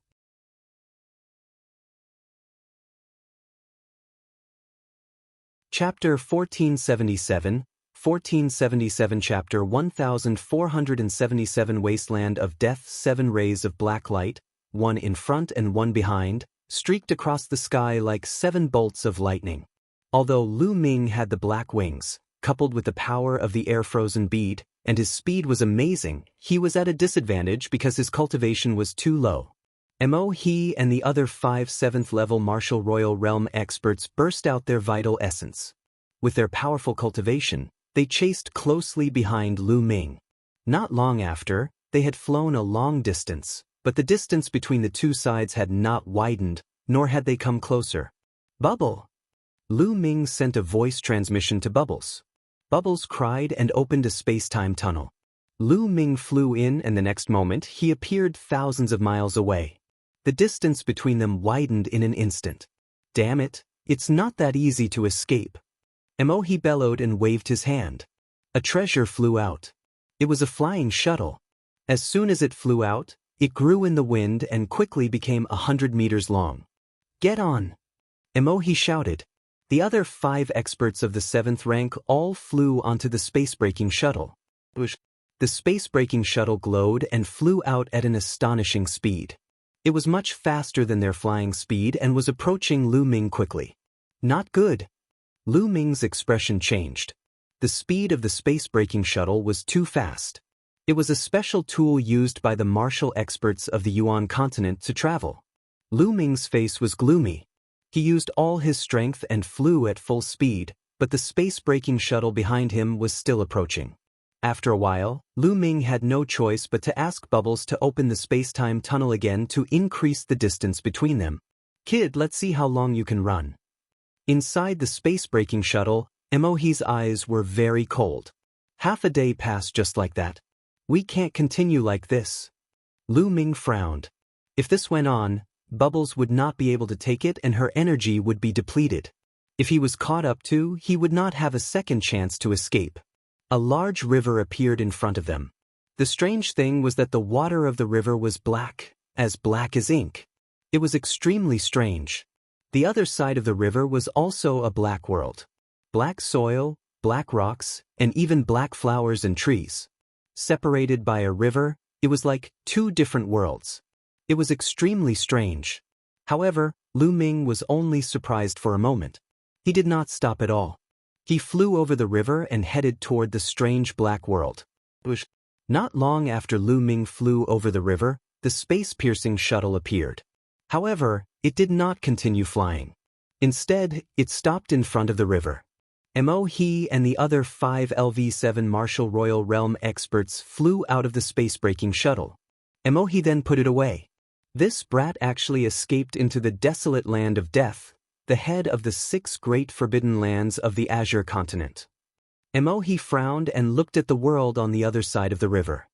Chapter 1477, 1477 Chapter 1477 Wasteland of Death 7 rays of black light, one in front and one behind, streaked across the sky like 7 bolts of lightning. Although Lu Ming had the black wings, coupled with the power of the air-frozen bead, and his speed was amazing, he was at a disadvantage because his cultivation was too low. Mohe and the other 5 7th-level Martial Royal Realm experts burst out their vital essence. With their powerful cultivation, they chased closely behind Lu Ming. Not long after, they had flown a long distance, but the distance between the two sides had not widened, nor had they come closer. Bubble! Lu Ming sent a voice transmission to Bubbles. Bubbles cried and opened a space-time tunnel. Lu Ming flew in and the next moment he appeared thousands of miles away. The distance between them widened in an instant. Damn it, it's not that easy to escape. Mohe bellowed and waved his hand. A treasure flew out. It was a flying shuttle. As soon as it flew out, it grew in the wind and quickly became 100 meters long. Get on! Emoji shouted. The other 5 experts of the 7th rank all flew onto the space-breaking shuttle. The space-breaking shuttle glowed and flew out at an astonishing speed. It was much faster than their flying speed and was approaching Lu Ming quickly. Not good. Lu Ming's expression changed. The speed of the space-breaking shuttle was too fast. It was a special tool used by the martial experts of the Yuan continent to travel. Lu Ming's face was gloomy. He used all his strength and flew at full speed, but the space-breaking shuttle behind him was still approaching. After a while, Lu Ming had no choice but to ask Bubbles to open the space-time tunnel again to increase the distance between them. Kid, let's see how long you can run. Inside the space-breaking shuttle, Emoji's eyes were very cold. Half a day passed just like that. We can't continue like this. Lu Ming frowned. If this went on, Bubbles would not be able to take it and her energy would be depleted. If he was caught up to, he would not have a second chance to escape. A large river appeared in front of them. The strange thing was that the water of the river was black as ink. It was extremely strange. The other side of the river was also a black world. Black soil, black rocks, and even black flowers and trees. Separated by a river, it was like 2 different worlds. It was extremely strange. However, Lu Ming was only surprised for a moment. He did not stop at all. He flew over the river and headed toward the strange black world. Not long after Lu Ming flew over the river, the space-piercing shuttle appeared. However, it did not continue flying. Instead, it stopped in front of the river. He and the other 5 LV-7 Martial Royal Realm experts flew out of the space-breaking shuttle. He then put it away. This brat actually escaped into the desolate land of death, the head of the 6 great forbidden lands of the Azure continent. He frowned and looked at the world on the other side of the river.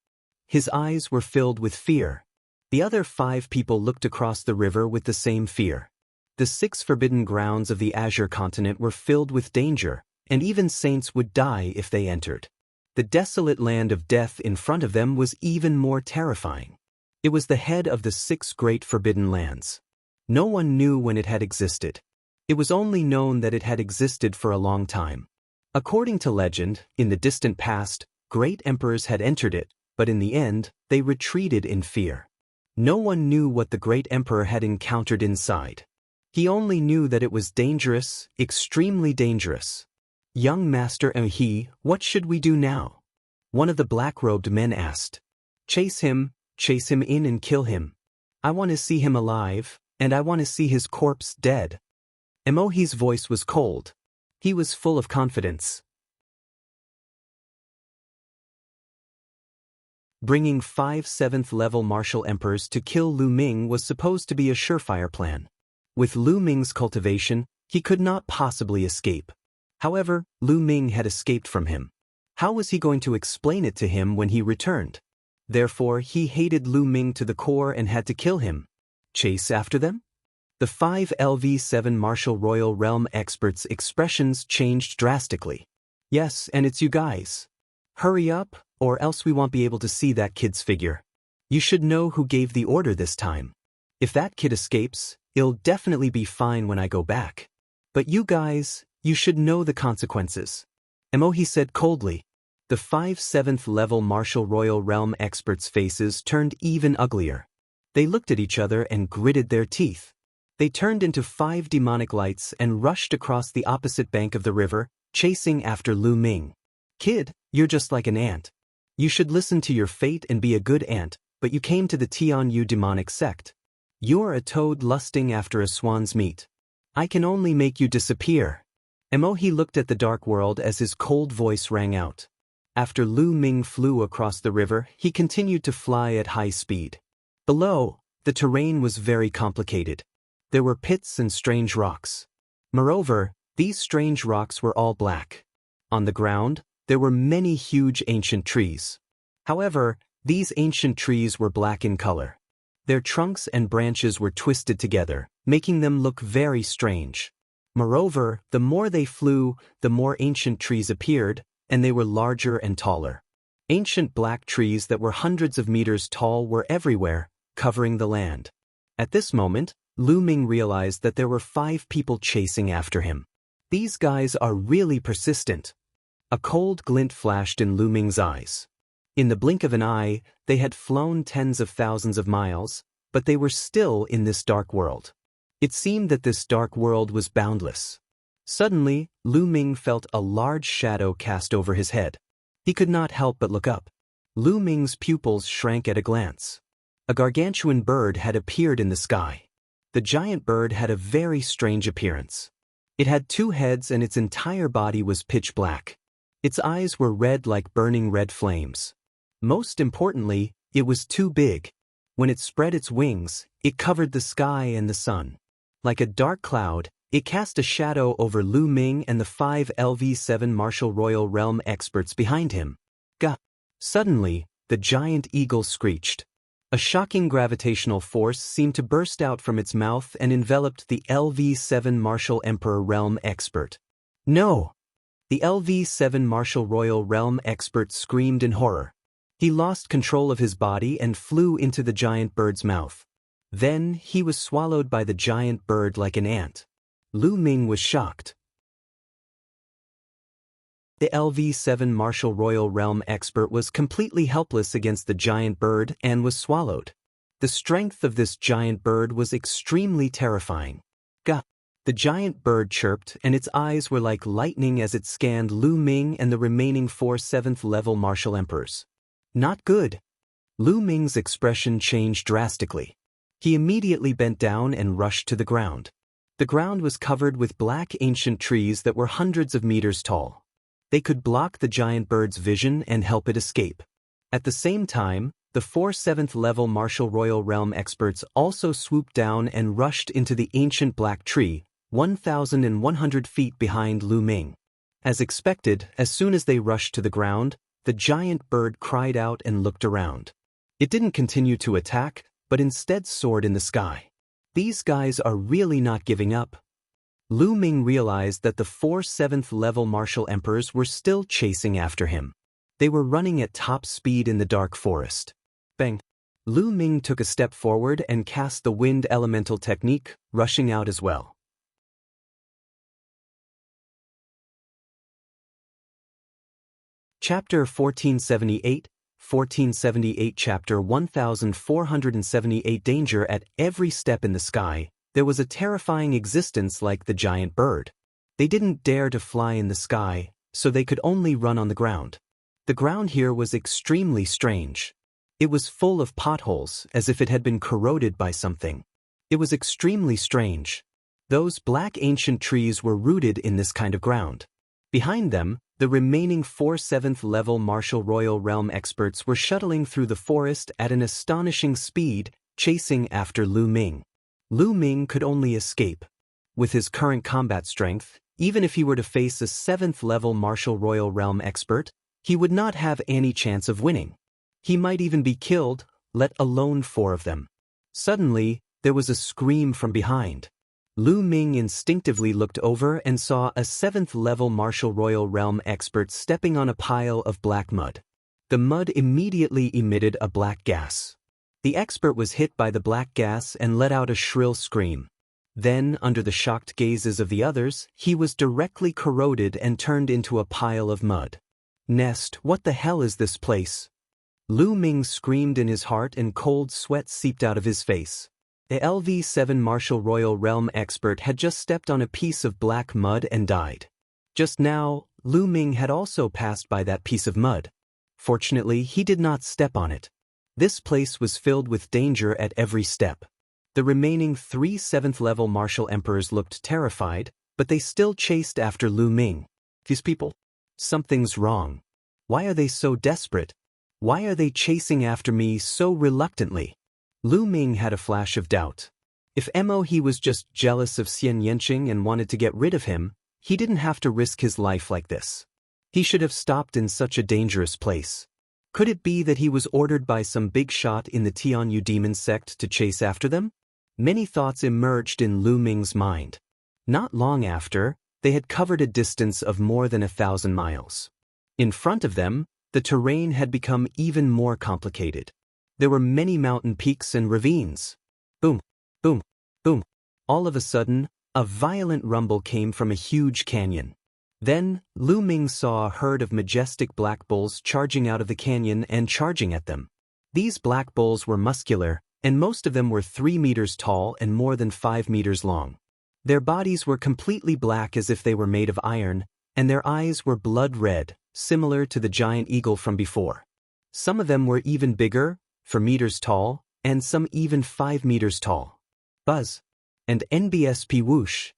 His eyes were filled with fear. The other 5 people looked across the river with the same fear. The 6 forbidden grounds of the Azure continent were filled with danger, and even saints would die if they entered. The desolate land of death in front of them was even more terrifying. It was the head of the 6 great forbidden lands. No one knew when it had existed. It was only known that it had existed for a long time. According to legend, in the distant past, great emperors had entered it, but in the end, they retreated in fear. No one knew what the great emperor had encountered inside. He only knew that it was dangerous, extremely dangerous. Young Master He, what should we do now? One of the black-robed men asked. Chase him in and kill him. I want to see him alive, and I want to see his corpse dead. Emoji's voice was cold. He was full of confidence. Bringing 5 7th-level martial emperors to kill Lu Ming was supposed to be a surefire plan. With Lu Ming's cultivation, he could not possibly escape. However, Lu Ming had escaped from him. How was he going to explain it to him when he returned? Therefore, he hated Lu Ming to the core and had to kill him. Chase after them? The 5 LV-7 Martial Royal Realm experts' expressions changed drastically. Yes, and it's you guys. Hurry up, or else we won't be able to see that kid's figure. You should know who gave the order this time. If that kid escapes, it'll definitely be fine when I go back. But you guys, you should know the consequences. Emoji said coldly. The 5 7th-level Martial Royal Realm experts' faces turned even uglier. They looked at each other and gritted their teeth. They turned into 5 demonic lights and rushed across the opposite bank of the river, chasing after Lu Ming. Kid, you're just like an ant. You should listen to your fate and be a good ant, but you came to the Tianyu demonic sect. You're a toad lusting after a swan's meat. I can only make you disappear. Emoji looked at the dark world as his cold voice rang out. After Lu Ming flew across the river, he continued to fly at high speed. Below, the terrain was very complicated. There were pits and strange rocks. Moreover, these strange rocks were all black. On the ground, there were many huge ancient trees. However, these ancient trees were black in color. Their trunks and branches were twisted together, making them look very strange. Moreover, the more they flew, the more ancient trees appeared, and they were larger and taller. Ancient black trees that were hundreds of meters tall were everywhere, covering the land. At this moment, Lu Ming realized that there were 5 people chasing after him. These guys are really persistent. A cold glint flashed in Lu Ming's eyes. In the blink of an eye, they had flown tens of thousands of miles, but they were still in this dark world. It seemed that this dark world was boundless. Suddenly, Lu Ming felt a large shadow cast over his head. He could not help but look up. Lu Ming's pupils shrank at a glance. A gargantuan bird had appeared in the sky. The giant bird had a very strange appearance. It had 2 heads and its entire body was pitch black. Its eyes were red like burning red flames. Most importantly, it was too big. When it spread its wings, it covered the sky and the sun. Like a dark cloud, it cast a shadow over Lu Ming and the 5 LV7 Martial Royal Realm experts behind him. Gah! Suddenly, the giant eagle screeched. A shocking gravitational force seemed to burst out from its mouth and enveloped the LV7 Martial Emperor Realm expert. No! The LV7 Martial Royal Realm expert screamed in horror. He lost control of his body and flew into the giant bird's mouth. Then he was swallowed by the giant bird like an ant. Lu Ming was shocked. The LV7 Martial Royal Realm expert was completely helpless against the giant bird and was swallowed. The strength of this giant bird was extremely terrifying. Gah! The giant bird chirped and its eyes were like lightning as it scanned Lu Ming and the remaining 4 7th level martial emperors. Not good. Lu Ming's expression changed drastically. He immediately bent down and rushed to the ground. The ground was covered with black ancient trees that were hundreds of meters tall. They could block the giant bird's vision and help it escape. At the same time, the 4 7th level Martial Royal Realm experts also swooped down and rushed into the ancient black tree, 1,100 feet behind Lu Ming. As expected, as soon as they rushed to the ground, the giant bird cried out and looked around. It didn't continue to attack, but instead soared in the sky. These guys are really not giving up. Lu Ming realized that the 4 7th level martial emperors were still chasing after him. They were running at top speed in the dark forest. Bang! Lu Ming took a step forward and cast the wind elemental technique, rushing out as well. Chapter 1478 Chapter 1478 Danger at every step in the sky, there was a terrifying existence like the giant bird. They didn't dare to fly in the sky, so they could only run on the ground. The ground here was extremely strange. It was full of potholes, as if it had been corroded by something. It was extremely strange. Those black ancient trees were rooted in this kind of ground. Behind them, the remaining 4 7th level Martial Royal Realm experts were shuttling through the forest at an astonishing speed, chasing after Lu Ming. Lu Ming could only escape. With his current combat strength, even if he were to face a 7th level Martial Royal Realm expert, he would not have any chance of winning. He might even be killed, let alone 4 of them. Suddenly, there was a scream from behind. Lu Ming instinctively looked over and saw a 7th level Martial Royal Realm expert stepping on a pile of black mud. The mud immediately emitted a black gas. The expert was hit by the black gas and let out a shrill scream. Then, under the shocked gazes of the others, he was directly corroded and turned into a pile of mud. Nest, what the hell is this place? Lu Ming screamed in his heart and cold sweat seeped out of his face. The LV7 Martial Royal Realm expert had just stepped on a piece of black mud and died. Just now, Lu Ming had also passed by that piece of mud. Fortunately, he did not step on it. This place was filled with danger at every step. The remaining 3 7th level Martial Emperors looked terrified, but they still chased after Lu Ming. These people? Something's wrong. Why are they so desperate? Why are they chasing after me so reluctantly? Lu Ming had a flash of doubt. If he was just jealous of Xianxia and wanted to get rid of him, he didn't have to risk his life like this. He should have stopped in such a dangerous place. Could it be that he was ordered by some big shot in the Tianyu demon sect to chase after them? Many thoughts emerged in Lu Ming's mind. Not long after, they had covered a distance of more than 1,000 miles. In front of them, the terrain had become even more complicated. There were many mountain peaks and ravines. Boom, boom, boom. All of a sudden, a violent rumble came from a huge canyon. Then, Lu Ming saw a herd of majestic black bulls charging out of the canyon and charging at them. These black bulls were muscular, and most of them were 3 meters tall and more than 5 meters long. Their bodies were completely black as if they were made of iron, and their eyes were blood red, similar to the giant eagle from before. Some of them were even bigger, 4 meters tall, and some even 5 meters tall. Buzz. And NBSP whoosh.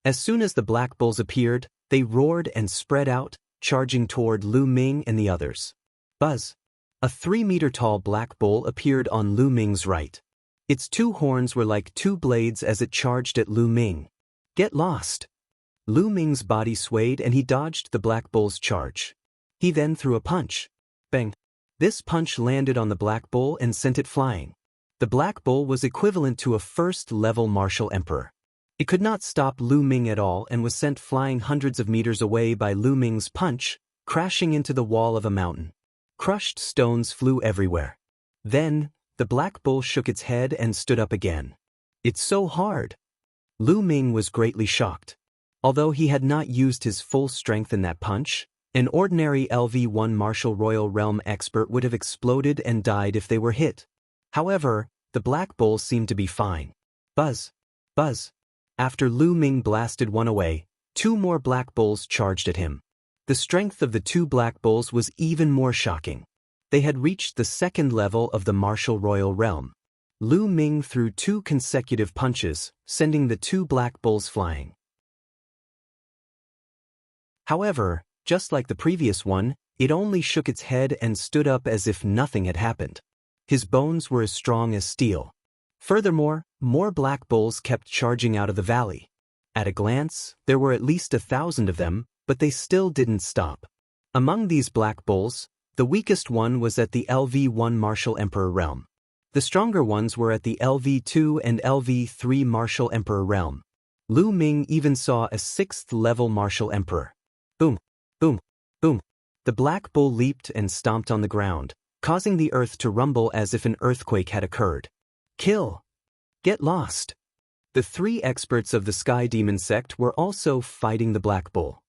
As soon as the black bulls appeared, they roared and spread out, charging toward Lu Ming and the others. Buzz. A 3-meter-tall black bull appeared on Lu Ming's right. Its 2 horns were like 2 blades as it charged at Lu Ming. Get lost. Lu Ming's body swayed and he dodged the black bull's charge. He then threw a punch. Bang. This punch landed on the black bull and sent it flying. The black bull was equivalent to a first-level martial emperor. It could not stop Lu Ming at all and was sent flying hundreds of meters away by Lu Ming's punch, crashing into the wall of a mountain. Crushed stones flew everywhere. Then, the black bull shook its head and stood up again. It's so hard. Lu Ming was greatly shocked. Although he had not used his full strength in that punch, an ordinary LV-1 Martial Royal Realm expert would have exploded and died if they were hit. However, the black bull seemed to be fine. Buzz. Buzz. After Lu Ming blasted one away, 2 more black bulls charged at him. The strength of the 2 black bulls was even more shocking. They had reached the 2nd level of the Martial Royal Realm. Lu Ming threw 2 consecutive punches, sending the 2 black bulls flying. However, just like the previous one, it only shook its head and stood up as if nothing had happened. His bones were as strong as steel. Furthermore, more black bulls kept charging out of the valley. At a glance, there were at least 1,000 of them, but they still didn't stop. Among these black bulls, the weakest one was at the LV-1 Martial Emperor realm. The stronger ones were at the LV-2 and LV-3 Martial Emperor realm. Lu Ming even saw a 6th-level Martial Emperor. Boom, boom, boom. The black bull leaped and stomped on the ground, causing the earth to rumble as if an earthquake had occurred. Kill. Get lost. The 3 experts of the Sky Demon sect were also fighting the black bull.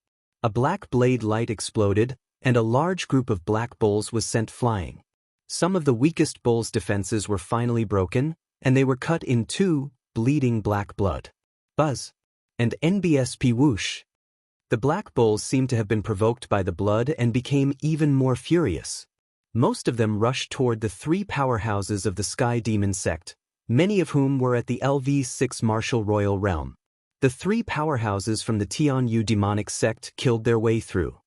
A black blade light exploded, and a large group of black bulls was sent flying. Some of the weakest bulls' defenses were finally broken, and they were cut in 2, bleeding black blood. Buzz. And NBSP whoosh. The black bulls seemed to have been provoked by the blood and became even more furious. Most of them rushed toward the 3 powerhouses of the Sky Demon sect, many of whom were at the LV-6 Martial Royal Realm. The 3 powerhouses from the Tianyu demonic sect killed their way through.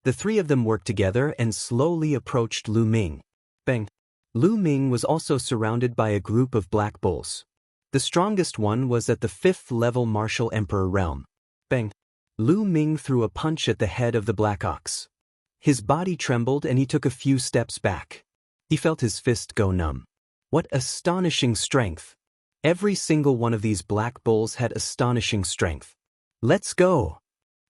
The 3 of them worked together and slowly approached Lu Ming. Bang. Lu Ming was also surrounded by a group of black bulls. The strongest one was at the 5th-level Martial Emperor realm. Bang. Lu Ming threw a punch at the head of the black ox. His body trembled and he took a few steps back. He felt his fist go numb. What astonishing strength! Every single one of these black bulls had astonishing strength. Let's go!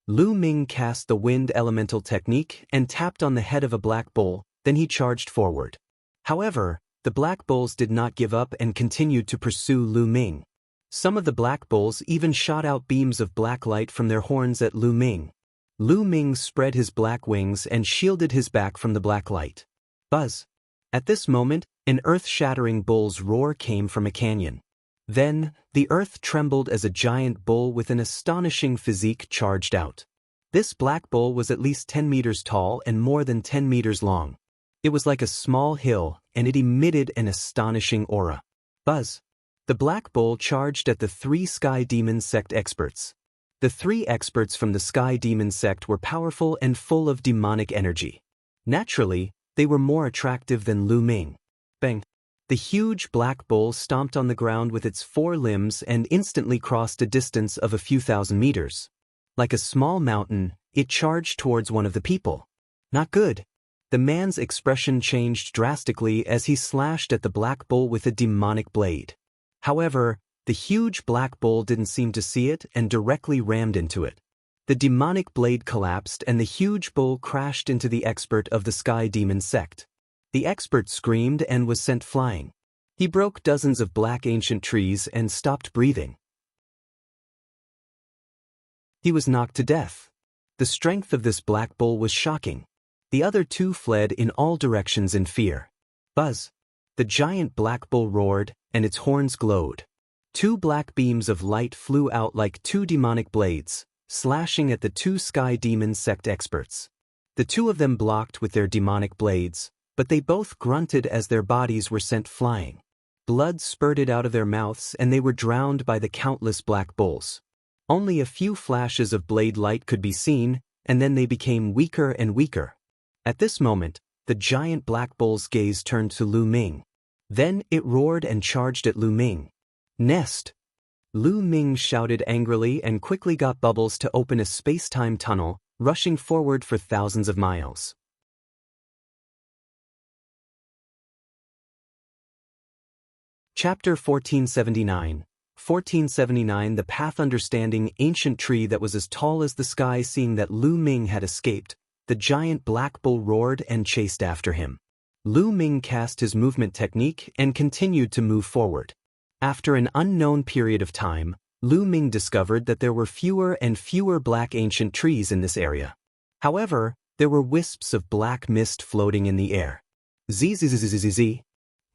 Lu Ming cast the wind elemental technique and tapped on the head of a black bull, then he charged forward. However, the black bulls did not give up and continued to pursue Lu Ming. Some of the black bulls even shot out beams of black light from their horns at Lu Ming. Lu Ming spread his black wings and shielded his back from the black light. Buzz. At this moment, an earth-shattering bull's roar came from a canyon. Then, the earth trembled as a giant bull with an astonishing physique charged out. This black bull was at least 10 meters tall and more than 10 meters long. It was like a small hill, and it emitted an astonishing aura. Buzz. The black bull charged at the 3 Sky Demon sect experts. The 3 experts from the Sky Demon sect were powerful and full of demonic energy. Naturally, they were more attractive than Lu Ming. Bang. The huge black bull stomped on the ground with its 4 limbs and instantly crossed a distance of a few thousand meters. Like a small mountain, it charged towards one of the people. Not good. The man's expression changed drastically as he slashed at the black bull with a demonic blade. However, the huge black bull didn't seem to see it and directly rammed into it. The demonic blade collapsed and the huge bull crashed into the expert of the Sky Demon sect. The expert screamed and was sent flying. He broke dozens of black ancient trees and stopped breathing. He was knocked to death. The strength of this black bull was shocking. The other two fled in all directions in fear. Buzz! The giant black bull roared, and its horns glowed. Two black beams of light flew out like two demonic blades, slashing at the two Sky Demon sect experts. The two of them blocked with their demonic blades, but they both grunted as their bodies were sent flying. Blood spurted out of their mouths and they were drowned by the countless black bulls. Only a few flashes of blade light could be seen, and then they became weaker and weaker. At this moment, the giant black bull's gaze turned to Lu Ming. Then it roared and charged at Lu Ming. Nest! Lu Ming shouted angrily and quickly got Bubbles to open a space-time tunnel, rushing forward for thousands of miles. Chapter 1479. 1479 The path understanding ancient tree that was as tall as the sky. Seeing that Lu Ming had escaped, the giant black bull roared and chased after him. Lu Ming cast his movement technique and continued to move forward. After an unknown period of time, Lu Ming discovered that there were fewer and fewer black ancient trees in this area. However, there were wisps of black mist floating in the air. Zzz.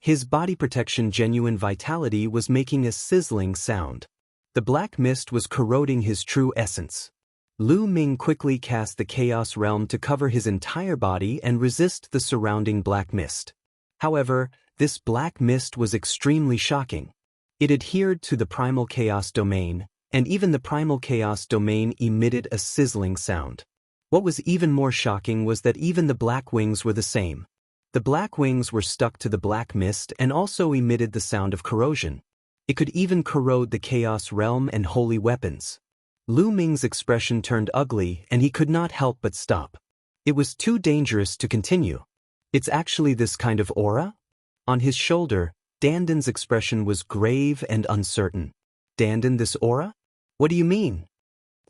His body protection genuine vitality was making a sizzling sound. The black mist was corroding his true essence. Lu Ming quickly cast the Chaos Realm to cover his entire body and resist the surrounding black mist. However, this black mist was extremely shocking. It adhered to the Primal Chaos Domain, and even the Primal Chaos Domain emitted a sizzling sound. What was even more shocking was that even the black wings were the same. The black wings were stuck to the black mist and also emitted the sound of corrosion. It could even corrode the Chaos Realm and holy weapons. Lu Ming's expression turned ugly and he could not help but stop. It was too dangerous to continue. It's actually this kind of aura? On his shoulder, Danden's expression was grave and uncertain. Danden, this aura? What do you mean?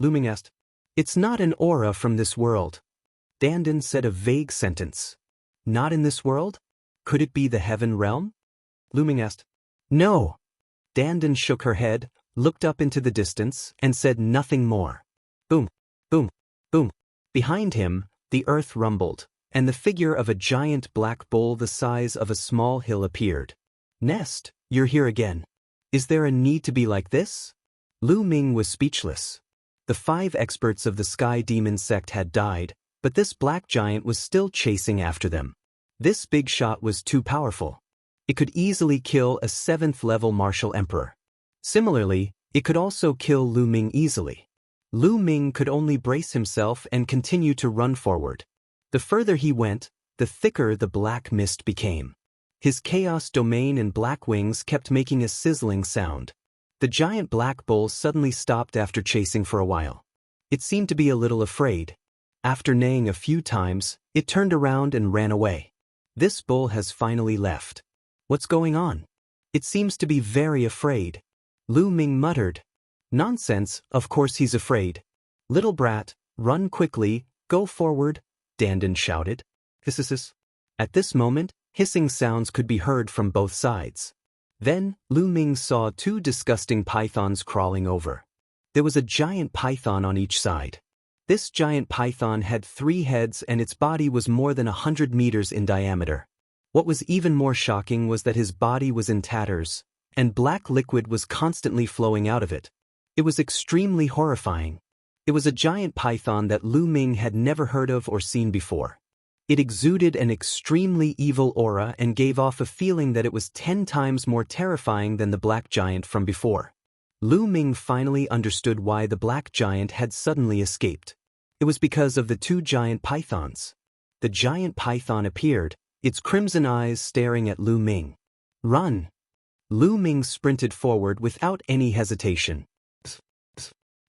Lu Ming asked. It's not an aura from this world. Danden said a vague sentence. Not in this world? Could it be the heaven realm? Lu Ming asked. No. Danden shook her head, looked up into the distance, and said nothing more. Boom, boom, boom. Behind him, the earth rumbled, and the figure of a giant black bull the size of a small hill appeared. Nest, you're here again. Is there a need to be like this? Lu Ming was speechless. The 5 experts of the Sky Demon sect had died, but this black giant was still chasing after them. This big shot was too powerful. It could easily kill a 7th-level martial emperor. Similarly, it could also kill Lu Ming easily. Lu Ming could only brace himself and continue to run forward. The further he went, the thicker the black mist became. His chaos domain and black wings kept making a sizzling sound. The giant black bull suddenly stopped after chasing for a while. It seemed to be a little afraid. After neighing a few times, it turned around and ran away. This bull has finally left. What's going on? It seems to be very afraid. Lu Ming muttered. Nonsense, of course he's afraid. Little brat, run quickly, go forward, Danden shouted. Hiss. At this moment, hissing sounds could be heard from both sides. Then, Lu Ming saw 2 disgusting pythons crawling over. There was a giant python on each side. This giant python had 3 heads and its body was more than 100 meters in diameter. What was even more shocking was that his body was in tatters, and black liquid was constantly flowing out of it. It was extremely horrifying. It was a giant python that Lu Ming had never heard of or seen before. It exuded an extremely evil aura and gave off a feeling that it was 10 times more terrifying than the black giant from before. Lu Ming finally understood why the black giant had suddenly escaped. It was because of the 2 giant pythons. The giant python appeared, its crimson eyes staring at Lu Ming. Run! Lu Ming sprinted forward without any hesitation.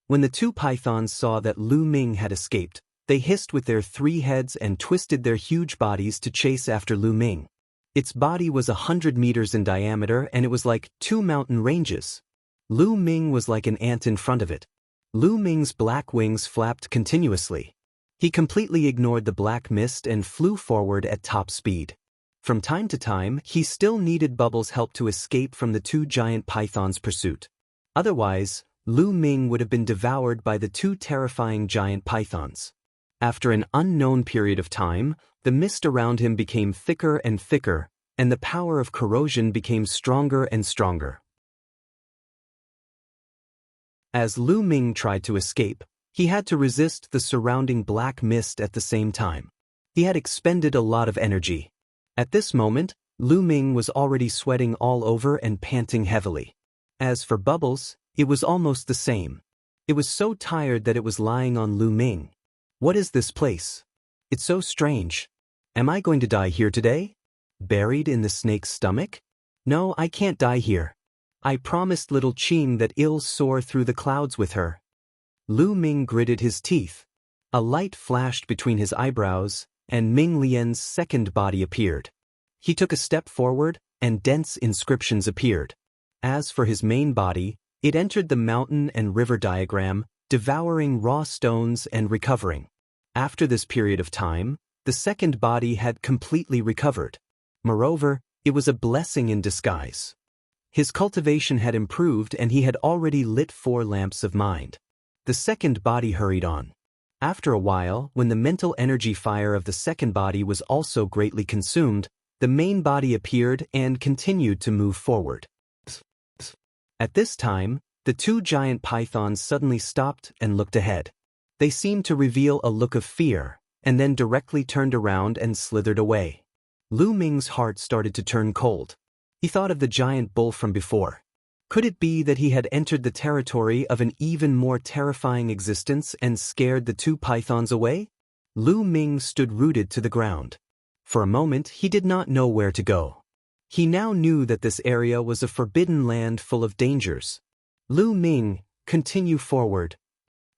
When the 2 pythons saw that Lu Ming had escaped, they hissed with their 3 heads and twisted their huge bodies to chase after Lu Ming. Its body was 100 meters in diameter and it was like 2 mountain ranges. Lu Ming was like an ant in front of it. Lu Ming's black wings flapped continuously. He completely ignored the black mist and flew forward at top speed. From time to time, he still needed Bubbles' help to escape from the two giant pythons' pursuit. Otherwise, Lu Ming would have been devoured by the two terrifying giant pythons. After an unknown period of time, the mist around him became thicker and thicker, and the power of corrosion became stronger and stronger. As Lu Ming tried to escape, he had to resist the surrounding black mist at the same time. He had expended a lot of energy. At this moment, Lu Ming was already sweating all over and panting heavily. As for Bubbles, it was almost the same. It was so tired that it was lying on Lu Ming. What is this place? It's so strange. Am I going to die here today? Buried in the snake's stomach? No, I can't die here. I promised little Qing that I'll soar through the clouds with her. Lu Ming gritted his teeth. A light flashed between his eyebrows, and Ming Lian's second body appeared. He took a step forward, and dense inscriptions appeared. As for his main body, it entered the mountain and river diagram, devouring raw stones and recovering. After this period of time, the second body had completely recovered. Moreover, it was a blessing in disguise. His cultivation had improved and he had already lit 4 lamps of mind. The second body hurried on. After a while, when the mental energy fire of the second body was also greatly consumed, the main body appeared and continued to move forward. At this time, the two giant pythons suddenly stopped and looked ahead. They seemed to reveal a look of fear, and then directly turned around and slithered away. Lu Ming's heart started to turn cold. He thought of the giant bull from before. Could it be that he had entered the territory of an even more terrifying existence and scared the two pythons away? Lu Ming stood rooted to the ground. For a moment, he did not know where to go. He now knew that this area was a forbidden land full of dangers. Lu Ming, continue forward.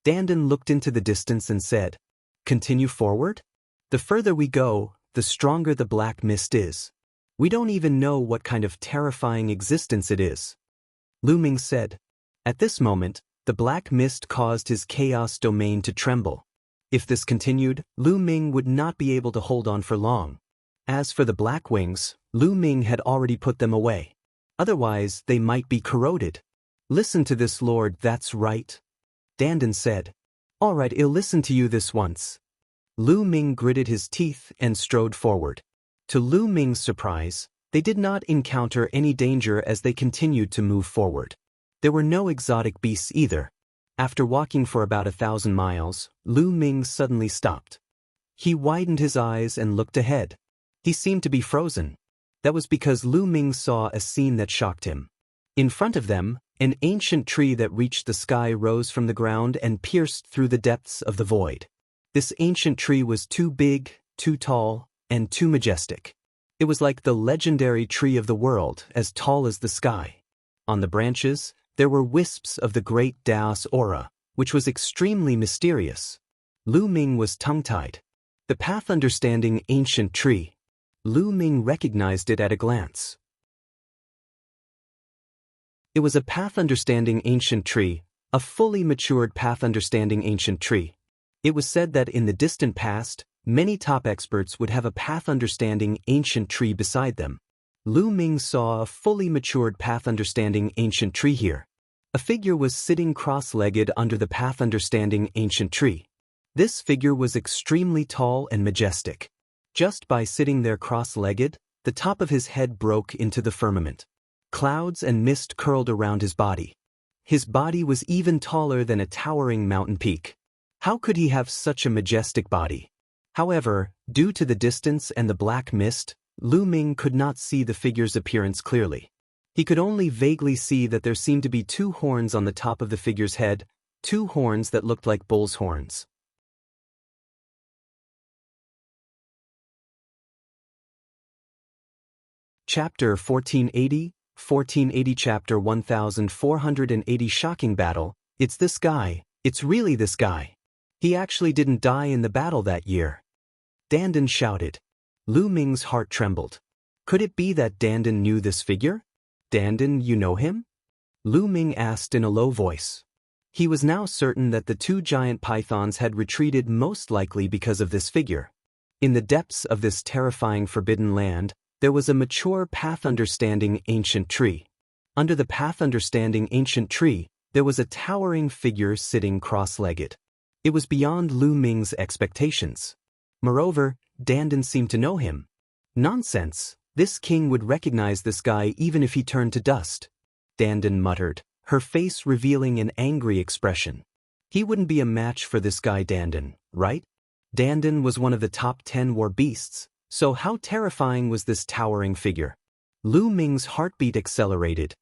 Dandan looked into the distance and said, Continue forward? The further we go, the stronger the black mist is. We don't even know what kind of terrifying existence it is. Lu Ming said. At this moment, the black mist caused his chaos domain to tremble. If this continued, Lu Ming would not be able to hold on for long. As for the black wings, Lu Ming had already put them away. Otherwise, they might be corroded. Listen to this, Lord, that's right. Dandan said. All right, I'll listen to you this once. Lu Ming gritted his teeth and strode forward. To Lu Ming's surprise, they did not encounter any danger as they continued to move forward. There were no exotic beasts either. After walking for about 1,000 miles, Lu Ming suddenly stopped. He widened his eyes and looked ahead. He seemed to be frozen. That was because Lu Ming saw a scene that shocked him. In front of them, an ancient tree that reached the sky rose from the ground and pierced through the depths of the void. This ancient tree was too big, too tall, and too majestic. It was like the legendary tree of the world, as tall as the sky. On the branches, there were wisps of the great Daos aura, which was extremely mysterious. Lu Ming was tongue-tied. The path-understanding ancient tree. Lu Ming recognized it at a glance. It was a path-understanding ancient tree, a fully matured path-understanding ancient tree. It was said that in the distant past, many top experts would have a path-understanding ancient tree beside them. Lu Ming saw a fully matured path-understanding ancient tree here. A figure was sitting cross-legged under the path-understanding ancient tree. This figure was extremely tall and majestic. Just by sitting there cross-legged, the top of his head broke into the firmament. Clouds and mist curled around his body. His body was even taller than a towering mountain peak. How could he have such a majestic body? However, due to the distance and the black mist, Lu Ming could not see the figure's appearance clearly. He could only vaguely see that there seemed to be 2 horns on the top of the figure's head, 2 horns that looked like bull's horns. Chapter 1480 Chapter 1480 Shocking Battle. It's this guy. It's really this guy. He actually didn't die in the battle that year. Dandan shouted. Lu Ming's heart trembled. Could it be that Dandan knew this figure? Dandan, you know him? Lu Ming asked in a low voice. He was now certain that the two giant pythons had retreated most likely because of this figure. In the depths of this terrifying forbidden land, there was a mature path-understanding ancient tree. Under the path-understanding ancient tree, there was a towering figure sitting cross-legged. It was beyond Lu Ming's expectations. Moreover, Dandan seemed to know him. Nonsense, this king would recognize this guy even if he turned to dust. Dandan muttered, her face revealing an angry expression. He wouldn't be a match for this guy Dandan, right? Dandan was one of the top 10 war beasts, so how terrifying was this towering figure? Lu Ming's heartbeat accelerated.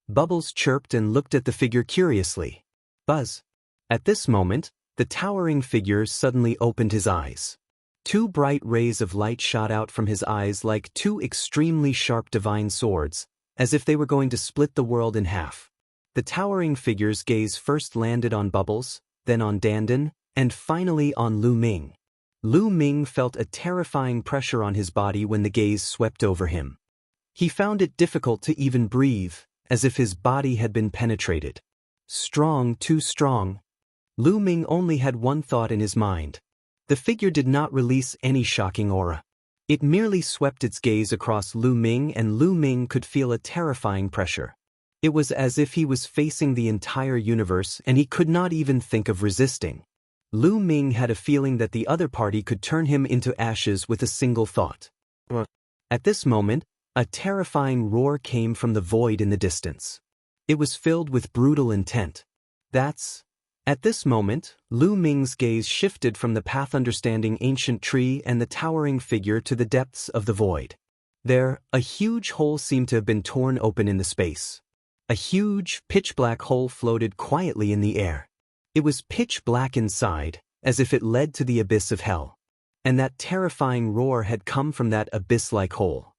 Bubbles chirped and looked at the figure curiously. Buzz. At this moment, the towering figure suddenly opened his eyes. Two bright rays of light shot out from his eyes like two extremely sharp divine swords, as if they were going to split the world in half. The towering figure's gaze first landed on Bubbles, then on Dandan, and finally on Lu Ming. Lu Ming felt a terrifying pressure on his body when the gaze swept over him. He found it difficult to even breathe, as if his body had been penetrated. Strong, too strong. Lu Ming only had one thought in his mind. The figure did not release any shocking aura. It merely swept its gaze across Lu Ming, and Lu Ming could feel a terrifying pressure. It was as if he was facing the entire universe and he could not even think of resisting. Lu Ming had a feeling that the other party could turn him into ashes with a single thought. At this moment, a terrifying roar came from the void in the distance. It was filled with brutal intent. At this moment, Lu Ming's gaze shifted from the path-understanding ancient tree and the towering figure to the depths of the void. There, a huge hole seemed to have been torn open in the space. A huge, pitch-black hole floated quietly in the air. It was pitch black inside, as if it led to the abyss of hell. And that terrifying roar had come from that abyss-like hole.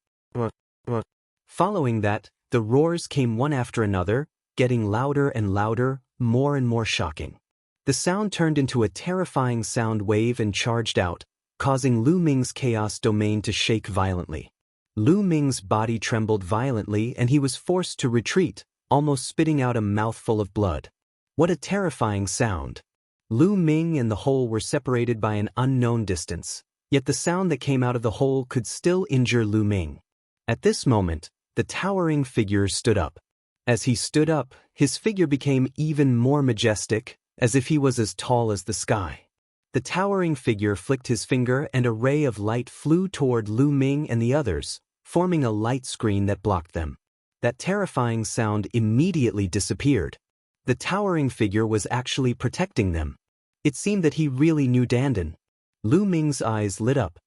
Following that, the roars came one after another, getting louder and louder, more and more shocking. The sound turned into a terrifying sound wave and charged out, causing Lu Ming's chaos domain to shake violently. Lu Ming's body trembled violently and he was forced to retreat, almost spitting out a mouthful of blood. What a terrifying sound! Lu Ming and the hole were separated by an unknown distance, yet the sound that came out of the hole could still injure Lu Ming. At this moment, the towering figure stood up. As he stood up, his figure became even more majestic, as if he was as tall as the sky. The towering figure flicked his finger and a ray of light flew toward Lu Ming and the others, forming a light screen that blocked them. That terrifying sound immediately disappeared. The towering figure was actually protecting them. It seemed that he really knew Dandan. Lu Ming's eyes lit up.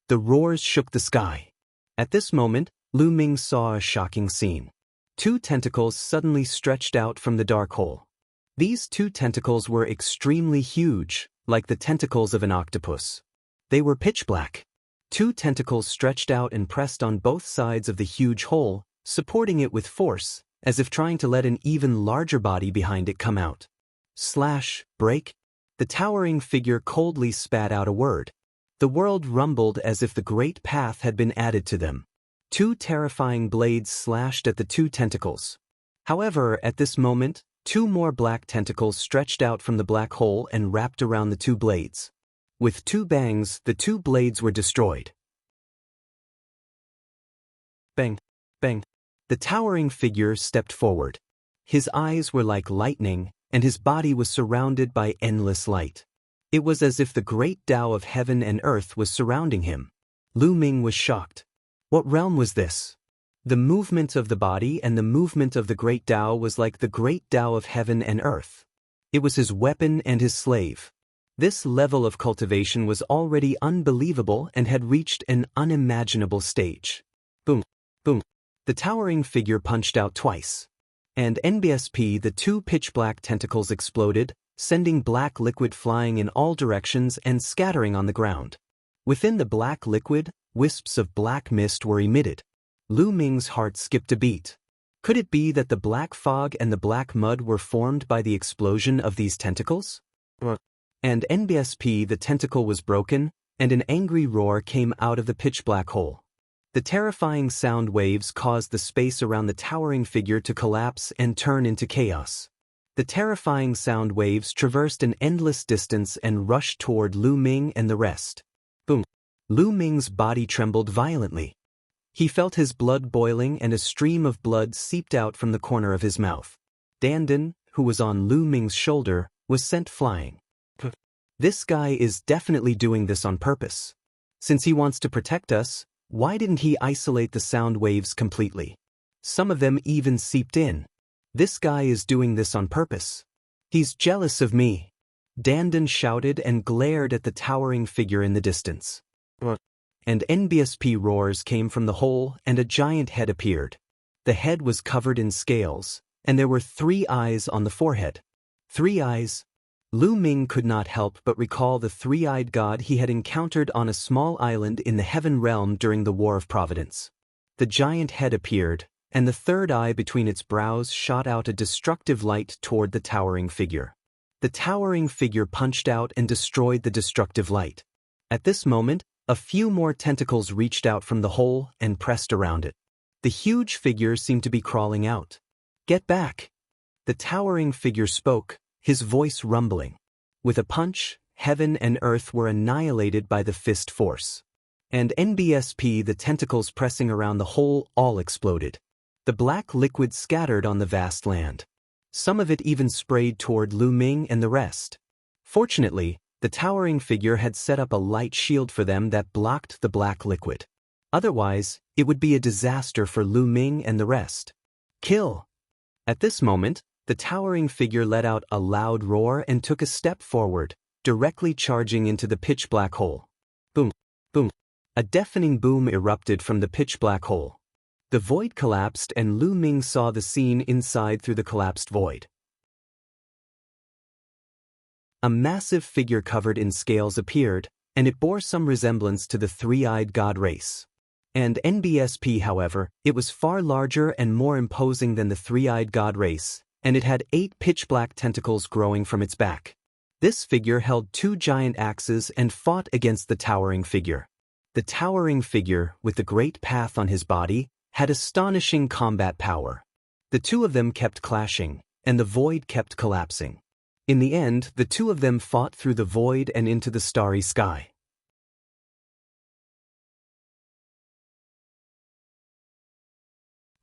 The roars shook the sky. At this moment, Lu Ming saw a shocking scene. Two tentacles suddenly stretched out from the dark hole. These two tentacles were extremely huge, like the tentacles of an octopus. They were pitch black. Two tentacles stretched out and pressed on both sides of the huge hole, supporting it with force, as if trying to let an even larger body behind it come out. Slash, break. The towering figure coldly spat out a word. The world rumbled as if the great path had been added to them. Two terrifying blades slashed at the two tentacles. However, at this moment, two more black tentacles stretched out from the black hole and wrapped around the two blades. With two bangs, the two blades were destroyed. Bang, bang. The towering figure stepped forward. His eyes were like lightning, and his body was surrounded by endless light. It was as if the great Tao of heaven and earth was surrounding him. Lu Ming was shocked. What realm was this? The movement of the body and the movement of the great Tao was like the great Tao of heaven and earth. It was his weapon and his slave. This level of cultivation was already unbelievable and had reached an unimaginable stage. Boom, boom. The towering figure punched out twice. And NBSP, the two pitch-black tentacles exploded, sending black liquid flying in all directions and scattering on the ground. Within the black liquid, wisps of black mist were emitted. Lu Ming's heart skipped a beat. Could it be that the black fog and the black mud were formed by the explosion of these tentacles? And NBSP, the tentacle was broken, and an angry roar came out of the pitch-black hole. The terrifying sound waves caused the space around the towering figure to collapse and turn into chaos. The terrifying sound waves traversed an endless distance and rushed toward Lu Ming and the rest. Boom! Lu Ming's body trembled violently. He felt his blood boiling and a stream of blood seeped out from the corner of his mouth. Dandan, who was on Lu Ming's shoulder, was sent flying. This guy is definitely doing this on purpose. Since he wants to protect us, why didn't he isolate the sound waves completely? Some of them even seeped in. This guy is doing this on purpose. He's jealous of me. Dandan shouted and glared at the towering figure in the distance. And NBSP roars came from the hole and a giant head appeared. The head was covered in scales, and there were 3 eyes on the forehead. 3 eyes. Lu Ming could not help but recall the 3-eyed god he had encountered on a small island in the Heaven Realm during the War of Providence. The giant head appeared, and the 3rd eye between its brows shot out a destructive light toward the towering figure. The towering figure punched out and destroyed the destructive light. At this moment, a few more tentacles reached out from the hole and pressed around it. The huge figure seemed to be crawling out. "Get back!" The towering figure spoke, his voice rumbling. With a punch, heaven and earth were annihilated by the fist force. And NBSP, the tentacles pressing around the hole, all exploded. The black liquid scattered on the vast land. Some of it even sprayed toward Lu Ming and the rest. Fortunately, the towering figure had set up a light shield for them that blocked the black liquid. Otherwise, it would be a disaster for Lu Ming and the rest. Kill! At this moment, the towering figure let out a loud roar and took a step forward, directly charging into the pitch-black hole. Boom! Boom! A deafening boom erupted from the pitch-black hole. The void collapsed and Lu Ming saw the scene inside through the collapsed void. A massive figure covered in scales appeared, and it bore some resemblance to the 3-eyed god race. And NBSP, however, it was far larger and more imposing than the 3-eyed god race, and it had 8 pitch-black tentacles growing from its back. This figure held 2 giant axes and fought against the towering figure. The towering figure, with the great path on his body, had astonishing combat power. The 2 of them kept clashing, and the void kept collapsing. In the end, the 2 of them fought through the void and into the starry sky.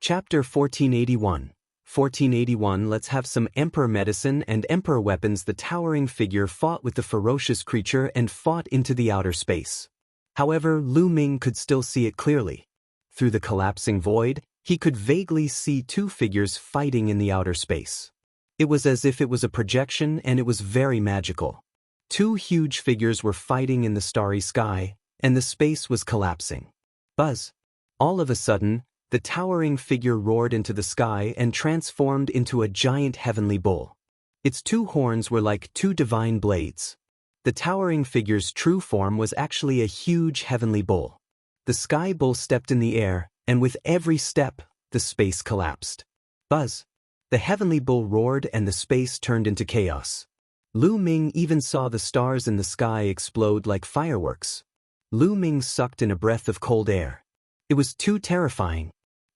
Chapter 1481. 1481. Let's have some emperor medicine and emperor weapons. The towering figure fought with the ferocious creature and fought into the outer space. However, Lu Ming could still see it clearly. Through the collapsing void, he could vaguely see 2 figures fighting in the outer space. It was as if it was a projection, and it was very magical. 2 huge figures were fighting in the starry sky, and the space was collapsing. Buzz! All of a sudden, the towering figure roared into the sky and transformed into a giant heavenly bull. Its 2 horns were like 2 divine blades. The towering figure's true form was actually a huge heavenly bull. The sky bull stepped in the air, and with every step, the space collapsed. Buzz! The heavenly bull roared and the space turned into chaos. Lu Ming even saw the stars in the sky explode like fireworks. Lu Ming sucked in a breath of cold air. It was too terrifying.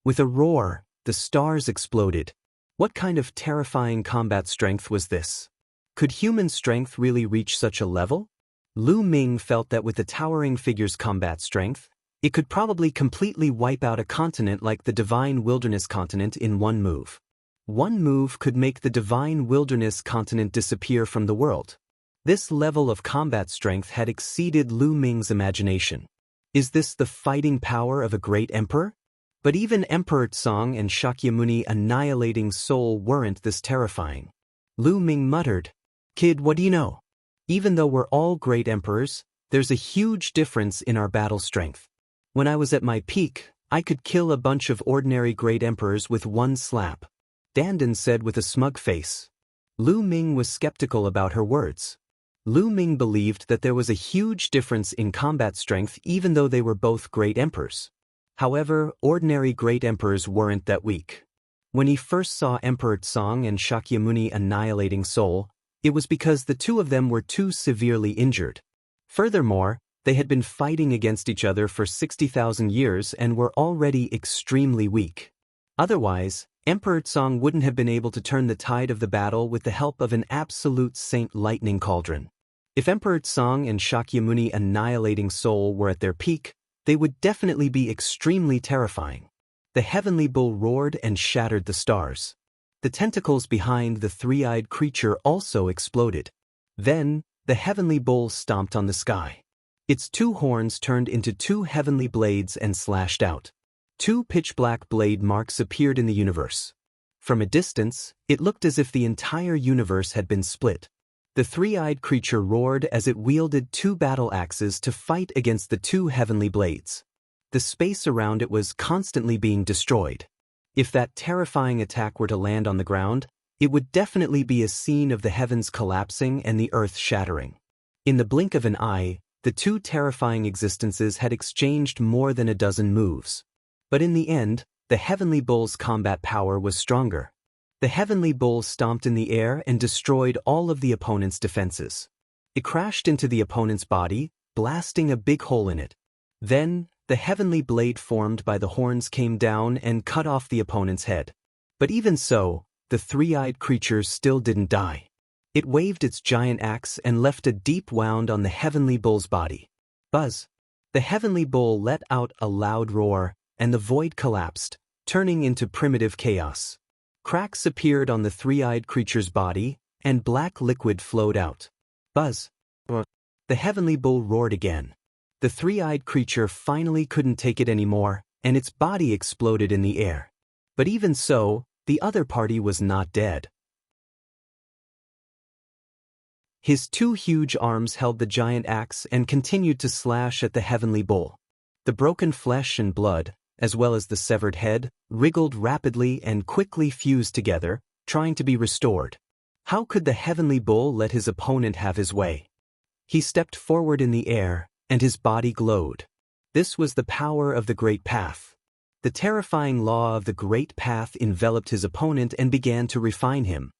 With a roar, the stars exploded. What kind of terrifying combat strength was this? Could human strength really reach such a level? Lu Ming felt that with the towering figure's combat strength, it could probably completely wipe out a continent like the Divine Wilderness continent in one move. One move could make the Divine Wilderness continent disappear from the world. This level of combat strength had exceeded Lu Ming's imagination. Is this the fighting power of a great emperor? But even Emperor Tsong and Shakyamuni annihilating soul weren't this terrifying. Lu Ming muttered, "Kid, what do you know? Even though we're all great emperors, there's a huge difference in our battle strength. When I was at my peak, I could kill a bunch of ordinary great emperors with one slap," Dandan said with a smug face. Lu Ming was skeptical about her words. Lu Ming believed that there was a huge difference in combat strength even though they were both great emperors. However, ordinary great emperors weren't that weak. When he first saw Emperor Tsong and Shakyamuni annihilating Seoul, it was because the 2 of them were too severely injured. Furthermore, they had been fighting against each other for 60,000 years and were already extremely weak. Otherwise, Emperor Tsong wouldn't have been able to turn the tide of the battle with the help of an absolute saint lightning cauldron. If Emperor Tsong and Shakyamuni annihilating soul were at their peak, they would definitely be extremely terrifying. The heavenly bull roared and shattered the stars. The tentacles behind the three-eyed creature also exploded. Then, the heavenly bull stomped on the sky. Its two horns turned into two heavenly blades and slashed out. Two pitch-black blade marks appeared in the universe. From a distance, it looked as if the entire universe had been split. The three-eyed creature roared as it wielded two battle axes to fight against the two heavenly blades. The space around it was constantly being destroyed. If that terrifying attack were to land on the ground, it would definitely be a scene of the heavens collapsing and the earth shattering. In the blink of an eye, the two terrifying existences had exchanged more than a dozen moves. But in the end, the heavenly bull's combat power was stronger. The heavenly bull stomped in the air and destroyed all of the opponent's defenses. It crashed into the opponent's body, blasting a big hole in it. Then, the heavenly blade formed by the horns came down and cut off the opponent's head. But even so, the three-eyed creature still didn't die. It waved its giant axe and left a deep wound on the heavenly bull's body. Buzz! The heavenly bull let out a loud roar, and the void collapsed, turning into primitive chaos. Cracks appeared on the three-eyed creature's body, and black liquid flowed out. Buzz! The heavenly bull roared again. The three-eyed creature finally couldn't take it anymore, and its body exploded in the air. But even so, the other party was not dead. His two huge arms held the giant axe and continued to slash at the heavenly bull. The broken flesh and blood, as well as the severed head, wriggled rapidly and quickly fused together, trying to be restored. How could the heavenly bull let his opponent have his way? He stepped forward in the air, and his body glowed. This was the power of the Great Path. The terrifying law of the Great Path enveloped his opponent and began to refine him.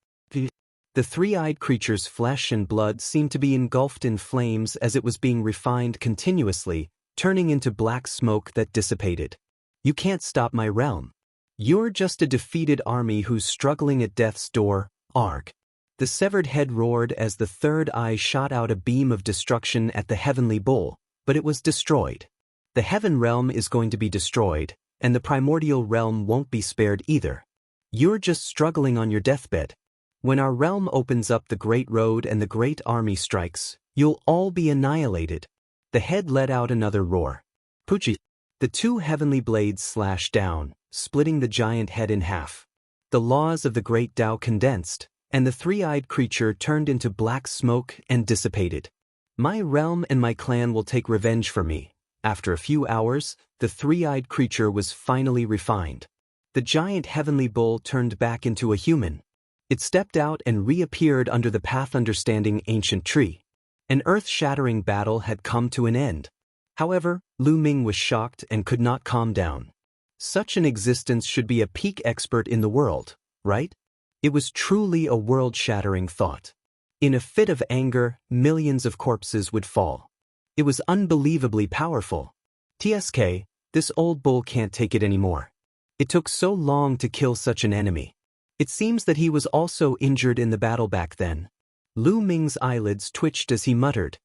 The three-eyed creature's flesh and blood seemed to be engulfed in flames as it was being refined continuously, turning into black smoke that dissipated. You can't stop my realm. You're just a defeated army who's struggling at death's door, arg. The severed head roared as the third eye shot out a beam of destruction at the heavenly bull, but it was destroyed. The heaven realm is going to be destroyed, and the primordial realm won't be spared either. You're just struggling on your deathbed. When our realm opens up the great road and the great army strikes, you'll all be annihilated. The head let out another roar. Puchi! The two heavenly blades slashed down, splitting the giant head in half. The laws of the great Tao condensed, and the three-eyed creature turned into black smoke and dissipated. My realm and my clan will take revenge for me. After a few hours, the three-eyed creature was finally refined. The giant heavenly bull turned back into a human. It stepped out and reappeared under the path understanding ancient tree. An earth-shattering battle had come to an end. However, Lu Ming was shocked and could not calm down. Such an existence should be a peak expert in the world, right? It was truly a world-shattering thought. In a fit of anger, millions of corpses would fall. It was unbelievably powerful. TSK, this old bull can't take it anymore. It took so long to kill such an enemy. It seems that he was also injured in the battle back then. Lu Ming's eyelids twitched as he muttered.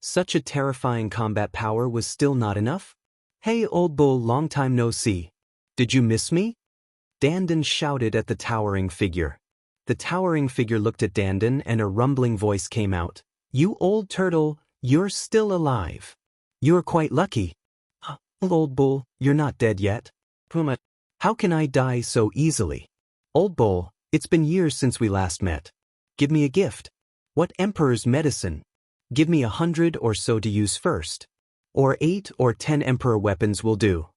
Such a terrifying combat power was still not enough? Hey old bull, long time no see. Did you miss me? Dandan shouted at the towering figure. The towering figure looked at Dandan and a rumbling voice came out. You old turtle, you're still alive. You're quite lucky. Old bull, you're not dead yet. Puma, how can I die so easily? Old bull, it's been years since we last met. Give me a gift. What emperor's medicine? Give me 100 or so to use first. Or 8 or 10 emperor weapons will do.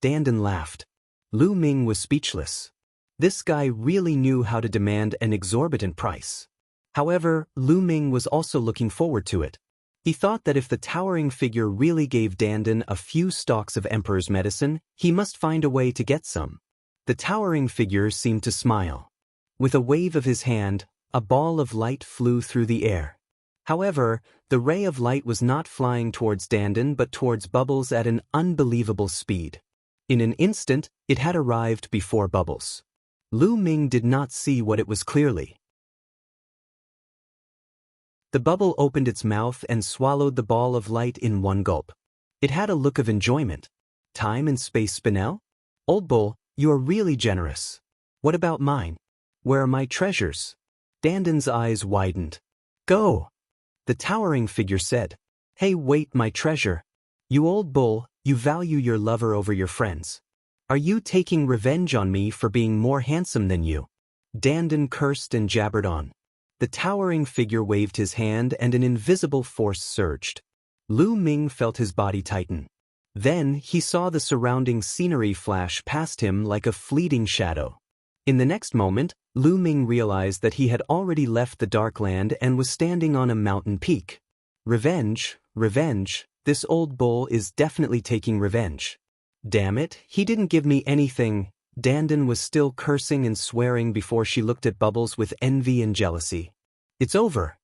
Dandan laughed. Lu Ming was speechless. This guy really knew how to demand an exorbitant price. However, Lu Ming was also looking forward to it. He thought that if the towering figure really gave Dandan a few stalks of emperor's medicine, he must find a way to get some. The towering figure seemed to smile. With a wave of his hand, a ball of light flew through the air. However, the ray of light was not flying towards Dandan but towards Bubbles at an unbelievable speed. In an instant, it had arrived before Bubbles. Lu Ming did not see what it was clearly. The bubble opened its mouth and swallowed the ball of light in one gulp. It had a look of enjoyment. Time and space spinel? Old bull, you are really generous. What about mine? Where are my treasures? Danden's eyes widened. Go! The towering figure said. Hey, wait, my treasure. You old bull, you value your lover over your friends. Are you taking revenge on me for being more handsome than you? Danden cursed and jabbered on. The towering figure waved his hand and an invisible force surged. Lu Ming felt his body tighten. Then he saw the surrounding scenery flash past him like a fleeting shadow. In the next moment, Lu Ming realized that he had already left the dark land and was standing on a mountain peak. Revenge, revenge, this old bull is definitely taking revenge. Damn it, he didn't give me anything. Danden was still cursing and swearing before she looked at Bubbles with envy and jealousy. It's over.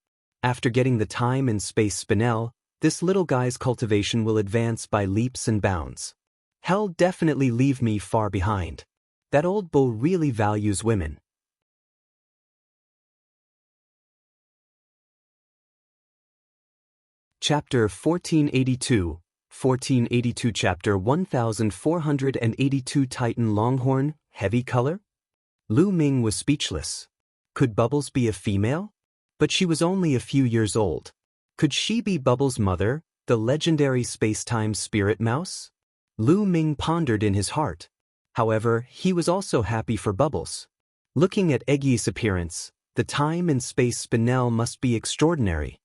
After getting the time and space spinel, this little guy's cultivation will advance by leaps and bounds. He'll definitely leave me far behind. That old bull really values women. Chapter 1482, 1482 Chapter 1482 Titan Longhorn, Heavy Color? Lu Ming was speechless. Could Bubbles be a female? But she was only a few years old. Could she be Bubbles' mother, the legendary space-time spirit mouse? Lu Ming pondered in his heart. However, he was also happy for Bubbles. Looking at Eggy's appearance, the time and space spinel must be extraordinary.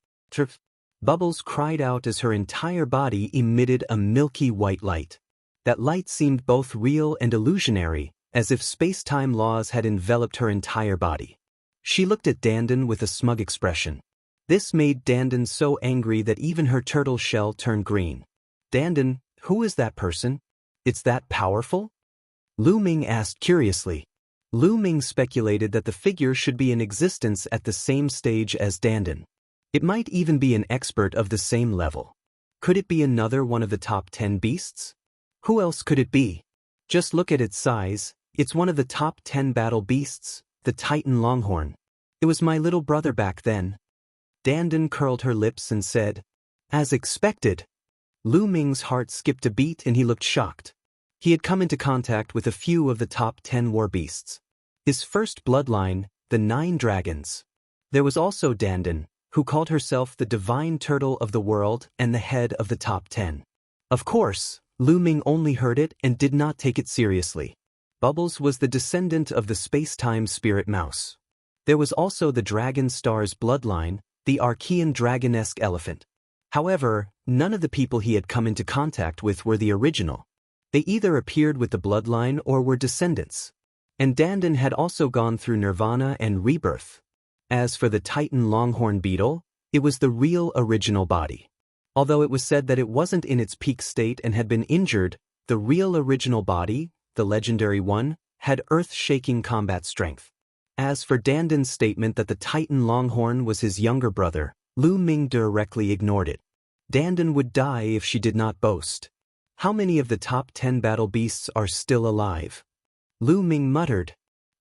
Bubbles cried out as her entire body emitted a milky white light. That light seemed both real and illusionary, as if space-time laws had enveloped her entire body. She looked at Danden with a smug expression. This made Danden so angry that even her turtle shell turned green. Danden, who is that person? It's that powerful? Lu Ming asked curiously. Lu Ming speculated that the figure should be in existence at the same stage as Danden. It might even be an expert of the same level. Could it be another one of the top 10 beasts? Who else could it be? Just look at its size, it's one of the top 10 battle beasts, the Titan Longhorn. It was my little brother back then. Danden curled her lips and said, as expected. Lu Ming's heart skipped a beat and he looked shocked. He had come into contact with a few of the top 10 war beasts. His first bloodline, the 9 dragons. There was also Danden, who called herself the divine turtle of the world and the head of the top 10. Of course, Lu Ming only heard it and did not take it seriously. Bubbles was the descendant of the space-time spirit mouse. There was also the Dragon Star's bloodline, the Archean dragon-esque elephant. However, none of the people he had come into contact with were the original. They either appeared with the bloodline or were descendants. And Danden had also gone through nirvana and rebirth. As for the Titan Longhorn beetle, it was the real original body. Although it was said that it wasn't in its peak state and had been injured, the real original body, the legendary one, had earth-shaking combat strength. As for Danden's statement that the Titan Longhorn was his younger brother, Lu Ming directly ignored it. Danden would die if she did not boast. How many of the top 10 battle beasts are still alive? Lu Ming muttered.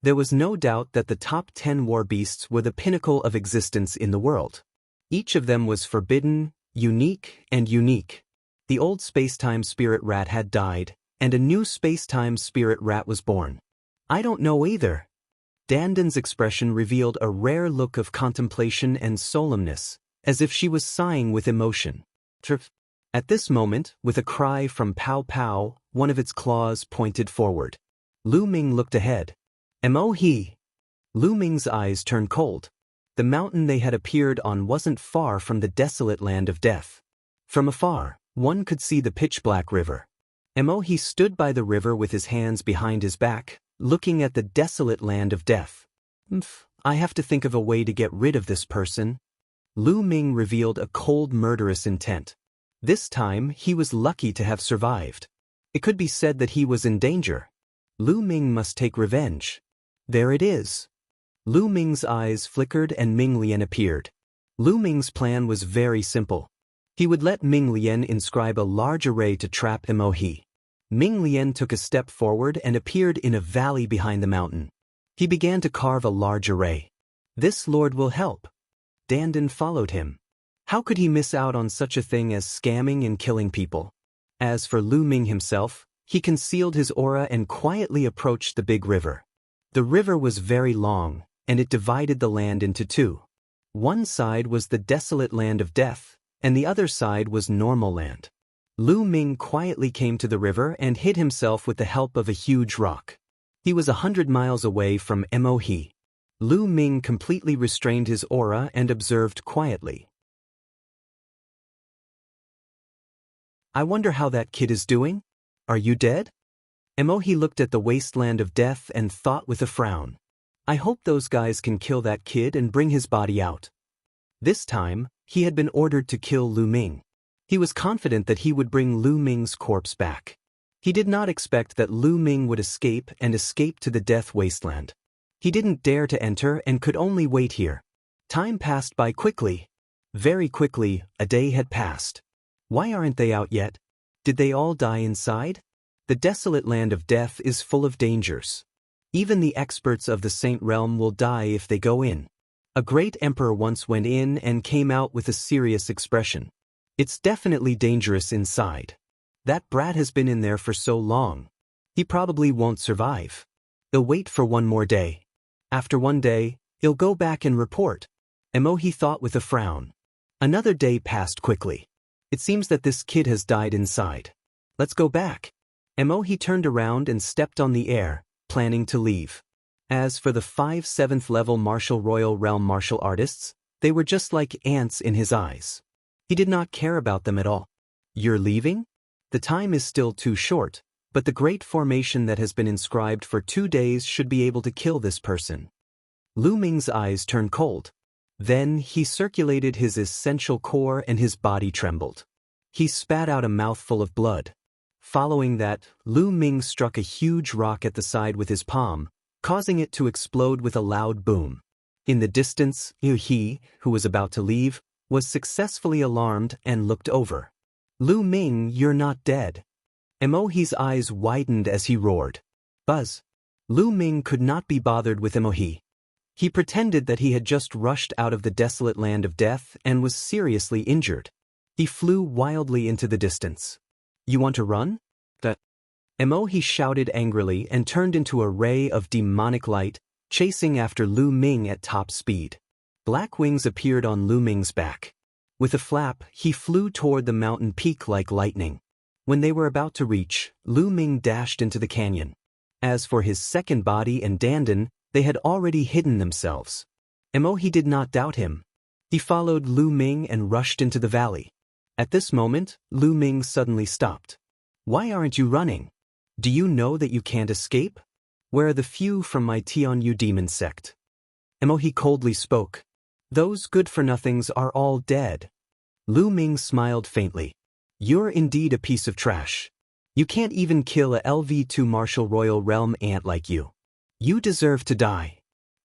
There was no doubt that the top 10 war beasts were the pinnacle of existence in the world. Each of them was forbidden, unique, and unique. The old space-time spirit rat had died, and a new space-time spirit rat was born. I don't know either. Danden's expression revealed a rare look of contemplation and solemnness, as if she was sighing with emotion. At this moment, with a cry from Pow Pow, one of its claws pointed forward. Lu Ming looked ahead. Mo-he. Lu Ming's eyes turned cold. The mountain they had appeared on wasn't far from the desolate land of death. From afar, one could see the pitch-black river. Mo-he stood by the river with his hands behind his back, looking at the desolate land of death. I have to think of a way to get rid of this person. Lu Ming revealed a cold, murderous intent. This time, he was lucky to have survived. It could be said that he was in danger. Lu Ming must take revenge. There it is. Lu Ming's eyes flickered and Ming Lian appeared. Lu Ming's plan was very simple. He would let Ming Lian inscribe a large array to trap Mo-he. Ming Lian took a step forward and appeared in a valley behind the mountain. He began to carve a large array. This lord will help. Dandan followed him. How could he miss out on such a thing as scamming and killing people? As for Lu Ming himself, he concealed his aura and quietly approached the big river. The river was very long, and it divided the land into two. One side was the desolate land of death, and the other side was normal land. Lu Ming quietly came to the river and hid himself with the help of a huge rock. He was 100 miles away from Mohe. Lu Ming completely restrained his aura and observed quietly. I wonder how that kid is doing? Are you dead? Mohe looked at the wasteland of death and thought with a frown. I hope those guys can kill that kid and bring his body out. This time, he had been ordered to kill Lu Ming. He was confident that he would bring Lu Ming's corpse back. He did not expect that Lu Ming would escape to the death wasteland. He didn't dare to enter and could only wait here. Time passed by quickly. Very quickly, a day had passed. Why aren't they out yet? Did they all die inside? The desolate land of death is full of dangers. Even the experts of the Saint Realm will die if they go in. A great emperor once went in and came out with a serious expression. It's definitely dangerous inside. That brat has been in there for so long. He probably won't survive. He'll wait for one more day. After one day, he'll go back and report. Mohe thought with a frown. Another day passed quickly. It seems that this kid has died inside. Let's go back. Mohe turned around and stepped on the air, planning to leave. As for the 5 7th level martial royal realm martial artists, they were just like ants in his eyes. He did not care about them at all. You're leaving? The time is still too short, but the great formation that has been inscribed for 2 days should be able to kill this person. Lu Ming's eyes turned cold. Then he circulated his essential core and his body trembled. He spat out a mouthful of blood. Following that, Lu Ming struck a huge rock at the side with his palm, causing it to explode with a loud boom. In the distance, he, who was about to leave, was successfully alarmed and looked over. Lu Ming, you're not dead. Mohe's eyes widened as he roared. Buzz. Lu Ming could not be bothered with Mohe. He pretended that he had just rushed out of the desolate land of death and was seriously injured. He flew wildly into the distance. You want to run? Mohe shouted angrily and turned into a ray of demonic light, chasing after Lu Ming at top speed. Black wings appeared on Lu Ming's back. With a flap, he flew toward the mountain peak like lightning. When they were about to reach, Lu Ming dashed into the canyon. As for his second body and Dandan, they had already hidden themselves. Mohe did not doubt him. He followed Lu Ming and rushed into the valley. At this moment, Lu Ming suddenly stopped. Why aren't you running? Do you know that you can't escape? Where are the few from my Tianyu demon sect? Mohe coldly spoke. Those good-for-nothings are all dead. Lu Ming smiled faintly. You're indeed a piece of trash. You can't even kill a LV2 martial royal realm ant like you. You deserve to die.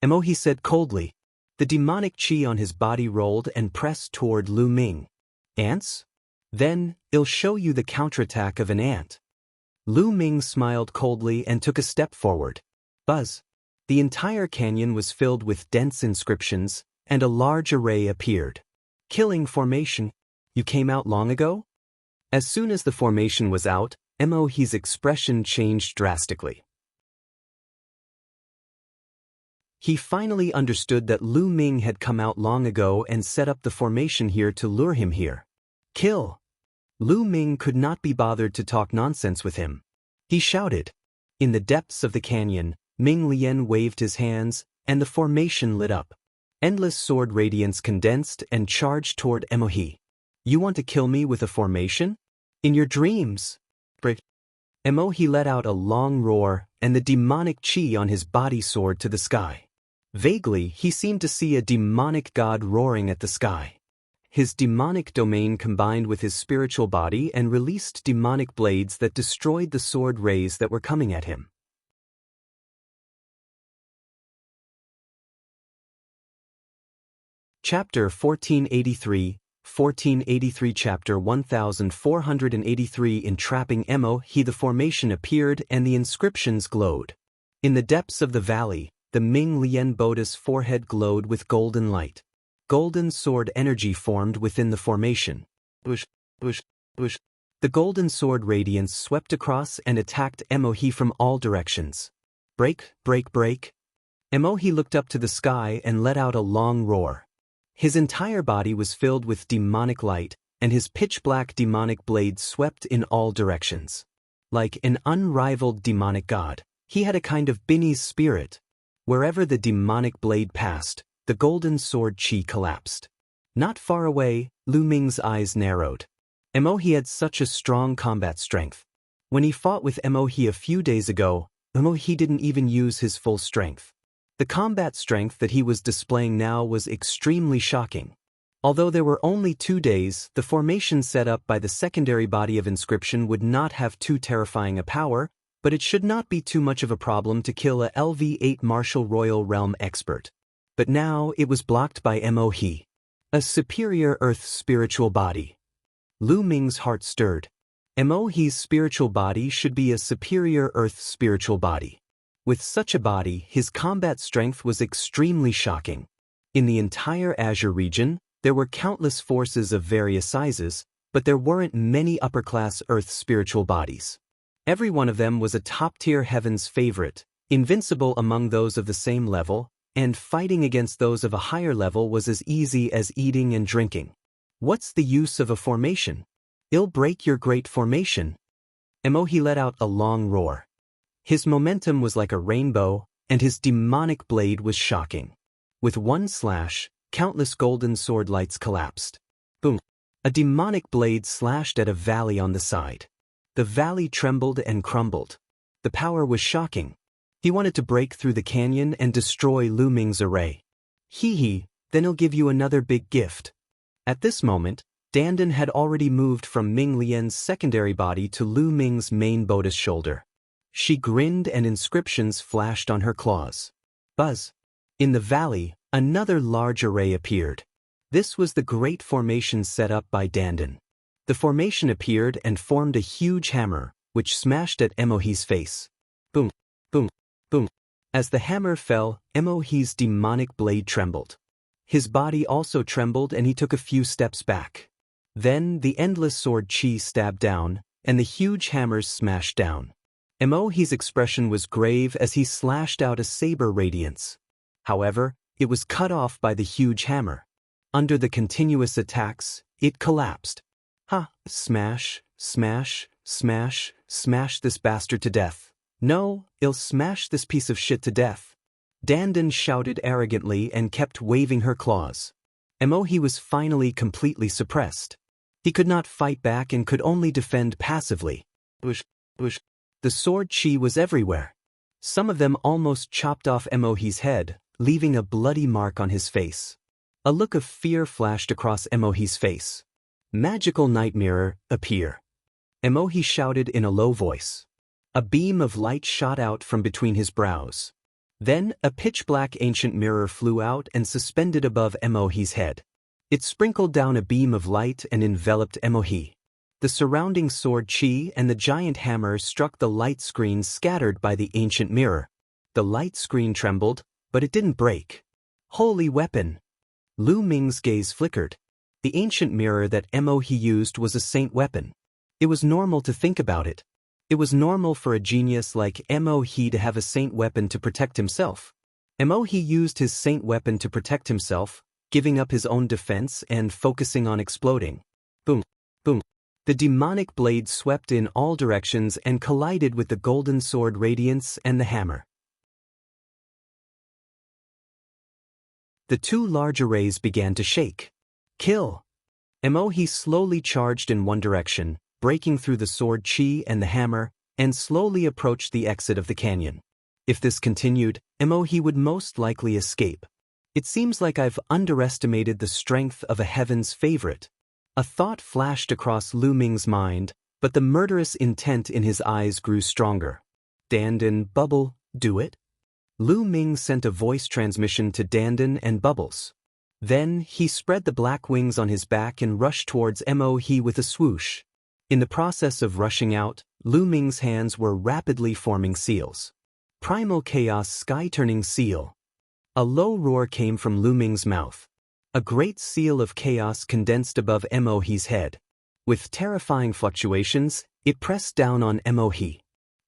Mohe said coldly. The demonic chi on his body rolled and pressed toward Lu Ming. Ants? Then, I'll show you the counterattack of an ant. Lu Ming smiled coldly and took a step forward. Buzz. The entire canyon was filled with dense inscriptions, and a large array appeared. Killing formation. You came out long ago? As soon as the formation was out, Mohe's expression changed drastically. He finally understood that Lu Ming had come out long ago and set up the formation here to lure him here. Kill! Lu Ming could not be bothered to talk nonsense with him. He shouted. In the depths of the canyon, Ming Lian waved his hands, and the formation lit up. Endless sword radiance condensed and charged toward Mohe. You want to kill me with a formation? In your dreams! Mohe let out a long roar, and the demonic chi on his body soared to the sky. Vaguely, he seemed to see a demonic god roaring at the sky. His demonic domain combined with his spiritual body and released demonic blades that destroyed the sword rays that were coming at him. Chapter 1483, 1483 Chapter 1483 Entrapping Mohe. The formation appeared and the inscriptions glowed. In the depths of the valley, The Ming Lian Boda's forehead glowed with golden light. Golden sword energy formed within the formation. Bush, bush, bush. The golden sword radiance swept across and attacked Emohi from all directions. Break, break, break. Emohi looked up to the sky and let out a long roar. His entire body was filled with demonic light, and his pitch-black demonic blade swept in all directions. Like an unrivaled demonic god, he had a kind of Binnie's spirit. Wherever the demonic blade passed, the golden sword chi collapsed. Not far away, Lu Ming's eyes narrowed. Emohi had such a strong combat strength. When he fought with Emohi a few days ago, Emohi didn't even use his full strength. The combat strength that he was displaying now was extremely shocking. Although there were only 2 days, the formation set up by the secondary body of inscription would not have too terrifying a power, but it should not be too much of a problem to kill a LV8 Martial Royal Realm expert. But now it was blocked by Emohi, a superior earth spiritual body. Lu Ming's heart stirred. Emohi's spiritual body should be a superior earth spiritual body. With such a body, his combat strength was extremely shocking. In the entire Azure region, there were countless forces of various sizes, but there weren't many upper-class earth spiritual bodies. Every one of them was a top-tier heaven's favorite, invincible among those of the same level, and fighting against those of a higher level was as easy as eating and drinking. What's the use of a formation? It'll break your great formation. Emohi let out a long roar. His momentum was like a rainbow, and his demonic blade was shocking. With one slash, countless golden sword lights collapsed. Boom! A demonic blade slashed at a valley on the side. The valley trembled and crumbled. The power was shocking. He wanted to break through the canyon and destroy Lu Ming's array. Hee, then he'll give you another big gift. At this moment, Dandan had already moved from Ming Lian's secondary body to Lu Ming's main Boda's shoulder. She grinned and inscriptions flashed on her claws. Buzz! In the valley, another large array appeared. This was the great formation set up by Dandan. The formation appeared and formed a huge hammer, which smashed at Emohi's face. Boom, boom, boom. As the hammer fell, Emohi's demonic blade trembled. His body also trembled and he took a few steps back. Then the endless sword chi stabbed down, and the huge hammers smashed down. Emohi's expression was grave as he slashed out a saber radiance. However, it was cut off by the huge hammer. Under the continuous attacks, it collapsed. Ha! Smash, smash, smash, smash this bastard to death. No, I'll smash this piece of shit to death. Dandan shouted arrogantly and kept waving her claws. Emohi was finally completely suppressed. He could not fight back and could only defend passively. Bush, bush. The sword chi was everywhere. Some of them almost chopped off Emohi's head, leaving a bloody mark on his face. A look of fear flashed across Emohi's face. Magical night mirror, appear. Emohi shouted in a low voice. A beam of light shot out from between his brows. Then a pitch-black ancient mirror flew out and suspended above Emohi's head. It sprinkled down a beam of light and enveloped Emohi. The surrounding sword chi and the giant hammer struck the light screen scattered by the ancient mirror. The light screen trembled, but it didn't break. Holy weapon! Lu Ming's gaze flickered. The ancient mirror that Emohi used was a saint weapon. It was normal to think about it. It was normal for a genius like Emohi to have a saint weapon to protect himself. Emohi used his saint weapon to protect himself, giving up his own defense and focusing on exploding. Boom, boom. The demonic blade swept in all directions and collided with the golden sword radiance and the hammer. The two large arrays began to shake. Kill! Emohi slowly charged in one direction, breaking through the sword chi and the hammer, and slowly approached the exit of the canyon. If this continued, Emohi would most likely escape. It seems like I've underestimated the strength of a heaven's favorite. A thought flashed across Lu Ming's mind, but the murderous intent in his eyes grew stronger. Dandan, Bubble, do it? Lu Ming sent a voice transmission to Dandan and Bubbles. Then he spread the black wings on his back and rushed towards Emohi with a swoosh. In the process of rushing out, Lu Ming's hands were rapidly forming seals. Primal Chaos Sky-Turning Seal. A low roar came from Lu Ming's mouth. A great seal of chaos condensed above Mohe's head. With terrifying fluctuations, it pressed down on Mohe.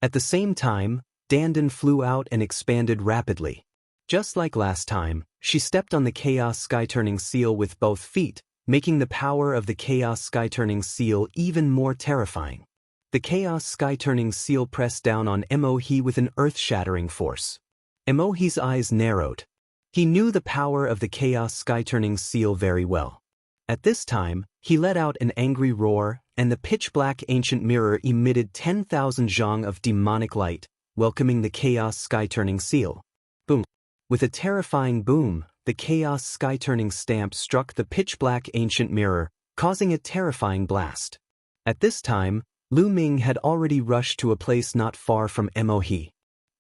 At the same time, Dandan flew out and expanded rapidly. Just like last time, she stepped on the Chaos Sky-Turning Seal with both feet, making the power of the Chaos Sky-Turning Seal even more terrifying. The Chaos Sky-Turning Seal pressed down on Mohe with an earth-shattering force. Mohe's eyes narrowed. He knew the power of the Chaos Sky-Turning Seal very well. At this time, he let out an angry roar, and the pitch-black ancient mirror emitted 10,000 zhang of demonic light, welcoming the Chaos Sky-Turning Seal. Boom! With a terrifying boom, the Chaos Sky-Turning stamp struck the pitch-black ancient mirror, causing a terrifying blast. At this time, Lu Ming had already rushed to a place not far from Mohe.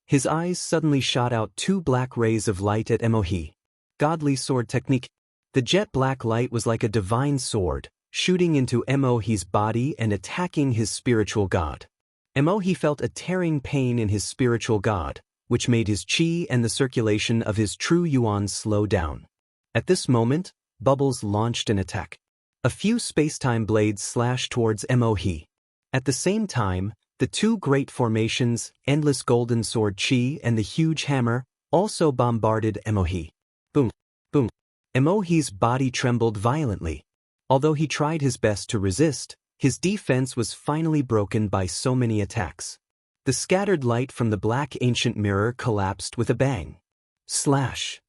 His eyes suddenly shot out 2 black rays of light at Mohe. Godly sword technique. The jet-black light was like a divine sword, shooting into Mohe's body and attacking his spiritual god. Mohe felt a tearing pain in his spiritual god, which made his qi and the circulation of his true yuan slow down. At this moment, Bubbles launched an attack. A few space-time blades slashed towards Mohe. At the same time, the 2 great formations, Endless Golden Sword Qi and the Huge Hammer, also bombarded Mohe. Boom! Boom! Mohe's body trembled violently. Although he tried his best to resist, his defense was finally broken by so many attacks. The scattered light from the black ancient mirror collapsed with a bang. Slash!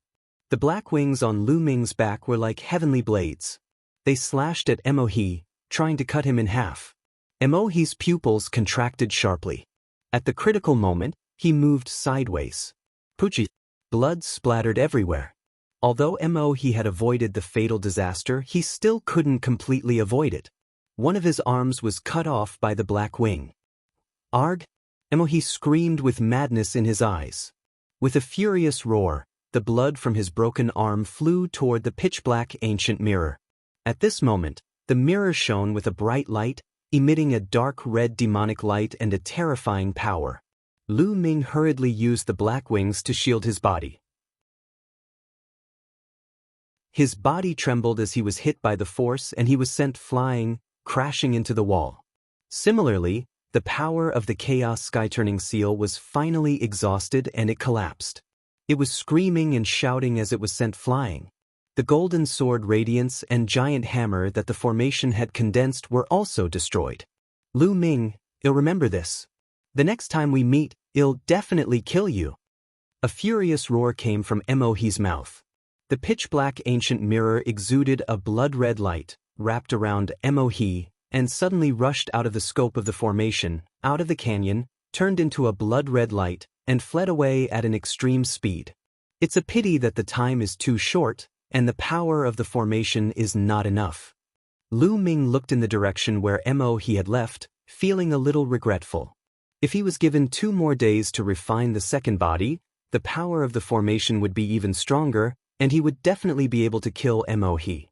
The black wings on Lu Ming's back were like heavenly blades. They slashed at Mohe, trying to cut him in half. Mohe's pupils contracted sharply. At the critical moment, he moved sideways. Poochie! Blood splattered everywhere. Although Mohe had avoided the fatal disaster, he still couldn't completely avoid it. One of his arms was cut off by the black wing. Arg! Mohe screamed with madness in his eyes. With a furious roar, the blood from his broken arm flew toward the pitch-black ancient mirror. At this moment, the mirror shone with a bright light, emitting a dark red demonic light and a terrifying power. Lu Ming hurriedly used the black wings to shield his body. His body trembled as he was hit by the force and he was sent flying, crashing into the wall. Similarly, the power of the Chaos Sky-Turning Seal was finally exhausted and it collapsed. It was screaming and shouting as it was sent flying. The golden sword radiance and giant hammer that the formation had condensed were also destroyed. Lu Ming, you'll remember this. The next time we meet, I'll definitely kill you. A furious roar came from Mohe's mouth. The pitch-black ancient mirror exuded a blood-red light, wrapped around Mohe, and suddenly rushed out of the scope of the formation, out of the canyon, turned into a blood-red light, and fled away at an extreme speed. It's a pity that the time is too short, and the power of the formation is not enough. Lu Ming looked in the direction where Mohe had left, feeling a little regretful. If he was given 2 more days to refine the second body, the power of the formation would be even stronger, and he would definitely be able to kill Mohe.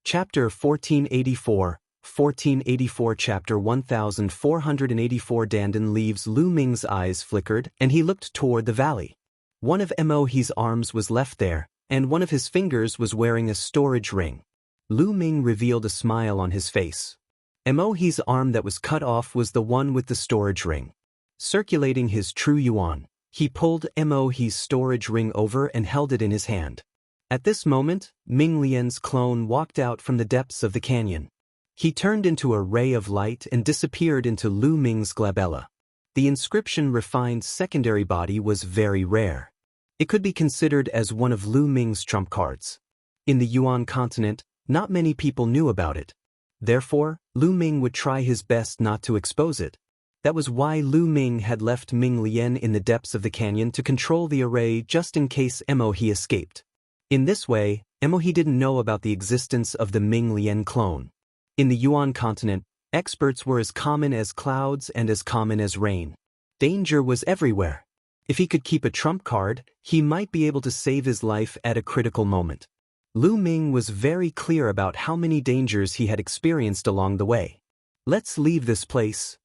Chapter 1484, 1484 Chapter 1484 Dandan leaves Lu Ming's eyes flickered and he looked toward the valley. One of Mohe's arms was left there, and one of his fingers was wearing a storage ring. Lu Ming revealed a smile on his face. Mohe's arm that was cut off was the one with the storage ring. Circulating his true yuan, he pulled Mohe's storage ring over and held it in his hand. At this moment, Ming Lian's clone walked out from the depths of the canyon. He turned into a ray of light and disappeared into Lu Ming's glabella. The inscription refined secondary body was very rare. It could be considered as one of Lu Ming's trump cards. In the Yuan continent, not many people knew about it. Therefore, Lu Ming would try his best not to expose it. That was why Lu Ming had left Ming Lian in the depths of the canyon to control the array just in case Mohe escaped. In this way, Mohe didn't know about the existence of the Ming Lian clone. In the Yuan continent, experts were as common as clouds and as common as rain. Danger was everywhere. If he could keep a trump card, he might be able to save his life at a critical moment. Lu Ming was very clear about how many dangers he had experienced along the way. Let's leave this place.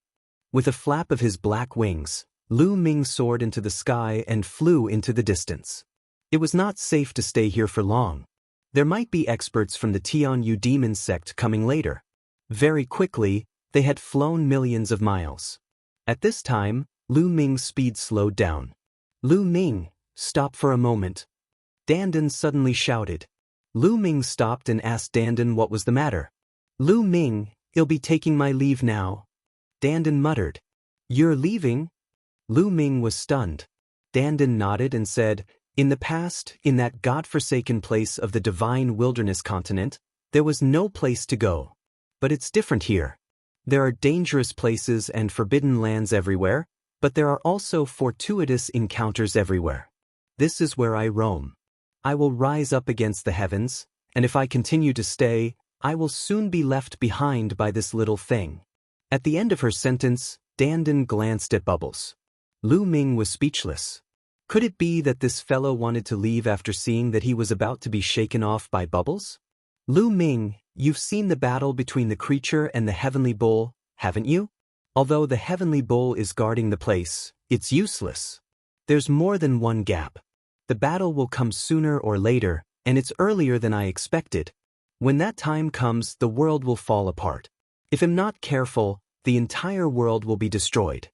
With a flap of his black wings, Lu Ming soared into the sky and flew into the distance. It was not safe to stay here for long. There might be experts from the Tianyu demon sect coming later. Very quickly, they had flown millions of miles. At this time, Lu Ming's speed slowed down. Lu Ming, stop for a moment. Dandan suddenly shouted. Lu Ming stopped and asked Dandan what was the matter. Lu Ming, I'll be taking my leave now. Dandan muttered. You're leaving? Lu Ming was stunned. Dandan nodded and said, in the past, in that godforsaken place of the divine wilderness continent, there was no place to go. But it's different here. There are dangerous places and forbidden lands everywhere, but there are also fortuitous encounters everywhere. This is where I roam. I will rise up against the heavens, and if I continue to stay, I will soon be left behind by this little thing. At the end of her sentence, Dandan glanced at Bubbles. Lu Ming was speechless. Could it be that this fellow wanted to leave after seeing that he was about to be shaken off by Bubbles? Lu Ming, you've seen the battle between the creature and the heavenly bull, haven't you? Although the heavenly bull is guarding the place, it's useless. There's more than one gap. The battle will come sooner or later, and it's earlier than I expected. When that time comes, the world will fall apart. If I'm not careful, the entire world will be destroyed.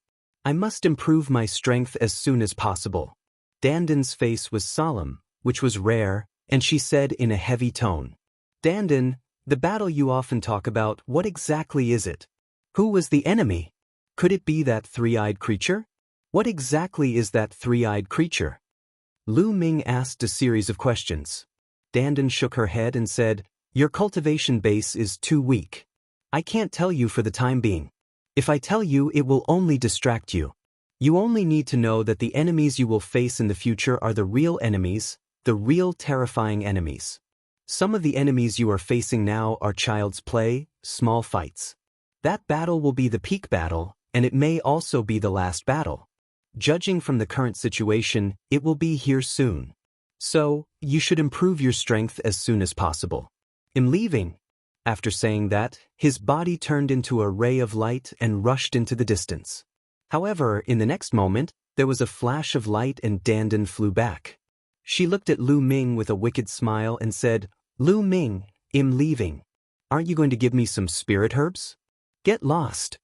I must improve my strength as soon as possible. Dandan's face was solemn, which was rare, and she said in a heavy tone, Dandan, the battle you often talk about, what exactly is it? Who was the enemy? Could it be that three-eyed creature? What exactly is that three-eyed creature? Lu Ming asked a series of questions. Dandan shook her head and said, your cultivation base is too weak. I can't tell you for the time being. If I tell you, it will only distract you. You only need to know that the enemies you will face in the future are the real enemies, the real terrifying enemies. Some of the enemies you are facing now are child's play, small fights. That battle will be the peak battle, and it may also be the last battle. Judging from the current situation, it will be here soon. So, you should improve your strength as soon as possible. I'm leaving. After saying that, his body turned into a ray of light and rushed into the distance. However, in the next moment, there was a flash of light and Dandan flew back. She looked at Lu Ming with a wicked smile and said, Lu Ming, I'm leaving. Aren't you going to give me some spirit herbs? Get lost.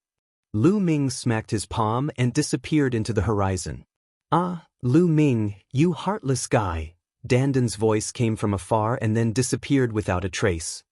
Lu Ming smacked his palm and disappeared into the horizon. Ah, Lu Ming, you heartless guy. Dandan's voice came from afar and then disappeared without a trace.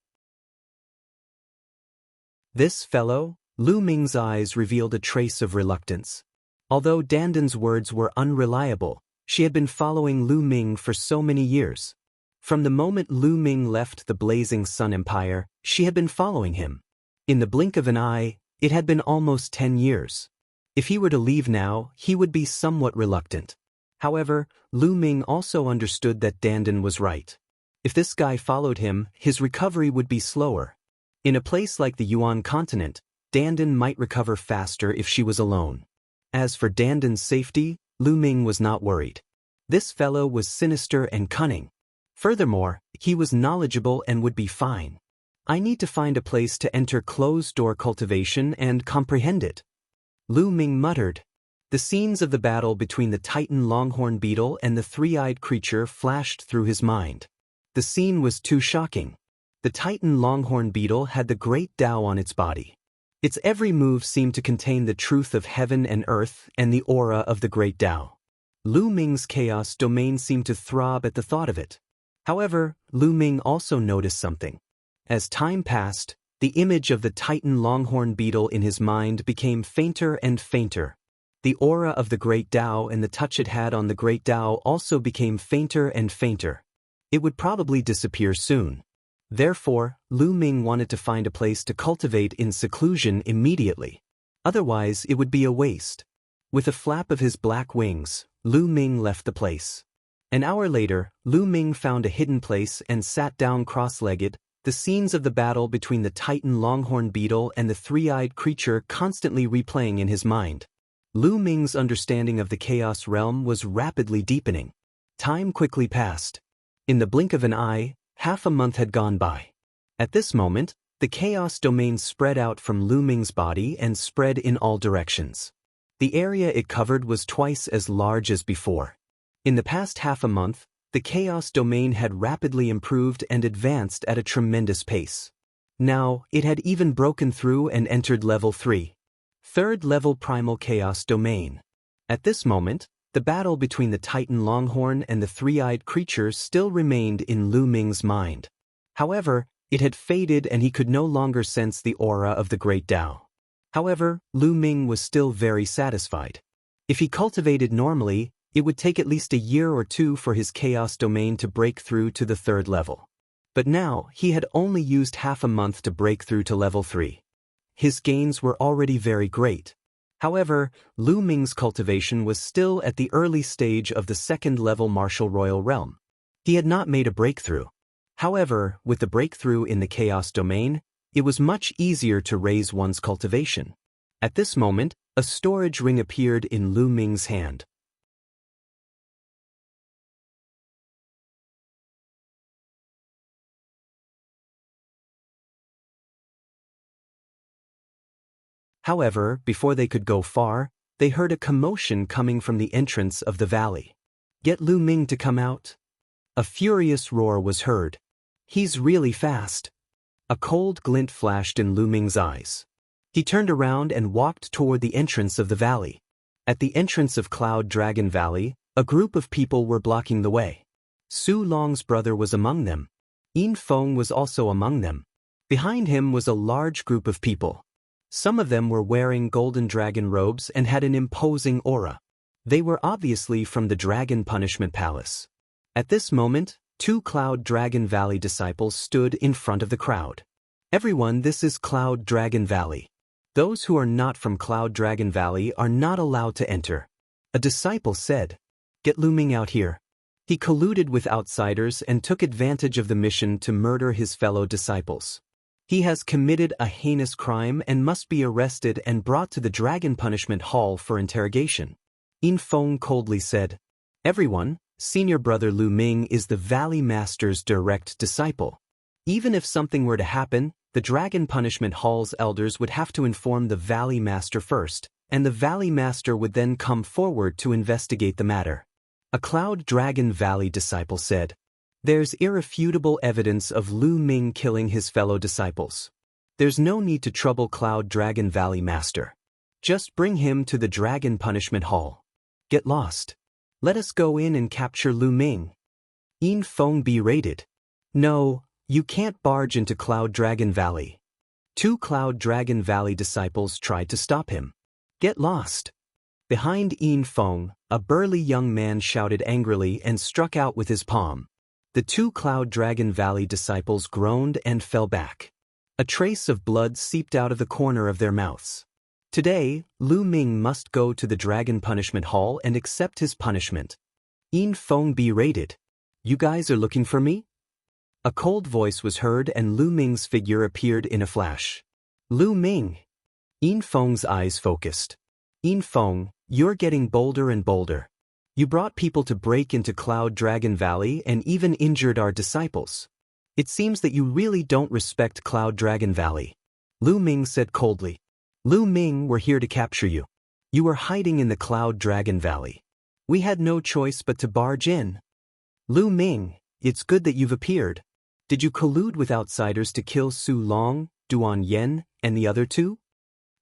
This fellow? Lu Ming's eyes revealed a trace of reluctance. Although Dandan's words were unreliable, she had been following Lu Ming for so many years. From the moment Lu Ming left the Blazing Sun Empire, she had been following him. In the blink of an eye, it had been almost 10 years. If he were to leave now, he would be somewhat reluctant. However, Lu Ming also understood that Dandan was right. If this guy followed him, his recovery would be slower. In a place like the Yuan continent, Dandan might recover faster if she was alone. As for Dandan's safety, Lu Ming was not worried. This fellow was sinister and cunning. Furthermore, he was knowledgeable and would be fine. I need to find a place to enter closed-door cultivation and comprehend it. Lu Ming muttered. The scenes of the battle between the Titan longhorn beetle and the three-eyed creature flashed through his mind. The scene was too shocking. The Titan longhorn beetle had the great Tao on its body. Its every move seemed to contain the truth of heaven and earth and the aura of the great Tao. Lu Ming's chaos domain seemed to throb at the thought of it. However, Lu Ming also noticed something. As time passed, the image of the Titan longhorn beetle in his mind became fainter and fainter. The aura of the great Tao and the touch it had on the great Tao also became fainter and fainter. It would probably disappear soon. Therefore, Lu Ming wanted to find a place to cultivate in seclusion immediately. Otherwise, it would be a waste. With a flap of his black wings, Lu Ming left the place. An hour later, Lu Ming found a hidden place and sat down cross-legged, the scenes of the battle between the Titan longhorn beetle and the three-eyed creature constantly replaying in his mind. Lu Ming's understanding of the chaos realm was rapidly deepening. Time quickly passed. In the blink of an eye, half a month had gone by. At this moment, The chaos domain spread out from Lu Ming's body and spread in all directions. The area it covered was twice as large as before. In the past half a month, the chaos domain had rapidly improved and advanced at a tremendous pace. Now, it had even broken through and entered level 3. Third level primal chaos domain. At this moment, the battle between the Titan Longhorn and the three-eyed creature still remained in Lu Ming's mind. However, it had faded and he could no longer sense the aura of the Great Tao. However, Lu Ming was still very satisfied. If he cultivated normally, it would take at least a year or two for his chaos domain to break through to the third level. But now, he had only used half a month to break through to level 3. His gains were already very great. However, Lu Ming's cultivation was still at the early stage of the second-level martial royal realm. He had not made a breakthrough. However, with the breakthrough in the chaos domain, it was much easier to raise one's cultivation. At this moment, a storage ring appeared in Lu Ming's hand. However, before they could go far, they heard a commotion coming from the entrance of the valley. "Get Lu Ming to come out." A furious roar was heard. "He's really fast." A cold glint flashed in Lu Ming's eyes. He turned around and walked toward the entrance of the valley. At the entrance of Cloud Dragon Valley, a group of people were blocking the way. Su Long's brother was among them. Yin Feng was also among them. Behind him was a large group of people. Some of them were wearing golden dragon robes and had an imposing aura. They were obviously from the Dragon Punishment Palace. At this moment, 2 Cloud Dragon Valley disciples stood in front of the crowd. "Everyone, this is Cloud Dragon Valley. Those who are not from Cloud Dragon Valley are not allowed to enter." A disciple said, "Get Lu Ming out here." He colluded with outsiders and took advantage of the mission to murder his fellow disciples. He has committed a heinous crime and must be arrested and brought to the Dragon Punishment Hall for interrogation. Yin Feng coldly said, "Everyone, Senior Brother Lu Ming is the Valley Master's direct disciple. Even if something were to happen, the Dragon Punishment Hall's elders would have to inform the Valley Master first, and the Valley Master would then come forward to investigate the matter." A Cloud Dragon Valley disciple said, "There's irrefutable evidence of Lu Ming killing his fellow disciples. There's no need to trouble Cloud Dragon Valley Master. Just bring him to the Dragon Punishment Hall. Get lost. Let us go in and capture Lu Ming." Yin Feng berated, "No, you can't barge into Cloud Dragon Valley." 2 Cloud Dragon Valley disciples tried to stop him. "Get lost." Behind Yin Feng, a burly young man shouted angrily and struck out with his palm. The 2 Cloud Dragon Valley disciples groaned and fell back. A trace of blood seeped out of the corner of their mouths. Today, Lu Ming must go to the Dragon Punishment Hall and accept his punishment. Yin Feng berated, "You guys are looking for me?" A cold voice was heard and Lu Ming's figure appeared in a flash. "Lu Ming!" Yin Feng's eyes focused. "Yin Feng, you're getting bolder and bolder. You brought people to break into Cloud Dragon Valley and even injured our disciples. It seems that you really don't respect Cloud Dragon Valley." Lu Ming said coldly. "Lu Ming, we're here to capture you. You were hiding in the Cloud Dragon Valley. We had no choice but to barge in." "Lu Ming, it's good that you've appeared. Did you collude with outsiders to kill Su Long, Duan Yen, and the other 2?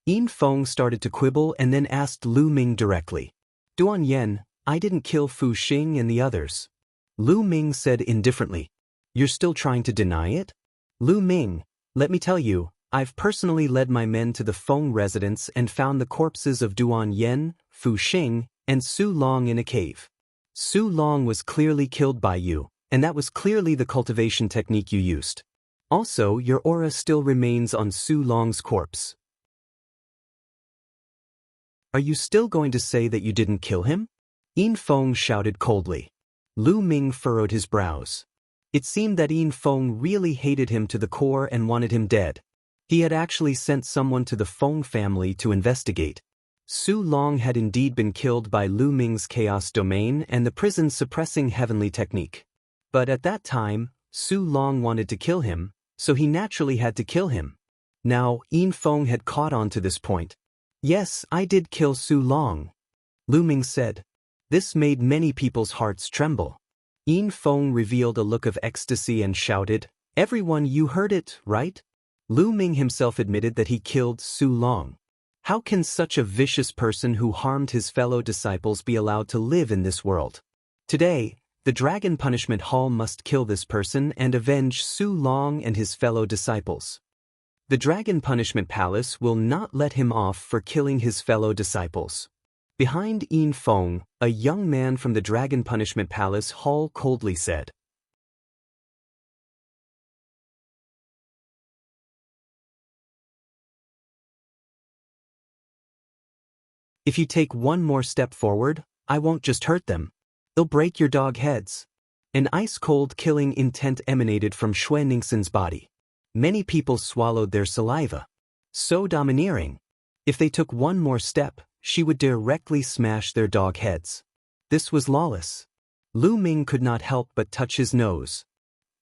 Yin Feng started to quibble and then asked Lu Ming directly. "Duan Yen, I didn't kill Fu Xing and the others." Lu Ming said indifferently. "You're still trying to deny it?" "Lu Ming, let me tell you, I've personally led my men to the Feng residence and found the corpses of Duan Yen, Fu Xing, and Su Long in a cave. Su Long was clearly killed by you, and that was clearly the cultivation technique you used. Also, your aura still remains on Su Long's corpse. Are you still going to say that you didn't kill him?" Yin Feng shouted coldly. Lu Ming furrowed his brows. It seemed that Yin Feng really hated him to the core and wanted him dead. He had actually sent someone to the Feng family to investigate. Su Long had indeed been killed by Lu Ming's chaos domain and the prison's suppressing heavenly technique. But at that time, Su Long wanted to kill him, so he naturally had to kill him. Now, Yin Feng had caught on to this point. Yes, I did kill Su Long, Lu Ming said. This made many people's hearts tremble. Yin Feng revealed a look of ecstasy and shouted, "Everyone, you heard it, right?" Lu Ming himself admitted that he killed Su Long. How can such a vicious person who harmed his fellow disciples be allowed to live in this world? Today, the Dragon Punishment Hall must kill this person and avenge Su Long and his fellow disciples. The Dragon Punishment Palace will not let him off for killing his fellow disciples. Behind Yin Feng, a young man from the Dragon Punishment Palace Hall coldly said, "If you take one more step forward, I won't just hurt them. They'll break your dog heads." An ice-cold killing intent emanated from Xue Ningxin's body. Many people swallowed their saliva. So domineering. If they took one more step, she would directly smash their dog heads. This was lawless. Lu Ming could not help but touch his nose.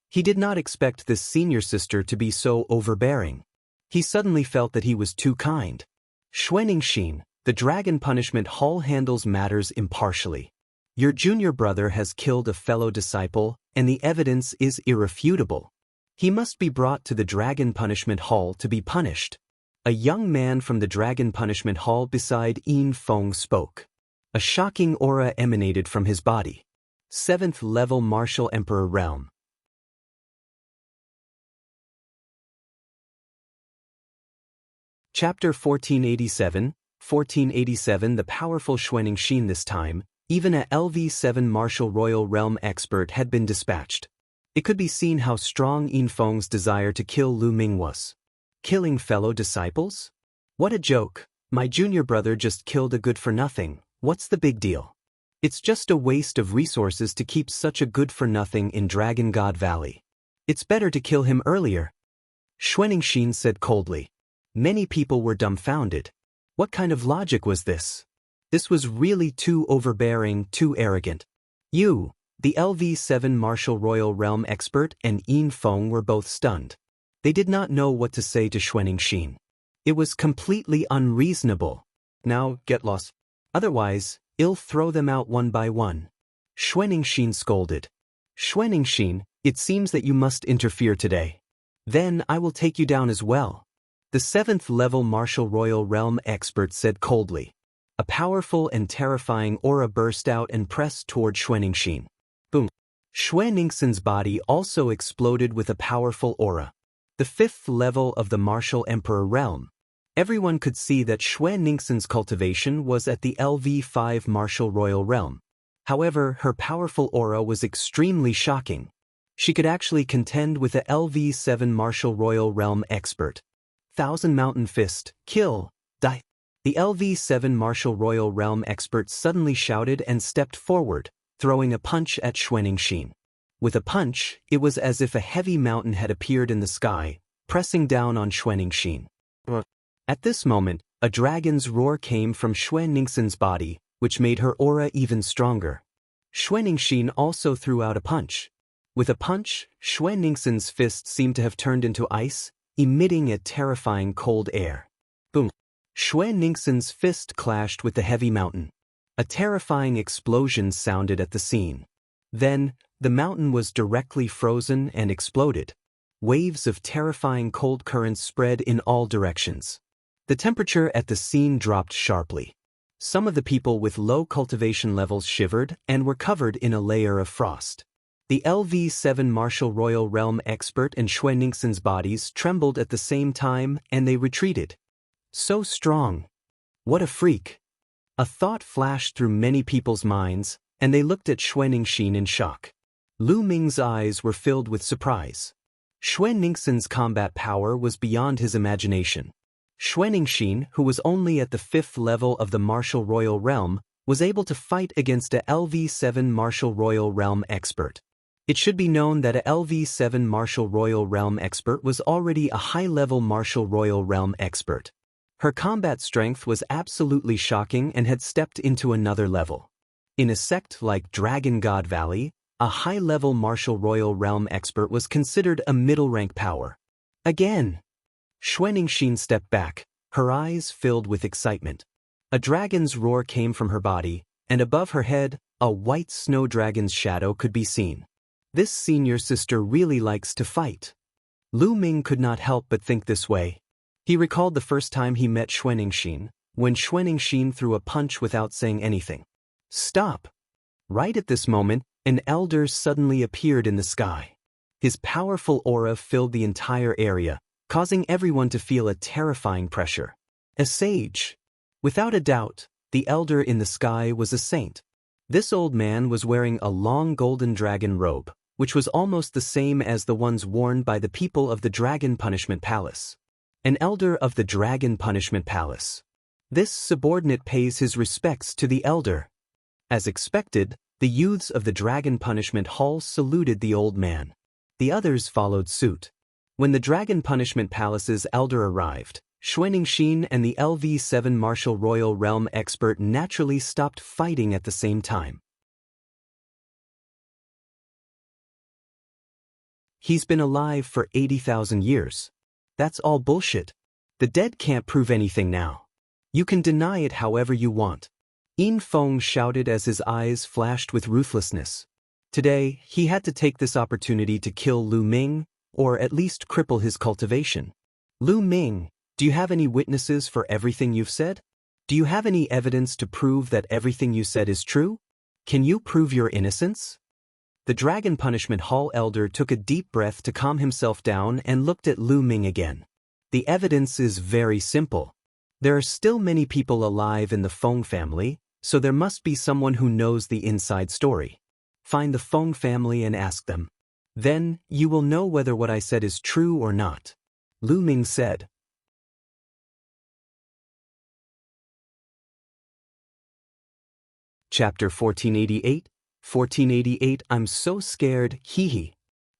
He did not expect this senior sister to be so overbearing. He suddenly felt that he was too kind. Xue Ningxin, the Dragon Punishment Hall handles matters impartially. Your junior brother has killed a fellow disciple, and the evidence is irrefutable. He must be brought to the Dragon Punishment Hall to be punished. A young man from the Dragon Punishment Hall beside Yin Feng spoke. A shocking aura emanated from his body. 7th level Martial Emperor Realm. Chapter 1487, 1487. The powerful Xue Ningxin. This time, even a LV7 Martial Royal Realm expert had been dispatched. It could be seen how strong Yin Feng's desire to kill Lu Ming was. Killing fellow disciples? What a joke. My junior brother just killed a good-for-nothing. What's the big deal? It's just a waste of resources to keep such a good-for-nothing in Dragon God Valley. It's better to kill him earlier. Xue Ningxin said coldly. Many people were dumbfounded. What kind of logic was this? This was really too overbearing, too arrogant. You, the LV7 Martial Royal Realm expert, and Yin Feng were both stunned. They did not know what to say to Xue Ningxin. It was completely unreasonable. Now, get lost. Otherwise, I'll throw them out one by one. Xue Ningxin scolded. Xue Ningxin, it seems that you must interfere today. Then I will take you down as well. The 7th level Martial Royal Realm expert said coldly. A powerful and terrifying aura burst out and pressed toward Xue Ningxin. Boom. Xue Ningxin's body also exploded with a powerful aura. The 5th level of the Martial Emperor Realm. Everyone could see that Xue Ningxin's cultivation was at the LV5 Martial Royal Realm. However, her powerful aura was extremely shocking. She could actually contend with a LV7 Martial Royal Realm expert. Thousand Mountain Fist, kill, die. The LV7 Martial Royal Realm expert suddenly shouted and stepped forward, throwing a punch at Xue Ningxin. With a punch, it was as if a heavy mountain had appeared in the sky, pressing down on Xue Ningxin. At this moment, a dragon's roar came from Xue Ningxin's body, which made her aura even stronger. Xue Ningxin also threw out a punch. With a punch, Xue Ningxin's fist seemed to have turned into ice, emitting a terrifying cold air. Boom. Xue Ningxin's fist clashed with the heavy mountain. A terrifying explosion sounded at the scene. Then, the mountain was directly frozen and exploded. Waves of terrifying cold currents spread in all directions. The temperature at the scene dropped sharply. Some of the people with low cultivation levels shivered and were covered in a layer of frost. The LV7 Martial Royal Realm expert and Xue Ningxin's bodies trembled at the same time and they retreated. So strong. What a freak. A thought flashed through many people's minds, and they looked at Xue Ningxin in shock. Lu Ming's eyes were filled with surprise. Xue Ningxin's combat power was beyond his imagination. Xue Ningxin, who was only at the 5th level of the Martial Royal Realm, was able to fight against a LV7 Martial Royal Realm expert. It should be known that a LV7 Martial Royal Realm expert was already a high-level Martial Royal Realm expert. Her combat strength was absolutely shocking and had stepped into another level. In a sect like Dragon God Valley, a high-level Martial Royal Realm expert was considered a middle-rank power. Again! Xuanxin stepped back, her eyes filled with excitement. A dragon's roar came from her body, and above her head, a white snow dragon's shadow could be seen. This senior sister really likes to fight. Lu Ming could not help but think this way. He recalled the first time he met Xuanxin, when Xuanxin threw a punch without saying anything. Stop! Right at this moment, an elder suddenly appeared in the sky. His powerful aura filled the entire area, causing everyone to feel a terrifying pressure. A sage. Without a doubt, the elder in the sky was a saint. This old man was wearing a long golden dragon robe, which was almost the same as the ones worn by the people of the Dragon Punishment Palace. An elder of the Dragon Punishment Palace. This subordinate pays his respects to the elder. As expected, the youths of the Dragon Punishment Hall saluted the old man. The others followed suit. When the Dragon Punishment Palace's elder arrived, Xuanxin and the LV7 Martial Royal Realm expert naturally stopped fighting at the same time. He's been alive for 80,000 years. That's all bullshit. The dead can't prove anything now. You can deny it however you want. Yin Feng shouted as his eyes flashed with ruthlessness. Today, he had to take this opportunity to kill Lu Ming, or at least cripple his cultivation. Lu Ming, do you have any witnesses for everything you've said? Do you have any evidence to prove that everything you said is true? Can you prove your innocence? The Dragon Punishment Hall elder took a deep breath to calm himself down and looked at Lu Ming again. The evidence is very simple. There are still many people alive in the Feng family, so there must be someone who knows the inside story. Find the Feng family and ask them. Then, you will know whether what I said is true or not. Lu Ming said. Chapter 1488, 1488 I'm so scared, hee hee.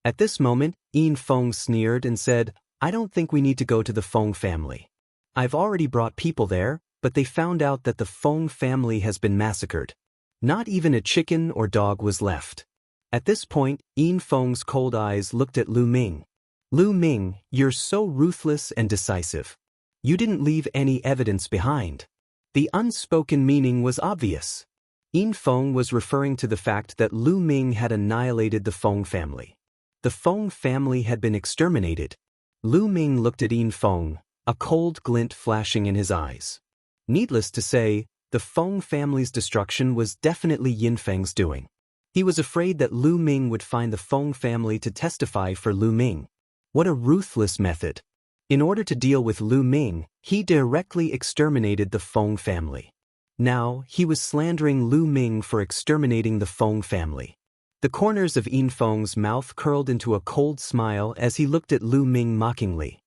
At this moment, Yin Feng sneered and said, I don't think we need to go to the Feng family. I've already brought people there, but they found out that the Feng family has been massacred. Not even a chicken or dog was left. At this point, Yin Feng's cold eyes looked at Lu Ming. Lu Ming, you're so ruthless and decisive. You didn't leave any evidence behind. The unspoken meaning was obvious. Yin Feng was referring to the fact that Lu Ming had annihilated the Feng family. The Feng family had been exterminated. Lu Ming looked at Yin Feng, a cold glint flashing in his eyes. Needless to say, the Feng family's destruction was definitely Yin Feng's doing. He was afraid that Lu Ming would find the Feng family to testify for Lu Ming. What a ruthless method. In order to deal with Lu Ming, he directly exterminated the Feng family. Now, he was slandering Lu Ming for exterminating the Feng family. The corners of Yin Feng's mouth curled into a cold smile as he looked at Lu Ming mockingly.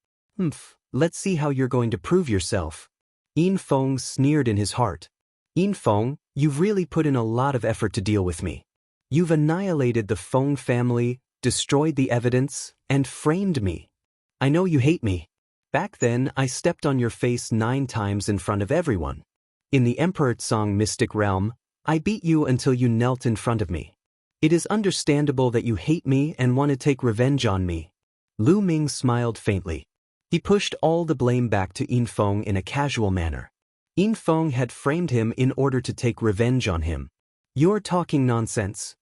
Let's see how you're going to prove yourself. Yin Feng sneered in his heart. Yin Feng, you've really put in a lot of effort to deal with me. You've annihilated the Feng family, destroyed the evidence, and framed me. I know you hate me. Back then, I stepped on your face 9 times in front of everyone. In the Emperor Tsang mystic realm, I beat you until you knelt in front of me. It is understandable that you hate me and want to take revenge on me. Lu Ming smiled faintly. He pushed all the blame back to Yin Feng in a casual manner. Yin Feng had framed him in order to take revenge on him. You're talking nonsense.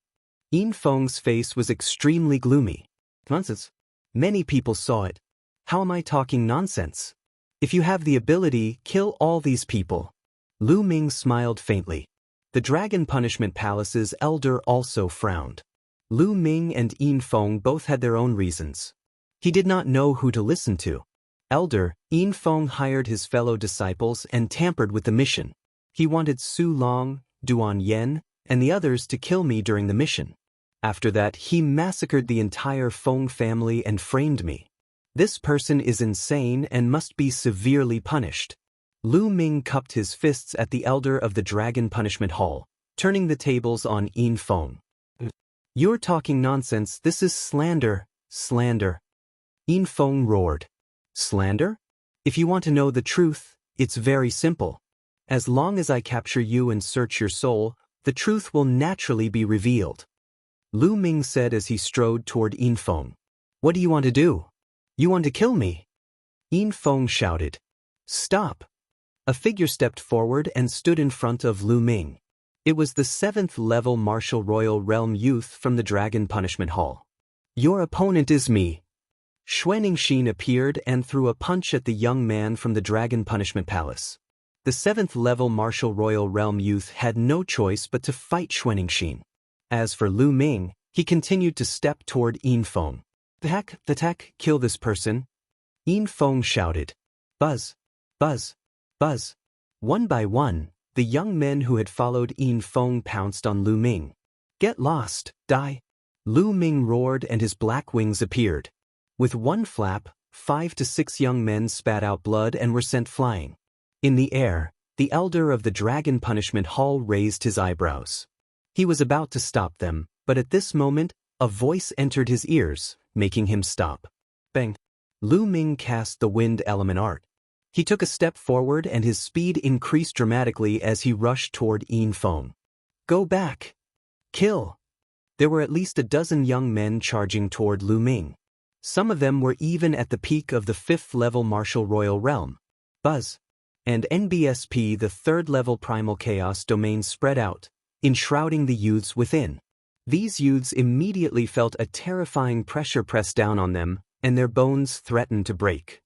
Yin Feng's face was extremely gloomy. Nonsense? Many people saw it. How am I talking nonsense? If you have the ability, kill all these people. Lu Ming smiled faintly. The Dragon Punishment Palace's elder also frowned. Lu Ming and Yin Feng both had their own reasons. He did not know who to listen to. Elder, Yin Feng hired his fellow disciples and tampered with the mission. He wanted Su Long, Duan Yen, and the others to kill me during the mission. After that, he massacred the entire Feng family and framed me. This person is insane and must be severely punished. Lu Ming cupped his fists at the elder of the Dragon Punishment Hall, turning the tables on Yin Feng. You're talking nonsense, this is slander, slander. Yin Feng roared. Slander? If you want to know the truth, it's very simple. As long as I capture you and search your soul, the truth will naturally be revealed. Lu Ming said as he strode toward Yin Feng. What do you want to do? You want to kill me? Yin Feng shouted. Stop! A figure stepped forward and stood in front of Lu Ming. It was the 7th level Martial Royal Realm youth from the Dragon Punishment Hall. Your opponent is me. Xuanxin appeared and threw a punch at the young man from the Dragon Punishment Palace. The 7th level Martial Royal Realm youth had no choice but to fight Xuanxin. As for Lu Ming, he continued to step toward Yin Feng. The heck, kill this person. Yin Feng shouted. Buzz, buzz, buzz. One by one, the young men who had followed Yin Feng pounced on Lu Ming. Get lost, die. Lu Ming roared and his black wings appeared. With one flap, 5 to 6 young men spat out blood and were sent flying. In the air, the elder of the Dragon Punishment Hall raised his eyebrows. He was about to stop them, but at this moment, a voice entered his ears, making him stop. Bang! Lu Ming cast the wind element art. He took a step forward and his speed increased dramatically as he rushed toward Yin Feng. Go back! Kill! There were at least a dozen young men charging toward Lu Ming. Some of them were even at the peak of the 5th level Martial Royal Realm. Buzz! And NBSP, the 3rd level Primal Chaos domain, spread out, enshrouding the youths within. These youths immediately felt a terrifying pressure press down on them, and their bones threatened to break.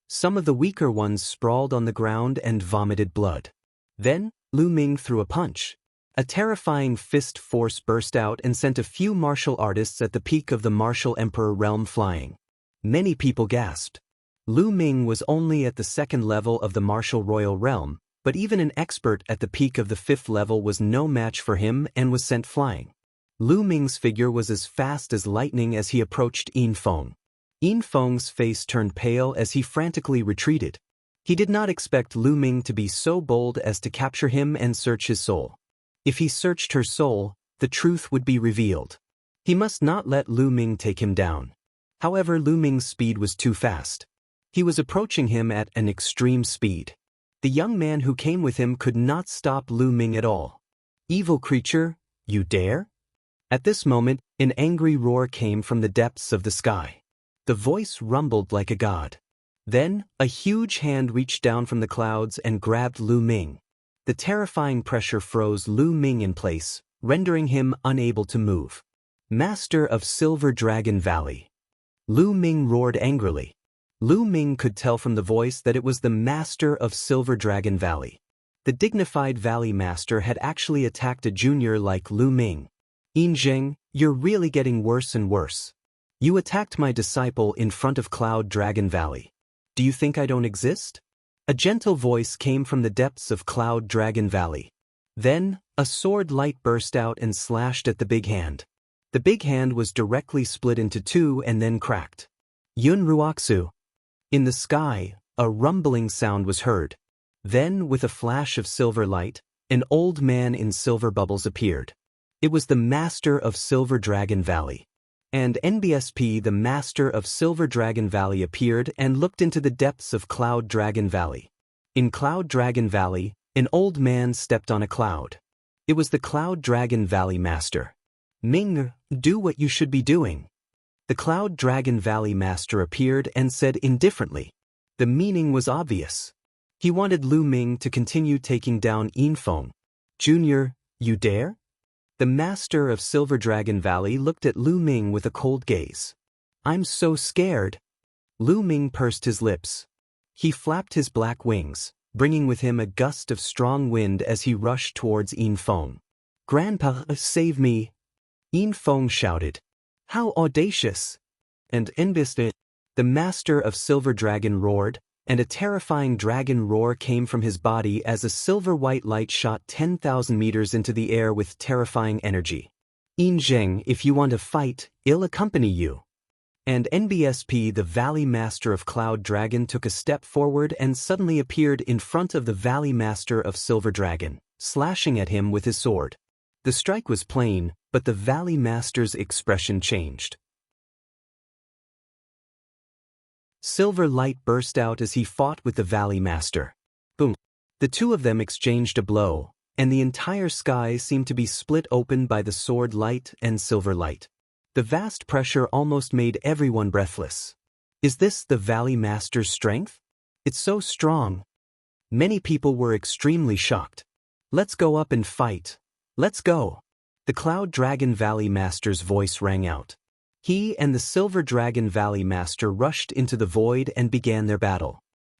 Some of the weaker ones sprawled on the ground and vomited blood. Then, Lu Ming threw a punch. A terrifying fist force burst out and sent a few martial artists at the peak of the Martial Emperor realm flying. Many people gasped. Lu Ming was only at the 2nd level of the Martial Royal Realm, but even an expert at the peak of the 5th level was no match for him and was sent flying. Lu Ming's figure was as fast as lightning as he approached Yin Feng. Yin Feng's face turned pale as he frantically retreated. He did not expect Lu Ming to be so bold as to capture him and search his soul. If he searched her soul, the truth would be revealed. He must not let Lu Ming take him down. However, Lu Ming's speed was too fast. He was approaching him at an extreme speed. The young man who came with him could not stop Lu Ming at all. Evil creature, you dare? At this moment, an angry roar came from the depths of the sky. The voice rumbled like a god. Then, a huge hand reached down from the clouds and grabbed Lu Ming. The terrifying pressure froze Lu Ming in place, rendering him unable to move. Master of Silver Dragon Valley. Lu Ming roared angrily. Lu Ming could tell from the voice that it was the Master of Silver Dragon Valley. The dignified Valley Master had actually attacked a junior like Lu Ming. Yin Zheng, you're really getting worse and worse. You attacked my disciple in front of Cloud Dragon Valley. Do you think I don't exist? A gentle voice came from the depths of Cloud Dragon Valley. Then, a sword light burst out and slashed at the big hand. The big hand was directly split into two and then cracked. Yun Ruoxu. In the sky, a rumbling sound was heard. Then, with a flash of silver light, an old man in silver bubbles appeared. It was the Master of Silver Dragon Valley. And NBSP, the Master of Silver Dragon Valley, appeared and looked into the depths of Cloud Dragon Valley. In Cloud Dragon Valley, an old man stepped on a cloud. It was the Cloud Dragon Valley Master. Ming, do what you should be doing. The Cloud Dragon Valley Master appeared and said indifferently. The meaning was obvious. He wanted Lu Ming to continue taking down Yin Feng. Junior, you dare? The Master of Silver Dragon Valley looked at Lu Ming with a cold gaze. I'm so scared. Lu Ming pursed his lips. He flapped his black wings, bringing with him a gust of strong wind as he rushed towards Yin Feng. Grandpa, save me! Yin Feng shouted. How audacious! And Inbisbit, the Master of Silver Dragon roared, and a terrifying dragon roar came from his body as a silver-white light shot 10,000 meters into the air with terrifying energy. Yin Zheng, if you want to fight, I'll accompany you. And NBSP, the Valley Master of Cloud Dragon, took a step forward and suddenly appeared in front of the Valley Master of Silver Dragon, slashing at him with his sword. The strike was plain, but the Valley Master's expression changed. Silver light burst out as he fought with the Valley Master. Boom! The two of them exchanged a blow, and the entire sky seemed to be split open by the sword light and silver light. The vast pressure almost made everyone breathless. Is this the Valley Master's strength? It's so strong. Many people were extremely shocked. Let's go up and fight. Let's go. The Cloud Dragon Valley Master's voice rang out. He and the Silver Dragon Valley Master rushed into the void and began their battle.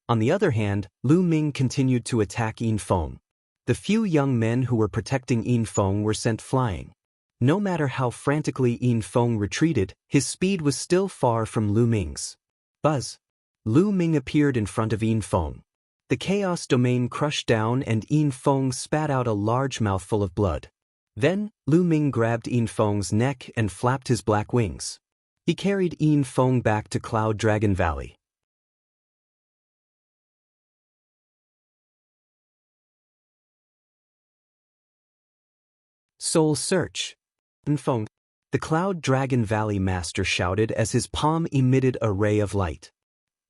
On the other hand, Lu Ming continued to attack Yin Feng. The few young men who were protecting Yin Feng were sent flying. No matter how frantically Yin Feng retreated, his speed was still far from Lu Ming's. Buzz! Lu Ming appeared in front of Yin Feng. The Chaos Domain crushed down and Yin Feng spat out a large mouthful of blood. Then, Lu Ming grabbed Yin Feng's neck and flapped his black wings. He carried Yin Feng back to Cloud Dragon Valley. Soul Search. Yin Feng. The Cloud Dragon Valley Master shouted as his palm emitted a ray of light.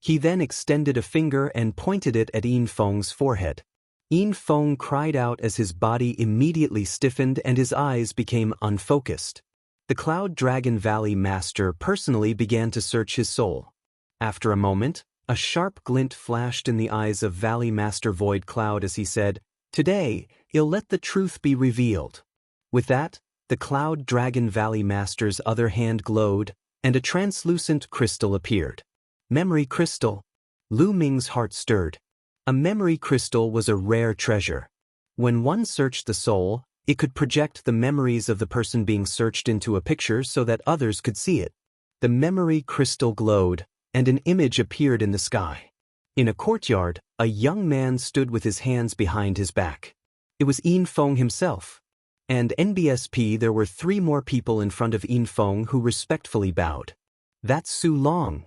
He then extended a finger and pointed it at Yin Feng's forehead. Yin Feng cried out as his body immediately stiffened and his eyes became unfocused. The Cloud Dragon Valley Master personally began to search his soul. After a moment, a sharp glint flashed in the eyes of Valley Master Void Cloud as he said, "Today, you'll let the truth be revealed." With that, the Cloud Dragon Valley Master's other hand glowed, and a translucent crystal appeared. Memory Crystal. Lu Ming's heart stirred. A memory crystal was a rare treasure. When one searched the soul, it could project the memories of the person being searched into a picture so that others could see it. The memory crystal glowed, and an image appeared in the sky. In a courtyard, a young man stood with his hands behind his back. It was Yin Feng himself. And NBSP, there were 3 more people in front of Yin Feng who respectfully bowed. That's Su Long.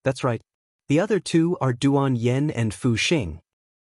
That's right. The other 2 are Duan Yen and Fu Xing.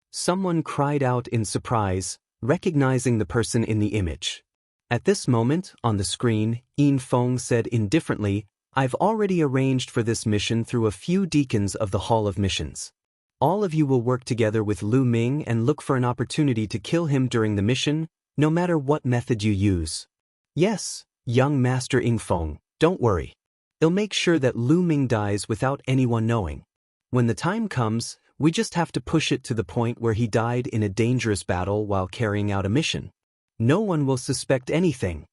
Someone cried out in surprise, recognizing the person in the image. At this moment, on the screen, Yin Feng said indifferently, "I've already arranged for this mission through a few deacons of the Hall of Missions. All of you will work together with Lu Ming and look for an opportunity to kill him during the mission, no matter what method you use." "Yes, young Master Yin Feng, don't worry. I'll make sure that Lu Ming dies without anyone knowing. When the time comes, we just have to push it to the point where he died in a dangerous battle while carrying out a mission. No one will suspect anything."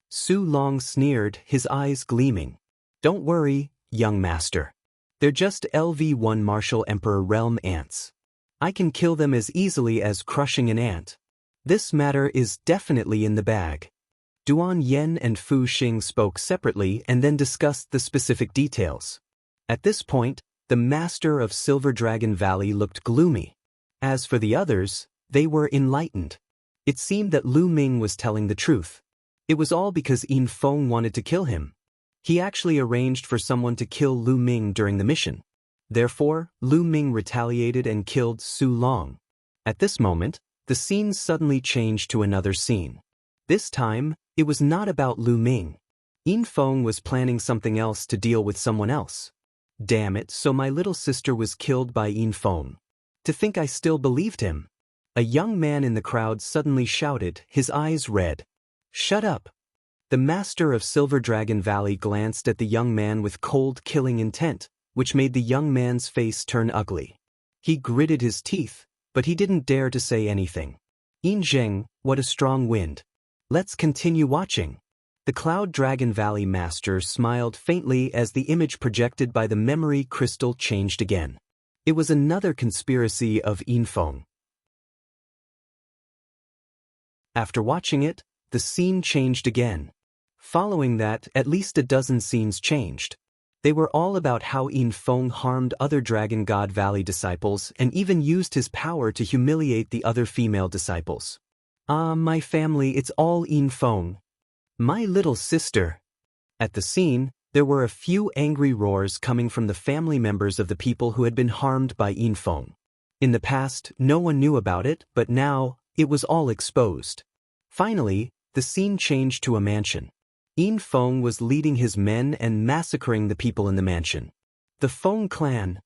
Su Long sneered, his eyes gleaming. "Don't worry, young master. They're just LV-1 Martial Emperor Realm ants. I can kill them as easily as crushing an ant. This matter is definitely in the bag." Duan Yen and Fu Xing spoke separately and then discussed the specific details. At this point, the master of Silver Dragon Valley looked gloomy. As for the others, they were enlightened. It seemed that Lu Ming was telling the truth. It was all because Yin Feng wanted to kill him. He actually arranged for someone to kill Lu Ming during the mission. Therefore, Lu Ming retaliated and killed Su Long. At this moment, the scene suddenly changed to another scene. This time, it was not about Lu Ming. Yin Feng was planning something else to deal with someone else. Damn it, so my little sister was killed by Yin Feng. To think I still believed him. A young man in the crowd suddenly shouted, his eyes red. "Shut up." The master of Silver Dragon Valley glanced at the young man with cold, killing intent, which made the young man's face turn ugly. He gritted his teeth, but he didn't dare to say anything. "Yin Zheng, what a strong wind. Let's continue watching." The Cloud Dragon Valley Master smiled faintly as the image projected by the memory crystal changed again. It was another conspiracy of Yin Feng. After watching it, the scene changed again. Following that, at least a dozen scenes changed. They were all about how Yin Feng harmed other Dragon God Valley disciples and even used his power to humiliate the other female disciples. "Ah, my family, it's all Yin Feng. My little sister." At the scene, there were a few angry roars coming from the family members of the people who had been harmed by Yin Feng. In the past, no one knew about it, but now, it was all exposed. Finally, the scene changed to a mansion. Yin Feng was leading his men and massacring the people in the mansion. "The Feng clan."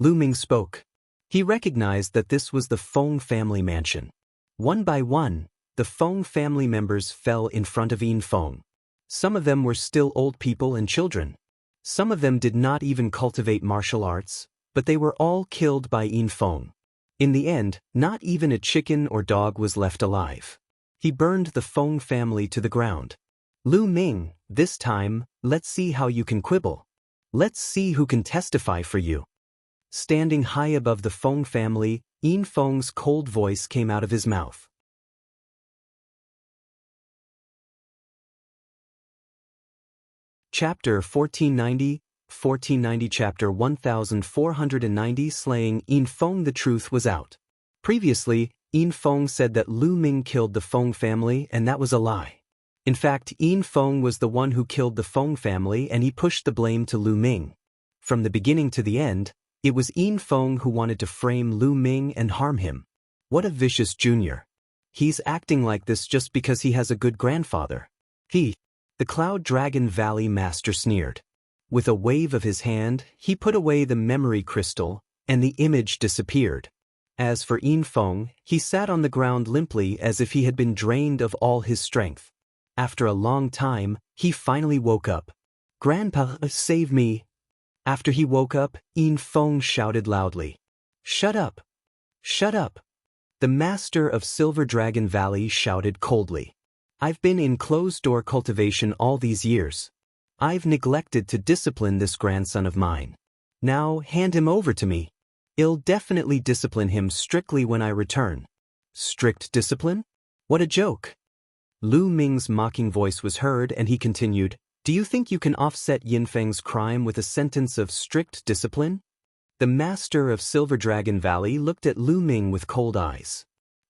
Lu Ming spoke. He recognized that this was the Feng family mansion. One by one, the Feng family members fell in front of Yin Feng. Some of them were still old people and children. Some of them did not even cultivate martial arts, but they were all killed by Yin Feng. In the end, not even a chicken or dog was left alive. He burned the Feng family to the ground. Lu Ming, this time, let's see how you can quibble. Let's see who can testify for you. Standing high above the Feng family, Yin Feng's cold voice came out of his mouth. Chapter 1490 Chapter 1490 Slaying Yin Feng. The truth was out. Previously, Yin Feng said that Lu Ming killed the Feng family, and that was a lie. In fact, Yin Feng was the one who killed the Feng family, and he pushed the blame to Lu Ming. From the beginning to the end, it was Yin Feng who wanted to frame Lu Ming and harm him. What a vicious junior. He's acting like this just because he has a good grandfather. The Cloud Dragon Valley Master sneered. With a wave of his hand, he put away the memory crystal, and the image disappeared. As for Yin Feng, he sat on the ground limply as if he had been drained of all his strength. After a long time, he finally woke up. "Grandpa, save me." After he woke up, Yin Feng shouted loudly. "Shut up! Shut up!" The Master of Silver Dragon Valley shouted coldly. "I've been in closed-door cultivation all these years. I've neglected to discipline this grandson of mine. Now hand him over to me. I'll definitely discipline him strictly when I return." Strict discipline? What a joke! Lu Ming's mocking voice was heard, and he continued, "Do you think you can offset Yin Feng's crime with a sentence of strict discipline?" The Master of Silver Dragon Valley looked at Lu Ming with cold eyes.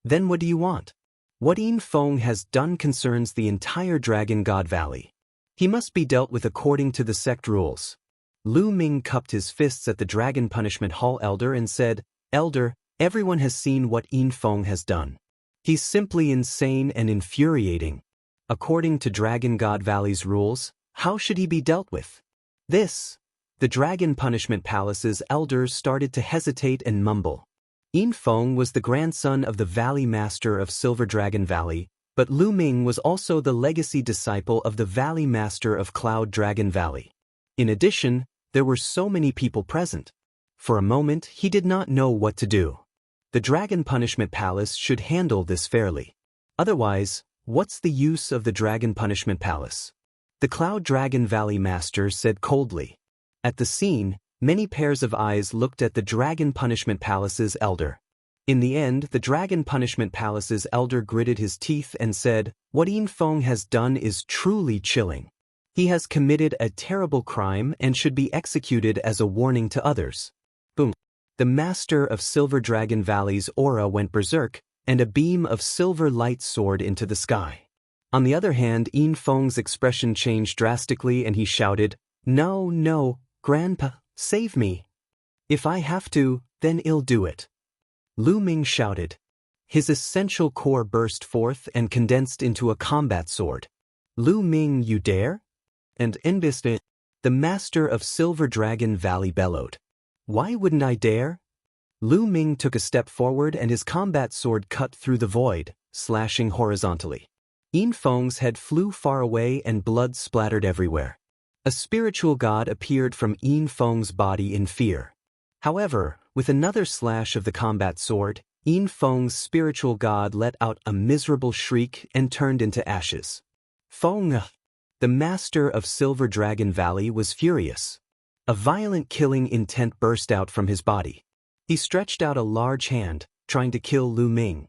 "Then what do you want? What Yin Feng has done concerns the entire Dragon God Valley. He must be dealt with according to the sect rules." Lu Ming cupped his fists at the Dragon Punishment Hall Elder and said, "Elder, everyone has seen what Yin Feng has done. He's simply insane and infuriating. According to Dragon God Valley's rules, how should he be dealt with?" The Dragon Punishment Palace's elders started to hesitate and mumble. Yin Feng was the grandson of the Valley Master of Silver Dragon Valley, but Lu Ming was also the legacy disciple of the Valley Master of Cloud Dragon Valley. In addition, there were so many people present. For a moment, he did not know what to do. The Dragon Punishment Palace should handle this fairly. Otherwise, what's the use of the Dragon Punishment Palace? The Cloud Dragon Valley Master said coldly. At the scene, many pairs of eyes looked at the Dragon Punishment Palace's elder. In the end, the Dragon Punishment Palace's elder gritted his teeth and said, "What Yin Feng has done is truly chilling. He has committed a terrible crime and should be executed as a warning to others." Boom. The Master of Silver Dragon Valley's aura went berserk, and a beam of silver light soared into the sky. On the other hand, Yin Feng's expression changed drastically and he shouted, No, Grandpa, save me. If I have to, then I'll do it." Lu Ming shouted. His essential core burst forth and condensed into a combat sword. "Lu Ming, you dare?" And in this, the Master of Silver Dragon Valley bellowed. "Why wouldn't I dare?" Lu Ming took a step forward and his combat sword cut through the void, slashing horizontally. Yin Feng's head flew far away and blood splattered everywhere. A spiritual god appeared from Yin Feng's body in fear. However, with another slash of the combat sword, Yin Feng's spiritual god let out a miserable shriek and turned into ashes. Feng! The Master of Silver Dragon Valley was furious. A violent killing intent burst out from his body. He stretched out a large hand, trying to kill Lu Ming.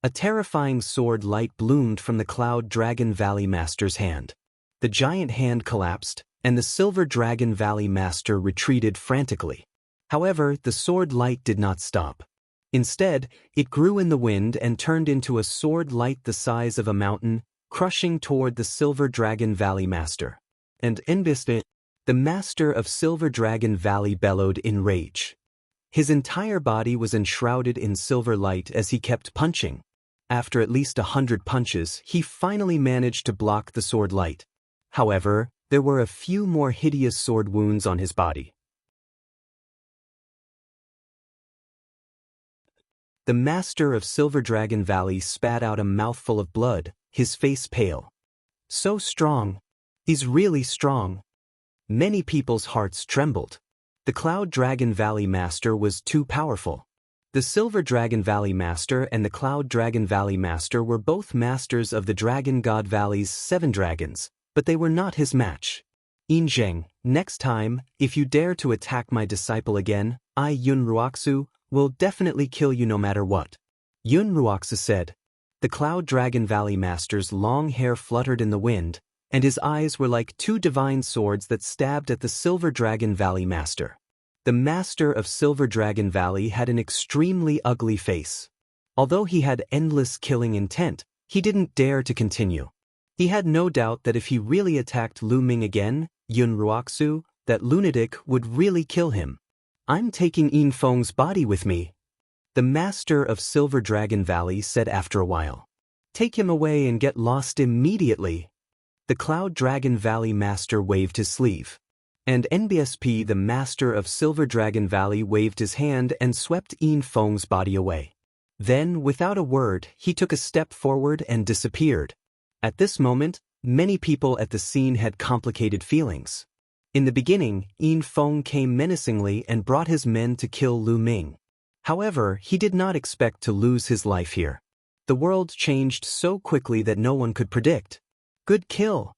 A terrifying sword light bloomed from the Cloud Dragon Valley Master's hand. The giant hand collapsed, and the Silver Dragon Valley Master retreated frantically. However, the sword light did not stop. Instead, it grew in the wind and turned into a sword light the size of a mountain, crushing toward the Silver Dragon Valley Master. And in this, the Master of Silver Dragon Valley bellowed in rage. His entire body was enshrouded in silver light as he kept punching. After at least 100 punches, he finally managed to block the sword light. However, there were a few more hideous sword wounds on his body. The Master of Silver Dragon Valley spat out a mouthful of blood, his face pale. So strong. He's really strong. Many people's hearts trembled. The Cloud Dragon Valley Master was too powerful. The Silver Dragon Valley Master and the Cloud Dragon Valley Master were both masters of the Dragon God Valley's 7 dragons, but they were not his match. Yin Zheng, next time, if you dare to attack my disciple again, I, Yun Ruoxu, will definitely kill you no matter what. Yun Ruoxu said. The Cloud Dragon Valley Master's long hair fluttered in the wind, and his eyes were like 2 divine swords that stabbed at the Silver Dragon Valley Master. The Master of Silver Dragon Valley had an extremely ugly face. Although he had endless killing intent, he didn't dare to continue. He had no doubt that if he really attacked Lu Ming again, Yun Ruoxu, that lunatic would really kill him. I'm taking Yin Feng's body with me, the Master of Silver Dragon Valley said after a while. Take him away and get lost immediately. The Cloud Dragon Valley Master waved his sleeve. And NBSP, the Master of Silver Dragon Valley, waved his hand and swept Yin Feng's body away. Then, without a word, he took a step forward and disappeared. At this moment, many people at the scene had complicated feelings. In the beginning, Yin Feng came menacingly and brought his men to kill Lu Ming. However, he did not expect to lose his life here. The world changed so quickly that no one could predict. Good kill.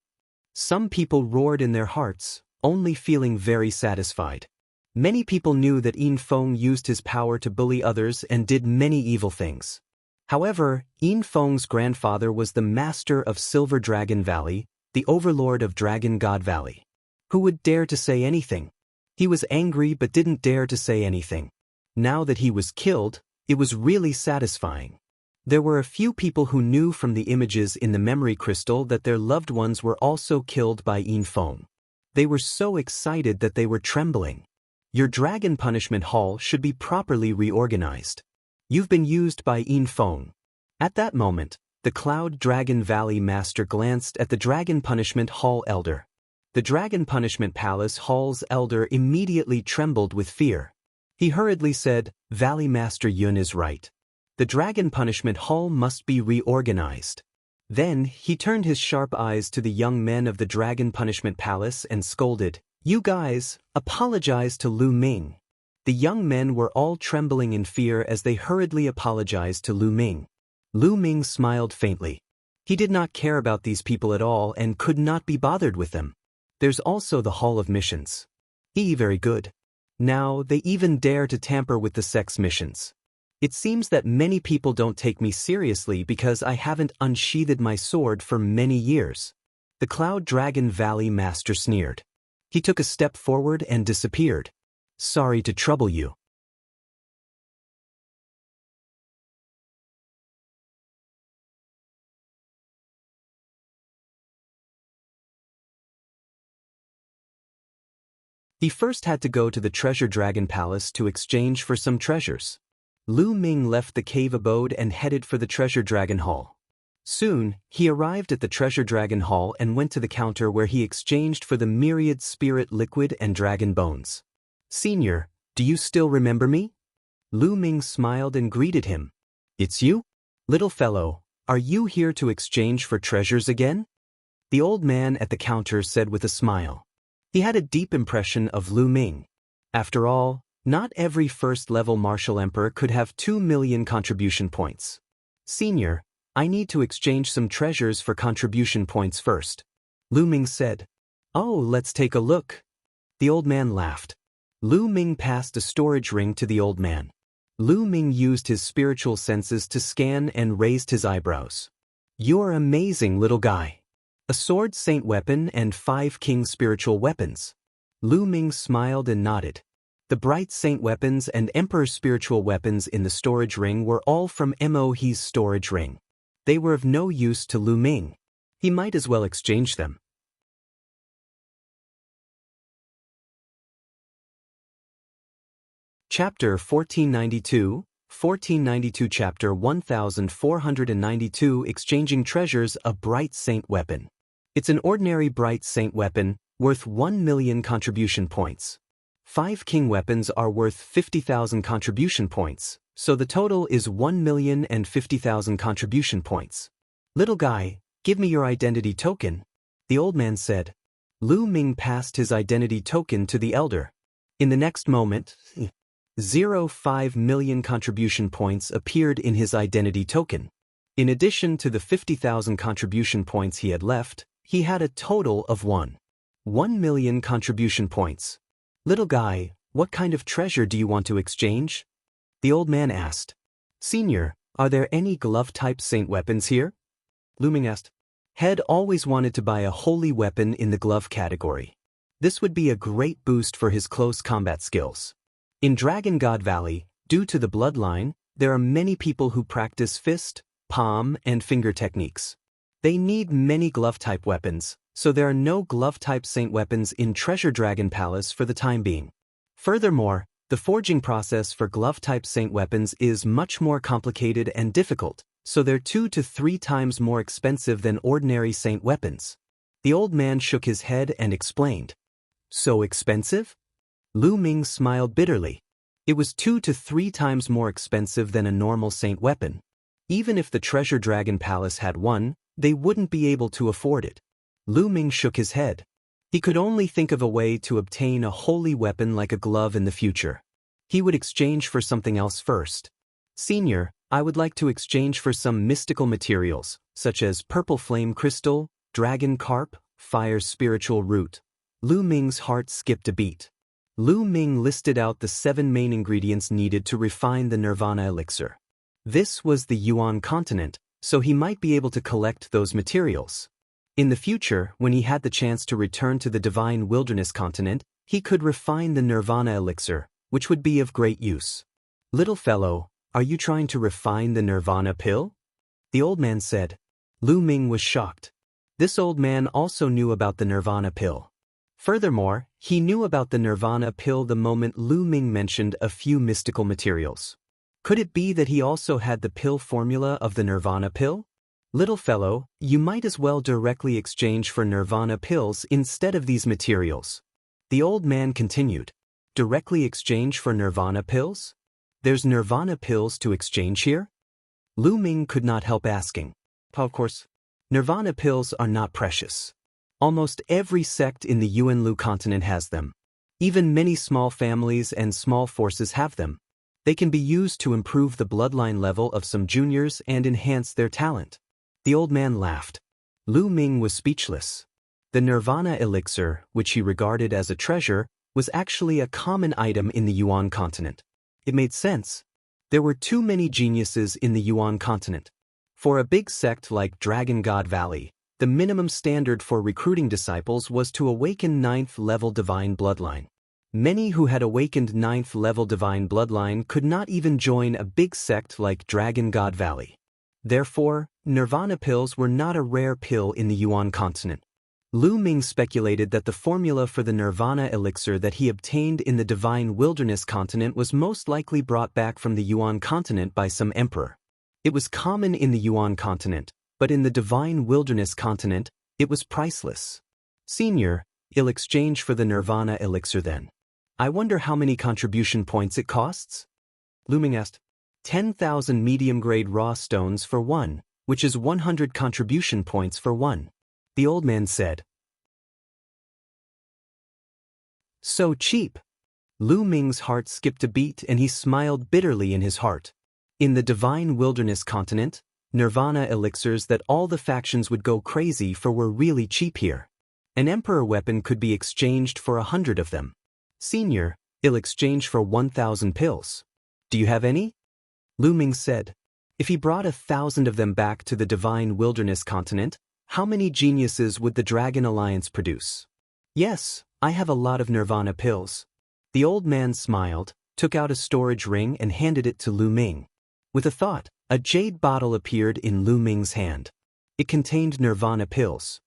Some people roared in their hearts, only feeling very satisfied. Many people knew that Yin Feng used his power to bully others and did many evil things. However, Yin Feng's grandfather was the Master of Silver Dragon Valley, the Overlord of Dragon God Valley. Who would dare to say anything? He was angry but didn't dare to say anything. Now that he was killed, it was really satisfying. There were a few people who knew from the images in the memory crystal that their loved ones were also killed by Yin Feng. They were so excited that they were trembling. Your Dragon Punishment Hall should be properly reorganized. You've been used by Yin Feng. At that moment, the Cloud Dragon Valley Master glanced at the Dragon Punishment Hall Elder. The Dragon Punishment Palace Hall's Elder immediately trembled with fear. He hurriedly said, Valley Master Yun is right. The Dragon Punishment Hall must be reorganized. Then, he turned his sharp eyes to the young men of the Dragon Punishment Palace and scolded, You guys, apologize to Lu Ming. The young men were all trembling in fear as they hurriedly apologized to Lu Ming. Lu Ming smiled faintly. He did not care about these people at all and could not be bothered with them. There's also the Hall of Missions. Very good. Now, they even dare to tamper with the sex missions. It seems that many people don't take me seriously because I haven't unsheathed my sword for many years. The Cloud Dragon Valley Master sneered. He took a step forward and disappeared. Sorry to trouble you. He first had to go to the Treasure Dragon Palace to exchange for some treasures. Lu Ming left the cave abode and headed for the Treasure Dragon Hall. Soon, he arrived at the Treasure Dragon Hall and went to the counter where he exchanged for the myriad spirit liquid and dragon bones. Senior, do you still remember me? Lu Ming smiled and greeted him. It's you? Little fellow, are you here to exchange for treasures again? The old man at the counter said with a smile. He had a deep impression of Lu Ming. After all, not every first-level martial emperor could have 2 million contribution points. Senior, I need to exchange some treasures for contribution points first. Lu Ming said. Oh, let's take a look. The old man laughed. Lu Ming passed a storage ring to the old man. Lu Ming used his spiritual senses to scan and raised his eyebrows. You're amazing, little guy. A sword saint weapon and 5 king spiritual weapons. Lu Ming smiled and nodded. The bright saint weapons and emperor spiritual weapons in the storage ring were all from Mo He's storage ring. They were of no use to Lu Ming. He might as well exchange them. Chapter 1492 Chapter 1492 Exchanging Treasures. A bright saint weapon. It's an ordinary bright saint weapon, worth 1 million contribution points. 5 king weapons are worth 50,000 contribution points, so the total is 1,050,000 contribution points. Little guy, Give me your identity token, the old man said. Lu Ming passed his identity token to the elder. In the next moment, 0.5 million contribution points appeared in his identity token. In addition to the 50,000 contribution points he had left, he had a total of 1 million contribution points. Little guy, what kind of treasure do you want to exchange? The old man asked. Senior, are there any glove-type saint weapons here? Lu Ming asked. Head always wanted to buy a holy weapon in the glove category. This would be a great boost for his close combat skills. In Dragon God Valley, due to the bloodline, there are many people who practice fist, palm, and finger techniques. They need many glove-type weapons, so there are no glove-type saint weapons in Treasure Dragon Palace for the time being. Furthermore, the forging process for glove-type saint weapons is much more complicated and difficult, so they're 2 to 3 times more expensive than ordinary saint weapons. The old man shook his head and explained. So expensive? Lu Ming smiled bitterly. It was 2 to 3 times more expensive than a normal saint weapon. Even if the Treasure Dragon Palace had one, they wouldn't be able to afford it. Lu Ming shook his head. He could only think of a way to obtain a holy weapon like a glove in the future. He would exchange for something else first. Senior, I would like to exchange for some mystical materials, such as purple flame crystal, dragon carp, fire spiritual root. Lu Ming's heart skipped a beat. Lu Ming listed out the 7 main ingredients needed to refine the Nirvana elixir. This was the Yuan continent, so he might be able to collect those materials. In the future, when he had the chance to return to the Divine Wilderness continent, he could refine the Nirvana elixir, which would be of great use. Little fellow, are you trying to refine the Nirvana pill? The old man said. Lu Ming was shocked. This old man also knew about the Nirvana pill. Furthermore, he knew about the Nirvana pill the moment Lu Ming mentioned a few mystical materials. Could it be that he also had the pill formula of the Nirvana pill? Little fellow, you might as well directly exchange for Nirvana pills instead of these materials. The old man continued. Directly exchange for Nirvana pills? There's Nirvana pills to exchange here? Lu Ming could not help asking. Of course, Nirvana pills are not precious. Almost every sect in the Yuanlu continent has them. Even many small families and small forces have them. They can be used to improve the bloodline level of some juniors and enhance their talent. The old man laughed. Lu Ming was speechless. The Nirvana elixir, which he regarded as a treasure, was actually a common item in the Yuan continent. It made sense. There were too many geniuses in the Yuan continent. For a big sect like Dragon God Valley, the minimum standard for recruiting disciples was to awaken 9th-level divine bloodline. Many who had awakened 9th-level divine bloodline could not even join a big sect like Dragon God Valley. Therefore, Nirvana pills were not a rare pill in the Yuan continent. Lu Ming speculated that the formula for the Nirvana elixir that he obtained in the Divine Wilderness continent was most likely brought back from the Yuan continent by some emperor. It was common in the Yuan continent, but in the Divine Wilderness continent, it was priceless. Senior, I'll exchange for the Nirvana elixir then. I wonder how many contribution points it costs? Lu Ming asked. 10,000 medium-grade raw stones for 1, which is 100 contribution points for 1. The old man said. So cheap. Lu Ming's heart skipped a beat and he smiled bitterly in his heart. In the Divine Wilderness continent, Nirvana elixirs that all the factions would go crazy for were really cheap here. An emperor weapon could be exchanged for 100 of them. Senior, I'll exchange for 1,000 pills. Do you have any? Lu Ming said. If he brought 1,000 of them back to the Divine Wilderness continent, how many geniuses would the Dragon Alliance produce? Yes, I have a lot of Nirvana pills. The old man smiled, took out a storage ring and handed it to Lu Ming. With a thought, a jade bottle appeared in Lu Ming's hand. It contained Nirvana pills.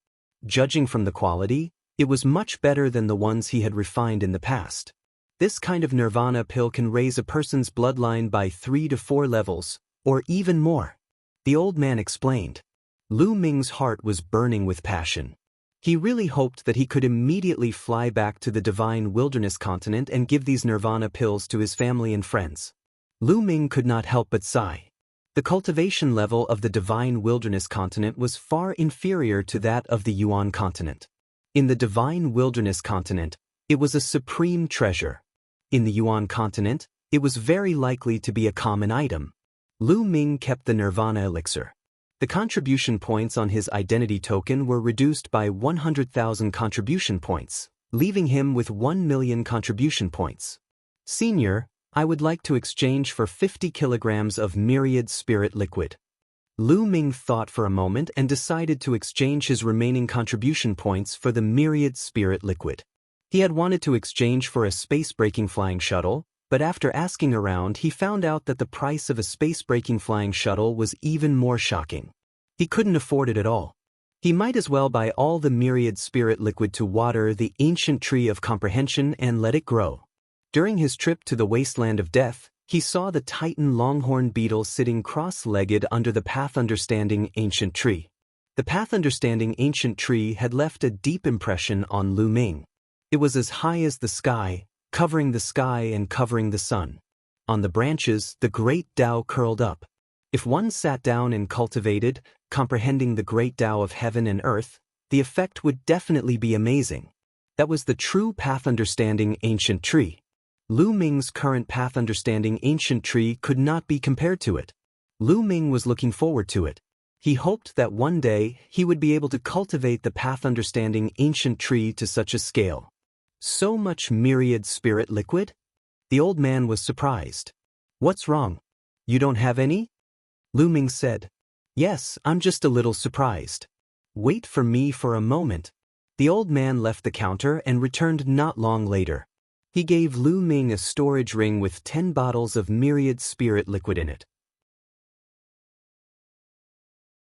Judging from the quality, it was much better than the ones he had refined in the past. This kind of Nirvana pill can raise a person's bloodline by 3 to 4 levels, or even more. The old man explained. Lu Ming's heart was burning with passion. He really hoped that he could immediately fly back to the Divine Wilderness continent and give these Nirvana pills to his family and friends. Lu Ming could not help but sigh. The cultivation level of the divine wilderness continent was far inferior to that of the Yuan continent. In the divine wilderness continent, it was a supreme treasure. In the Yuan continent, it was very likely to be a common item. Lu Ming kept the Nirvana elixir. The contribution points on his identity token were reduced by 100,000 contribution points, leaving him with 1 million contribution points. Senior, I would like to exchange for 50 kilograms of myriad spirit liquid. Lu Ming thought for a moment and decided to exchange his remaining contribution points for the myriad spirit liquid. He had wanted to exchange for a space-breaking flying shuttle, but after asking around he found out that the price of a space-breaking flying shuttle was even more shocking. He couldn't afford it at all. He might as well buy all the myriad spirit liquid to water the ancient tree of comprehension and let it grow. During his trip to the wasteland of death, he saw the Titan longhorn beetle sitting cross-legged under the path understanding ancient tree. The path understanding ancient tree had left a deep impression on Lu Ming. It was as high as the sky, covering the sky and covering the sun. On the branches, the great Tao curled up. If one sat down and cultivated, comprehending the great Tao of heaven and earth, the effect would definitely be amazing. That was the true path understanding ancient tree. Lu Ming's current path understanding ancient tree could not be compared to it. Lu Ming was looking forward to it. He hoped that one day he would be able to cultivate the path understanding ancient tree to such a scale. So much myriad spirit liquid? The old man was surprised. What's wrong? You don't have any? Lu Ming said. Yes, I'm just a little surprised. Wait for me for a moment. The old man left the counter and returned not long later. He gave Lu Ming a storage ring with 10 bottles of myriad spirit liquid in it.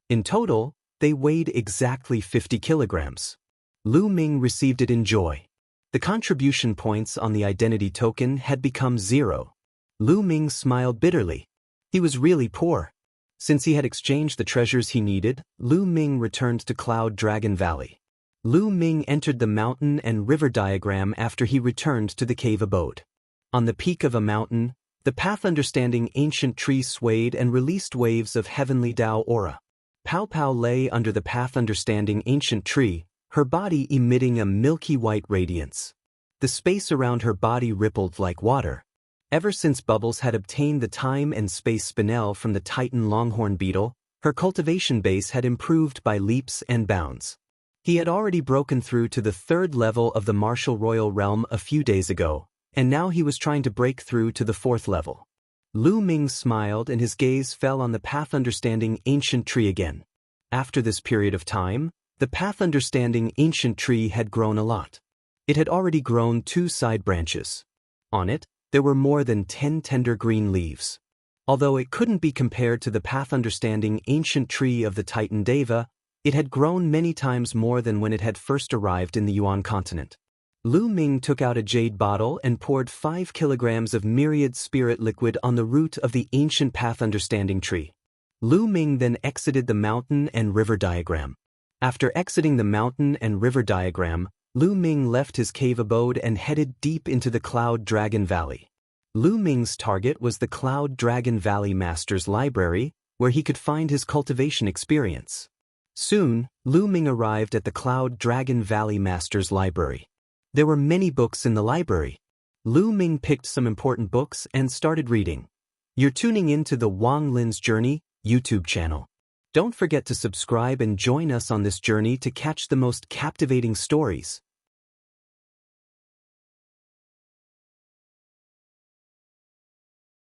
In total, they weighed exactly 50 kilograms. Lu Ming received it in joy. The contribution points on the identity token had become 0. Lu Ming smiled bitterly. He was really poor. Since he had exchanged the treasures he needed, Lu Ming returned to Cloud Dragon Valley. Lu Ming entered the mountain and river diagram after he returned to the cave abode. On the peak of a mountain, the path understanding ancient tree swayed and released waves of heavenly Tao aura. Pao Pao lay under the path understanding ancient tree, her body emitting a milky white radiance. The space around her body rippled like water. Ever since Bubbles had obtained the time and space spinel from the Titan longhorn beetle, her cultivation base had improved by leaps and bounds. He had already broken through to the 3rd level of the martial royal realm a few days ago, and now he was trying to break through to the 4th level. Lu Ming smiled and his gaze fell on the path understanding ancient tree again. After this period of time, the path understanding ancient tree had grown a lot. It had already grown 2 side branches. On it, there were more than 10 tender green leaves. Although it couldn't be compared to the path understanding ancient tree of the Titan Deva, it had grown many times more than when it had first arrived in the Yuan continent. Lu Ming took out a jade bottle and poured 5 kilograms of myriad spirit liquid on the root of the ancient path understanding tree. Lu Ming then exited the mountain and river diagram. After exiting the mountain and river diagram, Lu Ming left his cave abode and headed deep into the Cloud Dragon Valley. Lu Ming's target was the Cloud Dragon Valley Master's Library, where he could find his cultivation experience. Soon, Lu Ming arrived at the Cloud Dragon Valley Master's Library. There were many books in the library. Lu Ming picked some important books and started reading. You're tuning in to the Wang Lin's Journey YouTube channel. Don't forget to subscribe and join us on this journey to catch the most captivating stories.